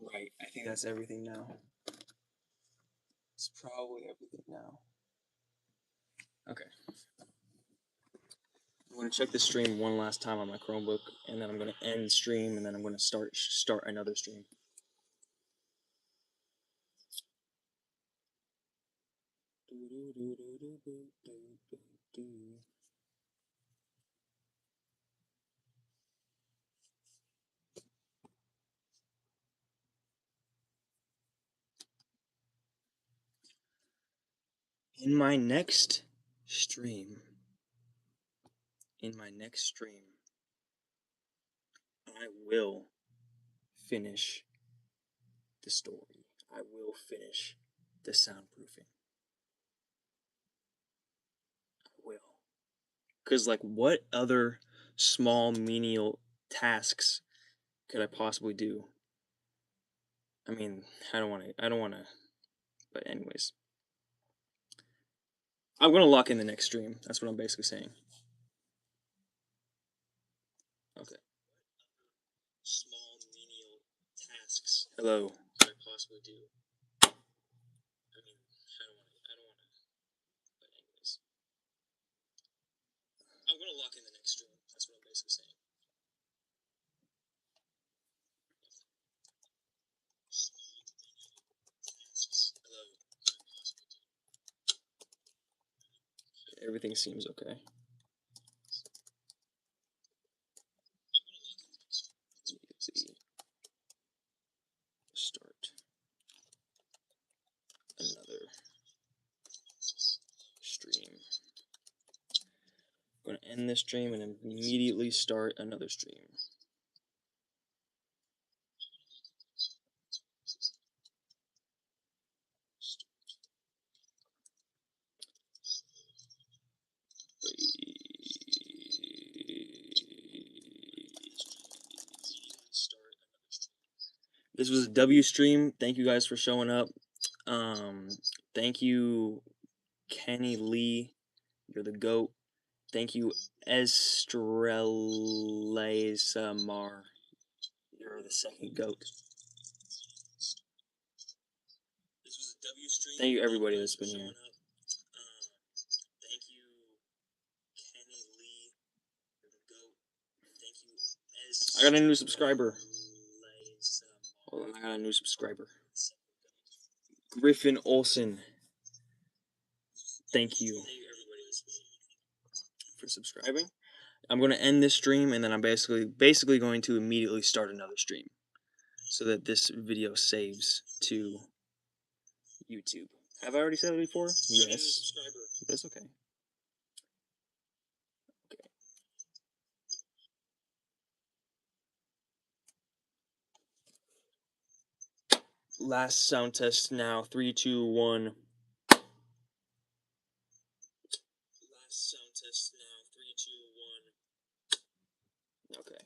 Right, I think that's everything now. It's probably everything now. Okay. I'm going to check the stream one last time on my Chromebook, and then I'm going to end the stream, and then I'm going to start another stream. In my next stream, I will finish the story. I will finish the soundproofing. I will. Because, like, what other small, menial tasks could I possibly do? I mean, I don't want to, but anyways. I'm going to lock in the next stream. That's what I'm basically saying. Okay. Small, menial tasks. Hello. Could I possibly do? I mean, I don't want to, but anyways. I'm going to lock in the next stream. That's what I'm basically saying. Small, menial tasks. Hello. Could I possibly do? Everything seems okay. Start another stream. I'm going to end this stream and immediately start another stream. This was a W stream. Thank you guys for showing up. Thank you, Kenny Lee. You're the GOAT. Thank you, Estrelazamar. You're the second GOAT. This was a W stream. Thank you, everybody that's been here. Thank you, Kenny Lee. You're the GOAT. Thank you, I got a new subscriber. Hold on, I got a new subscriber. Griffin Olson. Thank you for subscribing. I'm going to end this stream, and then I'm basically going to immediately start another stream so that this video saves to YouTube. Have I already said it before? Yes. That's okay. Last sound test now. 3, 2, 1. Last sound test now. 3, 2, 1. Okay.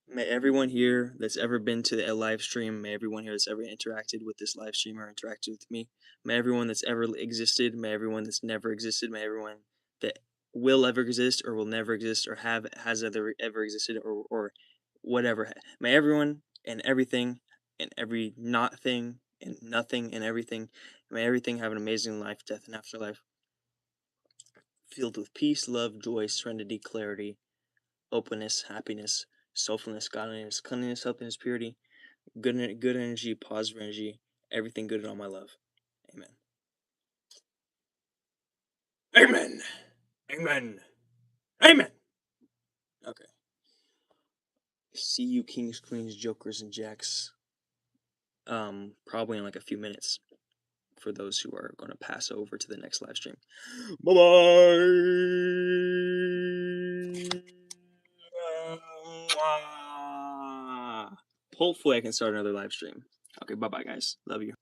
May everyone here that's ever been to a live stream, may everyone here that's ever interacted with this live stream or interacted with me, may everyone that's ever existed, may everyone that's never existed, may everyone that will ever exist or will never exist or has ever existed or whatever, may everyone and everything and every not thing and nothing and everything, may everything have an amazing life, death, and afterlife, filled with peace, love, joy, serenity, clarity, openness, happiness, soulfulness, godliness, cleanliness, healthiness, purity, good energy, positive energy, everything good and all my love. Amen. Amen. Amen. Amen. Okay. See you, kings, queens, jokers, and jacks. Probably in like a few minutes for those who are going to pass over to the next live stream. Bye-bye. Hopefully I can start another live stream. Okay, bye-bye, guys. Love you.